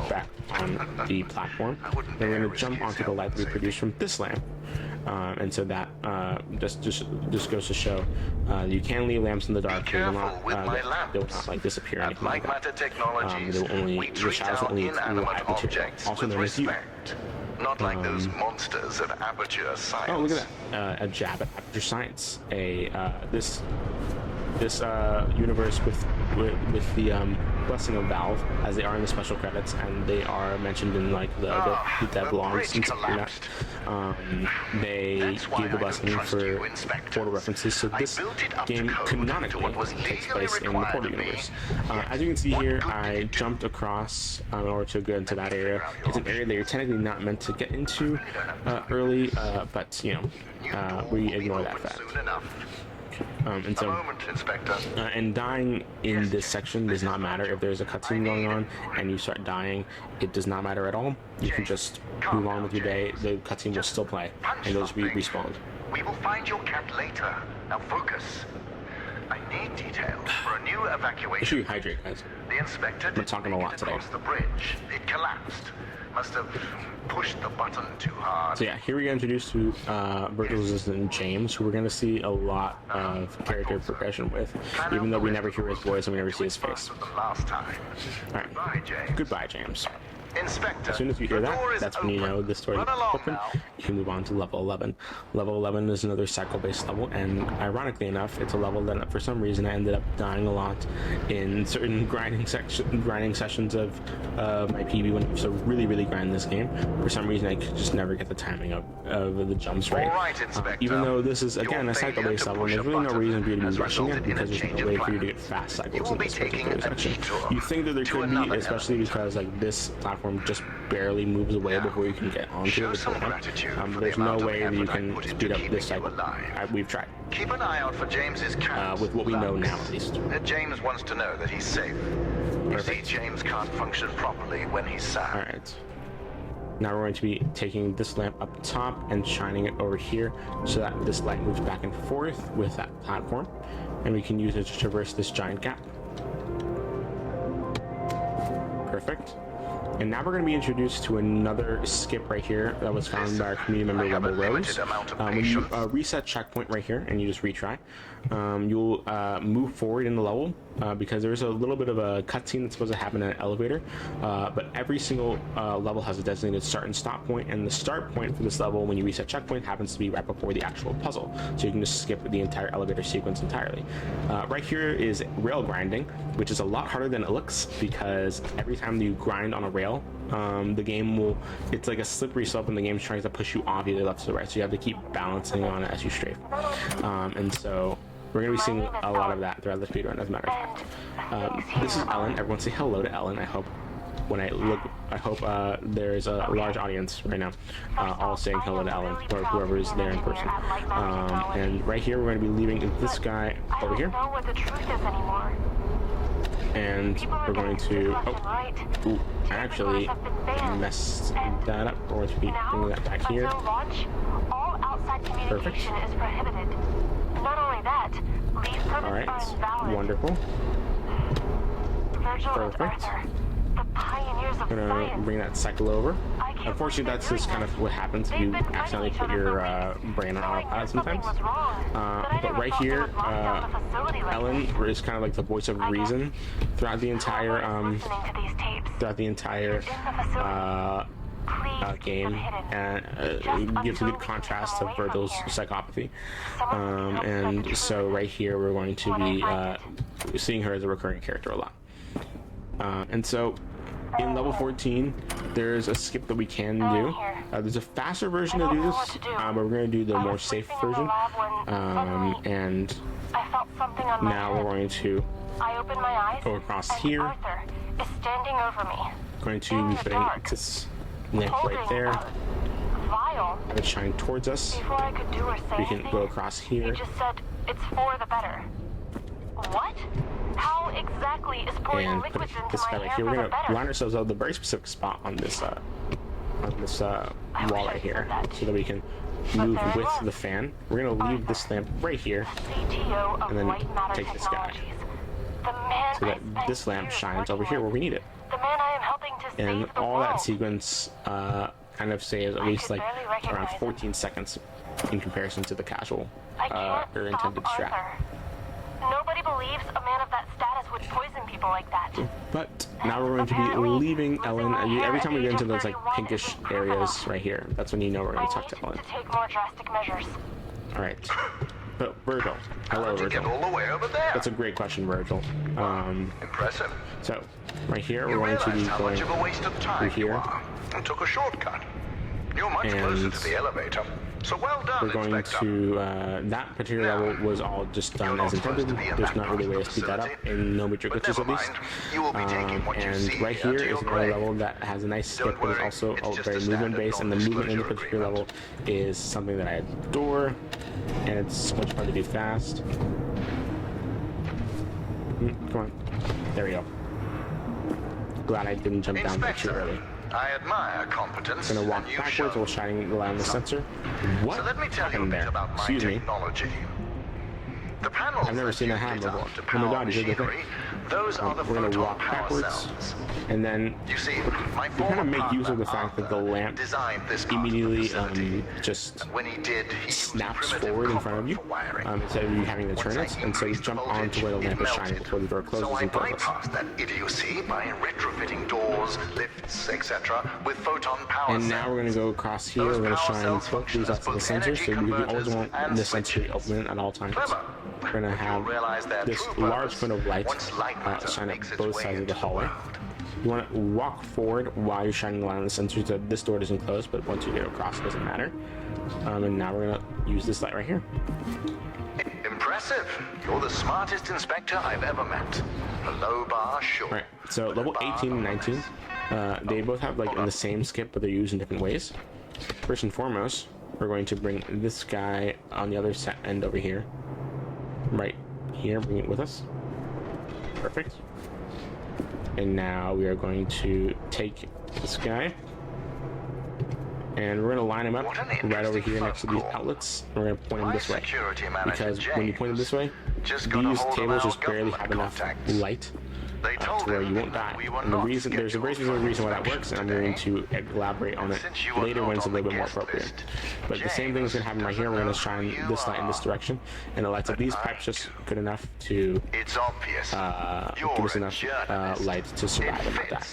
back on the platform. Then we're going to jump onto the light that we produced from this lamp. And so that just goes to show you can leave lamps in the dark. They will not like disappear or anything like that. They will only, the shadows will only eat live material. Also known as you. Not like those monsters of Aperture Science. Oh, look at that! A jab at Aperture Science. This universe with the blessing of Valve, as they are in the special credits, and they are mentioned in like the dev logs and stuff like that. They gave the blessing for Portal references, so this game canonically takes place in the Portal universe. As you can see here, I jumped across in order to go into that area. It's an area that you're technically not meant to get into early, but you know, we ignore that fact. And so, and dying in this section does not matter. If there's a cutscene going on and you start dying, it does not matter at all. You can just move on with your day. The cutscene will still play, and you'll just be respawned. We will find your cat later. Now focus. I need details for a new evacuation. Make sure you hydrate, guys. The inspector I'm talking a lot today. across the bridge. It collapsed. Must have pushed the button too hard. So yeah, here we get introduced to Virgil's assistant James, who we're going to see a lot of character progression with, even though we never hear his voice and we never see his face. Last time. Alright, goodbye, James. Inspector, As soon as you hear that, that's when you know the story is open. You can move on to level 11. Level 11 is another cycle-based level, and ironically enough, it's a level that for some reason I ended up dying a lot in certain grinding sessions of my PB when I used to really grind this game. For some reason, I could just never get the timing of the jumps right. Even though this is again a cycle-based level, and there's really no reason for you to be rushing it because there's no way for you to get fast cycles in this particular section. You think that there could be, especially because like this platform just barely moves away before you can get onto it. There's no way that you can speed up this cycle. We've tried. Keep an eye out for James's cats. With what we know now, at least. James wants to know that he's safe. You see, James can't function properly when he's sad. Alright. Now we're going to be taking this lamp up top and shining it over here so that this light moves back and forth with that platform. And we can use it to traverse this giant gap. Perfect. And now we're going to be introduced to another skip right here that was found by our community member Rebel Rose. When you reset checkpoint right here and you just retry, you'll move forward in the level because there's a little bit of a cutscene that's supposed to happen in an elevator. But every single level has a designated start and stop point, and the start point for this level when you reset checkpoint happens to be right before the actual puzzle. So you can just skip the entire elevator sequence entirely. Right here is rail grinding, which is a lot harder than it looks because every time you grind on a rail, the game will, it's like a slippery slope and the game tries to push you off either left to the right, so you have to keep balancing on it as you strafe. And so we're going to be seeing a lot of that throughout the speedrun, as a matter of fact. This is Ellen. Everyone say hello to Ellen. I hope when I look, I hope there's a large audience right now all saying hello to Ellen, or whoever is there in person. And right here we're going to be leaving this guy over here. And we're going to, I actually messed that up. We're going to be bringing that back here. Perfect. Alright, wonderful. Perfect. I'm gonna bring that cycle over. Unfortunately, that's just kind of what happens if you accidentally put your brain on autopilot sometimes. But right here, Ellen is kind of like the voice of reason throughout the entire game, and it gives a good contrast to Virgil's psychopathy. And so right here, we're going to be seeing her as a recurring character a lot. And so in level 14, there's a skip that we can do. There's a faster version to do this, but we're going to do the more safe version. And now we're going to go across here. Going to be putting this lamp right there. Have it shine towards us. We can go across here. He just said it's for the better. What? How exactly is pouring and liquids into this guy my right hair here. for We're the gonna better? line ourselves up at a very specific spot on this wall right here, so that we can move with the fan. We're gonna leave this lamp right here, and then take this guy, so that this lamp shines over here where we need it. The man I am helping to save And the all that world. sequence kind of saves at least like around 14 seconds in comparison to the casual or intended strat. Nobody believes a man of that status would poison people like that. But now we're going to be leaving Ellen. Every time we get into those like pinkish areas right here, that's when you know we're going to talk to Ellen. Take more drastic measures. All right. But Virgil, hello Virgil. Get all the way over there. That's a great question, Virgil. Impressive. So right here You we're going to be realized how going much of a waste of time through you here, are and took a shortcut. You're much closer to the elevator. So well done, we're going Inspector. to that particular level was all just done as intended. There's not really a way to speed that up in no major glitches at least. And right here is another level that has a nice skip, but is also very movement based, and the movement in this particular level is something that I adore, and it's much fun to do fast. Come on, there we go. Glad I didn't jump down too early. I admire competence. Gonna walk backwards while shining the light on the sensor. What So let me tell you a happened bit there? about my Excuse me. technology. The panels I've never seen that happen before. Oh my god, you heard the thing. Those are the we're going to photon walk power backwards, cells. and then You see, my we kind of make use of the partner, fact that the lamp designed this part of the immediately facility. just When he did, he snaps used forward in primitive front of you copper for wiring. instead of you having to turn it, and so you jump onto where the lamp is shining before the door closes So I and kills us. bypassed that idiocy by retrofitting doors, lifts, etc. with photon power And cells. now we're going to go across here. We're going to shine both these out to the sensor, so you always want the sensor to be open at all times. We're going to have this large point of light shine up both sides of the hallway. You want to walk forward while you're shining the light on the sensor so this door doesn't close, but once you get across, it doesn't matter. And now we're going to use this light right here. Impressive. You're the smartest inspector I've ever met. A low bar, sure. Alright, so level 18 and 19, they both have like in the same skip, but they're used in different ways. First and foremost, we're going to bring this guy on the other end over here. Right here, bring it with us. Perfect. And now we are going to take this guy, and we're going to line him up right over here next to these outlets. We're going to point him this way, because when you point him this way, these tables just barely have enough light to where you won't die. And there's a very specific reason why that works, and I'm going to elaborate on it later when it's a little bit more appropriate. But the same thing is going to happen right here. We're going to shine this light in this direction, and it lights up these pipes just good enough to give us enough light to survive and not die.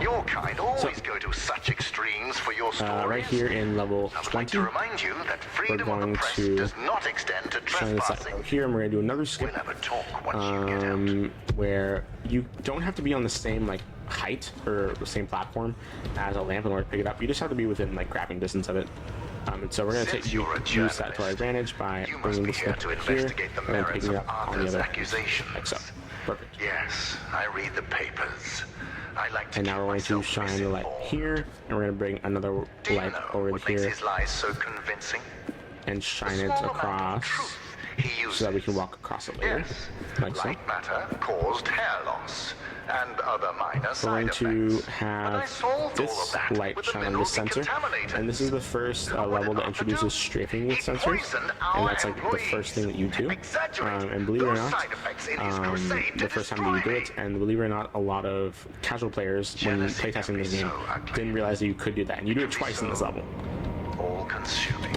Your kind always go to such extremes for your stories. Right here in level 20, to remind you that we're freedom of the going press to does not extend to shine this light trespassing. over here, and we're going to do another skip where you don't have to be on the same like height or the same platform as a lamp in order to pick it up. You just have to be within like grabbing distance of it. And so we're going to use that to our advantage by bringing this lamp here and then picking it up on the other like so. Perfect. Yes, I read the papers. I like to And now we're going to shine the light here, and we're going to bring another light over here his lies so convincing. and shine it across so that we can walk across it later, like so. Light matter caused hair loss and other minor We're side going to effects. have this light shine on this sensor, and this is the first level that introduces strafing with sensors, and that's like the first thing that you do. And believe it or not, the first time that you do it, and believe it or not, a lot of casual players, when playtesting this game, didn't realize that you could do that, and you do it twice in this level. All-consuming.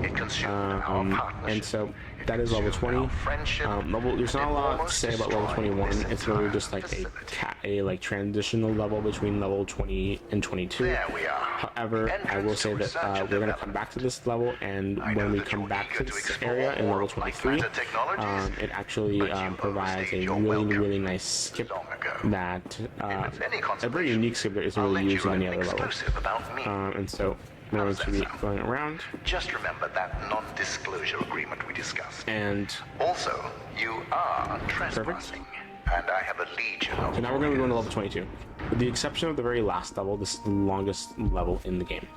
It consumed our partnership. And so that is level 20. There's not a lot to say about level 21. It's really just like a like transitional level between level 20 and 22. There we are. However, I will say that we're going to come back to this level, and when we come back to this area in level 23, it actually provides a really nice skip that a very unique skip that isn't really used in any other level. And so we're going to be going around. Just remember that non-disclosure agreement we discussed. And also, you are trespassing, and I have a legion of. So now we're going to go into level 22. With the exception of the very last level, this is the longest level in the game.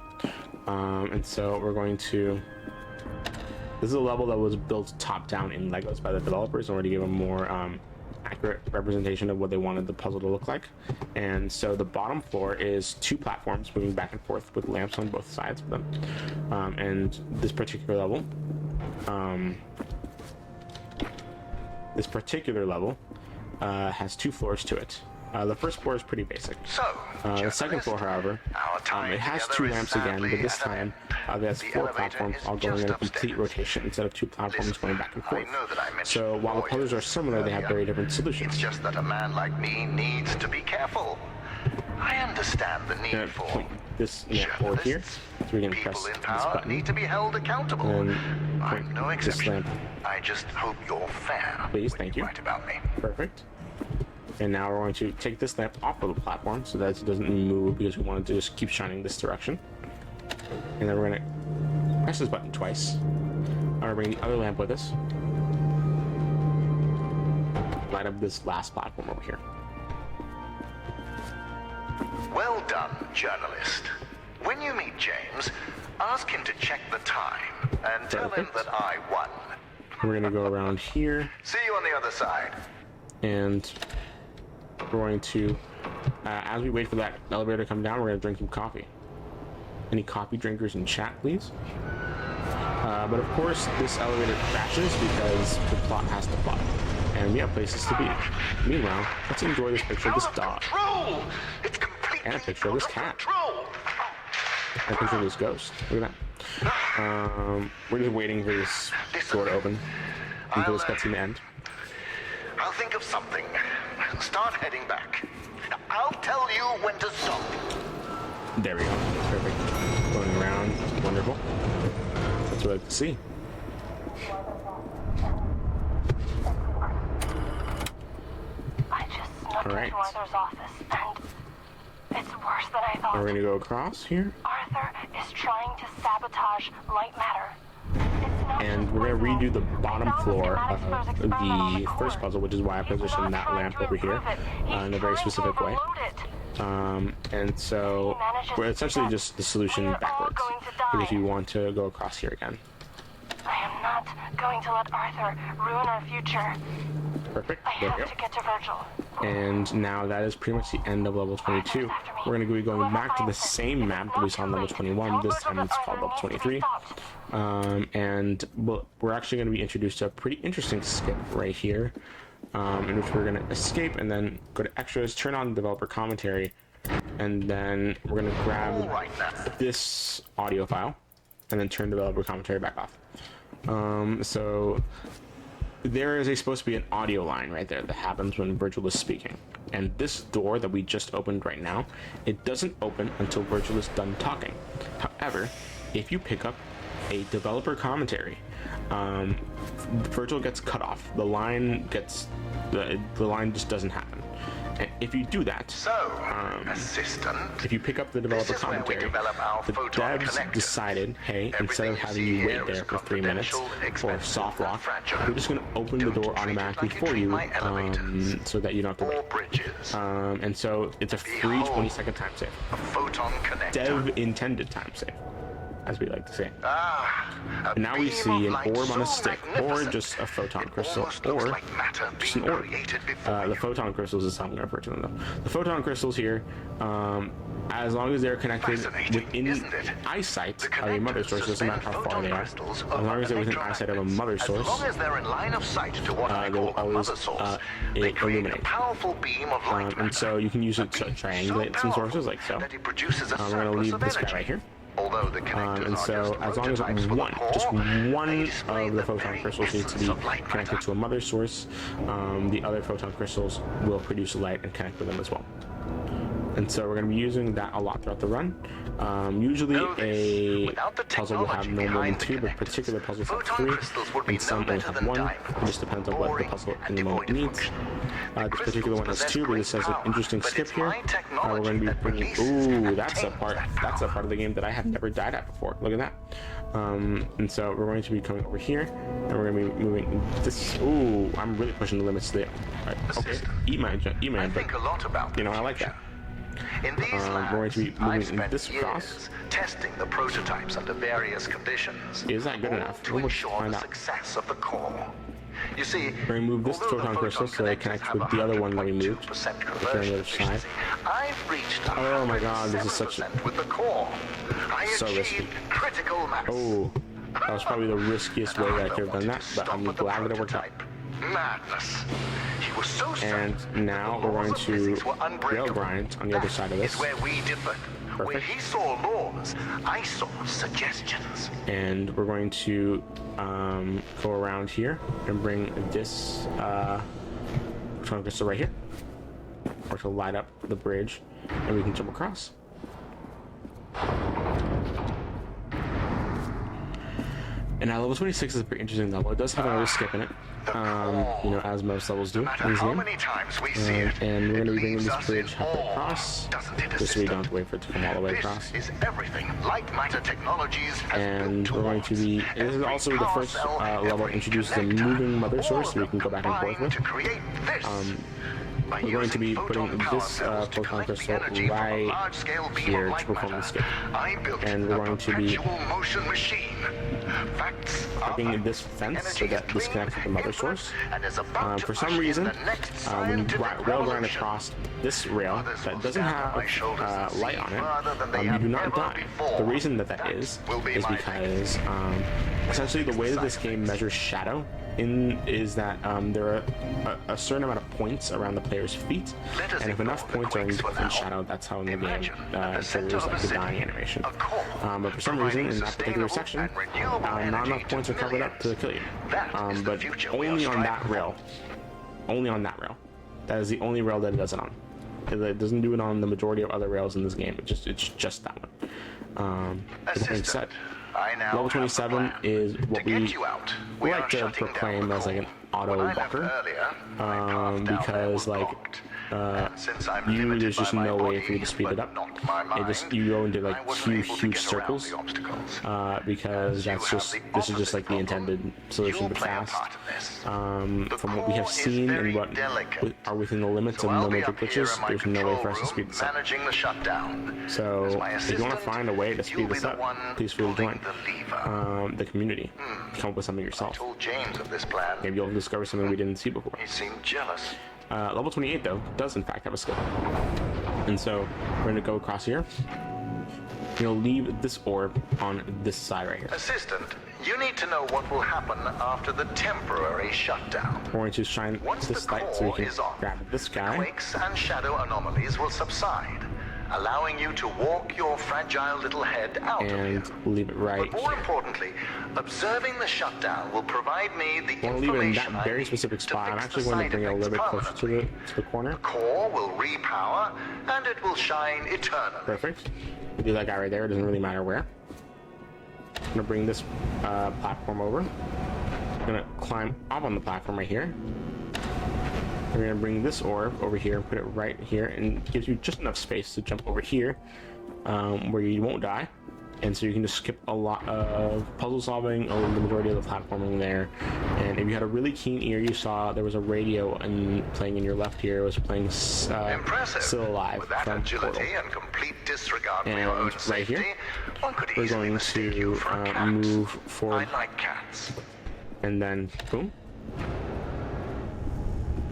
And so we're going to. This is a level that was built top down in Legos by the developers in order to give a more accurate representation of what they wanted the puzzle to look like. And so the bottom floor is two platforms moving back and forth with lamps on both sides of them. And this particular level, has two floors to it. The first floor is pretty basic. The second floor, however, it has two lamps again, but this time it has four platforms all going in a complete rotation instead of two platforms going back and forth. So while the puzzles are similar, they have very different solutions. It's just that a man like me needs to be careful. I understand the need for this forward here, so we can press people in this power button need to be held accountable. and I'm no point this exception. lamp. I just hope you're fair. Please, thank you. Right about me. Perfect. And now we're going to take this lamp off of the platform so that it doesn't move, because we wanted to just keep shining this direction. And then we're going to press this button twice. I'm going to bring the other lamp with us. Light up this last platform over here. Well done, journalist. When you meet James, ask him to check the time and tell him that I won. We're going to go around here. See you on the other side. And we're going to, as we wait for that elevator to come down, we're going to drink some coffee. Any coffee drinkers in chat, please? But of course, this elevator crashes because the plot has to plot. and we have places to be. Meanwhile, let's enjoy this picture of this dog. And a picture of this cat. And a picture of this ghost. Look at that. We're just waiting for this door to open until this cutscene to end. I'll think of something. Start heading back. I'll tell you when to stop. There we go. Perfect. Going around. Wonderful. That's what I like to see. I just snuck All right. into Arthur's office, and it's worse than I thought. We're gonna go across here, Arthur is trying to sabotage light matter. and we're gonna redo the bottom floor of the first puzzle, which is why I positioned that lamp over here in a very specific way. And so we're essentially just the solution backwards, because you want to go across here again. I am not going to let Arthur ruin our future. Perfect. I There we have go. to get to Virgil. And now that is pretty much the end of level 22. We're going to be going back to the same map that we saw in level 21. This time it's called level 23. And we're actually going to be introduced to a pretty interesting skip right here, in which we're going to escape and then go to extras, turn on developer commentary, and then we're going to grab this audio file and then turn developer commentary back off. So there is supposed to be an audio line right there that happens when Virgil is speaking. And this door that we just opened right now, it doesn't open until Virgil is done talking. However, if you pick up a developer commentary, Virgil gets cut off. The line just doesn't happen. And if you do that, if you pick up the developer commentary, the devs decided, hey, instead of having you wait there for 3 minutes for soft lock, we're just going to open the door automatically for you, so that you don't have to wait. And so it's a free 20-second time save. Dev intended time save, as we like to say. And now we see an orb on a stick, or just a photon crystal, or just an orb. The photon crystals is how I'm going to refer to them though. The photon crystals here, as long as they're connected within eyesight of a mother source, doesn't matter how far they are, as long as they're within eyesight of a mother source, they'll always illuminate. And so you can use it to triangulate some sources like so. I'm going to leave this guy right here. And so as long as just one of the photon crystals needs to be connected to a mother source, the other photon crystals will produce light and connect with them as well. And so we're going to be using that a lot throughout the run. Usually a puzzle will have no more than 2, but particular puzzles have 3, and some only have 1. It just depends on what the puzzle in the moment needs. This particular one has 2, but this has an interesting skip here. We're going to be bringing... Ooh, that's a part of the game that I have never died at before. Look at that. And so we're going to be coming over here, and we're going to be moving this... Ooh, I'm really pushing the limits there. Right, okay, eat my but, you know, I like that. In these labs, we're going to be I've moving spent this years across. testing the prototypes under various conditions. Is that good enough? To ensure the success of the core. You see, we're going to move this photon crystal so they connect with the other one that we moved. If they're on the other side. I've reached Oh my god, this is such with the core. so risky. Critical mass. Oh, that was probably the riskiest way that I could have done that, but I'm glad that it worked out. Madness. He was so And now we're going to rail grind on the other side of this. It's where we differed. Where he saw laws, I saw suggestions. And we're going to go around here and bring this photon crystal right here, or to light up the bridge, and we can jump across. And now level 26 is a pretty interesting level. It does have another skip in it, you know, as most levels do in this game. And we're going to be bringing this bridge halfway across, just so we don't have to wait for it to come all the way across. And we're going to be... This is also the first level that introduces a moving mother source, so we can go back and forth with. We're going to be putting this photon crystal right here to perform the skip. And we're going to be upping this fence so that this connects with the mother source. For some reason, when you rail grind across this rail that doesn't have light on it, you do not die. The reason that is because essentially the way that this game measures shadow is that there are a certain amount of points around the player's feet, and if enough points are in different shadow, that's how in the game triggers like the dying animation. But for some reason, in that particular section, not enough points are covered up to kill you. But only on that rail. Only on that rail. That is the only rail that it does it on. It doesn't do it on the majority of other rails in this game. It's just that one. With that being said, level 27 is what we like to proclaim as like an auto walker, because like there's just no way for you to speed it up. You go into like huge circles, because this is just like the intended solution, but fast. From what we have seen and what are within the limits of no major glitches, there's no way for us to speed this up. So if you want to find a way to speed this up, please feel free to join the community. Come up with something yourself. Maybe you'll discover something we didn't see before. He seemed jealous. Level 28 though does in fact have a skill, and so we're going to go across here. You'll leave this orb on this side right here. Assistant, you need to know what will happen after the temporary shutdown. We're going to shine this light so we can grab this guy. Quakes and shadow anomalies will subside, allowing you to walk your fragile little head out of here. And leave it right But more importantly, observing the shutdown will provide me the I want to leave it in that information very specific spot. I'm actually going to bring it a little bit closer to the corner. The core will repower, and it will shine eternally. Perfect. We do that guy right there. It doesn't really matter where. I'm going to bring this platform over. I'm going to climb up on the platform right here. We're going to bring this orb over here and put it right here, and it gives you just enough space to jump over here where you won't die. And so you can just skip a lot of puzzle solving or the majority of the platforming there. And if you had a really keen ear, you saw there was a radio playing in your left ear. It was playing Still Alive With that from agility Portal. and complete disregard for And your own right safety, here, one could we're easily going mistake you to for a cat. move forward. I like cats. And then, boom.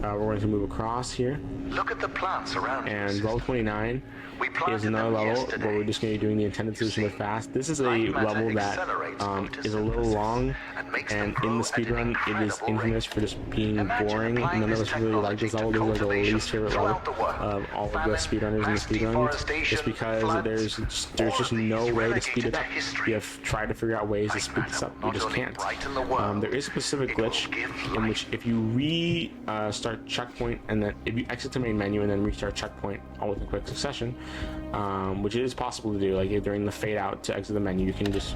We're going to move across here. Look at the plants around And you. level 29 We is planted another them level yesterday. where we're just going to be doing the intended solution with fast. This is a Light matter level that accelerates is a little long, makes and them grow in the at an speedrun it is incredible infamous for just being boring. applying None of this us really like this level. This is like the cultivation least favorite level throughout the world. of all of the Famine, speedrunners in the mass speedrun, deforestation, just because floods, there's just no way to speed it relegated up. to history. You have tried to figure out ways to speed this up. You just can't. There is a specific glitch in which if you start checkpoint and then if you exit the main menu and then restart checkpoint all within quick succession, which it is possible to do. Like during the fade out to exit the menu, you can just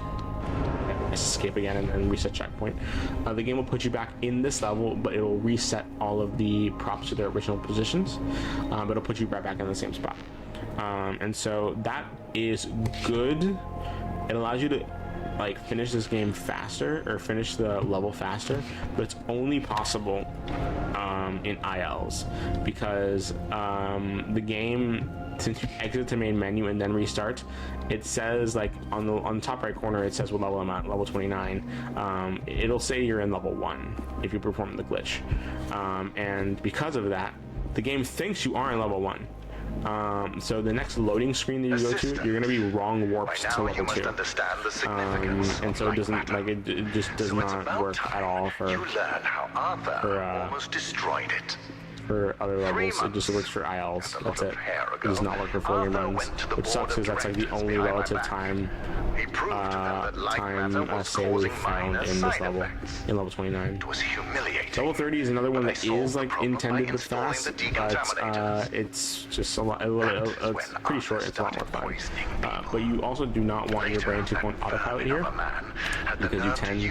escape again and then reset checkpoint. The game will put you back in this level, but it will reset all of the props to their original positions, but it'll put you right back in the same spot. And so that is good. It allows you to like finish this game faster or finish the level faster, but it's only possible in ILs because the game, since you exit the main menu and then restart, it says like on the top right corner it says what level I'm at, level 29. It'll say you're in level 1 if you perform the glitch, and because of that the game thinks you are in level 1. So the next loading screen that you go to, you're going to be wrong warped to level 2. And so it doesn't, like, it just does not work at all for almost destroyed it. for other levels. It just works for ILs. That's it. It does not work for floating runs, which sucks because that's like the only relative time save we found in this level, in level 29. Level 30 is another one that is like intended with fast, but it's just a lot. It's pretty short. It's a lot more fun. But you also do not want your brain to go on autopilot here, because you tend to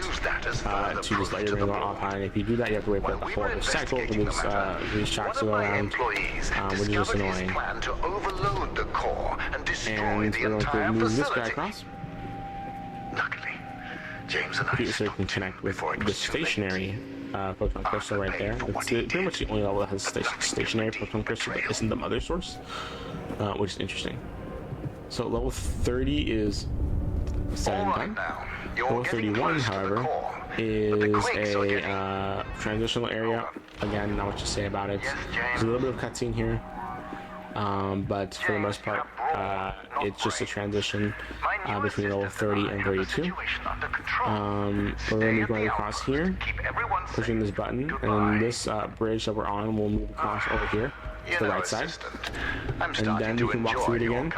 just let your brain go on autopilot. And if you do that, you have to wait for the whole cycle for these tracks to go around, which is just annoying. And we're going to move this guy across. So you can connect with the stationary photon crystal right there. It's pretty much the only level that has stationary photon crystal that isn't the mother source, which is interesting. So level 30 is set and done. Level 31, however, is a transitional area. Again, not much to say about it. There's a little bit of cutscene here. but for the most part, it's just a transition between level 30 and 32. We're going to be going across here, pushing this button, and this bridge that we're on will move across over here to the right side, and then we can walk through it again,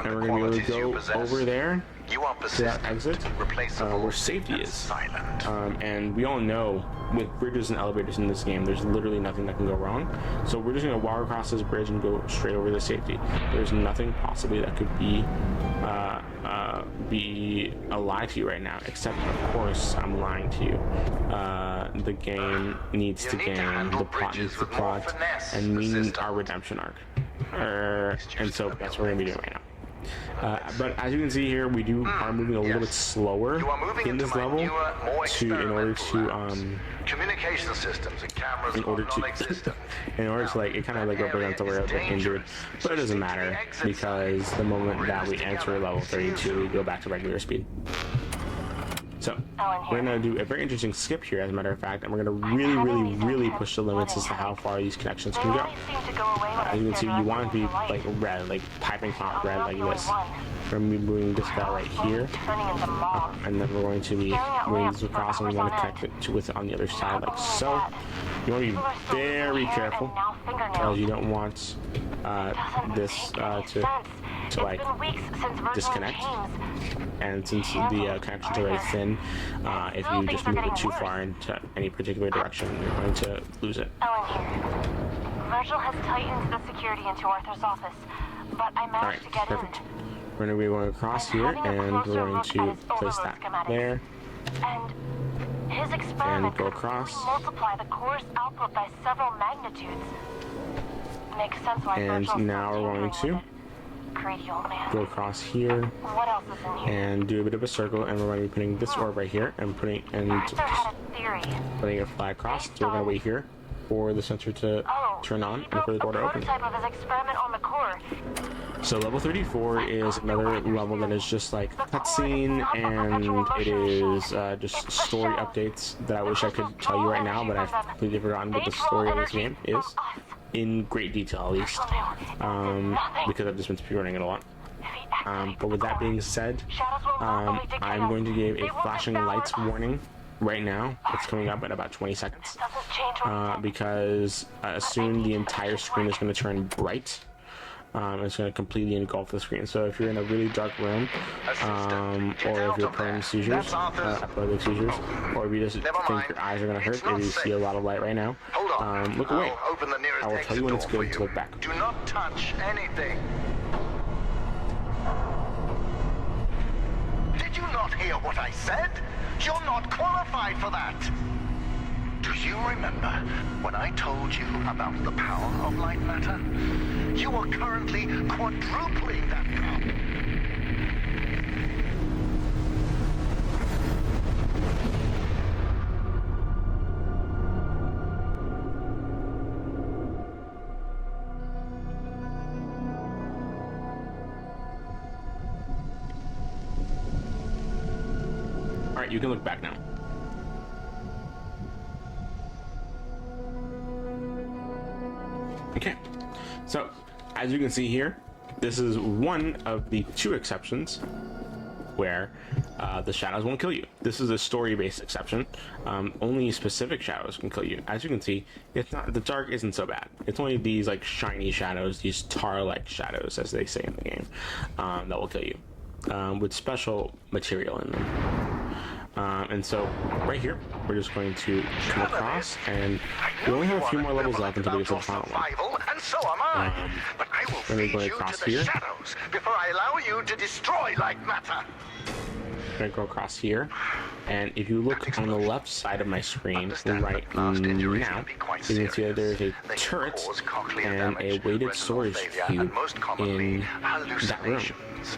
and we're going to be able to go over there to that exit where safety is. And we all know with bridges and elevators in this game, there's literally nothing that can go wrong. So we're just going to walk across this bridge and go straight over to safety. There's nothing possibly that could be a lie to you right now, except of course I'm lying to you. The game needs to game, the plot needs to plot, and we need our redemption arc. And so that's what we're going to be doing right now. But as you can see here, we are moving a little bit slower in this level in order to communication systems and cameras in order to like it kind of like represents that we're like injured, but it doesn't matter because the moment that we enter level 32, we go back to regular speed. So we're going to do a very interesting skip here, as a matter of fact, and we're going to really push the limits as to how far these connections can go. As you can see, you want it to be like red, like piping hot red like this. We're going to be moving this guy right here, and then we're going to be moving this across, and we want to connect it with it on the other side like so. You want to be very careful because you don't want this to like disconnect, and since the connections are very thin, if you just move it too far into any particular direction, you're going to lose it. Ellen here. Virgil has tightened the security into Arthur's office, but I managed to get perfect. in. We're going to be going across here, and we're going to place that there, His experiment and go across, multiply the core's output by several magnitudes. Makes sense why and Virgil's now we're going to go across here What else is in here? and do a bit of a circle, and we're going to be putting this orb right here and putting a flag across. So we're going to wait here for the sensor to turn on and for the door to open. Of his experiment on the core. So level 34 is another level that is just like cutscene, and it is just story updates that I wish I could tell you right now, but I've completely forgotten what the story of this game is, in great detail at least, because I've just been speedrunning it a lot. But with that being said, I'm going to give a flashing lights warning right now. It's coming up in about 20 seconds, because soon the entire screen is going to turn bright. It's going to completely engulf the screen. So if you're in a really dark room, or if you're prone to seizures, epileptic seizures, or if you just think your eyes are going to hurt, if you see a lot of light right now, look away. I will tell you when it's good to look back. Do not touch anything. Did you not hear what I said? You're not qualified for that. Do you remember when I told you about the power of light matter? You are currently quadrupling that power. Alright, you can look back now. Okay, so as you can see here, this is one of the two exceptions where the shadows won't kill you. This is a story-based exception. Only specific shadows can kill you. As you can see, it's not, the dark isn't so bad. It's only these like shiny shadows, these tar-like shadows, as they say in the game, that will kill you, with special material in them. And so right here, we're just going to come across, and we only have a few more levels left until we get to the final one. And so am I. But I will we're feed going to you go across to the here. shadows before I allow you to destroy light matter. I'm going to go across here, and if you look on the left side of my screen right now, you can see that there's a turret and a weighted storage cube in that room.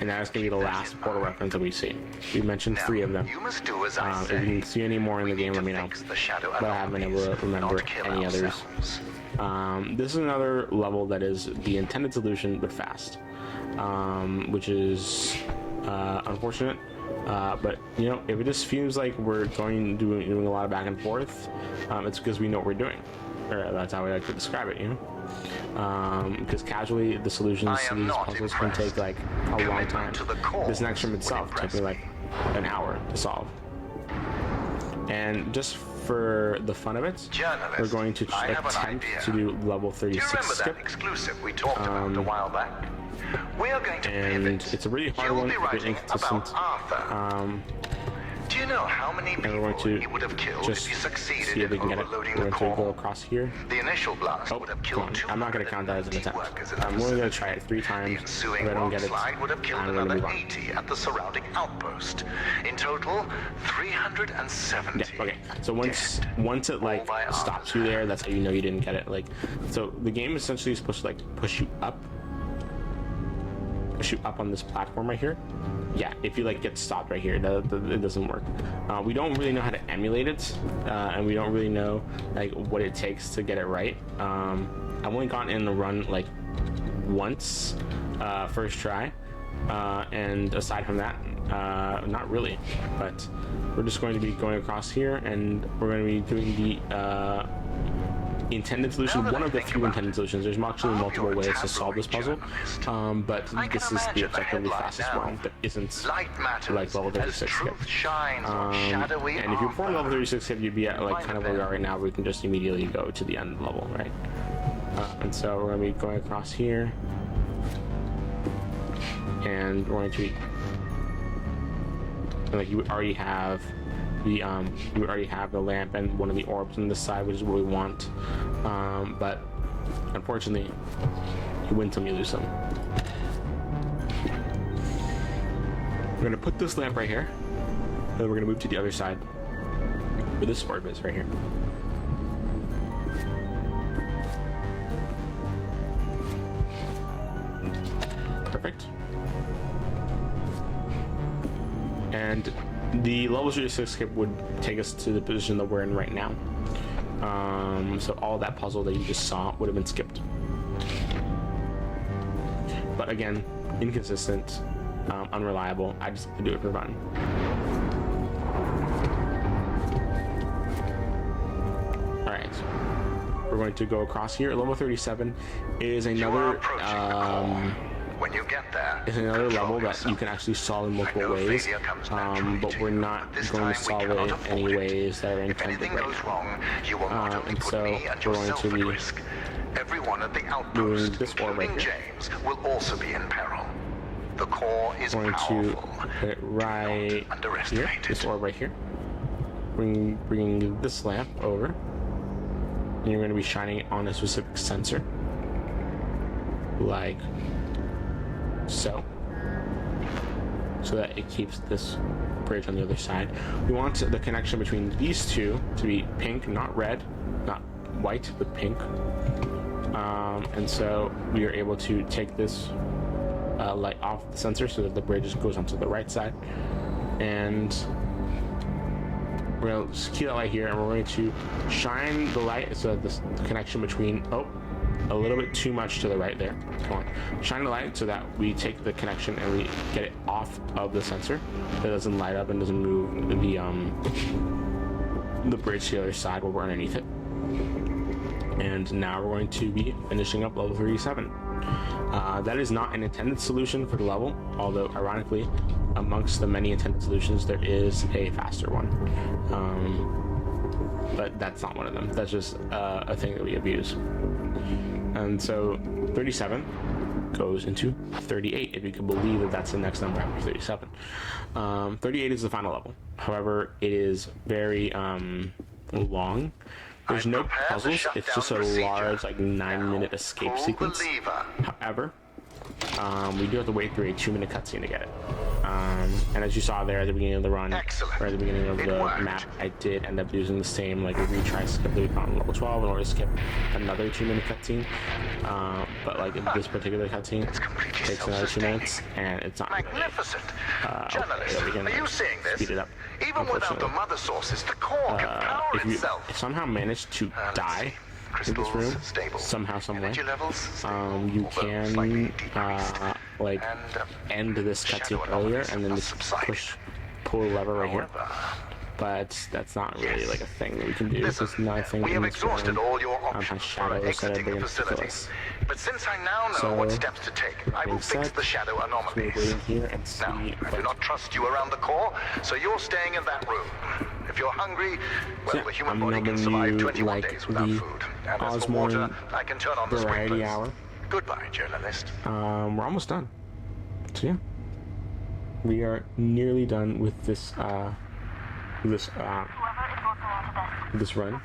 And that is going to be the last portal reference that we see. We mentioned 3 of them. If you can see any more in the game, let me know. But I haven't been able to remember any others. This is another level that is the intended solution, but fast, which is unfortunate. But you know, if it just feels like we're doing a lot of back and forth, it's because we know what we're doing. Or that's how we like to describe it, you know. because casually the solutions to these puzzles can take like a long time. This next room itself took me like an hour to solve. And just for the fun of it, we're going to attempt to do level 36 skip. Exclusive we talked about a while back. We are going to and it's a really hard one, a bit inconsistent. Do you know how many people he would have killed if he succeeded in overloading the core? Go across here. The initial blast would have killed 200 I'm not going to count that as an attempt. I'm only going to try it 3 times. If I don't get it, would have killed I'm going to another move on. 80 at the surrounding outpost. In total, 370. Yeah, okay. So once it like stops you there, that's how you know you didn't get it. Like, so the game essentially is supposed to like push you up on this platform right here. Yeah, if you like get stopped right here, it doesn't work. We don't really know how to emulate it, and we don't really know like what it takes to get it right. I've only gotten in the run like once, first try, and aside from that, not really. But we're just going to be going across here, and we're going to be doing the intended solution, one of the few intended solutions. There's actually multiple ways to solve this puzzle, but this is the objectively fastest one. There isn't like level 36 skip. And if you perform level 36 skip, you'd be at like kind of where we are right now, where we can just immediately go to the end level, right? And so we're going to be going across here, and we're going to be like you already have the lamp and one of the orbs on this side, which is what we want. But unfortunately, you win some, you lose some. We're gonna put this lamp right here, and then we're gonna move to the other side, where this orb is, right here. Perfect. And the level 36 skip would take us to the position that we're in right now. So all that puzzle that you just saw would have been skipped. But again, inconsistent, unreliable. I just have to do it for fun. Alright. We're going to go across here. Level 37 is another when you get there, it's another level that you can actually solve in multiple ways, but we're not going to solve it in any ways that are intended right now. And so we're going to be everyone at the outpost, doing this orb right here. James, will also be in peril. The core is going to put it right here, this orb right here. Bringing this lamp over, and you're going to be shining it on a specific sensor, like so that it keeps this bridge on the other side. We want the connection between these two to be pink, not red, not white, but pink. And so we are able to take this light off the sensor so that the bridge goes onto the right side. And we're going to key that light here, and we're going to shine the light so that this connection between a little bit too much to the right there. Come on. Shine the light so that we take the connection and we get it off of the sensor. It doesn't light up and doesn't move the bridge to the other side while we're underneath it. And now we're going to be finishing up level 37. That is not an intended solution for the level, although ironically, amongst the many intended solutions, there is a faster one. But that's not one of them. That's just a thing that we abuse. And so 37 goes into 38, if you can believe that that's the next number after 37. 38 is the final level. However, it is very long. There's no puzzles. It's just a large, like, 9-minute escape sequence. However, we do have to wait through a 2-minute cutscene to get it. And as you saw there at the beginning of the run, or at the beginning of the map, I did end up using the same like retry skip that we found on level 12 in order to skip another 2-minute cutscene. But like this particular cutscene takes another 2 minutes, and it's not magnificent. Journalist, are you seeing this? Speed it up. Even without the mother sources, the core can power if you itself. somehow manage to die in this room, somehow, some way, you can like end this cutscene earlier and then just pull the lever right here, but that's not really like a thing that we can do. Listen, There's nothing we in have this exhausted round all your on options for shadows that are exiting the big enough to kill facility. us. But since I now know what steps to take, I will fix the shadow anomalies. Here and see Now, I do not trust you around the core, so you're staying in that room. If you're hungry, well, the human body can survive 21 days without food. And as for water, I can turn on the Variety sprinklers. Hour. Goodbye, journalist. We're almost done. So yeah, we are nearly done with this this run.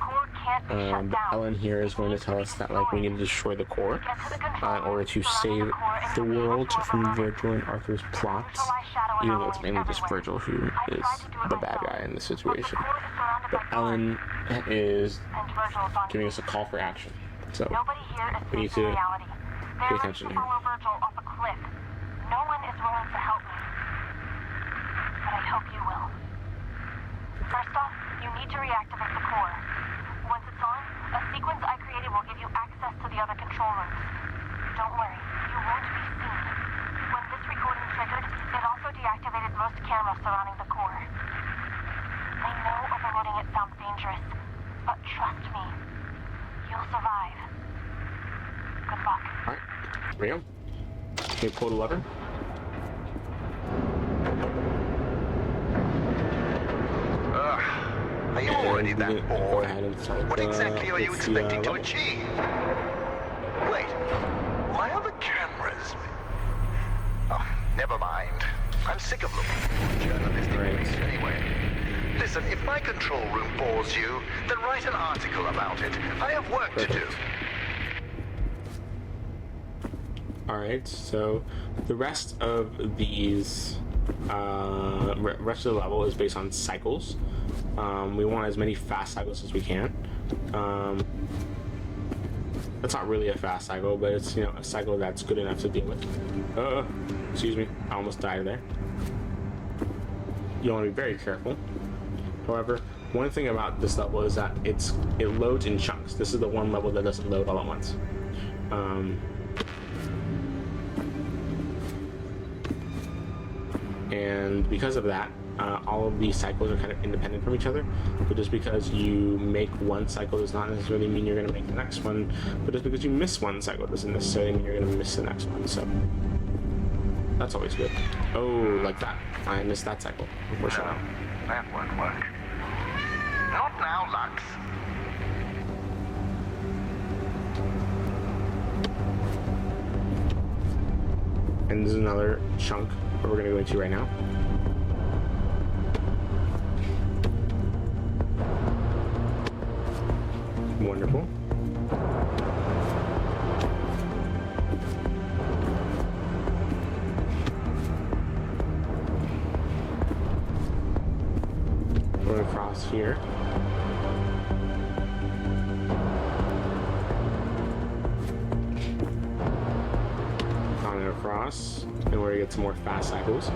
Ellen here is going to tell us that like we need to destroy the core in order to save the world from Virgil and Arthur's plots. Even though it's mainly just Virgil who is the bad guy in this situation. But Ellen is giving us a call for action. So we need to pay attention to her. No one is willing to help me, but I hope you will. First off, you need to reactivate the core. Once it's on, a sequence I created will give you access to the other control rooms. Don't worry, you won't be seen. When this recording triggered, it also deactivated most cameras surrounding the core. I know overloading it sounds dangerous, but trust me, you'll survive. Good luck. Alright, here we go. Okay, pull the lever. Are you already that bored? Go ahead and start. What exactly are you expecting to achieve? Wait, why are the cameras? Oh, never mind. I'm sick of looking for journalistic waste anyway. Listen, if my control room bores you, then write an article about it. I have work to do. Alright, so the rest of these, rest of the level is based on cycles. We want as many fast cycles as we can. That's not really a fast cycle, but it's, you know, a cycle that's good enough to deal with. Excuse me, I almost died there. You want to be very careful. However, one thing about this level is that it loads in chunks. This is the one level that doesn't load all at once. And because of that, all of these cycles are kind of independent from each other. But just because you make one cycle does not necessarily mean you're going to make the next one. But just because you miss one cycle doesn't necessarily mean you're going to miss the next one. So that's always good. Oh, like that. I missed that cycle. Unfortunately. That won't work. Not now, Lux. And this is another chunk that we're going to go into right now. Wonderful. Going across here. Going across, and we're gonna get some more fast cycles.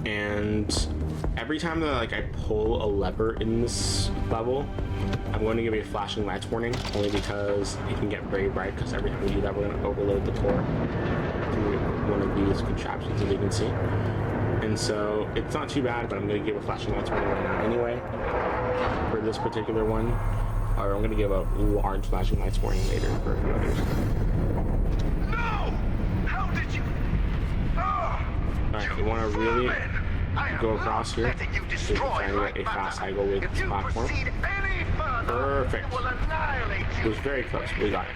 And every time that I pull a lever in this level, I'm going to give you a flashing lights warning, only because it can get very bright, because every time we do that, we're going to overload the core through one of these contraptions, as you can see. And so it's not too bad, but I'm going to give a flashing lights warning right now anyway. For this particular one, or I'm going to give a large flashing lights warning later for a few others. No! How did you? Alright, we want to really go across here. So you can try to get a fast cycle with this platform. Perfect. It was very close, but we got it.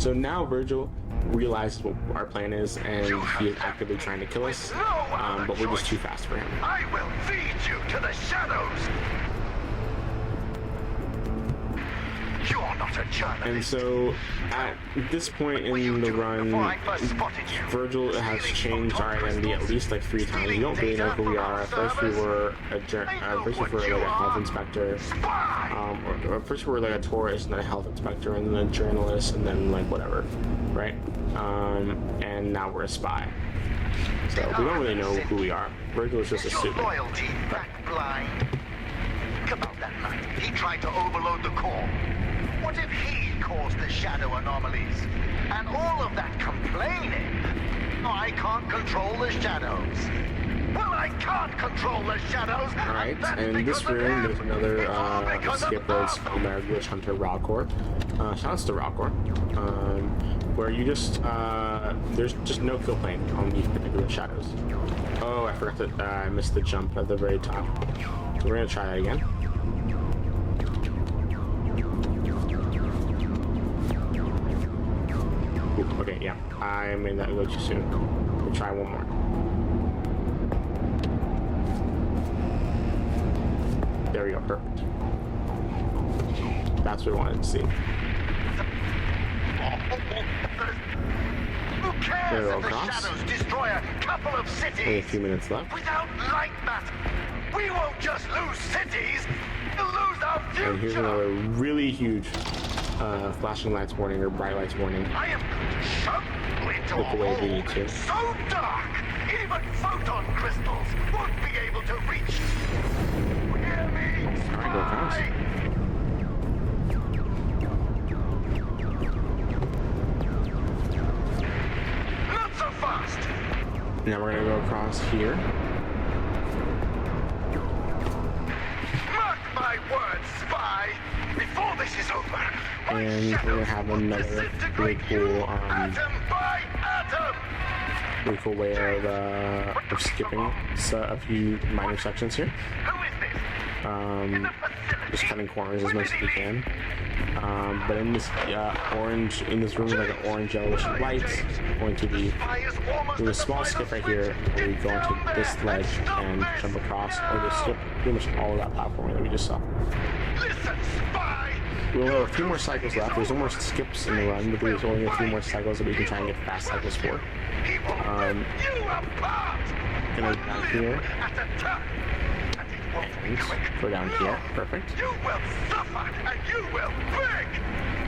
So now Virgil realizes what our plan is, and he is actively trying to kill us, but we're just too fast for him. I will feed you to the shadows. You're not a journalist. And so, at this point in the run, Virgil has changed our identity at least like 3 times. We don't really know who we are. At first we were a health inspector, or first we were like a tourist, and then a health inspector, and then a journalist, and then like whatever, right? And now we're a spy. So we don't really know who we are. Virgil is just a stupid. Loyalty back blind. About that night, he tried to overload the core. What if he caused the shadow anomalies? And all of that complaining I can't control the shadows. Well, I can't control the shadows. Alright, and in this room, there's another skip that's Foamare Glitch Hunter Rawcore. Shouts to Rawcore. Where you just, there's just no kill plane on these particular shadows. Oh, I forgot that I missed the jump at the very top. So we're gonna try that again. Ooh, okay, yeah, I made that go too soon. We'll try one more. There we go, perfect. That's what we wanted to see. Who cares There we go, if the across. shadows destroy a couple of cities? Only a few minutes left. Without light matter, we won't just lose cities, we'll lose our future. And here's another really huge flashing lights warning or bright lights warning. I am going to shove you into Look a away if you hole need to. so dark, even photon crystals won't be able to reach. Hear me? Alright, go across. Not so fast. Now we're gonna go across here. Mark my words, spy. Before this is over, And we're gonna have another really cool, really cool way of skipping a few minor sections here. Just cutting corners as much as we can. But in this in this room, like an orange yellowish lights, going to be there's a small skip right here where we go onto this ledge and jump across, or just skip pretty much all of that platform that we just saw. We'll have a few more cycles left. There's no more skips in the run, but there's only a few more cycles that we can try and get fast cycles for. Gonna down here. And go down here. Perfect. You will suffer and you will beg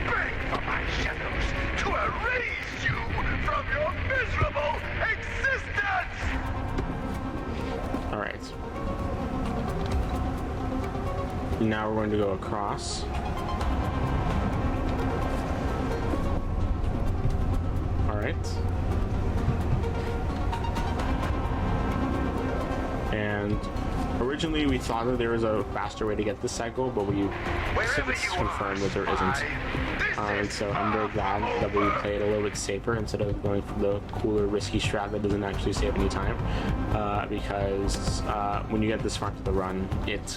for my shadows to erase you from your miserable existence. All right. Now we're going to go across. All right. And originally we thought that there was a faster way to get this cycle, but we since confirmed that there isn't. And so I'm very glad that we played a little bit safer instead of going for the cooler, risky strat that doesn't actually save any time. Because when you get this far into the run, it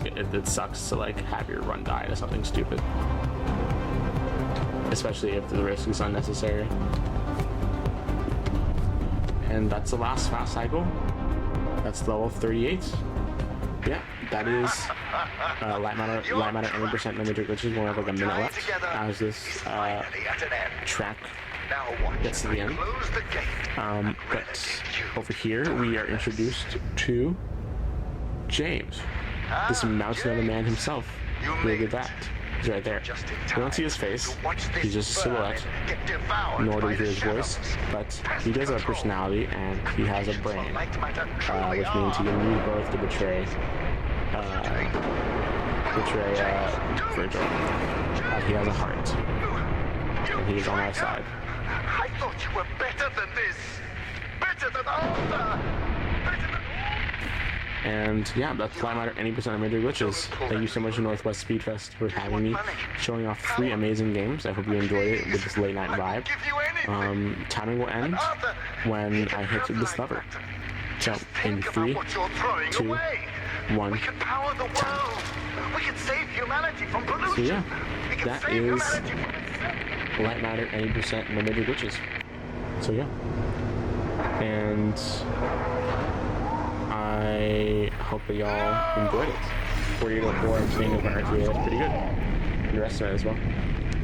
sucks to like have your run die to something stupid, especially if the risk is unnecessary. And that's the last fast cycle. That's level 38. Yeah, that is light matter 80% no major glitches. More like a minute left as this track gets to the end. But over here we are introduced to James, this mountain of a man himself. Look at that. He's right there. We don't see his face. He's just a silhouette. Nor do we hear his voice. But he does have a personality and he has a brain, which means he can use both to betray Virgil. He has a heart, and he's on our side. I thought you were better than this. Better than Arthur. And yeah, that's Fly Matter 80% of major glitches. Thank you so much to NorthWest SpeedFest for having me, showing off 3 amazing games. I hope you enjoyed it with this late night vibe. Timing will end when I hit this lever. So in 3, 2, 1, time. So yeah, that is Light Matter 80% no major glitches. So yeah, and I hope that y'all enjoyed it. 4804 and Chain of RTA, that's pretty good. And the rest of it as well.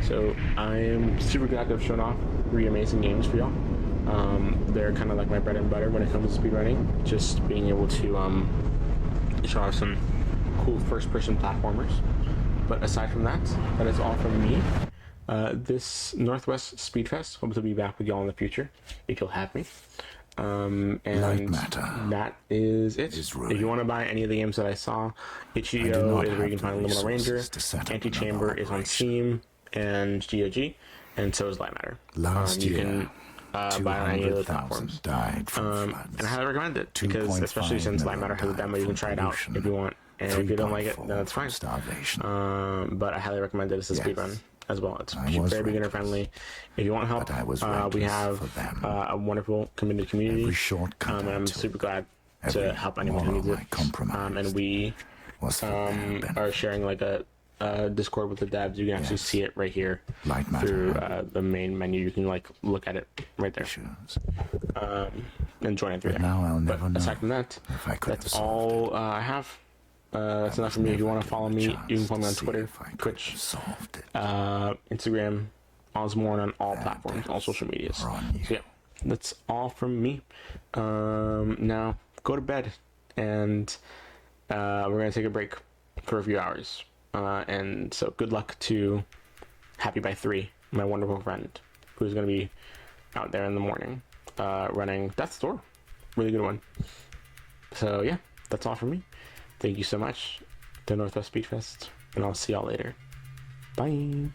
So I am super glad to have shown off 3 amazing games for y'all. They're kind of like my bread and butter when it comes to speedrunning. Just being able to show off some cool first-person platformers. But aside from that, that is all from me. This NorthWest SpeedFest, hope to be back with y'all in the future, if you'll have me. And that is it. If you want to buy any of the games that I saw, itch.io is where you can find Liminal Ranger, Antichamber is on Steam and GOG, and so is Light Matter. You can buy on any of those platforms. And I highly recommend it because, especially since Light Matter has a demo, you can try it out if you want. And if you don't like it, then that's fine. But I highly recommend it as a speedrun as well. It's very beginner friendly. If you want help, we have a wonderful community. And I'm super glad to help anyone who needs it. And we are sharing like a Discord with the devs. You can actually see it right here through the main menu. You can like look at it right there and join it through there. But aside from that, that's all I have. That's enough for me. If you want to follow me, you can follow me on Twitter, Twitch, Instagram, Osmorn on all platforms, all social medias. So yeah, that's all from me. Now go to bed, and we're gonna take a break for a few hours. And so good luck to Happy by 3, my wonderful friend, who's gonna be out there in the morning, running Death's Door, really good one. So yeah, that's all from me. Thank you so much to NorthWest SpeedFest, and I'll see y'all later. Bye.